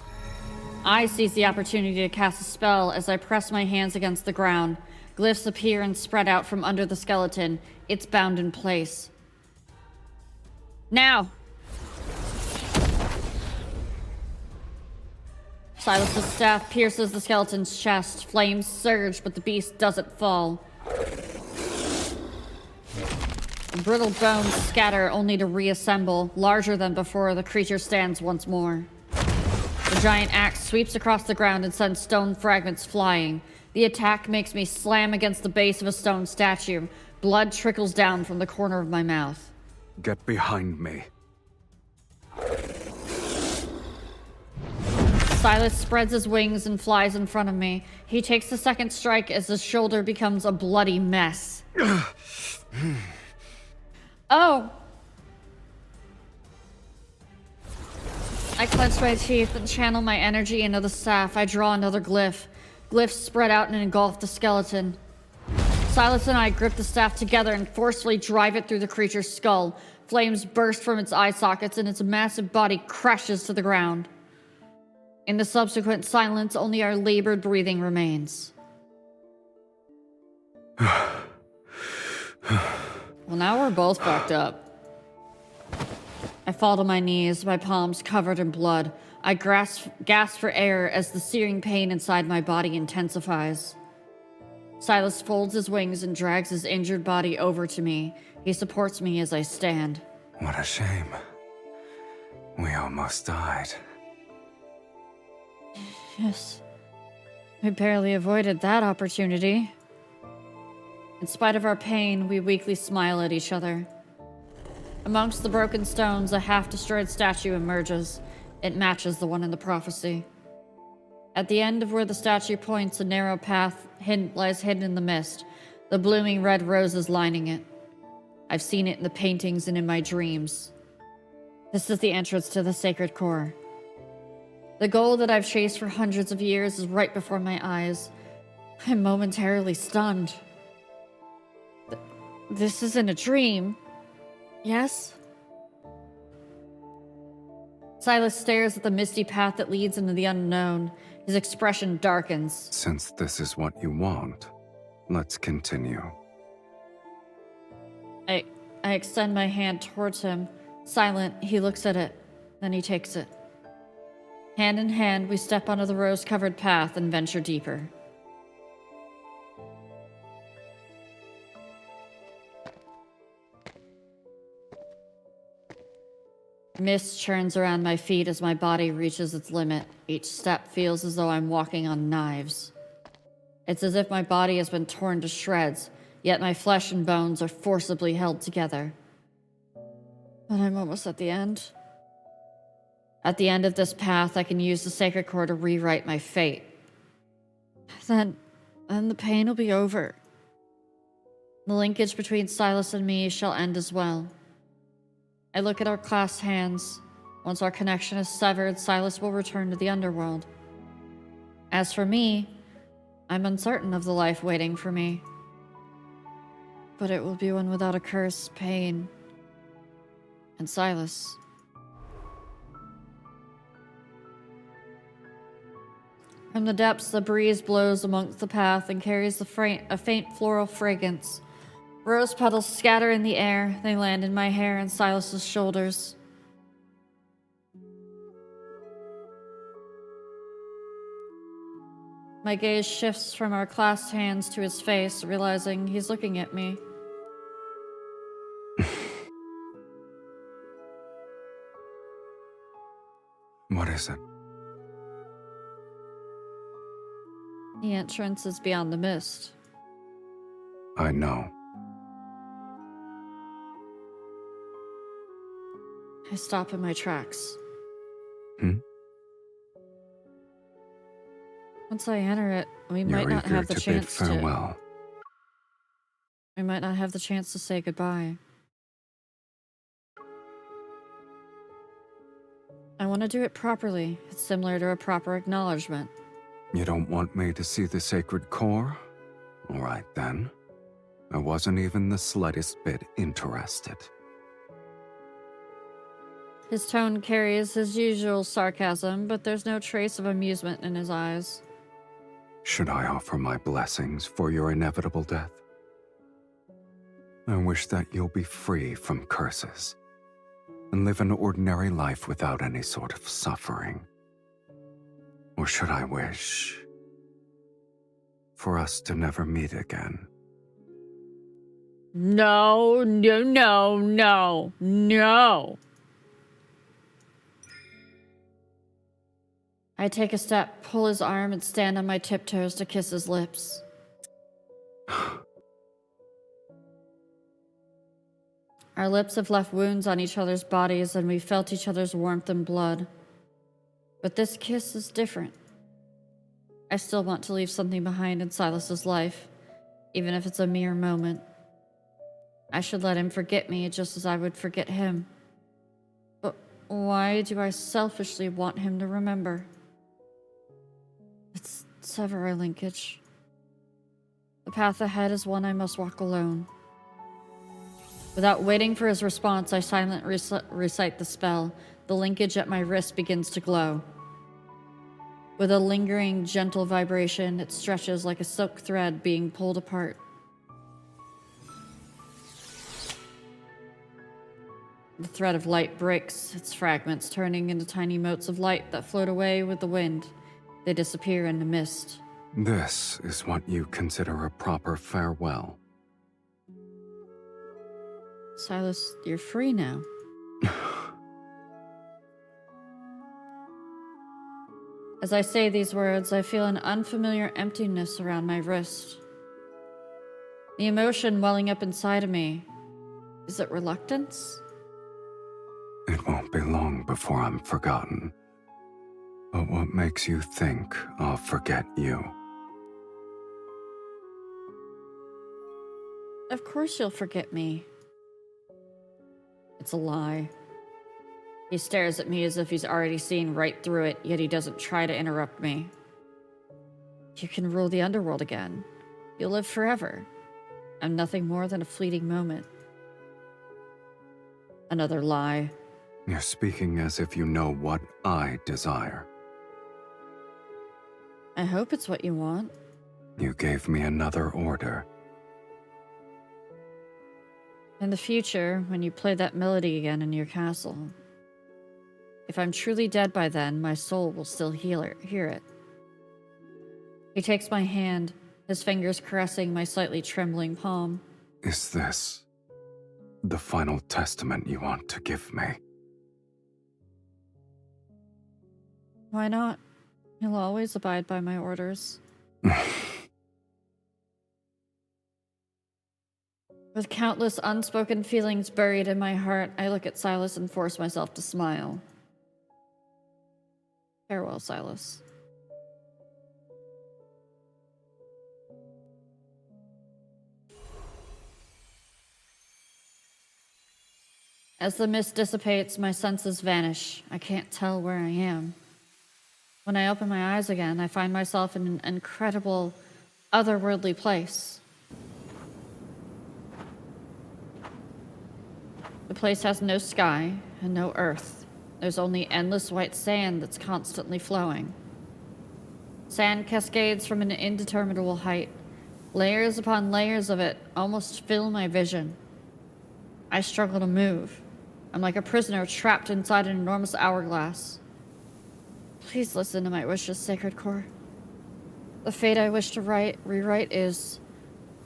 [SPEAKER 1] I seize the opportunity to cast a spell as I press my hands against the ground. Glyphs appear and spread out from under the skeleton. It's bound in place. Now! Silas's staff pierces the skeleton's chest. Flames surge, but the beast doesn't fall. The brittle bones scatter only to reassemble. Larger than before, the creature stands once more. The giant axe sweeps across the ground and sends stone fragments flying. The attack makes me slam against the base of a stone statue. Blood trickles down from the corner of my mouth.
[SPEAKER 3] Get behind me.
[SPEAKER 1] Silas spreads his wings and flies in front of me. He takes the second strike as his shoulder becomes a bloody mess. Oh! I clench my teeth and channel my energy into the staff. I draw another glyph. Glyphs spread out and engulf the skeleton. Silas and I grip the staff together and forcefully drive it through the creature's skull. Flames burst from its eye sockets and its massive body crashes to the ground. In the subsequent silence, only our labored breathing remains. Well, now we're both fucked up. I fall to my knees, my palms covered in blood. I gasp for air as the searing pain inside my body intensifies. Silas folds his wings and drags his injured body over to me. He supports me as I stand.
[SPEAKER 3] What a shame. We almost died.
[SPEAKER 1] Yes. We barely avoided that opportunity. In spite of our pain, we weakly smile at each other. Amongst the broken stones, a half-destroyed statue emerges. It matches the one in the prophecy. At the end of where the statue points, a narrow path lies hidden in the mist, the blooming red roses lining it. I've seen it in the paintings and in my dreams. This is the entrance to the sacred core. The goal that I've chased for hundreds of years is right before my eyes. I'm momentarily stunned. This isn't a dream. Yes? Silas stares at the misty path that leads into the unknown. His expression darkens.
[SPEAKER 3] Since this is what you want, let's continue.
[SPEAKER 1] I extend my hand towards him. Silent, he looks at it. Then he takes it. Hand in hand, we step onto the rose-covered path and venture deeper. Mist churns around my feet as my body reaches its limit. Each step feels as though I'm walking on knives. It's as if my body has been torn to shreds, yet my flesh and bones are forcibly held together. But I'm almost at the end. At the end of this path, I can use the sacred core to rewrite my fate. Then the pain will be over. The linkage between Silas and me shall end as well. I look at our clasped hands. Once our connection is severed, Silas will return to the underworld. As for me, I'm uncertain of the life waiting for me. But it will be one without a curse, pain, and Silas. From the depths, the breeze blows amongst the path and carries a faint floral fragrance. Rose petals scatter in the air. They land in my hair and Silas's shoulders. My gaze shifts from our clasped hands to his face, realizing he's looking at me.
[SPEAKER 3] What is it?
[SPEAKER 1] The entrance is beyond the mist.
[SPEAKER 3] I know.
[SPEAKER 1] I stop in my tracks.
[SPEAKER 3] Hmm?
[SPEAKER 1] Once I enter it, we might
[SPEAKER 3] You're
[SPEAKER 1] not
[SPEAKER 3] eager
[SPEAKER 1] have the
[SPEAKER 3] to bid
[SPEAKER 1] chance to...
[SPEAKER 3] farewell.
[SPEAKER 1] We might not have the chance to say goodbye. I want to do it properly. It's similar to a proper acknowledgement.
[SPEAKER 3] You don't want me to see the sacred core? All right, then. I wasn't even the slightest bit interested.
[SPEAKER 1] His tone carries his usual sarcasm, but there's no trace of amusement in his eyes.
[SPEAKER 3] Should I offer my blessings for your inevitable death? I wish that you'll be free from curses and live an ordinary life without any sort of suffering. Or should I wish for us to never meet again?
[SPEAKER 1] No, no, no, no, no. I take a step, pull his arm, and stand on my tiptoes to kiss his lips. Our lips have left wounds on each other's bodies, and we felt each other's warmth and blood. But this kiss is different. I still want to leave something behind in Silas's life, even if it's a mere moment. I should let him forget me just as I would forget him. But why do I selfishly want him to remember? Let's sever our linkage. The path ahead is one I must walk alone. Without waiting for his response, I silently recite the spell. The linkage at my wrist begins to glow. With a lingering, gentle vibration, it stretches like a silk thread being pulled apart. The thread of light breaks, its fragments turning into tiny motes of light that float away with the wind. They disappear in the mist.
[SPEAKER 3] This is what you consider a proper farewell.
[SPEAKER 1] Silas, you're free now. As I say these words, I feel an unfamiliar emptiness around my wrist. The emotion welling up inside of me. Is it reluctance?
[SPEAKER 3] It won't be long before I'm forgotten. But what makes you think I'll forget you?
[SPEAKER 1] Of course you'll forget me. It's a lie. He stares at me as if he's already seen right through it, yet he doesn't try to interrupt me. You can rule the underworld again. You'll live forever. I'm nothing more than a fleeting moment. Another lie.
[SPEAKER 3] You're speaking as if you know what I desire.
[SPEAKER 1] I hope it's what you want.
[SPEAKER 3] You gave me another order.
[SPEAKER 1] In the future, when you play that melody again in your castle, if I'm truly dead by then, my soul will still hear it. He takes my hand, his fingers caressing my slightly trembling palm.
[SPEAKER 3] Is this the final testament you want to give me?
[SPEAKER 1] Why not? He'll always abide by my orders. With countless unspoken feelings buried in my heart, I look at Silas and force myself to smile. Farewell, Silas. As the mist dissipates, my senses vanish. I can't tell where I am. When I open my eyes again, I find myself in an incredible, otherworldly place. The place has no sky and no earth. There's only endless white sand that's constantly flowing. Sand cascades from an indeterminable height. Layers upon layers of it almost fill my vision. I struggle to move. I'm like a prisoner trapped inside an enormous hourglass. Please listen to my wishes, Sacred Core. The fate I wish to rewrite is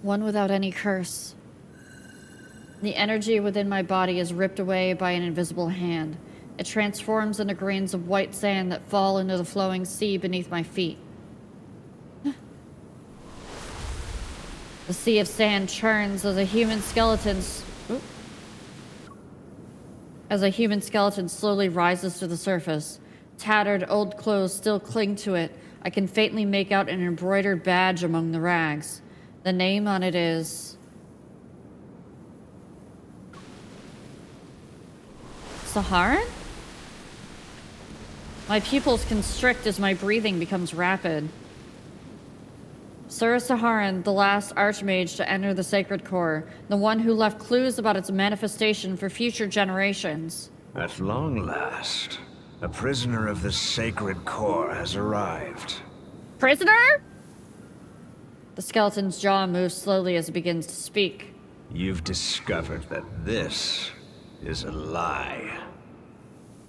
[SPEAKER 1] one without any curse. The energy within my body is ripped away by an invisible hand. It transforms into grains of white sand that fall into the flowing sea beneath my feet. The sea of sand churns as a human skeleton's... as a human skeleton slowly rises to the surface. Tattered old clothes still cling to it. I can faintly make out an embroidered badge among the rags. The name on it is... Saharan? My pupils constrict as my breathing becomes rapid. Sir Saharan, the last archmage to enter the sacred core, the one who left clues about its manifestation for future generations.
[SPEAKER 13] At long last, a prisoner of the sacred core has arrived.
[SPEAKER 1] Prisoner? The skeleton's jaw moves slowly as it begins to speak.
[SPEAKER 13] You've discovered that this is a lie.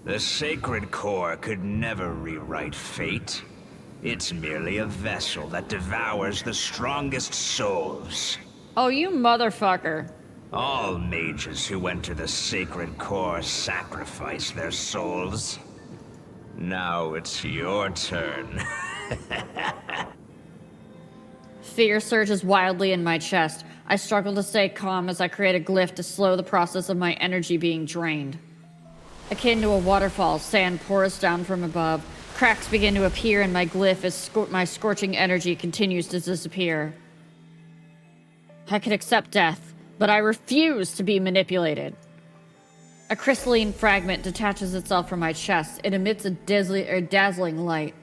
[SPEAKER 13] The sacred core could never rewrite fate. It's merely a vessel that devours the strongest souls.
[SPEAKER 1] Oh, you motherfucker.
[SPEAKER 13] All mages who enter the sacred core sacrifice their souls. Now it's your turn.
[SPEAKER 1] Fear surges wildly in my chest. I struggle to stay calm as I create a glyph to slow the process of my energy being drained. Akin to a waterfall, sand pours down from above. Cracks begin to appear in my glyph as my scorching energy continues to disappear. I can accept death, but I refuse to be manipulated. A crystalline fragment detaches itself from my chest. It emits a dazzling light.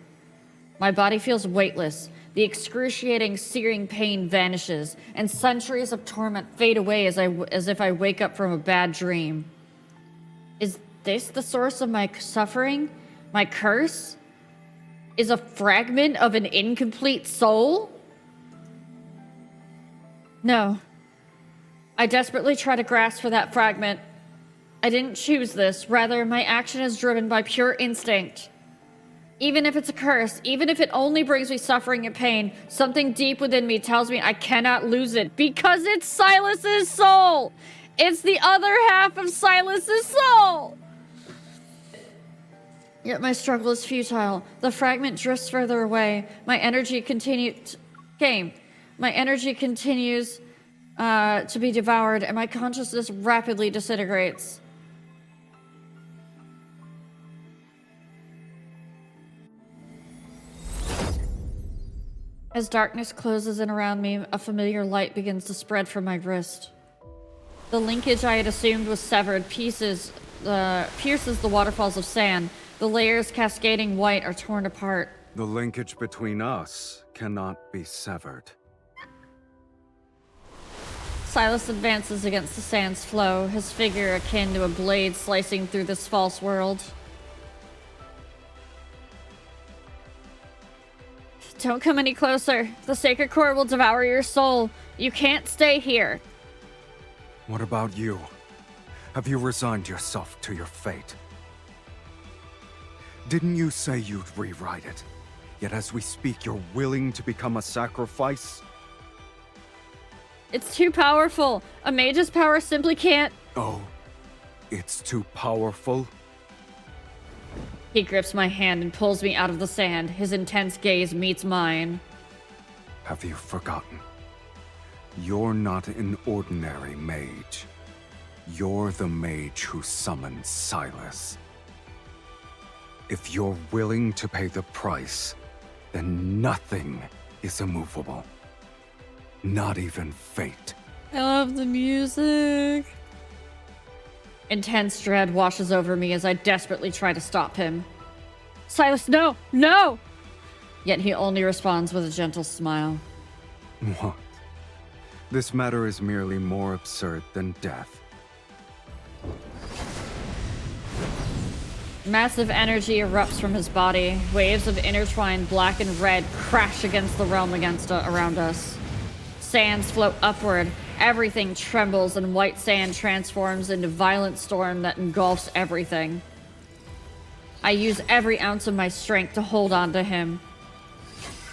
[SPEAKER 1] My body feels weightless. The excruciating, searing pain vanishes, and centuries of torment fade away as if I wake up from a bad dream. Is this the source of my suffering? My curse? Is a fragment of an incomplete soul? No. I desperately try to grasp for that fragment. I didn't choose this. Rather, my action is driven by pure instinct. Even if it's a curse, even if it only brings me suffering and pain, something deep within me tells me I cannot lose it because it's Silas's soul! It's the other half of Silas's soul! Yet my struggle is futile. The fragment drifts further away. My energy continues to be devoured, and my consciousness rapidly disintegrates. As darkness closes in around me, a familiar light begins to spread from my wrist. The linkage I had assumed was severed pierces the waterfalls of sand. The layers cascading white are torn apart.
[SPEAKER 3] The linkage between us cannot be severed.
[SPEAKER 1] Silas advances against the sand's flow, his figure akin to a blade slicing through this false world. Don't come any closer. The sacred core will devour your soul. You can't stay here.
[SPEAKER 3] What about you? Have you resigned yourself to your fate? Didn't you say you'd rewrite it? Yet as we speak, you're willing to become a sacrifice?
[SPEAKER 1] It's too powerful. A mage's power simply can't...
[SPEAKER 3] Oh, it's too powerful?
[SPEAKER 1] He grips my hand and pulls me out of the sand. His intense gaze meets mine.
[SPEAKER 3] Have you forgotten? You're not an ordinary mage. You're the mage who summoned Silas. If you're willing to pay the price, then nothing is immovable. Not even fate.
[SPEAKER 1] I love the music. Intense dread washes over me as I desperately try to stop him. Silas, no! No! Yet he only responds with a gentle smile.
[SPEAKER 3] What? This matter is merely more absurd than death.
[SPEAKER 1] Massive energy erupts from his body. Waves of intertwined black and red crash against the realm around us. Sands float upward. Everything trembles and white sand transforms into violent storm that engulfs everything. I use every ounce of my strength to hold on to him.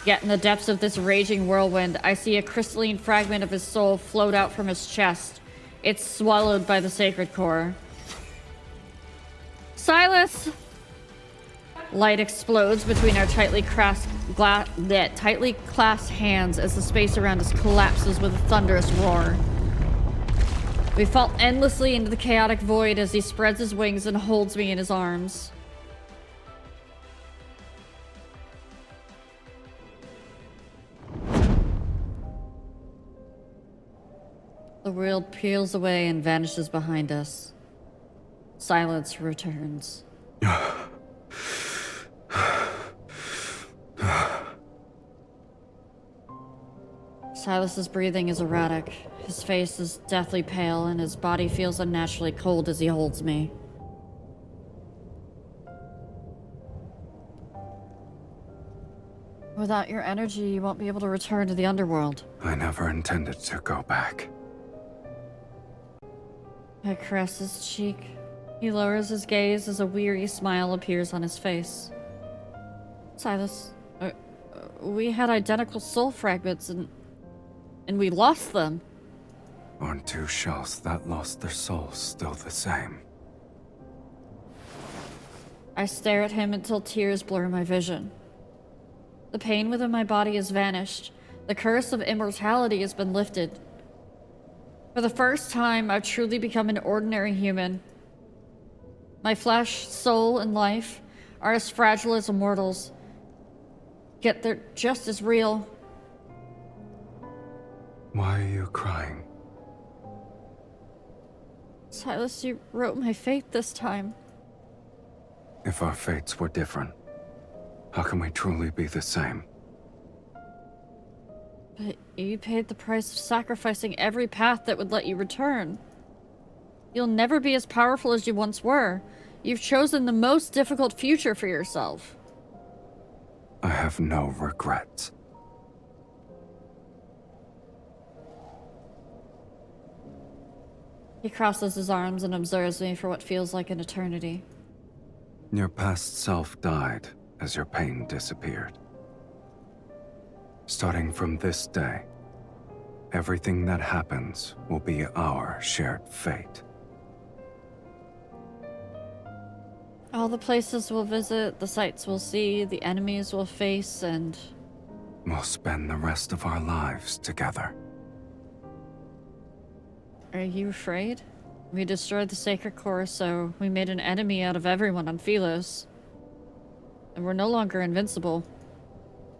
[SPEAKER 1] Yet in the depths of this raging whirlwind, I see a crystalline fragment of his soul float out from his chest. It's swallowed by the sacred core. Silas! Light explodes between our tightly clasped hands as the space around us collapses with a thunderous roar. We fall endlessly into the chaotic void as he spreads his wings and holds me in his arms. The world peels away and vanishes behind us. Silence returns. Silas's breathing is erratic. His face is deathly pale, and his body feels unnaturally cold as he holds me. Without your energy, you won't be able to return to the underworld.
[SPEAKER 3] I never intended to go back.
[SPEAKER 1] I caress his cheek. He lowers his gaze as a weary smile appears on his face. Silas, we had identical soul fragments and we lost them.
[SPEAKER 3] Aren't two shells that lost their souls still the same?
[SPEAKER 1] I stare at him until tears blur my vision. The pain within my body has vanished. The curse of immortality has been lifted. For the first time, I've truly become an ordinary human. My flesh, soul, and life are as fragile as a mortal's. Yet they're just as real.
[SPEAKER 3] Why are you crying?
[SPEAKER 1] Silas, you wrote my fate this time.
[SPEAKER 3] If our fates were different, how can we truly be the same?
[SPEAKER 1] But you paid the price of sacrificing every path that would let you return. You'll never be as powerful as you once were. You've chosen the most difficult future for yourself.
[SPEAKER 3] I have no regrets.
[SPEAKER 1] He crosses his arms and observes me for what feels like an eternity.
[SPEAKER 3] Your past self died as your pain disappeared. Starting from this day, everything that happens will be our shared fate.
[SPEAKER 1] All the places we'll visit, the sights we'll see, the enemies we'll face, and...
[SPEAKER 3] We'll spend the rest of our lives together.
[SPEAKER 1] Are you afraid? We destroyed the Sacred Core, so we made an enemy out of everyone on Philos. And we're no longer invincible.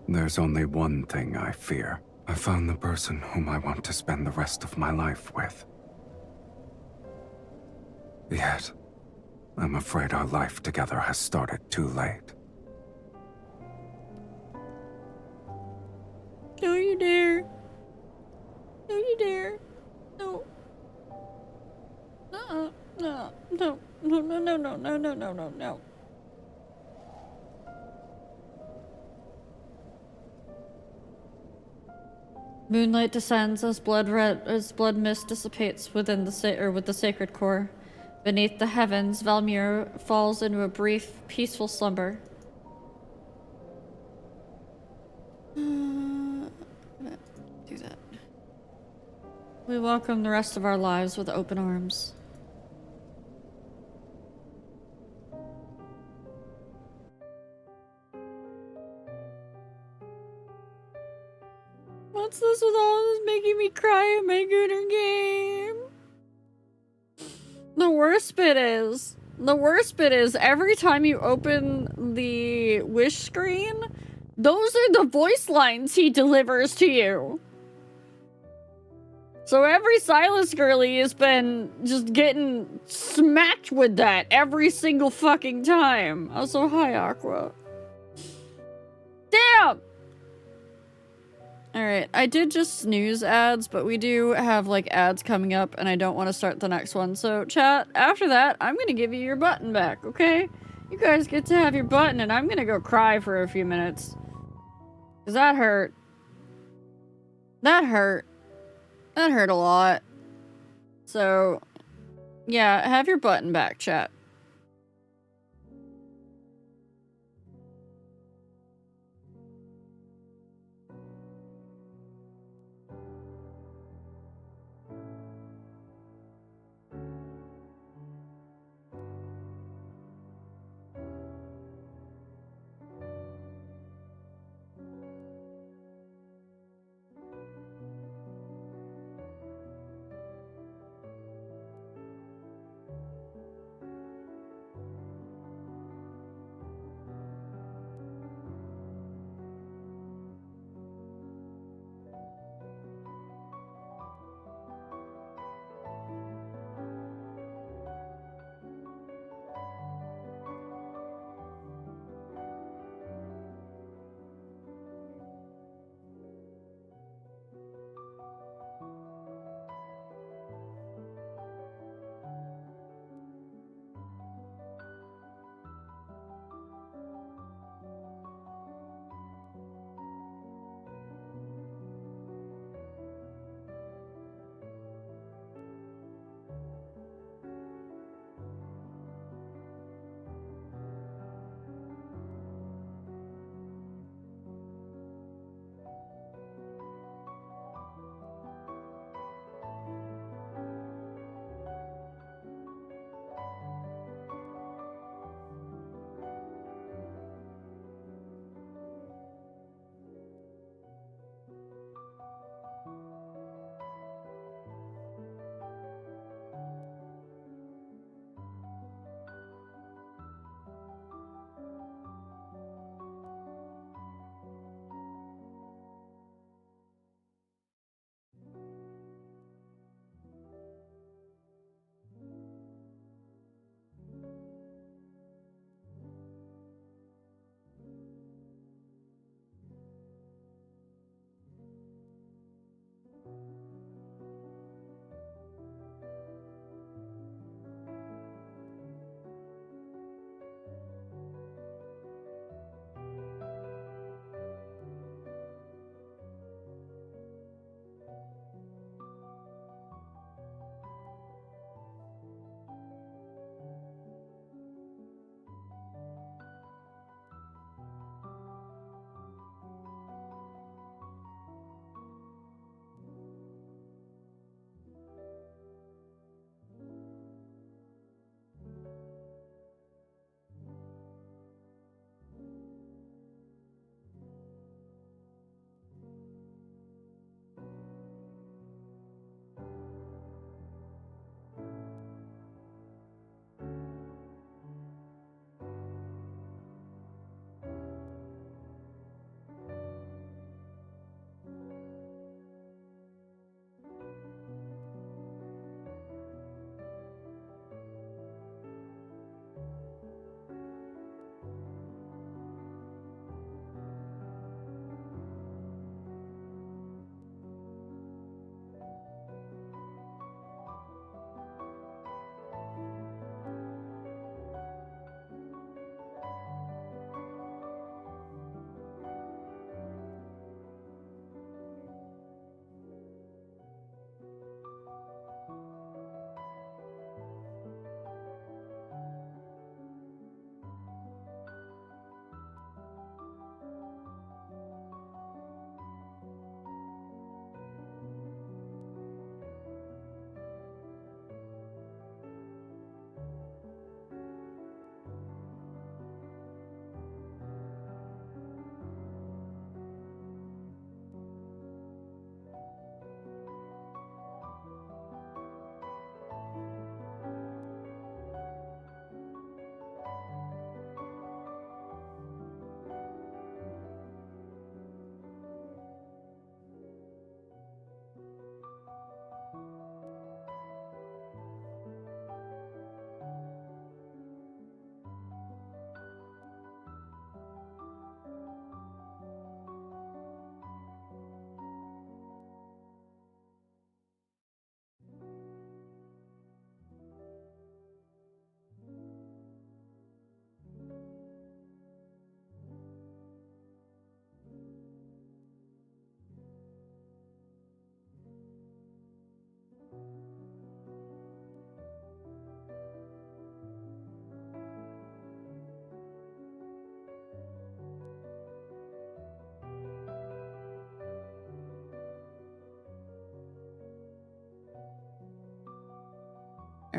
[SPEAKER 3] There's only one thing I fear. I found the person whom I want to spend the rest of my life with. Yet, I'm afraid our life together has started too late.
[SPEAKER 1] Don't you dare. Don't you dare. No. No, no, no, no, no, no, no, no, no, no, no. Moonlight descends as blood mist dissipates within the with the Sacred Core. Beneath the heavens, Valmir falls into a brief, peaceful slumber. Do that. We welcome the rest of our lives with open arms. What's this with all this making me cry in my Gooner game? The worst bit is every time you open the wish screen, those are the voice lines he delivers to you. So every Silas girly has been just getting smacked with that every single fucking time. Also, hi, Aqua. Damn! Alright, I did just snooze ads, but we do have, like, ads coming up, and I don't want to start the next one. So, chat, after that, I'm gonna give you your button back, okay? You guys get to have your button, and I'm gonna go cry for a few minutes. Because that hurt. That hurt. That hurt a lot. So, yeah, have your button back, chat.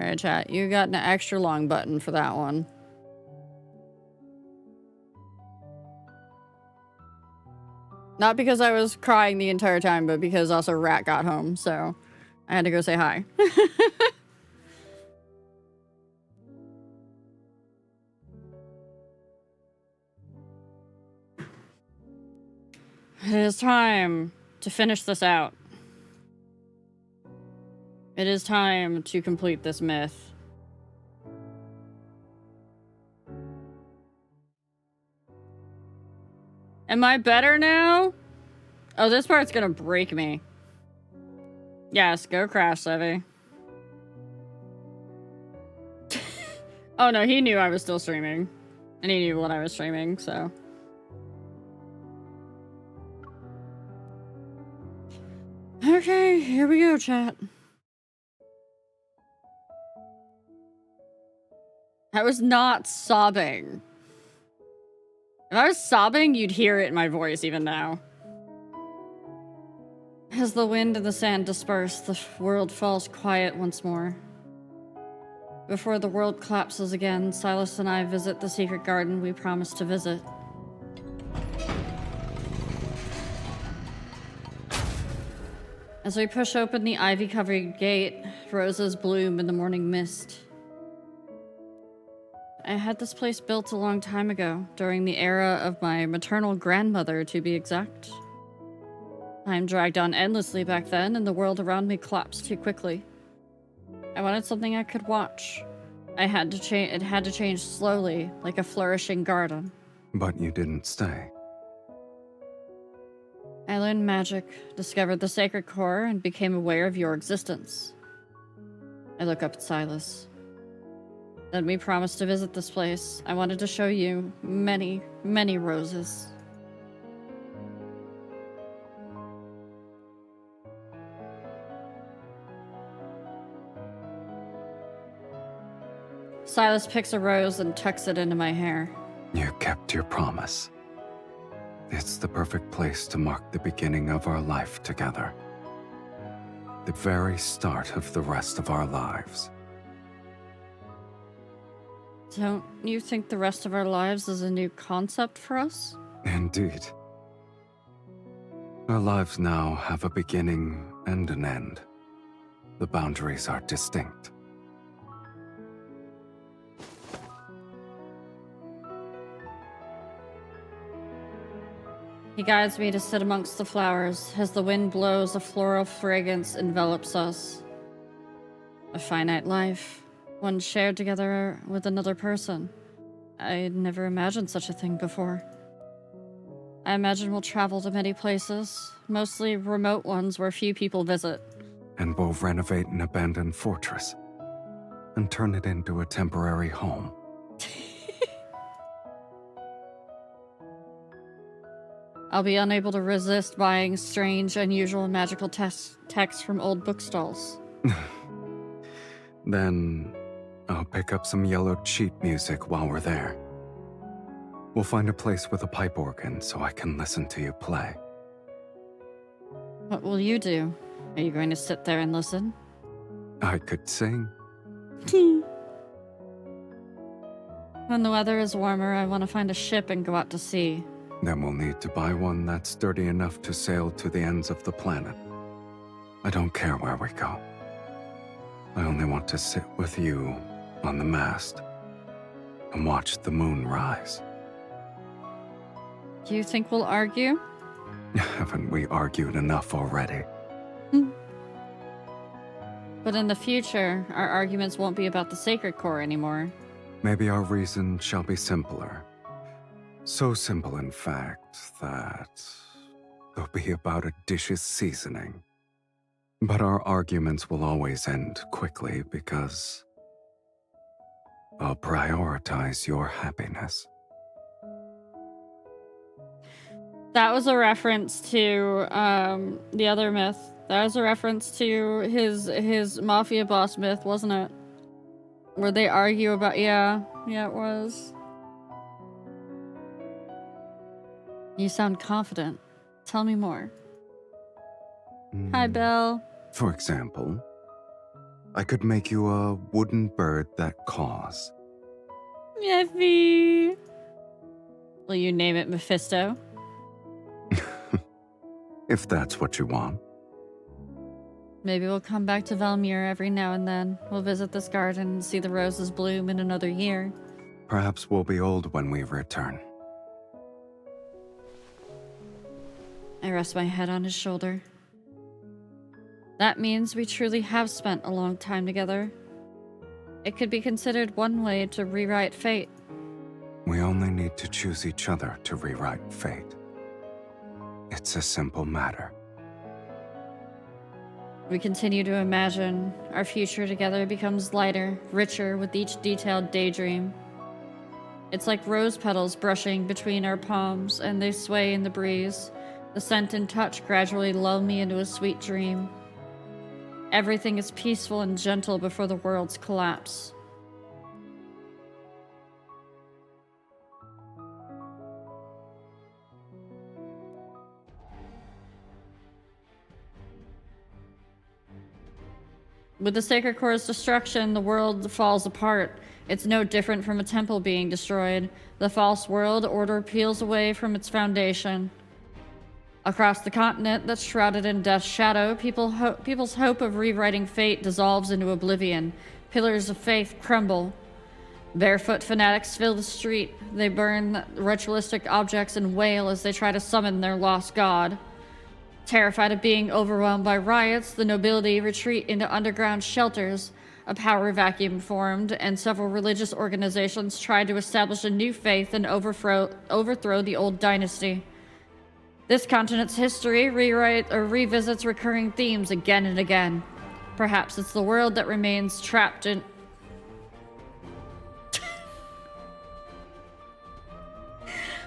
[SPEAKER 1] Alright, chat. You got an extra long button for that one. Not because I was crying the entire time, but because also Rat got home, so I had to go say hi. It is time to finish this out. It is time to complete this myth. Am I better now? Oh, this part's gonna break me. Yes, go crash, Levy. Oh no, he knew I was still streaming. And he knew what I was streaming, so. Okay, here we go, chat. I was not sobbing. If I was sobbing, you'd hear it in my voice even now. As the wind and the sand disperse, the world falls quiet once more. Before the world collapses again, Silas and I visit the secret garden we promised to visit. As we push open the ivy-covered gate, roses bloom in the morning mist. I had this place built a long time ago, during the era of my maternal grandmother, to be exact. Time dragged on endlessly back then, and the world around me collapsed too quickly. I wanted something I could watch. It had to change slowly, like a flourishing garden.
[SPEAKER 3] But you didn't stay.
[SPEAKER 1] I learned magic, discovered the sacred core, and became aware of your existence. I look up at Silas. Then we promised to visit this place. I wanted to show you many, many roses. Silas picks a rose and tucks it into my hair.
[SPEAKER 3] You kept your promise. It's the perfect place to mark the beginning of our life together. The very start of the rest of our lives.
[SPEAKER 1] Don't you think the rest of our lives is a new concept for us?
[SPEAKER 3] Indeed. Our lives now have a beginning and an end. The boundaries are distinct.
[SPEAKER 1] He guides me to sit amongst the flowers. As the wind blows, a floral fragrance envelops us. A finite life, one shared together with another person. I'd never imagined such a thing before. I imagine we'll travel to many places, mostly remote ones where few people visit.
[SPEAKER 3] And we'll renovate an abandoned fortress and turn it into a temporary home.
[SPEAKER 1] I'll be unable to resist buying strange, unusual, magical texts from old bookstalls.
[SPEAKER 3] Then I'll pick up some yellowed sheet music while we're there. We'll find a place with a pipe organ so I can listen to you play.
[SPEAKER 1] What will you do? Are you going to sit there and listen?
[SPEAKER 3] I could sing.
[SPEAKER 1] When the weather is warmer, I want to find a ship and go out to sea.
[SPEAKER 3] Then we'll need to buy one that's sturdy enough to sail to the ends of the planet. I don't care where we go. I only want to sit with you on the mast and watch the moon rise.
[SPEAKER 1] Do you think we'll argue?
[SPEAKER 3] Haven't we argued enough already?
[SPEAKER 1] But in the future, our arguments won't be about the sacred core anymore.
[SPEAKER 3] Maybe our reason shall be simpler. So simple, in fact, that they'll be about a dish's seasoning. But our arguments will always end quickly because I'll prioritize your happiness.
[SPEAKER 1] That was a reference to the other myth. That was a reference to his mafia boss myth, wasn't it? Where they argue about, yeah, it was. You sound confident. Tell me more. Hi, Belle.
[SPEAKER 3] For example, I could make you a wooden bird that caws.
[SPEAKER 1] Yeffy. Will you name it Mephisto?
[SPEAKER 3] If that's what you want.
[SPEAKER 1] Maybe we'll come back to Velmir every now and then. We'll visit this garden and see the roses bloom in another year.
[SPEAKER 3] Perhaps we'll be old when we return.
[SPEAKER 1] I rest my head on his shoulder. That means we truly have spent a long time together. It could be considered one way to rewrite fate.
[SPEAKER 3] We only need to choose each other to rewrite fate. It's a simple matter.
[SPEAKER 1] We continue to imagine our future together becomes lighter, richer with each detailed daydream. It's like rose petals brushing between our palms, and they sway in the breeze. The scent and touch gradually lull me into a sweet dream. Everything is peaceful and gentle before the world's collapse. With the Sacred Core's destruction, the world falls apart. It's no different from a temple being destroyed. The false world order peels away from its foundation. Across the continent that's shrouded in death's shadow, people's hope of rewriting fate dissolves into oblivion. Pillars of faith crumble. Barefoot fanatics fill the street. They burn ritualistic objects and wail as they try to summon their lost god. Terrified of being overwhelmed by riots, the nobility retreat into underground shelters. A power vacuum formed, and several religious organizations tried to establish a new faith and overthrow the old dynasty. This continent's history revisits recurring themes again and again. Perhaps it's the world that remains trapped in...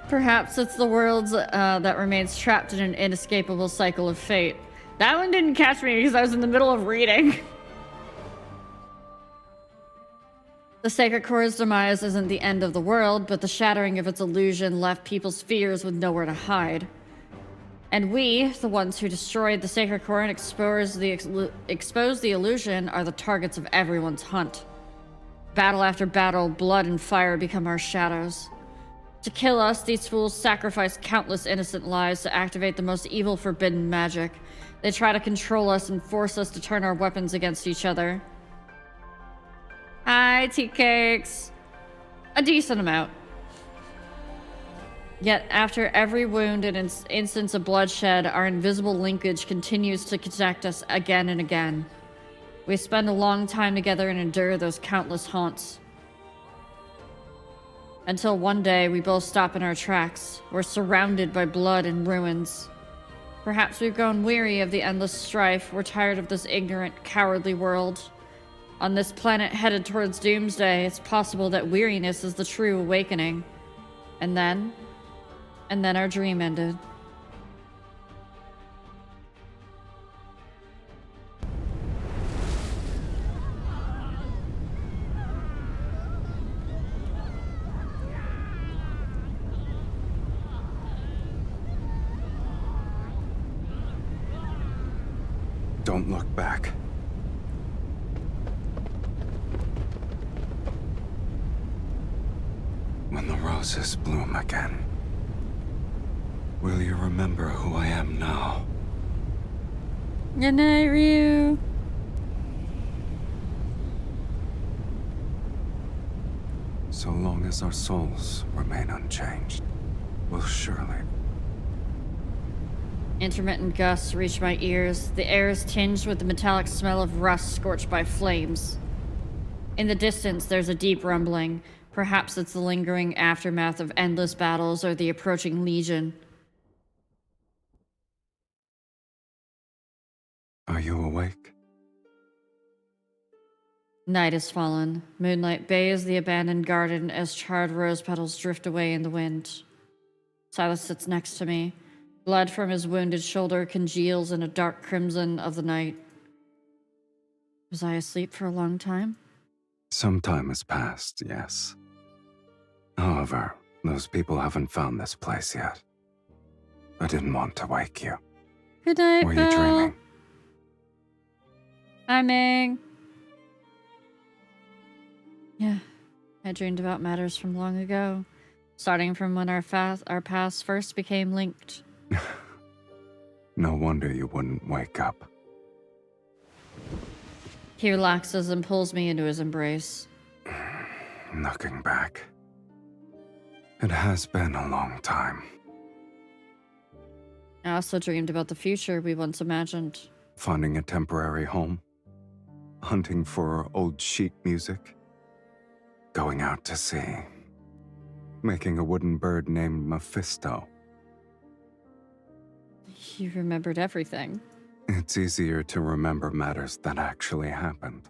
[SPEAKER 1] Perhaps it's the world that remains trapped in an inescapable cycle of fate. That one didn't catch me because I was in the middle of reading. The Sacred Core's demise isn't the end of the world, but the shattering of its illusion left people's fears with nowhere to hide. And we, the ones who destroyed the Sacred Core and exposed the illusion, are the targets of everyone's hunt. Battle after battle, blood and fire become our shadows. To kill us, these fools sacrifice countless innocent lives to activate the most evil forbidden magic. They try to control us and force us to turn our weapons against each other. Hi, tea cakes. A decent amount. Yet, after every wound and instance of bloodshed, our invisible linkage continues to connect us again and again. We spend a long time together and endure those countless haunts. Until one day, we both stop in our tracks. We're surrounded by blood and ruins. Perhaps we've grown weary of the endless strife. We're tired of this ignorant, cowardly world. On this planet headed towards doomsday, it's possible that weariness is the true awakening. And then our dream ended.
[SPEAKER 3] Don't look back. When the roses bloom again, will you remember who I am now?
[SPEAKER 1] Good night, Ryu.
[SPEAKER 3] So long as our souls remain unchanged, we'll surely...
[SPEAKER 1] Intermittent gusts reach my ears. The air is tinged with the metallic smell of rust scorched by flames. In the distance, there's a deep rumbling. Perhaps it's the lingering aftermath of endless battles or the approaching legion.
[SPEAKER 3] Are you awake?
[SPEAKER 1] Night has fallen. Moonlight bathes the abandoned garden as charred rose petals drift away in the wind. Silas sits next to me. Blood from his wounded shoulder congeals in a dark crimson of the night. Was I asleep for a long time?
[SPEAKER 3] Some time has passed, yes. However, those people haven't found this place yet. I didn't want to wake you.
[SPEAKER 1] Good night,
[SPEAKER 3] Were
[SPEAKER 1] Bill.
[SPEAKER 3] you dreaming?
[SPEAKER 1] Hi, Ming. Yeah, I dreamed about matters from long ago, starting from when our paths first became linked.
[SPEAKER 3] No wonder you wouldn't wake up.
[SPEAKER 1] He relaxes and pulls me into his embrace.
[SPEAKER 3] Looking back, it has been a long time.
[SPEAKER 1] I also dreamed about the future we once imagined.
[SPEAKER 3] Finding a temporary home, hunting for old sheet music, going out to sea, making a wooden bird named Mephisto.
[SPEAKER 1] You remembered everything.
[SPEAKER 3] It's easier to remember matters that actually happened.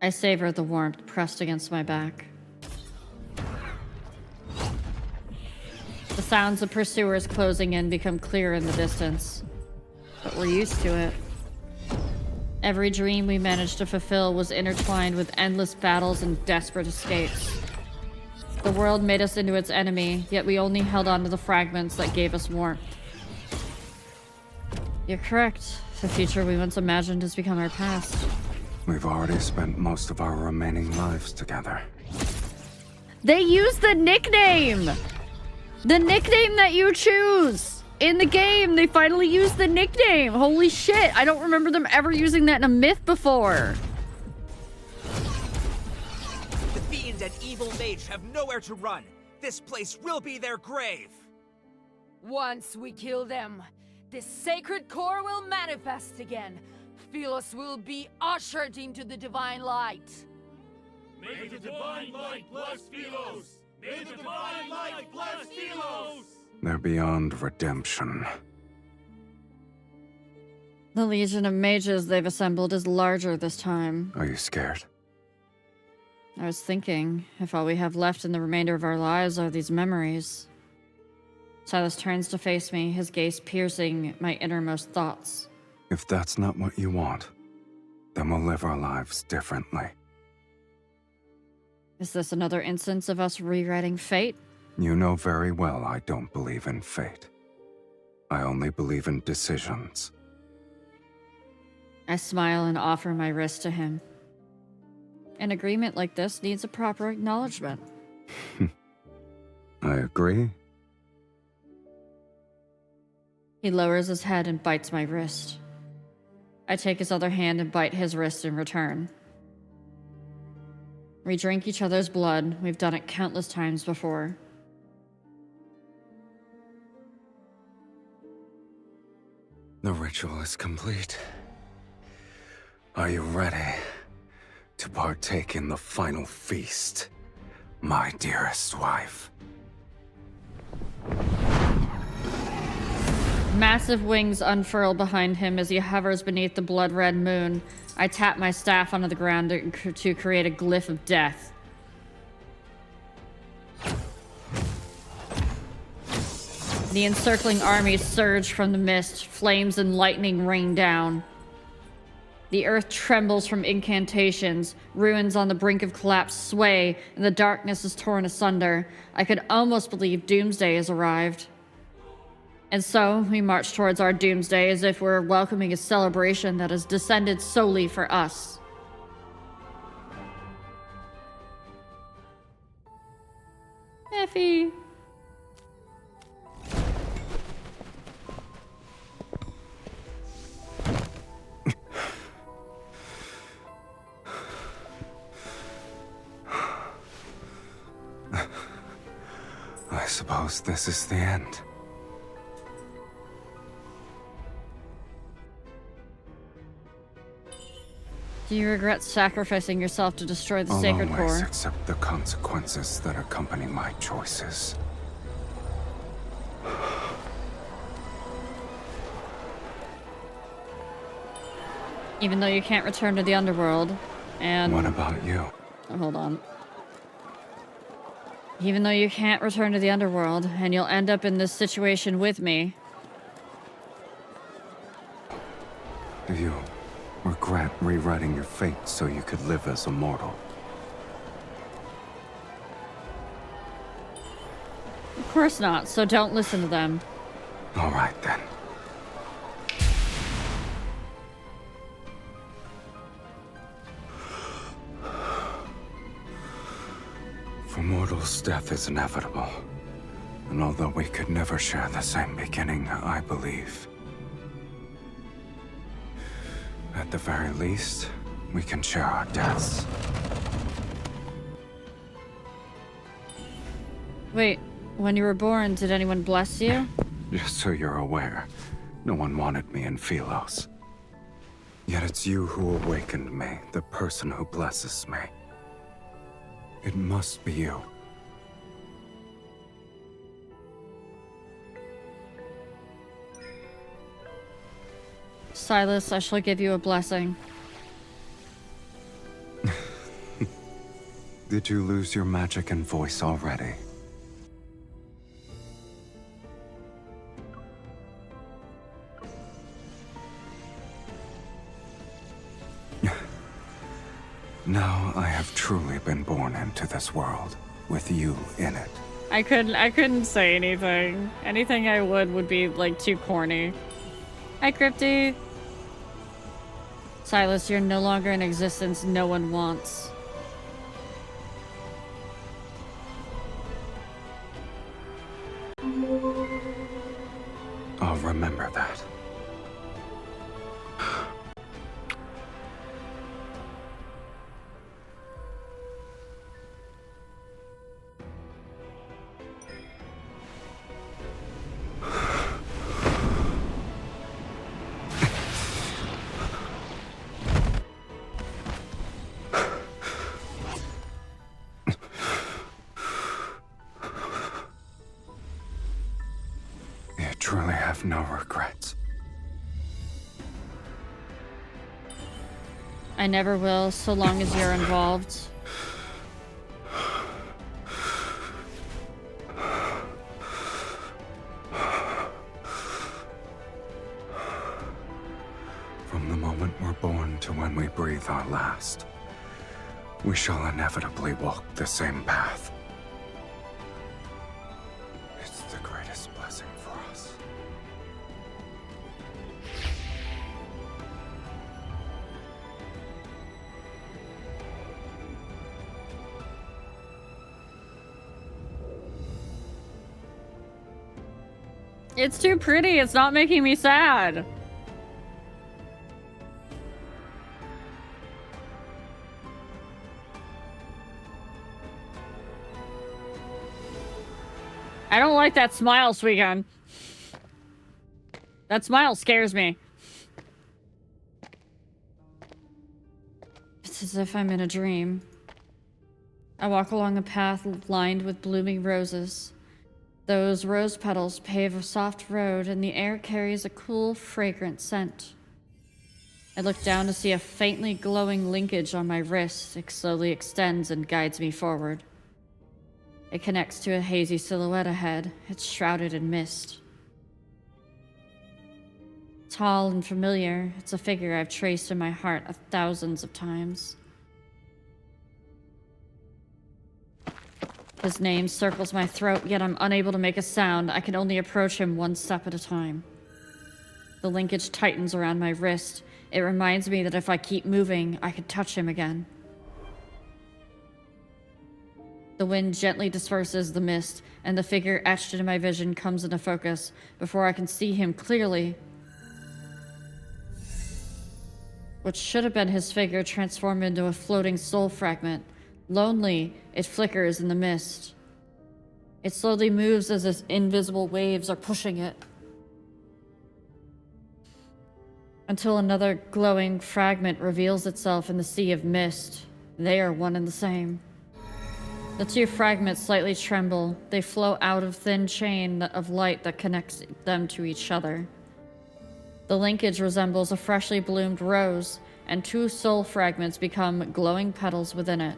[SPEAKER 1] I savor the warmth pressed against my back. The sounds of pursuers closing in become clear in the distance, but we're used to it. Every dream we managed to fulfill was intertwined with endless battles and desperate escapes. The world made us into its enemy, yet we only held on to the fragments that gave us warmth. You're correct. The future we once imagined has become our past.
[SPEAKER 3] We've already spent most of our remaining lives together.
[SPEAKER 1] They use the nickname! The nickname that you choose! In the game, they finally used the nickname! Holy shit, I don't remember them ever using that in a myth before.
[SPEAKER 14] The fiend and evil mage have nowhere to run. This place will be their grave.
[SPEAKER 10] Once we kill them, this sacred core will manifest again. Philos will be ushered into the divine light.
[SPEAKER 2] May the divine light bless Philos! May the divine light bless Philos!
[SPEAKER 3] They're beyond redemption.
[SPEAKER 1] The legion of mages they've assembled is larger this time.
[SPEAKER 3] Are you scared?
[SPEAKER 1] I was thinking, if all we have left in the remainder of our lives are these memories. Silas turns to face me, his gaze piercing my innermost thoughts.
[SPEAKER 3] If that's not what you want, then we'll live our lives differently.
[SPEAKER 1] Is this another instance of us rewriting fate?
[SPEAKER 3] You know very well I don't believe in fate. I only believe in decisions.
[SPEAKER 1] I smile and offer my wrist to him. An agreement like this needs a proper acknowledgement.
[SPEAKER 3] I agree.
[SPEAKER 1] He lowers his head and bites my wrist. I take his other hand and bite his wrist in return. We drink each other's blood. We've done it countless times before.
[SPEAKER 3] The ritual is complete. Are you ready to partake in the final feast, my dearest wife?
[SPEAKER 1] Massive wings unfurl behind him as he hovers beneath the blood-red moon. I tap my staff onto the ground to create a glyph of death. The encircling armies surge from the mist, flames and lightning rain down. The earth trembles from incantations, ruins on the brink of collapse sway, and the darkness is torn asunder. I could almost believe doomsday has arrived. And so, we march towards our doomsday as if we're welcoming a celebration that has descended solely for us. Effie.
[SPEAKER 3] I suppose this is the end.
[SPEAKER 1] Do you regret sacrificing yourself to destroy the
[SPEAKER 3] I'll
[SPEAKER 1] sacred
[SPEAKER 3] always
[SPEAKER 1] core?
[SPEAKER 3] accept the consequences that accompany my choices.
[SPEAKER 1] Even though you can't return to the underworld, and...
[SPEAKER 3] What about you?
[SPEAKER 1] Oh, hold on. Even though you can't return to the underworld, and you'll end up in this situation with me.
[SPEAKER 3] Do you regret rewriting your fate so you could live as a mortal?
[SPEAKER 1] Of course not, so don't listen to them.
[SPEAKER 3] All right, then. For mortals, death is inevitable. And although we could never share the same beginning, I believe, at the very least, we can share our deaths.
[SPEAKER 1] Wait, when you were born, did anyone bless you?
[SPEAKER 3] Just so you're aware, no one wanted me in Philos. Yet it's you who awakened me, the person who blesses me. It must be you.
[SPEAKER 1] Silas, I shall give you a blessing.
[SPEAKER 3] Did you lose your magic and voice already? Now I have truly been born into this world, with you in it.
[SPEAKER 1] I couldn't say anything. Anything I would be, like, too corny. Hi, Crypty. Silas, you're no longer in existence no one wants.
[SPEAKER 3] I'll remember that. You truly have no regrets.
[SPEAKER 1] I never will, so long as you're involved.
[SPEAKER 3] From the moment we're born to when we breathe our last, we shall inevitably walk the same path. It's the greatest blessing for us.
[SPEAKER 1] It's too pretty. It's not making me sad. I don't like that smile, Suigun. That smile scares me. It's as if I'm in a dream. I walk along a path lined with blooming roses. Those rose petals pave a soft road, and the air carries a cool, fragrant scent. I look down to see a faintly glowing linkage on my wrist. It slowly extends and guides me forward. It connects to a hazy silhouette ahead. It's shrouded in mist. Tall and familiar, it's a figure I've traced in my heart thousands of times. His name circles my throat, yet I'm unable to make a sound. I can only approach him one step at a time. The linkage tightens around my wrist. It reminds me that if I keep moving, I can touch him again. The wind gently disperses the mist, and the figure etched into my vision comes into focus before I can see him clearly. What should have been his figure transformed into a floating soul fragment. Lonely, it flickers in the mist. It slowly moves as if invisible waves are pushing it. Until another glowing fragment reveals itself in the sea of mist. They are one and the same. The two fragments slightly tremble. They flow out of thin chain of light that connects them to each other. The linkage resembles a freshly bloomed rose, and two soul fragments become glowing petals within it.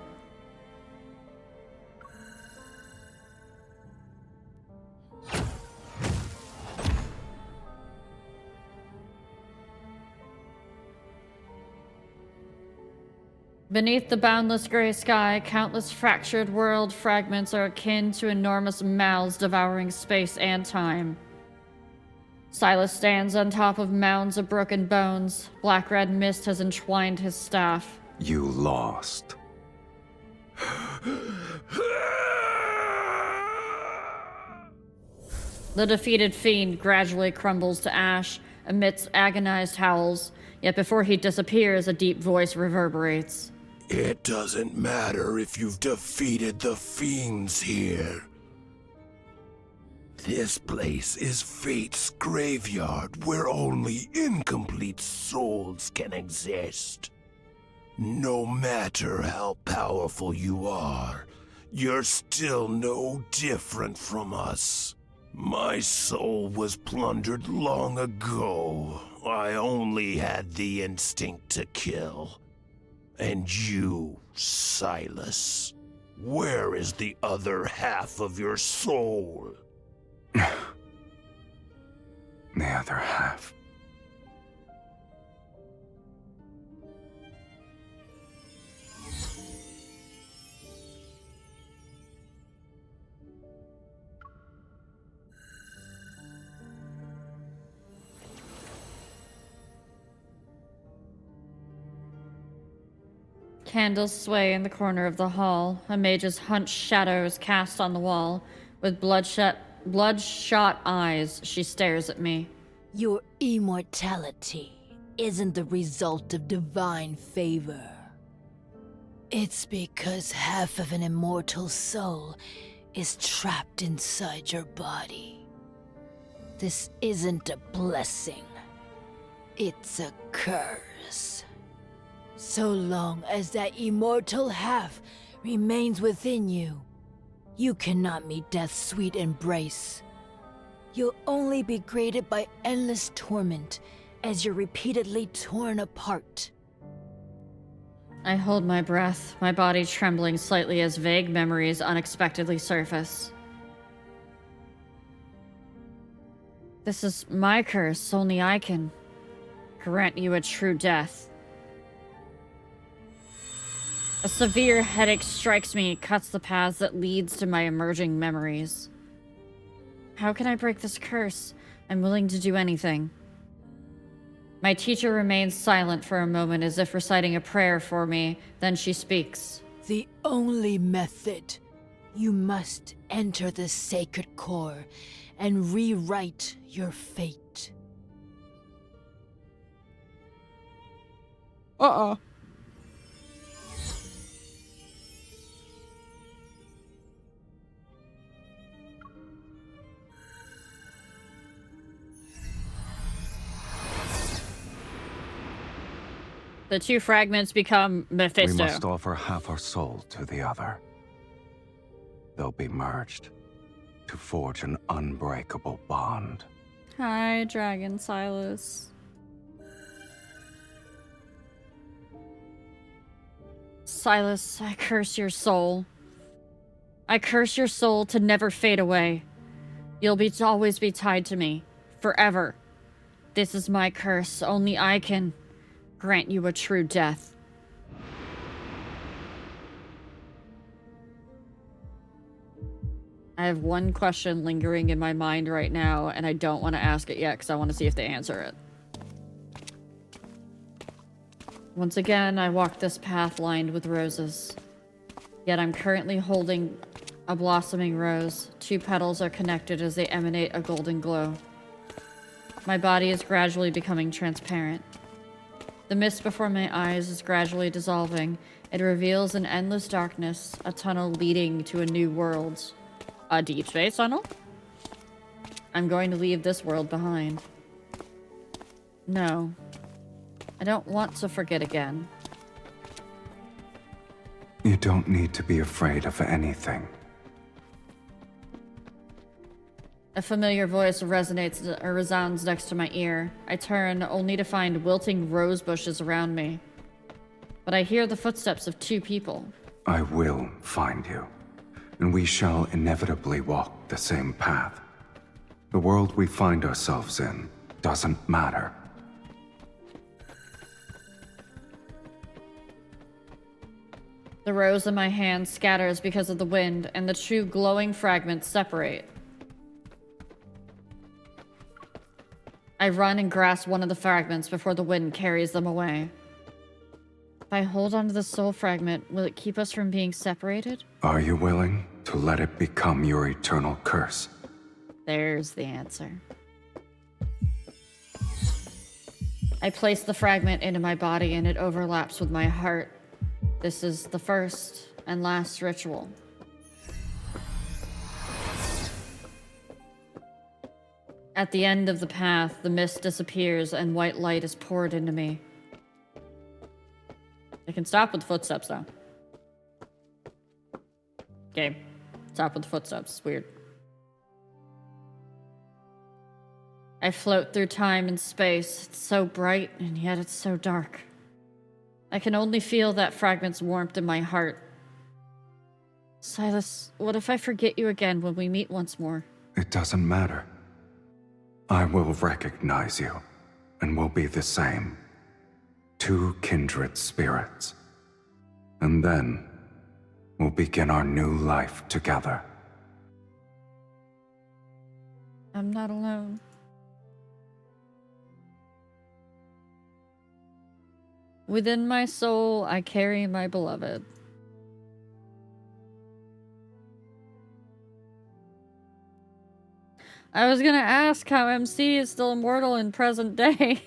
[SPEAKER 1] Beneath the boundless gray sky, countless fractured world fragments are akin to enormous mouths devouring space and time. Silas stands on top of mounds of broken bones. Black-red mist has entwined his staff.
[SPEAKER 3] You lost.
[SPEAKER 1] The defeated fiend gradually crumbles to ash amidst agonized howls, yet before he disappears, a deep voice reverberates.
[SPEAKER 5] It doesn't matter if you've defeated the fiends here. This place is Fate's graveyard where only incomplete souls can exist. No matter how powerful you are, you're still no different from us. My soul was plundered long ago. I only had the instinct to kill. And you, Silas, where is the other half of your soul?
[SPEAKER 3] The other half.
[SPEAKER 1] Candles sway in the corner of the hall. A mage's hunched shadow is cast on the wall. With bloodshot eyes, she stares at me.
[SPEAKER 11] Your immortality isn't the result of divine favor. It's because half of an immortal soul is trapped inside your body. This isn't a blessing. It's a curse. So long as that immortal half remains within you, you cannot meet death's sweet embrace. You'll only be greeted by endless torment as you're repeatedly torn apart.
[SPEAKER 1] I hold my breath, my body trembling slightly as vague memories unexpectedly surface. This is my curse, only I can grant you a true death. A severe headache strikes me, cuts the paths that leads to my emerging memories. How can I break this curse? I'm willing to do anything. My teacher remains silent for a moment as if reciting a prayer for me, then she speaks.
[SPEAKER 11] The only method. You must enter the sacred core and rewrite your fate.
[SPEAKER 1] Uh-oh. The two fragments become Mephisto.
[SPEAKER 3] We must offer half our soul to the other. They'll be merged to forge an unbreakable bond.
[SPEAKER 1] Hi, Dragon Silas. Silas, I curse your soul. I curse your soul to never fade away. You'll always be tied to me. Forever. This is my curse. Only I can grant you a true death. I have one question lingering in my mind right now, and I don't want to ask it yet because I want to see if they answer it. Once again, I walk this path lined with roses. Yet I'm currently holding a blossoming rose. Two petals are connected as they emanate a golden glow. My body is gradually becoming transparent. The mist before my eyes is gradually dissolving. It reveals an endless darkness, a tunnel leading to a new world. A deep space tunnel? I'm going to leave this world behind. No. I don't want to forget again.
[SPEAKER 3] You don't need to be afraid of anything.
[SPEAKER 1] A familiar voice resounds next to my ear. I turn, only to find wilting rose bushes around me. But I hear the footsteps of two people.
[SPEAKER 3] I will find you, and we shall inevitably walk the same path. The world we find ourselves in doesn't matter.
[SPEAKER 1] The rose in my hand scatters because of the wind, and the two glowing fragments separate. I run and grasp one of the fragments before the wind carries them away. If I hold onto the soul fragment, will it keep us from being separated?
[SPEAKER 3] Are you willing to let it become your eternal curse?
[SPEAKER 1] There's the answer. I place the fragment into my body and it overlaps with my heart. This is the first and last ritual. At the end of the path, the mist disappears and white light is poured into me. I can stop with the footsteps, though. Okay. Stop with the footsteps. It's weird. I float through time and space. It's so bright, and yet it's so dark. I can only feel that fragment's warmth in my heart. Silas, what if I forget you again when we meet once more?
[SPEAKER 3] It doesn't matter. I will recognize you, and we'll be the same. Two kindred spirits. And then, we'll begin our new life together.
[SPEAKER 1] I'm not alone. Within my soul, I carry my beloved. I was gonna ask how MC is still immortal in present day,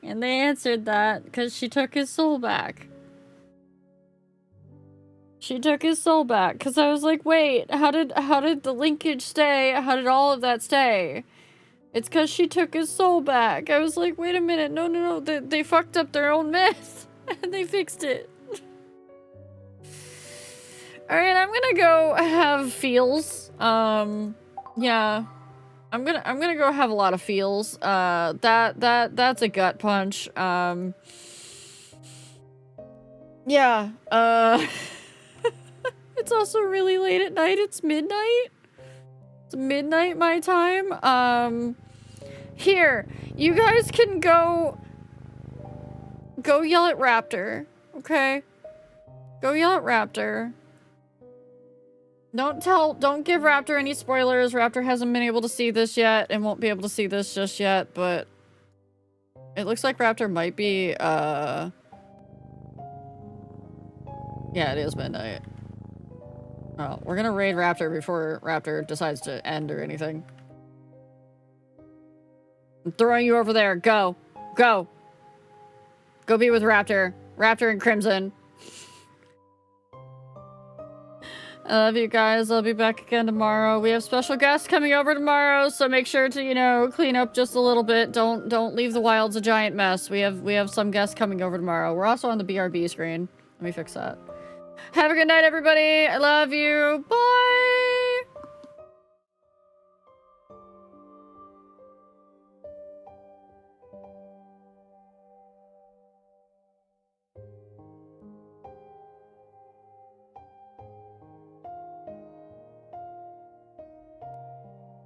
[SPEAKER 1] and they answered that because she took his soul back. She took his soul back, because I was like, wait, how did the linkage stay? How did all of that stay? It's because she took his soul back. I was like, wait a minute, no, they fucked up their own myth, and they fixed it. Alright, I'm gonna go have feels. Yeah. I'm gonna go have a lot of feels. That's a gut punch. Yeah. It's also really late at night. It's midnight. It's midnight my time. Here, you guys can go yell at Raptor, okay? Go yell at Raptor. Don't give Raptor any spoilers. Raptor hasn't been able to see this yet and won't be able to see this just yet, but it looks like Raptor might be, yeah, it is midnight. Oh, we're gonna raid Raptor before Raptor decides to end or anything. I'm throwing you over there. Go. Go. Go be with Raptor. Raptor and Crimson. I love you guys. I'll be back again tomorrow. We have special guests coming over tomorrow, so make sure to, you know, clean up just a little bit. Don't leave the wilds a giant mess. We have some guests coming over tomorrow. We're also on the BRB screen. Let me fix that. Have a good night, everybody. I love you. Bye.